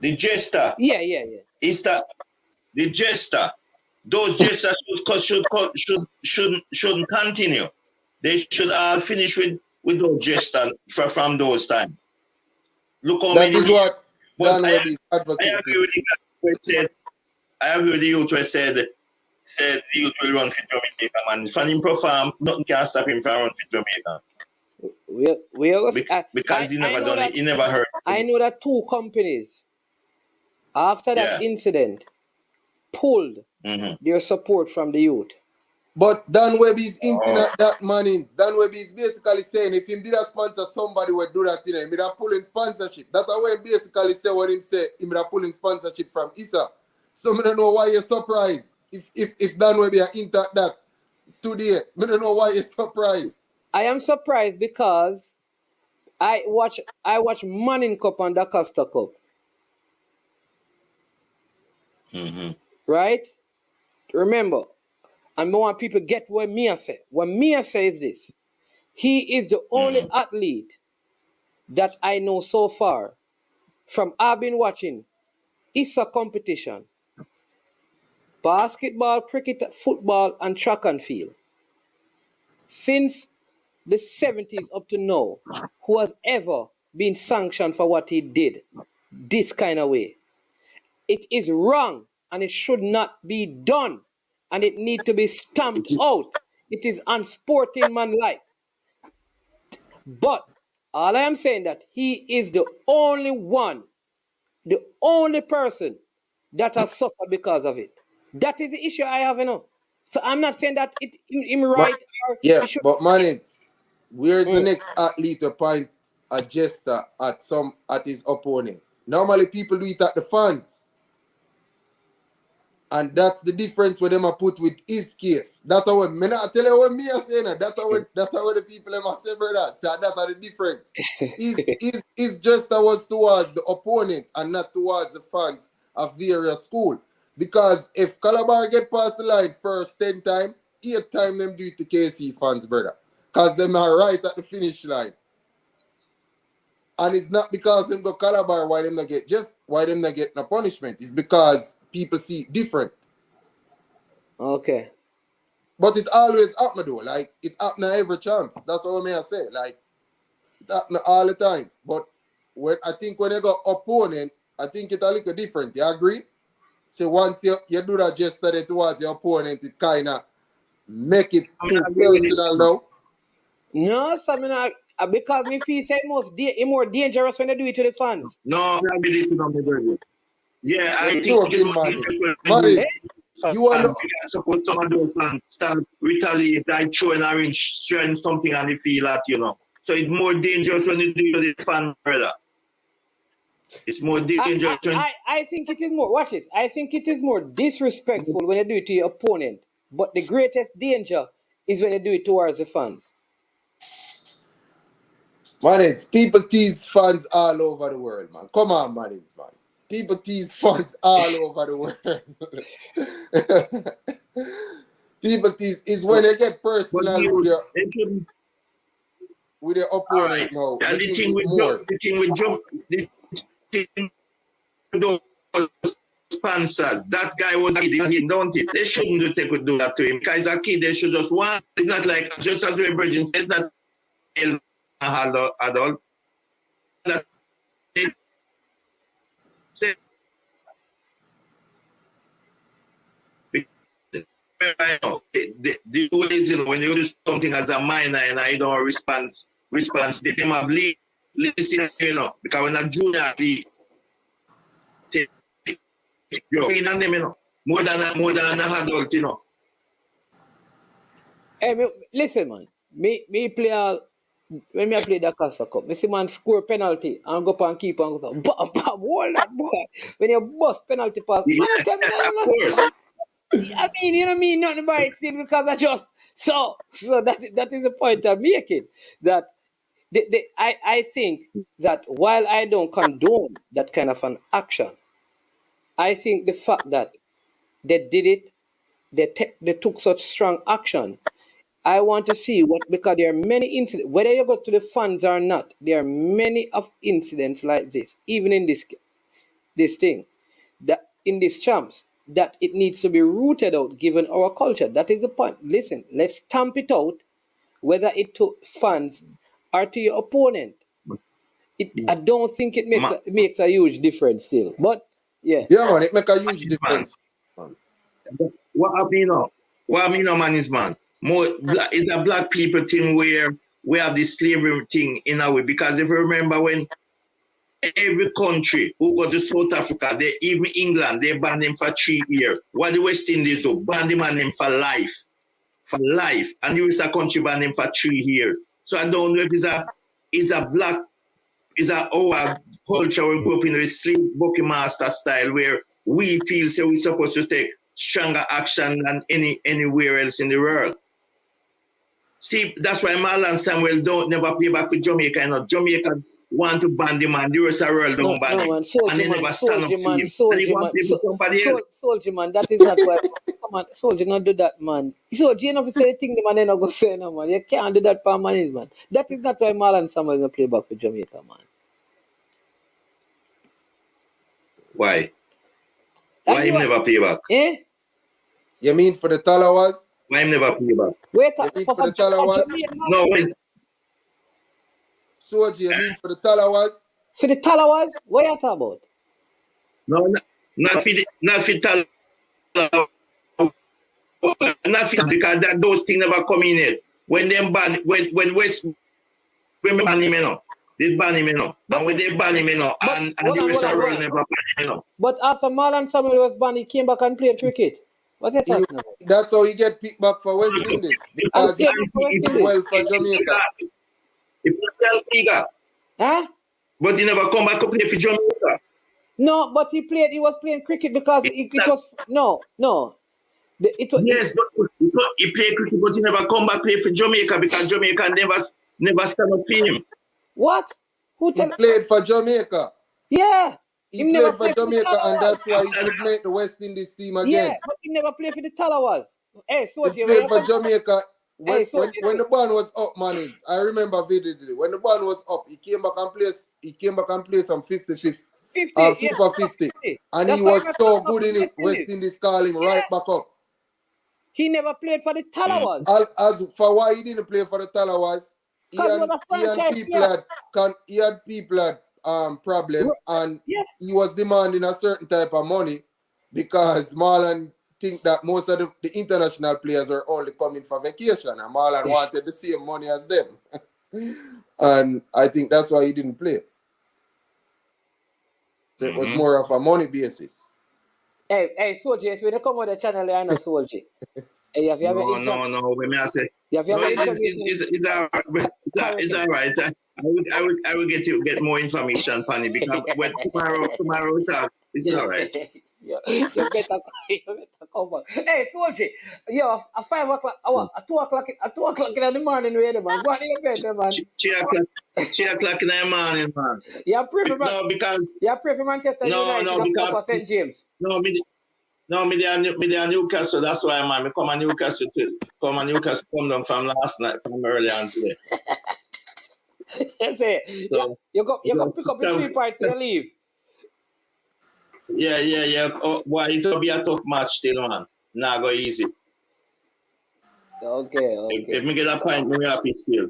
The jester. Yeah. Is that the jester? Those jesters shouldn't continue. They should all finish with those jesters from those times. Look how That many. is what But Dan I Webb is agree advocating. with the guy who said. I agree with the youth who said the youth will run for Jamaica, man. For him perform, nothing can stop him from running for Jamaica. Because he never done it. He never heard. I know that two companies after that incident pulled their support from the youth. But Dan Webb is hinting at that, manins. Dan Webb is basically saying if him did a sponsor somebody would do that, him would have pulling sponsorship. That's what he basically say what him say. Him would have pulling sponsorship from Issa. So I don't know why you're surprised. If Dan Webb is hint at that today, I don't know why you're surprised. I am surprised because I watch Manning Cup and the Costa Cup. Right? Remember, and I want people get what Mia say. What Mia says is this. He is the only athlete that I know so far from I've been watching ISA competition, basketball, cricket, football, and track and field since the 70s up to now, who has ever been sanctioned for what he did this kind of way. It is wrong and it should not be done and it needs to be stamped out. It is unsportsmanlike. But all I am saying that he is the only one, the only person that has suffered because of it. That is the issue I have, you know. So I'm not saying that him right or Yeah, he should. but manins, where's the next athlete to point a gesture at his opponent? Normally people do it at the fans. And that's the difference with them I put with his case. That's how me not tell you what me are saying. That's how the people them say, brother. So that's the difference. His gesture was towards the opponent and not towards the fans of various school. Because if Calabar get past the line first 10 times, 8 times them do it to KC fans, brother. Because them are right at the finish line. And it's not because them go Calabar why them not get no punishment. It's because people see it different. Okay. But it always happen though. Like it happen every chance. That's what I say. Like it happen all the time. But when they got opponent, I think it's a little different. You agree? So once you do that gesture towards your opponent, it kinda make it too personal now. No, so because me feel say it more dangerous when they do it to the fans. No, I believe it on the burden. Yeah, I think Joking, Manage. You want to suppose some of those fans start retaliate, like throwing orange, throwing something on the field at, you know. So it's more dangerous when you do it to the fan, brother. It's more dangerous. I think it is more. Watch this. I think it is more disrespectful when you do it to your opponent. But the greatest danger is when you do it towards the fans. Manage, people tease fans all over the world, man. Come on, Manage, man. People tease fans all over the world. People tease is when they get personal with their opponent now. And the thing with sponsors. That guy was a kid, don't it? They shouldn't do that to him. Because he's a kid, they should just want. It's not like, just as we're bridging, it's not adult. That it, say, the rule is, when you do something as a minor and I don't response, they them have listen, because when a junior, you're on them, more than an adult, Hey, listen, man. Me play when me play the Casa Cup, me see man score penalty and go up and keep and go, hold that boy. When you bust penalty pass, man, I tell me that, man. I mean, you know me, nothing about it still because I just so that is the point I'm making. That I think that while I don't condone that kind of an action, I think the fact that they did it, they took such strong action. I want to see what, because there are many incidents, whether you go to the funds or not, there are many of incidents like this, even in this thing, that in these champs, that it needs to be rooted out given our culture. That is the point. Listen, let's stamp it out, whether it to fans or to your opponent. I don't think it makes a huge difference still. But yeah. Yeah, man, it make a huge difference. What I mean, man, is, man, it's a black people thing where we have this slavery thing in a way. Because if you remember, when every country who go to South Africa, even England, they ban them for 3 years. What the West Indies do, ban them on them for life. For life. And the rest of the country ban them for 3 years. So I don't know if it's our culture we grew up in the slave bucky master style, where we feel so we're supposed to take stronger action than anywhere else in the world. See, that's why Marlon Samuel don't never play back with Jamaica. Jamaica want to ban the man, the rest of the world don't ban him. And they never stand up to him. Soldier man, that is not why. Come on, soldier, not do that, man. Soldier, you know, if you say the thing, the man ain't not going to say no, man. You can't do that for man, man. That is not why Marlon Samuel is not play back with Jamaica, man. Why? Why him never play back? Eh? You mean for the Talawas? Why him never play back? Wait, you mean for the Talawas? No, wait. Soldier, you mean for the Talawas? For the Talawas? What are you talking about? No, not for Talawas. Not for, because those things never come in yet. When them ban, when West, when ban him, they ban him, and when they ban him, and the rest of the world never ban him, But after Marlon Samuel was banned, he came back and played cricket. What are you talking about? That's how he get picked back for West Indies, because he did well for Jamaica. If you tell Liga, huh? But he never come back to play for Jamaica. No, but he was playing cricket because it was no. Yes, but he played cricket, but he never come back play for Jamaica because Jamaica never stand up for him. What? He played for Jamaica. Yeah. He played for Jamaica, and that's why he could make the West Indies team again. Yeah, but he never played for the Talawas. Hey, he played for Jamaica. When the band was up, manis, I remember vividly. When the band was up, he came back and played some 50, Super 50. And that's he was so good in it. West Indies call him right back up. He never played for the Talawas. As for why he didn't play for the Talawas, he had people had problem, and he was demanding a certain type of money, because Marlon think that most of the international players were only coming for vacation, and Marlon wanted the same money as them. And I think that's why he didn't play. So it was more of a money basis. Hey, Soldier, when you come on the channel, I know Soldier. Hey, no. When I say, it's all right. I will get more information, Fanny, because when tomorrow it's all right. You better come back. Hey, Soldier, at 5 o'clock, at 2 o'clock in the morning, ready, man. Go on your bed, man. 3 o'clock in the morning, man. You pray for Manchester United because St. James. Me there Newcastle. That's why, man. Me come to Newcastle too. Come down from last night, from early on today. So you go pick up the 3 parts and leave. Yeah. Oh, boy, it'll be a tough match still, man. Nah, go easy. Okay. If me get a point, me happy still.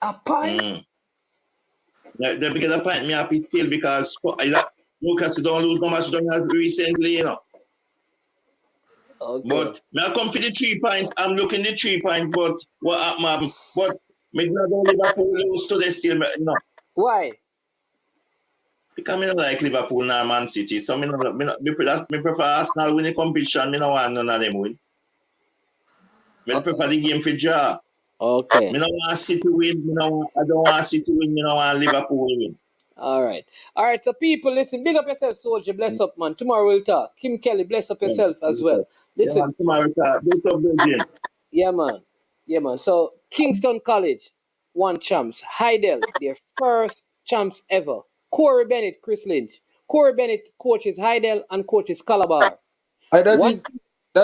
A pint? If me get a point, me happy still because Newcastle don't lose no match done recently, you know. Okay. But me I come for the 3 points. I'm looking the 3 points, but what happened? But me not going Liverpool lose today still, no. Why? Because I don't like Liverpool nor Man City. So me prefer Arsenal win the competition. Me don't want none of them win. Me prefer the game for draw. Okay. Me don't want City win. I don't want City win. Me don't want Liverpool win. All right. So people, listen, big up yourself, soldier. Bless up, man. Tomorrow we'll talk. Kim Kelly, bless up yourself as well. Yeah, man, Listen, tomorrow, wake up, Belgium. yeah, man. So Kingston College won champs. Hydel, their first champs ever. Corey Bennett, Chris Lynch. Corey Bennett coaches Hydel and coaches Calabar. What?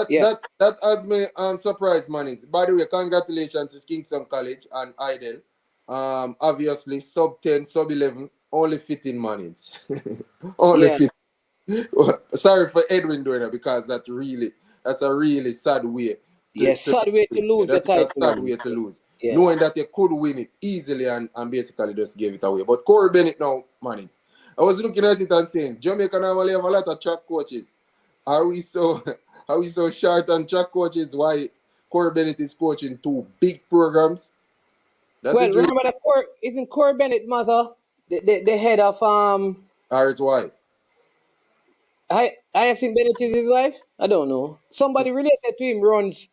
Yeah. That has me surprised, man. By the way, congratulations to Kingston College and Hydel. Obviously sub 10, sub 11, only 15 monies. Only Yeah. 15. Sorry for Edwin doing that because that's a really sad way. Sad way to lose the That's a title. sad man. way to lose. Yeah. Knowing that they could win it easily and basically just gave it away. But Corey Bennett now, man, I was looking at it and saying, Jamaica normally have a lot of track coaches. Are we so short on track coaches? Why Corey Bennett is coaching 2 big programs? Remember that isn't Corey Bennett mother the head of Or it's why? I think Bennett is his wife? I don't know. Somebody related to him runs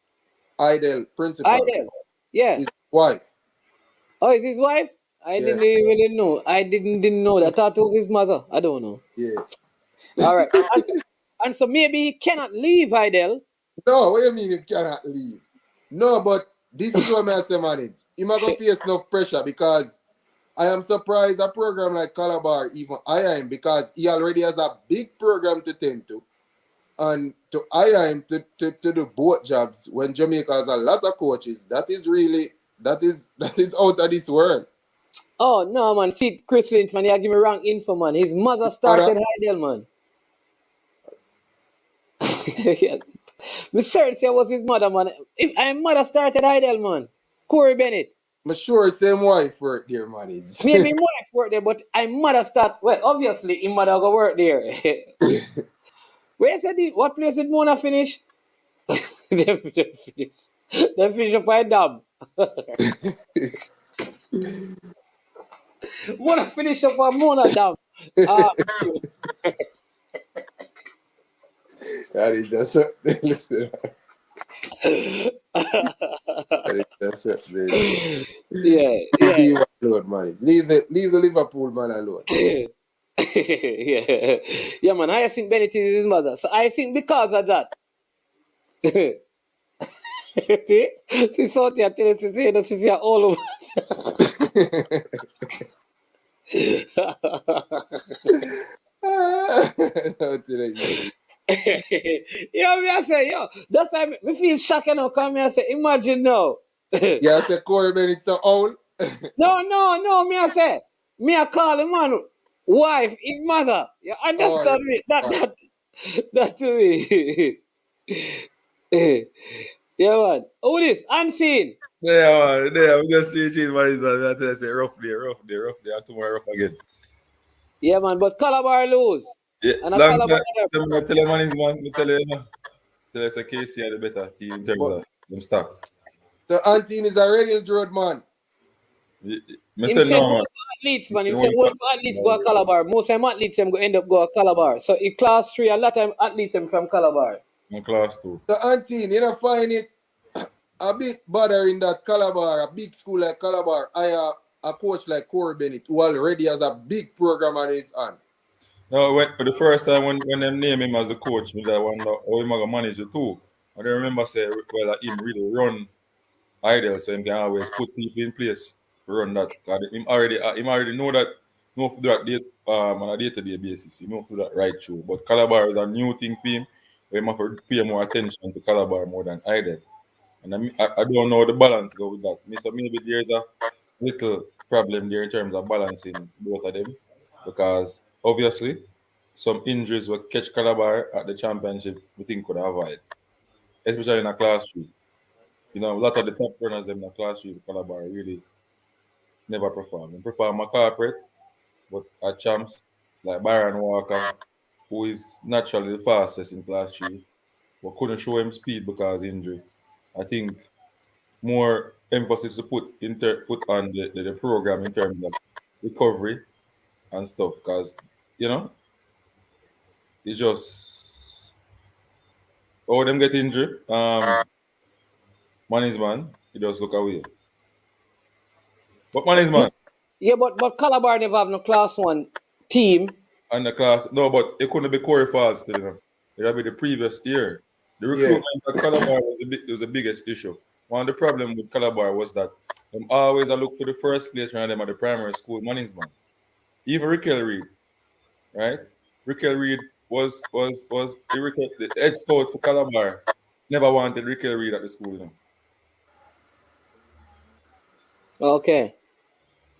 Hydel, principal. Hydel. Yeah. His wife. Oh, is his wife? I didn't even know. I didn't know that. I thought it was his mother. I don't know. Yeah. All right. and so maybe he cannot leave Hydel. No, what do you mean he cannot leave? No, but this is what I say, man. He might go face enough pressure because I am surprised a program like Calabar even hire him because he already has a big program to tend to. And to hire him to do both jobs when Jamaica has a lot of coaches, that is out of this world. Oh no, man. See, Chris Lynch, man, he give me wrong info, man. His mother started Hydel, man. Yeah. Me certain say was his mother, man. I'm mother started Hydel, man. Corey Bennett. I'm sure same wife work there, man. Maybe my wife work there, but I'm mother start. Well, obviously, his mother go work there. Where said what place did Mona finish? They finish up by dam. Mona finish up by Mona dam. That is just listen. That is just Yeah. Leave alone, man. Leave the Liverpool man alone. Yeah, man. I think Bennett is his mother. So I think because of that. See, so I tell you, this is all over. I say, that's why me feel shocked now. Come I say, imagine now. Yeah, I say Corey Bennett so old. No, I say, I call him man, wife, his mother. You understand me? That to me. Yeah, man. Who this? Unseen. Yeah, man. Yeah, we just reaching what is that? I say rough day. And tomorrow rough again. Yeah, man. But Calabar lose. Yeah, And a long Calabar. time. I tell you, man, me tell you, tell us a KC are the better team in terms of them stock. The Antine is a radio road man. Me say no, man. Athletes, man. He said, "What athletes go to Calabar? Most of them athletes them go end up go to Calabar. So in class 3, a lot of athletes them from Calabar. In class 2. The Antine, you don't find it a bit bothering that Calabar, a big school like Calabar, hire a coach like Corey Bennett, who already has a big program on his hand. No, for the first time when them name him as the coach, I wonder how he might manage the 2. I don't remember say him really run Hydel, so he can always put people in place to run that. Him already know that no for that on a day-to-day basis. He know for that right through. But Calabar is a new thing for him. We have to pay more attention to Calabar more than Hydel. And I don't know the balance go with that. So maybe there's a little problem there in terms of balancing both of them. Because obviously some injuries will catch Calabar at the championship, we think could avoid, especially in a class 3. You know, a lot of the top runners in the class 3 Calabar really never perform. They perform a corporate, but at champs like Byron Walker, who is naturally the fastest in class 3, but couldn't show him speed because injury. I think more emphasis to put on the program in terms of recovery and stuff, because you know it's just them get injured. Man is man, he just look away. But man is man. Yeah, but Calabar never have no class 1 team. And the class, no, but it couldn't be Corey Falls still, you know. It would be the previous year. The recruitment at Calabar was the biggest issue. One of the problem with Calabar was that them always look for the first place around them at the primary school management. Even Ricky Reed, right? Ricky Reed was the head scout for Calabar. Never wanted Ricky Reed at the school, you know. Okay.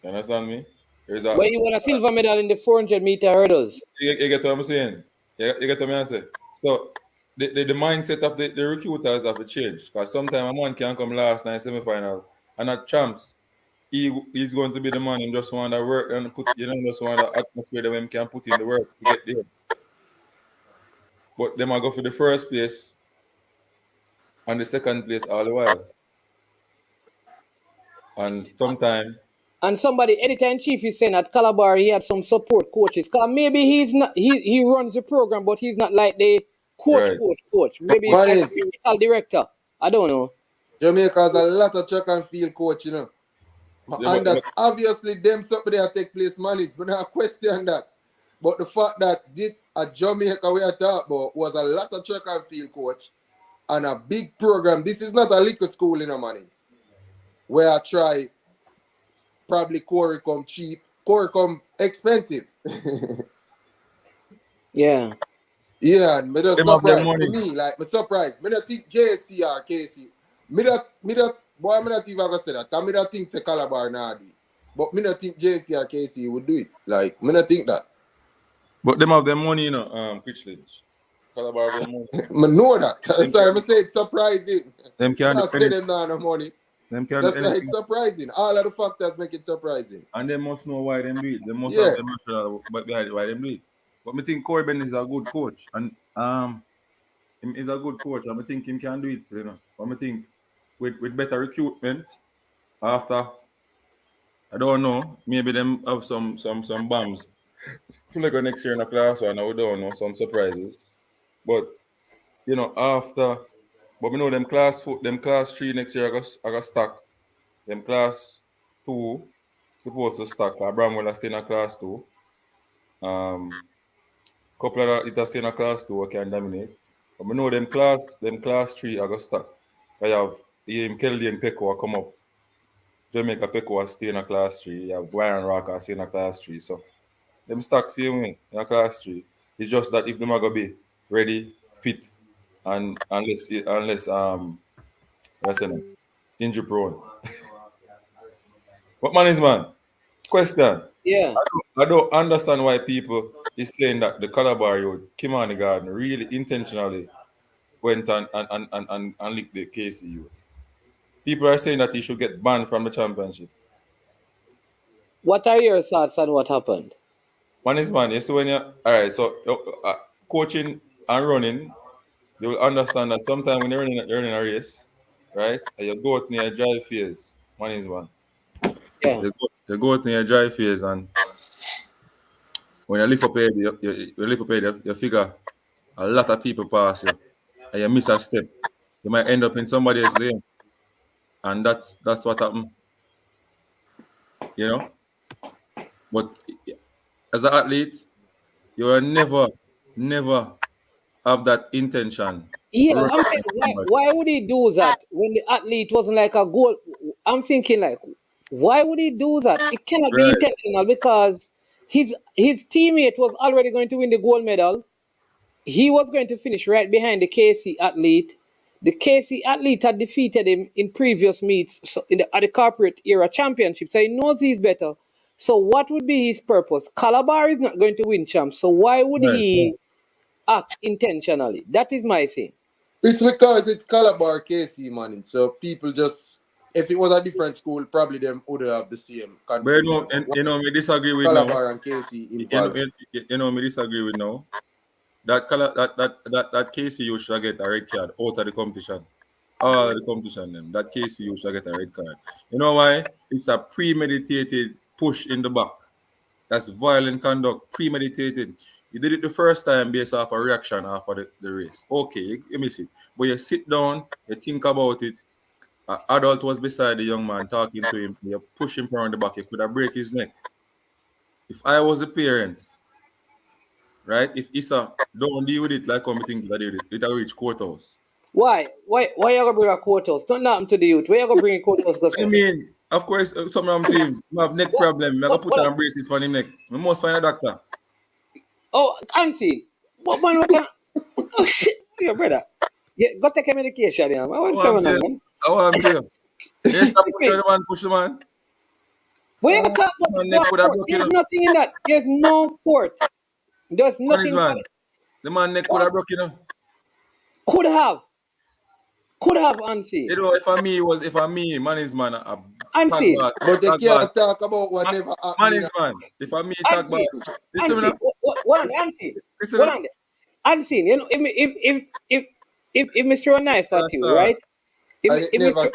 You understand me? But you won a silver medal in the 400-meter hurdles. You get what I'm saying? You get what I'm saying? So the mindset of the recruiters have to change. Because sometimes a man can come last night semi-final and at champs, he's going to be the man. He just want to work and just want the atmosphere that him can put in the work to get there. But them I go for the first place and the second place all the while. And sometimes. And somebody, editor-in-chief, is saying at Calabar he had some support coaches. Because maybe he's not, he runs the program, but he's not like the coach. Maybe he's like a technical director. I don't know. Jamaica has a lot of track and field coach, you know. And that's obviously them something there take place managed. But I question that. But the fact that this at Jamaica we are talking about was a lot of track and field coach and a big program. This is not a liquor school in a manage. Where I try probably Corey come cheap, Corey come expensive. Yeah. Yeah, and me just surprised for me. Like me surprised. Me don't think JC or KC. Me not even gonna say that. Cause me don't think say Calabar now do it. But me don't think JC or KC would do it. Like me not think that. But them have their money, you know, Lynch. Calabar have their money. Me know that. That's why I say it's surprising. Them can't say them not no money. That's why it's surprising. All of the factors make it surprising. And they must know why they do it. They must have them national behind why they do it. But I think Corey Ben is a good coach. And him is a good coach. And I think him can do it still, you know. But I think with better recruitment after, I don't know, maybe them have some bombs. Feel like next year in a class one, I don't know, some surprises. But you know, after, but we know them class 3 next year I got stuck. Them class 2 supposed to stack. Bramwell is still in a class 2. Couple of it is still in a class 2 I can dominate. But we know them class 3 I got stuck. I have Kelly and Peko come up. Jamaica Peko stay in a class 3. You have Byron Rocker stay in a class 3. So them stack same way in a class 3. It's just that if them are gonna be ready, fit, and unless injury prone. What man is man? Question. Yeah. I don't understand why people is saying that the Calabar youth, Kimani Garden, really intentionally went and licked the KC youth. People are saying that he should get banned from the championship. What are your thoughts on what happened? Man is man. You see when you alright, so coaching and running, you will understand that sometimes when you're running a race, right? And you go out near a dry phase, man is man. Yeah. You go out near a dry phase and when you lift up head, you figure a lot of people pass you and you miss a step. You might end up in somebody else's lane. And that's what happened. You know? But as an athlete, you will never have that intention. Yeah, I'm saying, why would he do that when the athlete wasn't like a goal? I'm thinking like, why would he do that? It cannot be intentional because his teammate was already going to win the gold medal. He was going to finish right behind the KC athlete. The KC athlete had defeated him in previous meets at the corporate era championship. So he knows he's better. So what would be his purpose? Calabar is not going to win champs. So why would Right. he act intentionally? That is my thing. It's because it's Calabar KC, man. So people just, if it was a different school, probably them would have the same But conclusion. me disagree with now. Calabar and KC You involved. me disagree with now. That KCU should get a red card out of the competition. All the competition them. That KCU should get a red card. You know why? It's a premeditated push in the back. That's violent conduct, premeditated. You did it the first time based off a reaction after the race. Okay, you miss it. But you sit down, you think about it. An adult was beside the young man talking to him. You push him around the back. You could have break his neck. If I was the parents, right? If Issa don't deal with it like how me think that deal with it, it'll reach courthouse. Why? Why you gonna bring a courthouse? Don't happen to the youth. Where you gonna bring a courthouse? What do you mean? Of course, something I'm saying. I have neck problem. I gotta put on braces for him neck. I must find a doctor. Oh, Ansi. What man? What can? Oh shit, your brother. Yeah, go take a medication. Yeah. I want How I'm someone, saying? man. How I'm saying? Yes, I push the man, push the man. Where you gonna talk about Man neck what could have court? broken There's up. nothing in that. There's no court. There's Man is nothing. man. The man neck could have broken up. Could have, Ansi. You know, if I me, man is man. Ansi. But they can't talk about whatever Man happened. is man. If I me talk Ansi. about listen Ansi. now. What? Ansi. Listen What now. on Ansi. You know, if Mr. Knife at you, right? And it never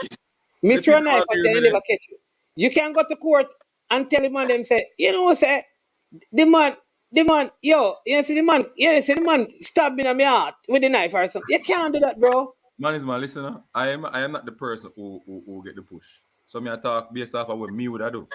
Mr. Knife at agree you, with he me never catch you. You can go to court and tell him and them say, you know, say the man, yo, you see the man stabbed me in my heart with a knife or something. You can't do that, bro. Man is man, listen now. I am not the person who get the push. So me I talk based off of what me would I do.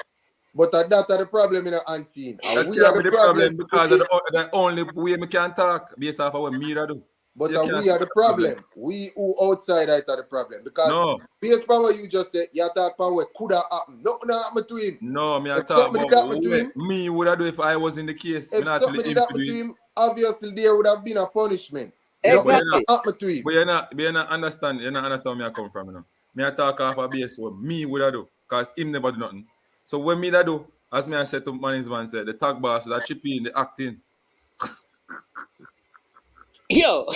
But that's the problem in the unseen. That And we are can't be the problem because of the only way me can talk based off of what me I do. But So we are the problem. We who outside are the problem. Because No. based on what you just said, you talk about what could have happened. Nothing happened to him. No, me I If talk something about did happen to him, what me would I do if I was in the case. if Me not something tell did him happen to him, obviously there would have been a punishment. Exactly. Nothing happened to him. But you not understand where me I come from, you know. Me I talk off a base what me would I do, because him never do nothing. So when me that do, as me I said to management said, the tag boss, that chip in the acting. Yo.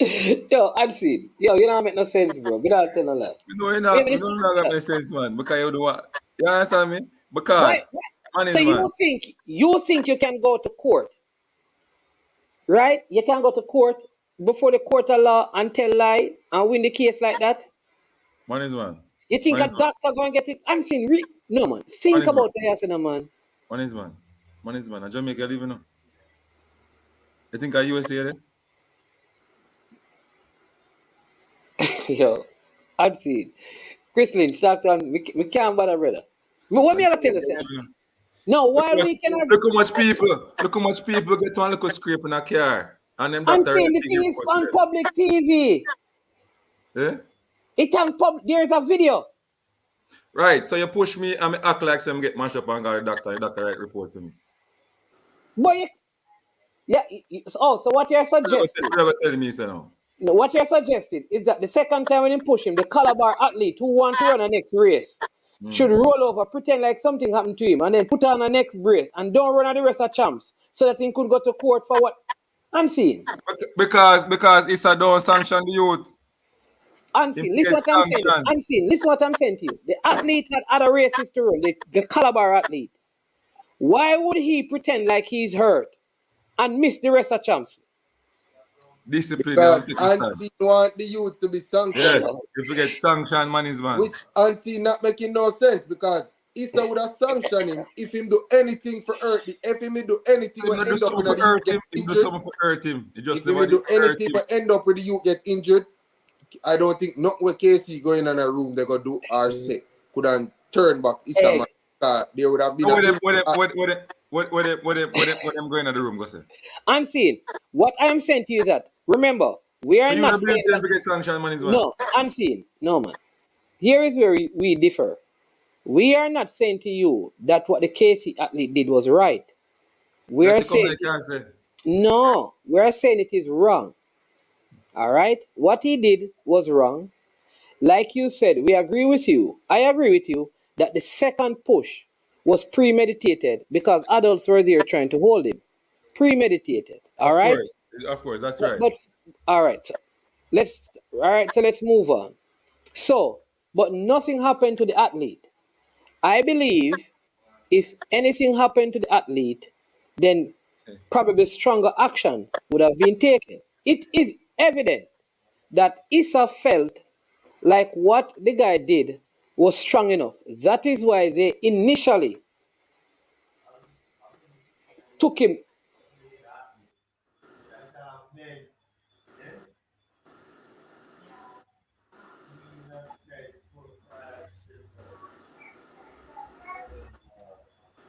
Yo, Ansi. Yo, you don't make no sense, bro. Without telling a lie. No, you not make sense, man. Because you do what? You understand me? Because Why? So management. you think you can go to court, right? You can go to court before the court of law and tell lie and win the case like that. Management. You think a doctor going to get it unseen? No, man. Think about the yes, man. Management. I Jamaica live, you know. You think I USA there? Yo, Ansi. Chris Lynch, Doctor, we can't bother, brother. What me ever tell you, Ansi? No, why we cannot? Look how much people get one little scrape in a car. And them I'm doctor saying the thing is on public TV. Yeah? It's on there's a video. Right. So you push me and me act like some get mashed up and got the doctor write report to me. Boy, so what you're suggesting? You never tell me so now. No, what you're suggesting is that the second time when you push him, the Calabar athlete who want to run the next race should roll over, pretend like something happened to him, and then put on the next brace and don't run the rest of champs so that he could go to court for what I'm seeing. Because it's a don't sanction the youth. Unseen. Listen what I'm saying. Unseen. Listen what I'm saying to you. The athlete had other races to run, the Calabar athlete. Why would he pretend like he's hurt and miss the rest of champs? Discipline. Because Unseen want the youth to be sanctioned. Yeah, if you get sanctioned, man is man. Which Unseen not making no sense because Issa would have sanctioned him if him do anything for hurt him. If him do anything when end up with the youth get injured. Do something for hurt him. If him do anything but end up with the youth get injured, I don't think not with KC going in a room they go do or say could have turn back Issa man. There would have been what them going in the room go say? I'm saying what I'm saying to you is that remember we are not saying that, get sanctioned, man, is man. no, I'm saying no, man. Here is where we differ. We are not saying to you that what the KC athlete did was right. We are saying no. We are saying it is wrong. All right, what he did was wrong. Like you said, we agree with you. I agree with you that the second push was premeditated because adults were there trying to hold him. Premeditated. All right? Of course, that's But, right. but all right. So let's move on. So, but nothing happened to the athlete. I believe if anything happened to the athlete, then probably stronger action would have been taken. It is evident that Issa felt like what the guy did was strong enough. That is why they initially took him.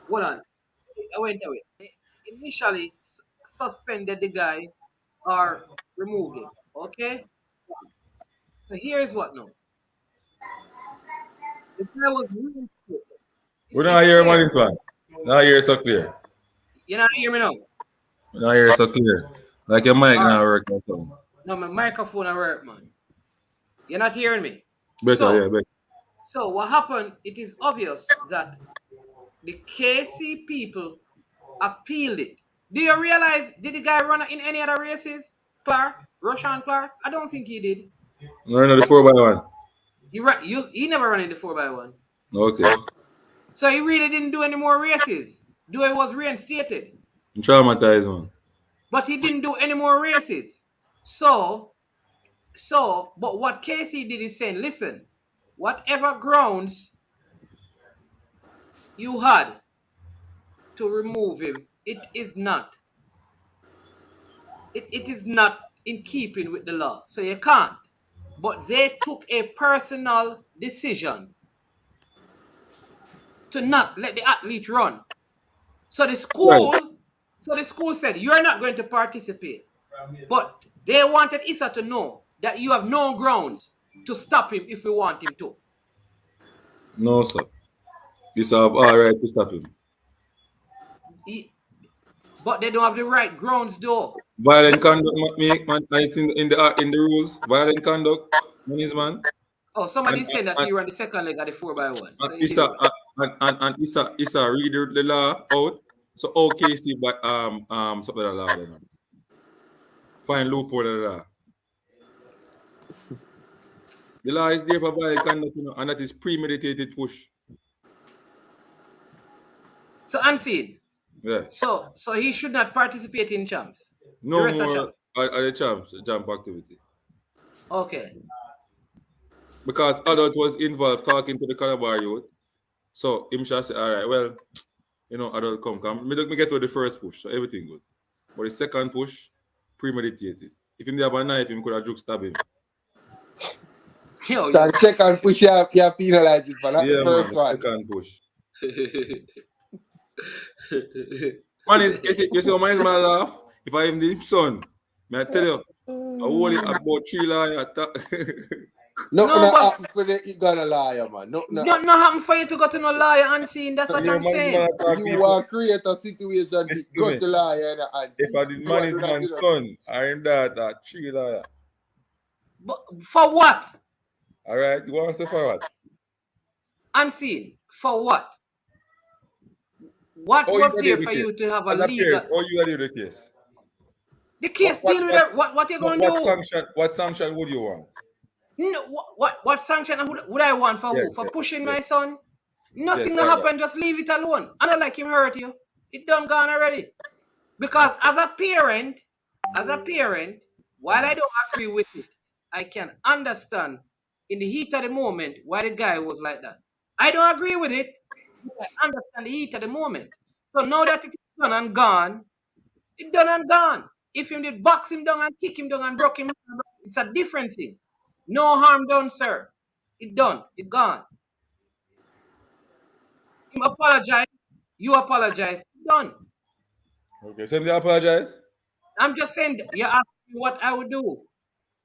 Hold on, I went away. They initially suspended the guy or removed him. Okay, so here's what now. The guy was reinstated. It We don't is hear clear. money plan. Now hear so clear. You not hear me now? Now hear so clear. Like your mic All right. now working or something. No, my microphone at work, man. You're not hearing me. Better, yeah, So, better. so what happened? It is obvious that the KC people appealed it. Do you realize? Did the guy run in any other races? Clark, Roshan Clark? I don't think he did. No, no, the 4x1. He never ran in the 4x1. Okay. So he really didn't do any more races. Though he was reinstated. I'm traumatized, man. But he didn't do any more races. But what Casey did is saying, listen, whatever grounds you had to remove him, it is not in keeping with the law. So you can't. But they took a personal decision to not let the athlete run. So the school, Right. said, you're not going to participate. But they wanted Issa to know that you have no grounds to stop him if you want him to. No, sir. You have all right to stop him. But they don't have the right grounds, though. Violent conduct man, it's in the rules. Violent conduct, man. Oh, somebody said that he ran the second leg at the 4x1. So he did And Issa read the law out. So OKC but something like that law then. Find loophole in the law. The law is there for violent conduct, and that is premeditated push. So unseen. Yeah. So he should not participate in champs. No more at the jump activity. Okay. Because adult was involved talking to the Calabar youth. So him shall say, all right, well, adult come. Me get to the first push, so everything good. But the second push, premeditated. If him have a knife, him could have juke stab him. Start second push, you have penalized it for not the first one. Second push. Man, you see how man is my laugh? If I am the son, may I tell you, I hold it about 3 lawyers. Nothing happen for the gonna liar, man. Nothing happen for you to go to no lawyer unseen. That's what I'm saying. You want to create a situation to go to liar and unseen. If I did man is my son, I am that 3 lawyers. But for what? All right, you want to say for what? Unseen. For what? What was there for you to have a legal? Or you are the case? The case deal with it. What you gonna do? What sanction would you want? No, what sanction would I want for who? For pushing my son? Nothing will happen. Just leave it alone. I don't like him hurt you. It done gone already. Because as a parent, while I don't agree with it, I can understand in the heat of the moment why the guy was like that. I don't agree with it. But I understand the heat of the moment. So now that it is done and gone, it's done and gone. If you did box him down and kick him down and broke him, it's a different thing. No harm done, sir. It done. It gone. Him apologize. You apologize. Done. Okay, so you apologize? I'm just saying, you asked me what I would do.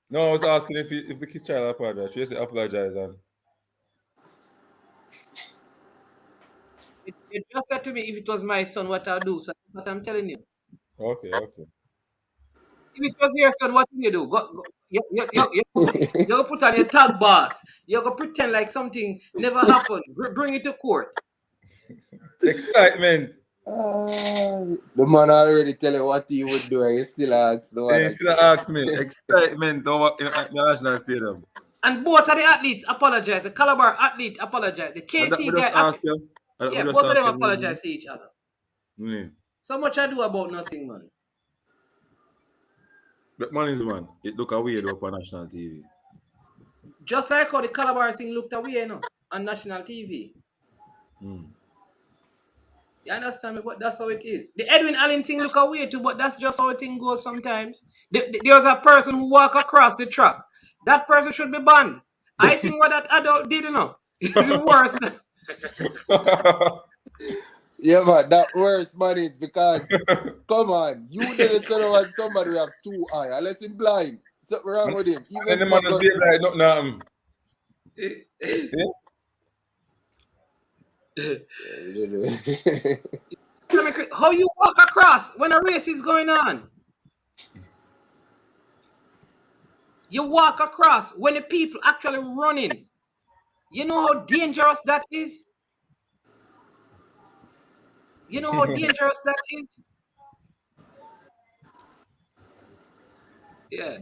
No, I was asking if the kid child apologize. She said apologize and It just said to me if it was my son what I'll do. So that's what I'm telling you. okay. If it was your son, what will you do? You put on your tag boss. You go pretend like something never happened. Bring it to court. Excitement. The man already tell you what he would do, and you still ask the one. He still ask me. Excitement over in the National Stadium. And both of the athletes apologize. The Calabar athlete apologize. The We KC just guy, ask you. yeah, both of them apologize to each other. Yeah. So much I do about nothing, man. But man is man. It look away though on national TV. Just like how the Calabar thing looked away, you know, on national TV. You understand me? But that's how it is. The Edwin Allen thing look away too, but that's just how a thing goes sometimes. There's a person who walk across the track. That person should be banned. I think what that adult did, you know, is worse. Yeah, man, that worse, man, is because, come on, you never said about somebody who have two eyes, unless he's blind. Something wrong with him. Even the man is blind, not nothing. How you walk across when a race is going on? You walk across when the people actually running. You know how dangerous that is? You know how dangerous that is? Yeah.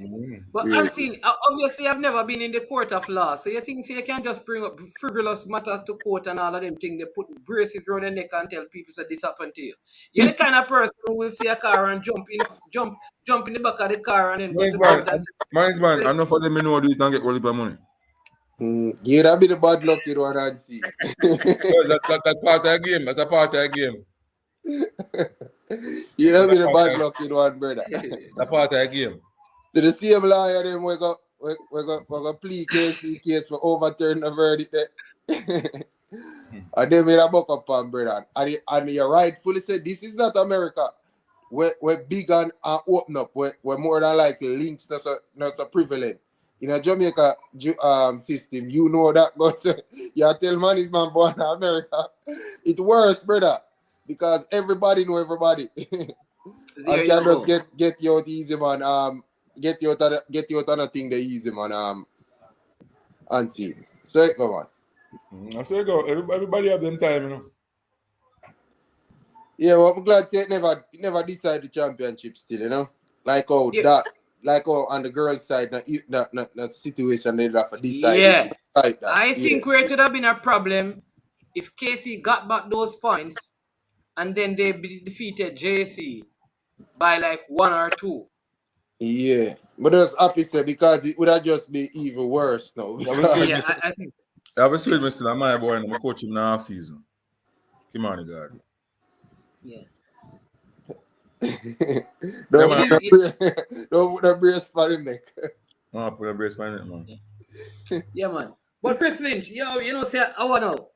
But unseen, obviously I've never been in the court of law. So you think you can just bring up frivolous matters to court and all of them things. They put braces around their neck and tell people that this happened to you. You're the kind of person who will see a car and jump in the back of the car and then go to court and say, man, I know for them know do it and get all the money. You that be the bad luck you don't want to see. That's part of the game. That's a part of the game. You that be the bad luck you don't want, brother. That's part of the game. To the same lawyer, then we go plea case for overturn the verdict there. And then we a buck up on, brother. And you rightfully said, this is not America. We're big and open up. We're more than likely links not so prevalent. In a Jamaica system, you know that goes. You tell man is man born in America. It's worse, brother. Because everybody know everybody. I can just get you out easy, man. Get you out of the thing the easy, man. Unseen. So come on. I say go. Everybody have them time, you know. Yeah, well, I'm glad to say it never decide the championship still, you know. Like how on the girls' side, that situation they have to decide. Yeah. Like that. I think where it could have been a problem if KC got back those points and then they defeated JC by like 1 or 2. Yeah, but that's opposite because it would have just been even worse now. I think. I was saying, Mr. My boy, I'm coaching in the half season. Come on, God. Yeah. Don't put a brace for him, neck. No, put a brace for him, man. Yeah, man. But Chris Lynch, you know, say I want to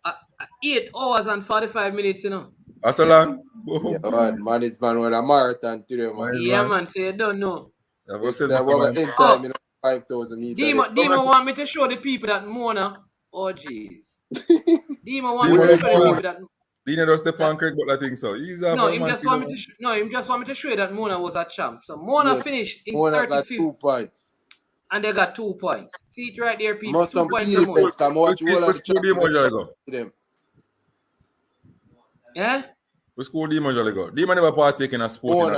8 hours and 45 minutes, you know. That's a long. Yeah, man is man with a marathon today, man. Yeah, man. So you don't know. Next time we're going time in 5,000 meters. Dima want me to show the people that Mona. Oh, jeez. Dima want me to show the people that. Dina does the pancake, but I think so. Him just want me to show you that Mona was a champ. So Mona finished in 35th. Got 2 points. And they got 2 points. See it right there, people. Must 2 some points. come watch all of the them. Yeah? We school Dima Jolly go. Dima never partake in a sport.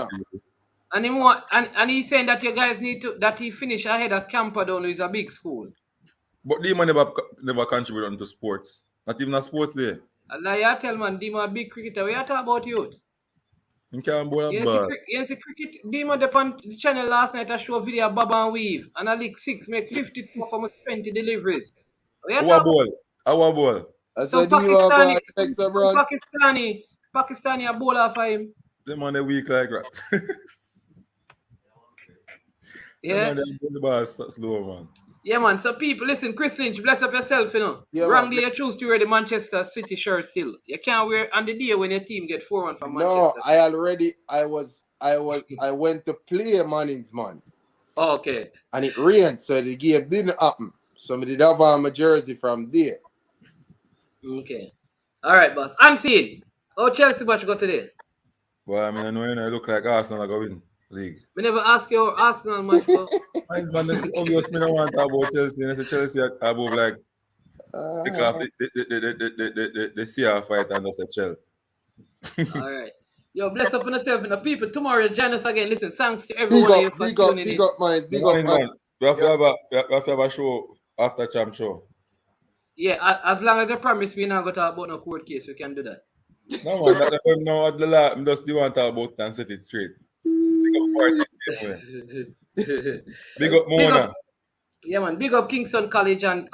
And he's saying that you guys need to that he finish ahead of Camperdown, who is a big school. But Dima never contributed into sports. Not even a sports day. Allah, you tell man, Dima a big cricketer. We are talking about youth. You can't bowl a ball. You see cricket. Dima on the channel last night. I show a video of Bob and Weave. And I leak 6, make 52 from 20 deliveries. Our ball. Some Pakistani a bowler for him. Them on the weak like that. Yeah. The ball slow, man. Yeah, man. So people, listen, Chris Lynch, bless up yourself, you know. Yeah, wrongly you choose to wear the Manchester City shirt still. You can't wear on the day when your team get 4-1 from Manchester. No, I went to play Manning's man. Oh, okay. And it rained, so the game didn't happen. So I did have on my jersey from there. Okay. All right, boss. Unseen. How Chelsea match go today? Well, I mean, I know you look like Arsenal are going to win. league. We never ask your Arsenal match, but Man, this is obvious. Me don't want to talk about Chelsea. And I say Chelsea are above like take off the CR fight and that's a Chelsea. all right. Yo, bless up on yourself and the people. Tomorrow, join us again. Listen, thanks to everyone of you for tuning in. Big up, mines. Big Man, up, man. we have to have a show after champ show. Yeah, as long as I promise we not going to talk about no court case, we can do that. No man, no at the last. I'm just want to talk about it and set it straight. Big up Mona. Yeah, man. Big up Kingston College and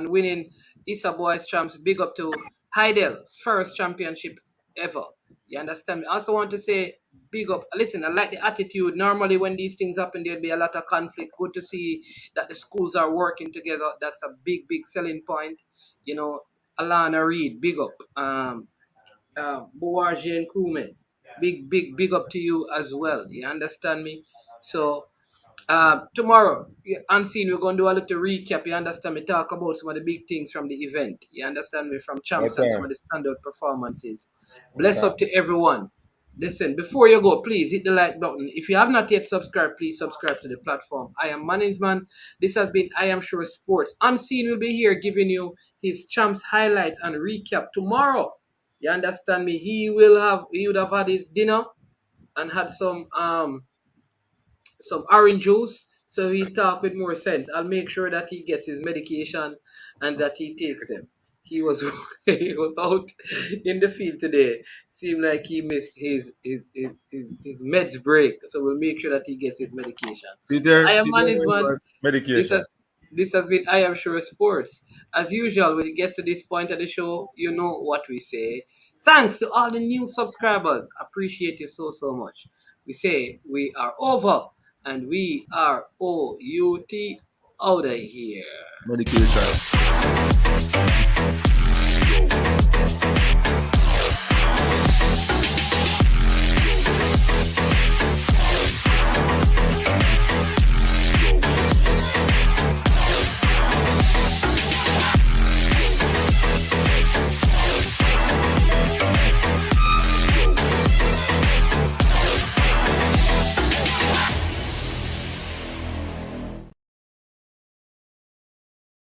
winning Issa Boys champs. Big up to Hydel, first championship ever. You understand me? I also want to say big up. Listen, I like the attitude. Normally when these things happen, there'll be a lot of conflict. Good to see that the schools are working together. That's a big selling point. You know, Alana Reed, big up. Boaji and crewmen, big up to you as well. You understand me? So tomorrow, Unseen, we're going to do a little recap. You understand me? Talk about some of the big things from the event. You understand me? From champs and some of the standout performances. Bless up to everyone. Listen, before you go, please hit the like button. If you have not yet subscribed, please subscribe to the platform. I am Management. This has been I Am Sure Sports. Unseen will be here giving you his champs highlights and recap tomorrow. You understand me? He would have had his dinner and had some orange juice, so he'll talk with more sense. I'll make sure that he gets his medication and that he takes them. He was out in the field today. Seemed like he missed his meds break, so we'll make sure that he gets his medication. I am Management. Medication. This has been I Am Sure Sports. As usual, when it gets to this point of the show, you know what we say. Thanks to all the new subscribers. Appreciate you so much. We say we are over and we are OUT out of here. Medication.